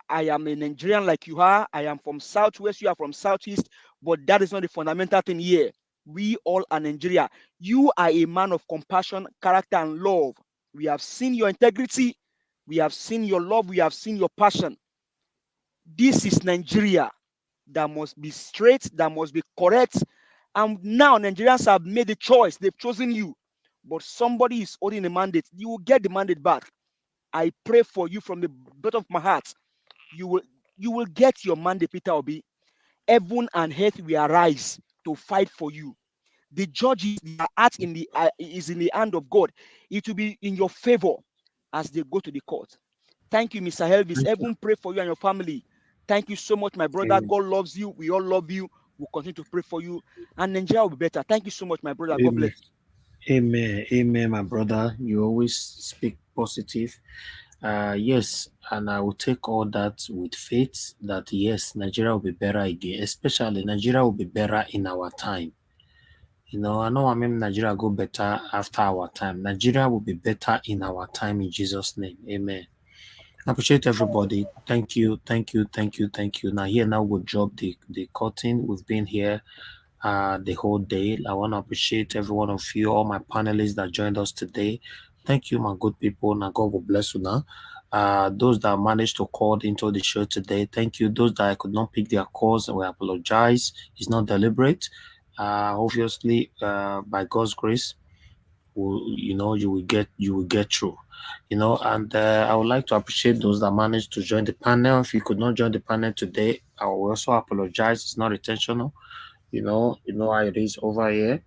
am a Nigerian like you are. I am from Southwest. You are from Southeast. But that is not the fundamental thing here. We all are Nigeria. You are a man of compassion, character, and love. We have seen your integrity. We have seen your love. We have seen your passion. This is Nigeria that must be straight, that must be correct. And now Nigerians have made the choice. They've chosen you. But somebody is holding the mandate. You will get the mandate back. I pray for you from the bottom of my heart. You will get your mandate, Peter Obi. Heaven and earth will arise to fight for you. The judges, their heart is in the hand of God. It will be in your favor as they go to the court. Thank you, Mr. Elvis. Heaven pray for you and your family. Thank you so much, my brother. Amen. God loves you. We all love you. We'll continue to pray for you. And Nigeria will be better. Thank you so much, my brother. God bless you. Amen, my brother. You always speak positive. Yes, and I will take all that with faith that yes, Nigeria will be better again. Especially Nigeria will be better in our time. I know I mean Nigeria go better after our time. Nigeria will be better in our time in Jesus' name. Amen. I appreciate everybody. Thank you. Now we'll drop the curtain. We've been here the whole day. I want to appreciate every one of you, all my panelists that joined us today. Thank you, my good people. Now God will bless you now. Those that managed to call into the show today, thank you. Those that I could not pick their calls, we apologize. It's not deliberate. Obviously, by God's grace, you will get through. And I would like to appreciate those that managed to join the panel. If you could not join the panel today, I will also apologize. It's not intentional. You know how it is over here.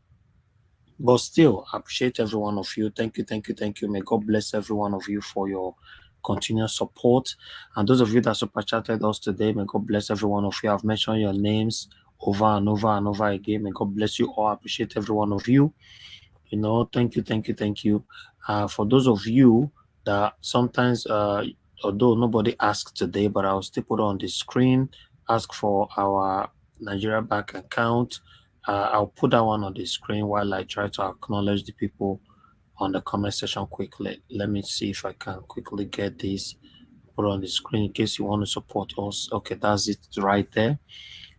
But still, I appreciate every one of you. Thank you. May God bless every one of you for your continuous support. And those of you that super chatted us today, may God bless every one of you. I've mentioned your names over and over again. May God bless you all. I appreciate every one of you. Thank you. For those of you that sometimes, although nobody asked today, but I'll still put on the screen, ask for our Nigeria bank account. I'll put that one on the screen while I try to acknowledge the people on the comment section quickly. Let me see if I can quickly get this put on the screen in case you want to support us. Okay, that's it right there.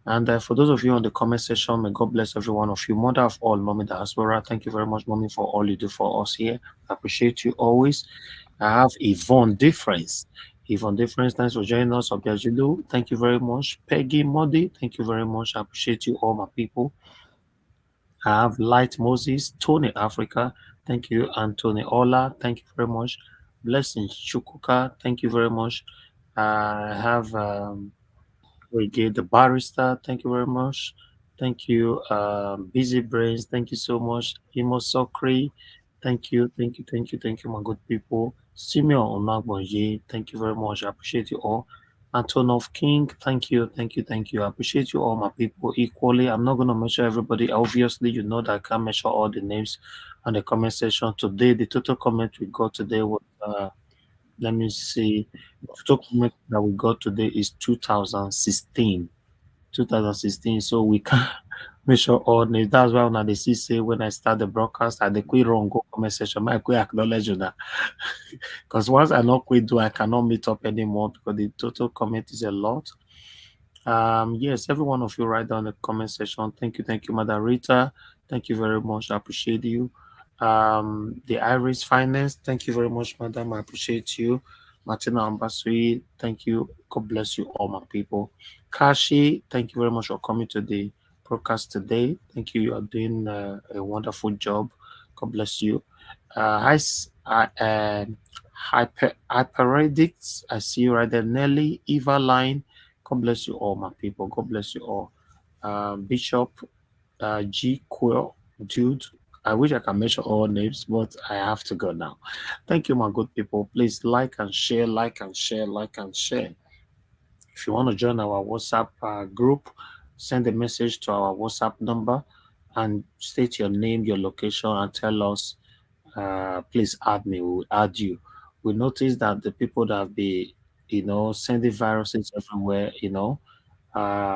And for those of you on the comment section, may God bless every one of you. Mother of all, Mommy Diaspora, thank you very much, Mommy, for all you do for us here. I appreciate you always. I have Yvonne Difference. Yvonne Difference, thanks for joining us. Obiajilu, thank you very much. Peggy Modi, thank you very much. I appreciate you all, my people. I have Light Moses, Tony Africa, thank you. Anthony Ola, thank you very much. Blessing Chukuka, thank you very much. I have we get the barrister, thank you very much. Thank you. Busy Brains, thank you so much. Imo Sokri, Thank you, my good people. Simeon Onagbonje, thank you very much. I appreciate you all. Antonov King, thank you. I appreciate you all, my people, equally. I'm not going to mention everybody. Obviously, you know that I can't mention all the names on the comment section today. The total comment we got today was, let me see, the total comment that we got today is 2016. 2016. So we can't make sure all names. That's why when they see say when I start the broadcast, I quit wrong go comment section. I quit acknowledge you that. Because once I not quit do, I cannot meet up anymore because the total comment is a lot. Yes, every one of you write down the comment section. Thank you, Madam Rita. Thank you very much. I appreciate you. The Iris Finance, thank you very much, Madam. I appreciate you. Martina Ambasui, thank you. God bless you all, my people. Kashi, thank you very much for coming to the broadcast today. Thank you. You are doing a wonderful job. God bless you. Hyperedicts, I see you right there. Nelly, Eva Line, God bless you all, my people. God bless you all. Bishop G. Quill, dude. I wish I can mention all names, but I have to go now. Thank you, my good people. Please like and share, like and share, like and share. If you want to join our WhatsApp group, send a message to our WhatsApp number and state your name, your location, and tell us, please add me, we'll add you. We noticed that the people that have been, sending viruses everywhere,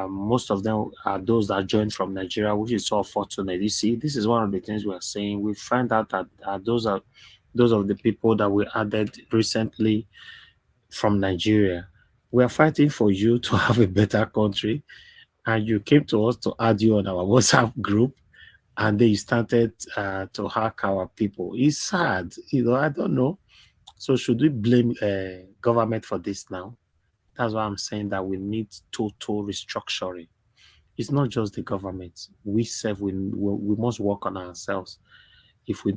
most of them are those that joined from Nigeria, which is so unfortunate. You see, this is one of the things we are saying. We find out that those of the people that we added recently from Nigeria. We are fighting for you to have a better country, and you came to us to add you on our WhatsApp group, and then you started to hack our people. It's sad, I don't know. So should we blame government for this now? That's why I'm saying that we need total restructuring. It's not just the government. We must work on ourselves. If we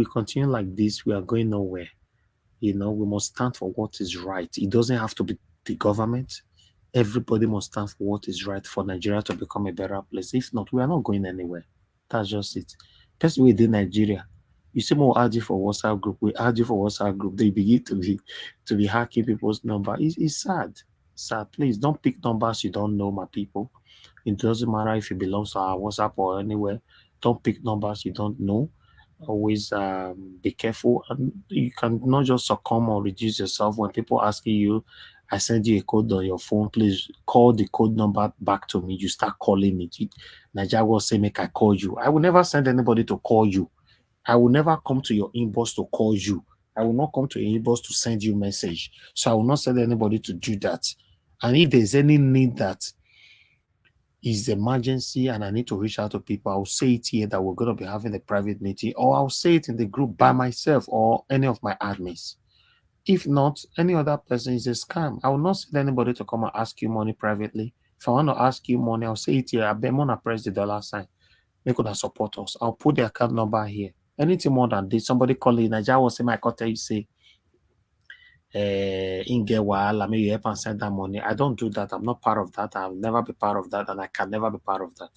continue like this, we are going nowhere. We must stand for what is right. It doesn't have to be the government. Everybody must stand for what is right for Nigeria to become a better place. If not, we are not going anywhere. That's just it. That's the way they Nigeria. You see more add you for WhatsApp group. We add you for WhatsApp group. They begin to be hacking people's number. It's sad. Sad. Please don't pick numbers you don't know, my people. It doesn't matter if it belongs to our WhatsApp or anywhere. Don't pick numbers you don't know. Always be careful, and you can not just succumb or reduce yourself when people asking you, I send you a code on your phone, please call the code number back to me. You start calling it. Nigeria will say, make I call you. I will never send anybody to call you. I will never come to your inbox to call you. I will not come to your inbox to send you message. So I will not send anybody to do that. And if there's any need that is emergency and I need to reach out to people, I'll say it here that we're going to be having a private meeting, or I'll say it in the group by myself or any of my admins. If not, any other person is a scam. I will not send anybody to come and ask you money privately. If I want to ask you money, I'll say it here. I bet to press the dollar sign. Make sure support us. I'll put the account number here. Anything more than this, somebody call in. Nigeria will say, my contact, you say, in get while I mean you help and send that money. I don't do that. I'm not part of that. I'll never be part of that, and I can never be part of that.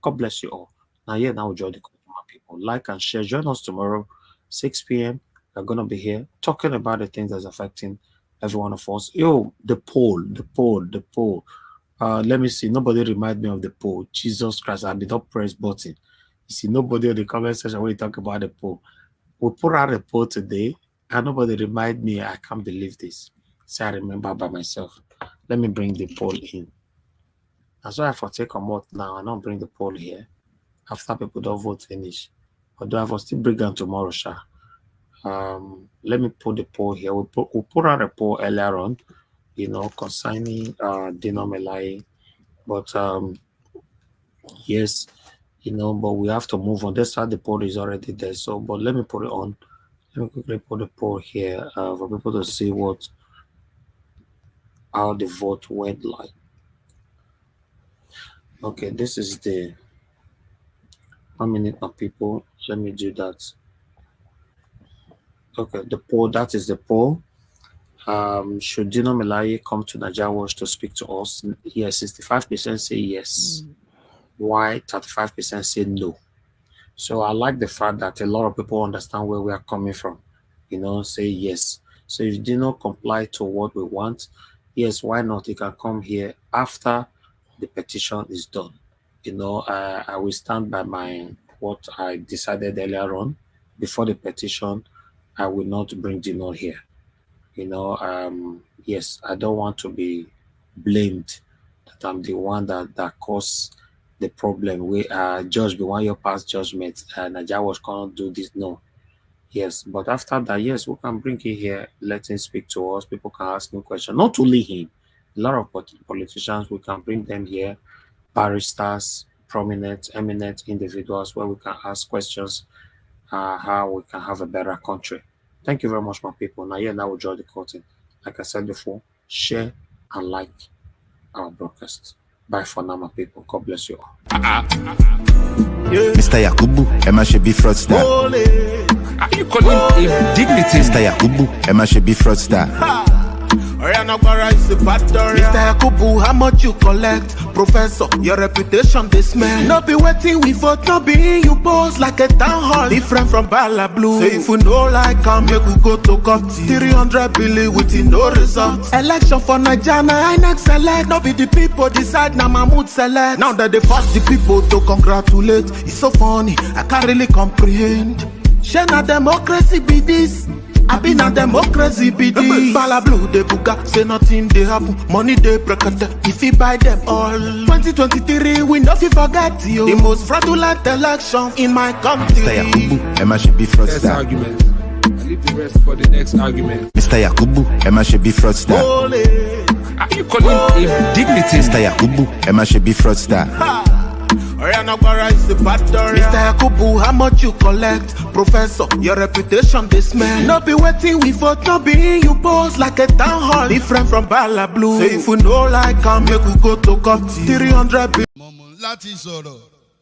God bless you all. Now, now join the people. Like and share. Join us tomorrow, 6 p.m. We're gonna be here talking about the things that's affecting every one of us. Yo, the poll. Let me see. Nobody remind me of the poll. Jesus Christ, I did not press button. You see, nobody in the comment section when you talk about the poll. We put out a poll today, and nobody remind me. I can't believe this. So I remember by myself. Let me bring the poll in. That's why I for take a month now. I don't bring the poll here. After people don't vote finish. Although I will still bring them tomorrow, Sha. Let me put the poll here. We put out a poll earlier on, concerning Dino Melai. But yes, but we have to move on. That's why the poll is already there. So, but let me put it on. Let me quickly put the poll here for people to see how the vote went like. Okay, this is the 1 minute of people. Let me do that. Okay, the poll, that is the poll. Should Dino Melaye come to Nigeria Watch to speak to us? Yes, 65% say yes. Why 35% say no? So I like the fact that a lot of people understand where we are coming from, say yes. So if you do not comply to what we want, yes, why not? You can come here after the petition is done. I will stand by what I decided earlier on. Before the petition, I will not bring Dino here. Yes, I don't want to be blamed that I'm the one that caused the problem. We judge be one year past judgment and Naija was gonna do this. No. Yes, but after that, yes, we can bring him here, let him speak to us. People can ask him questions. Not only him, a lot of politicians, we can bring them here, barristers, prominent, eminent individuals, where we can ask questions, how we can have a better country. Thank you very much, my people. Now, we'll draw the curtain. Like I said before, share and like our broadcast. Bye for now, my people. God bless you all. Mr. Yakubu, Emma should be fraudster. Are you calling him dignity? Mr. Yakubu, Emma should be fraudster. Mr. Yakubu, how much you collect? Professor, your reputation they smell. No be waiting we vote, no be you pose like a town hall. Different from Bala Blue. Say if you know like come, make we go to court. 300 billion with no results. Election for Nigeria, I next select. No be the people decide, now Mahmoud select. Now that they force the people to congratulate. It's so funny, I can't really comprehend. Share na democracy be this. I been a democracy be this. Bala Blue they buga, say nothing they happen. Money they break it, if you buy them all. 2023 we no fi forget you. The most fraudulent election in my country. Mr. Yakubu, Emma should be fraudster. Argument. I leave the rest for the next argument. Mr. Yakubu, Emma should be fraudster. Are you calling him dignity? Mr. Yakubu, Emma should be fraudster. Mr. Yakubu, how much you collect? Professor, your reputation they smell. No be waiting we vote, no be you pose like a town hall. Different from Bala Blue. Say if you know like come, make we go to court. 300 billion.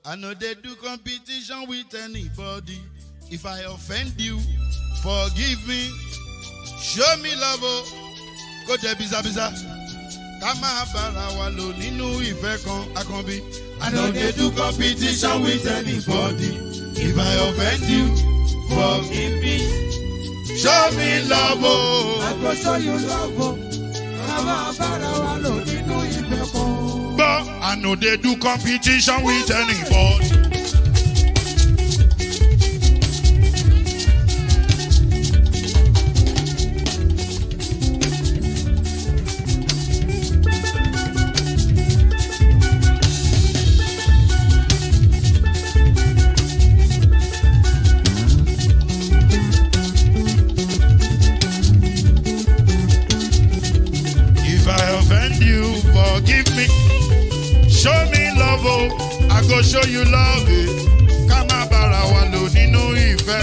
I know they do competition with anybody. If I offend you, forgive me. Show me love, go there biza. Kama bara walo ninu ife kan akanbi. I know they do competition with anybody. If I offend you, forgive me. Show me love, I go show you love. Kama bara walo ninu ife kan. But I know they do competition with anybody. Forgive me, show me love, I go show you love. Kama bara walo ninu ife kan.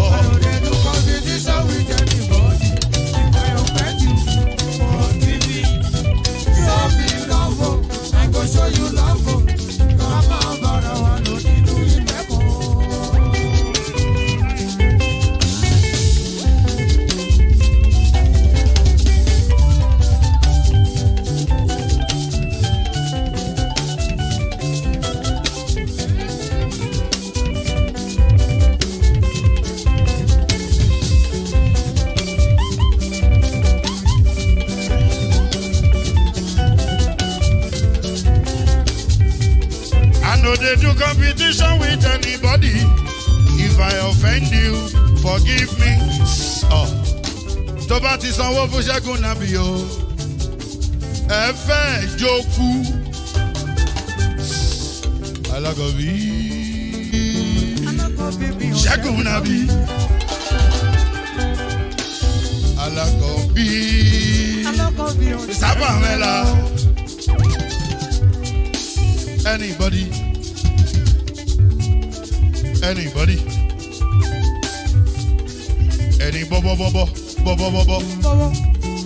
I know they do competition with anybody. If I offend you, forgive me. Show me love, I go show you love. Kama bara walo ninu ife kan. They do competition with anybody. If I offend you, forgive me. Tó bá ti sanwó fún Ṣẹ́gun Nàbí o, ẹ fẹ́ jókòó. Alákọ̀bí Ṣẹ́gun Nàbí. Alákọ̀bí Sábà Mẹ́la. Anybody? Any bo.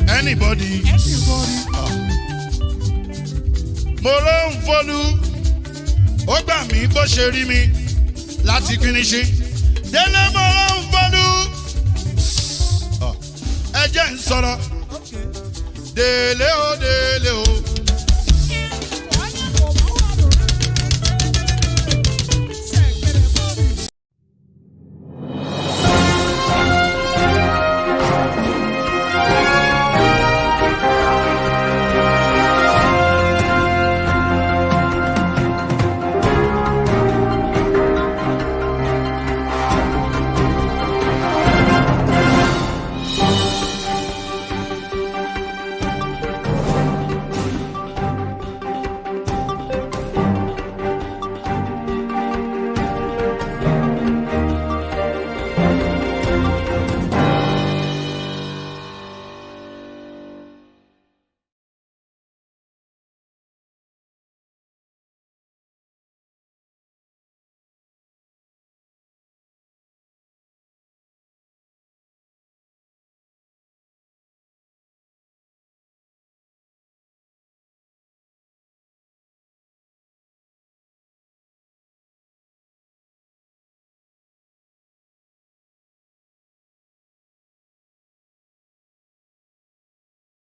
Anybody? Mo ló ń fọlú, ó gbà mí bó ṣe rí mi láti kíníṣí. Délé mo ló ń fọlú, ẹ jẹ́ ń sọ̀rọ̀. Délé o.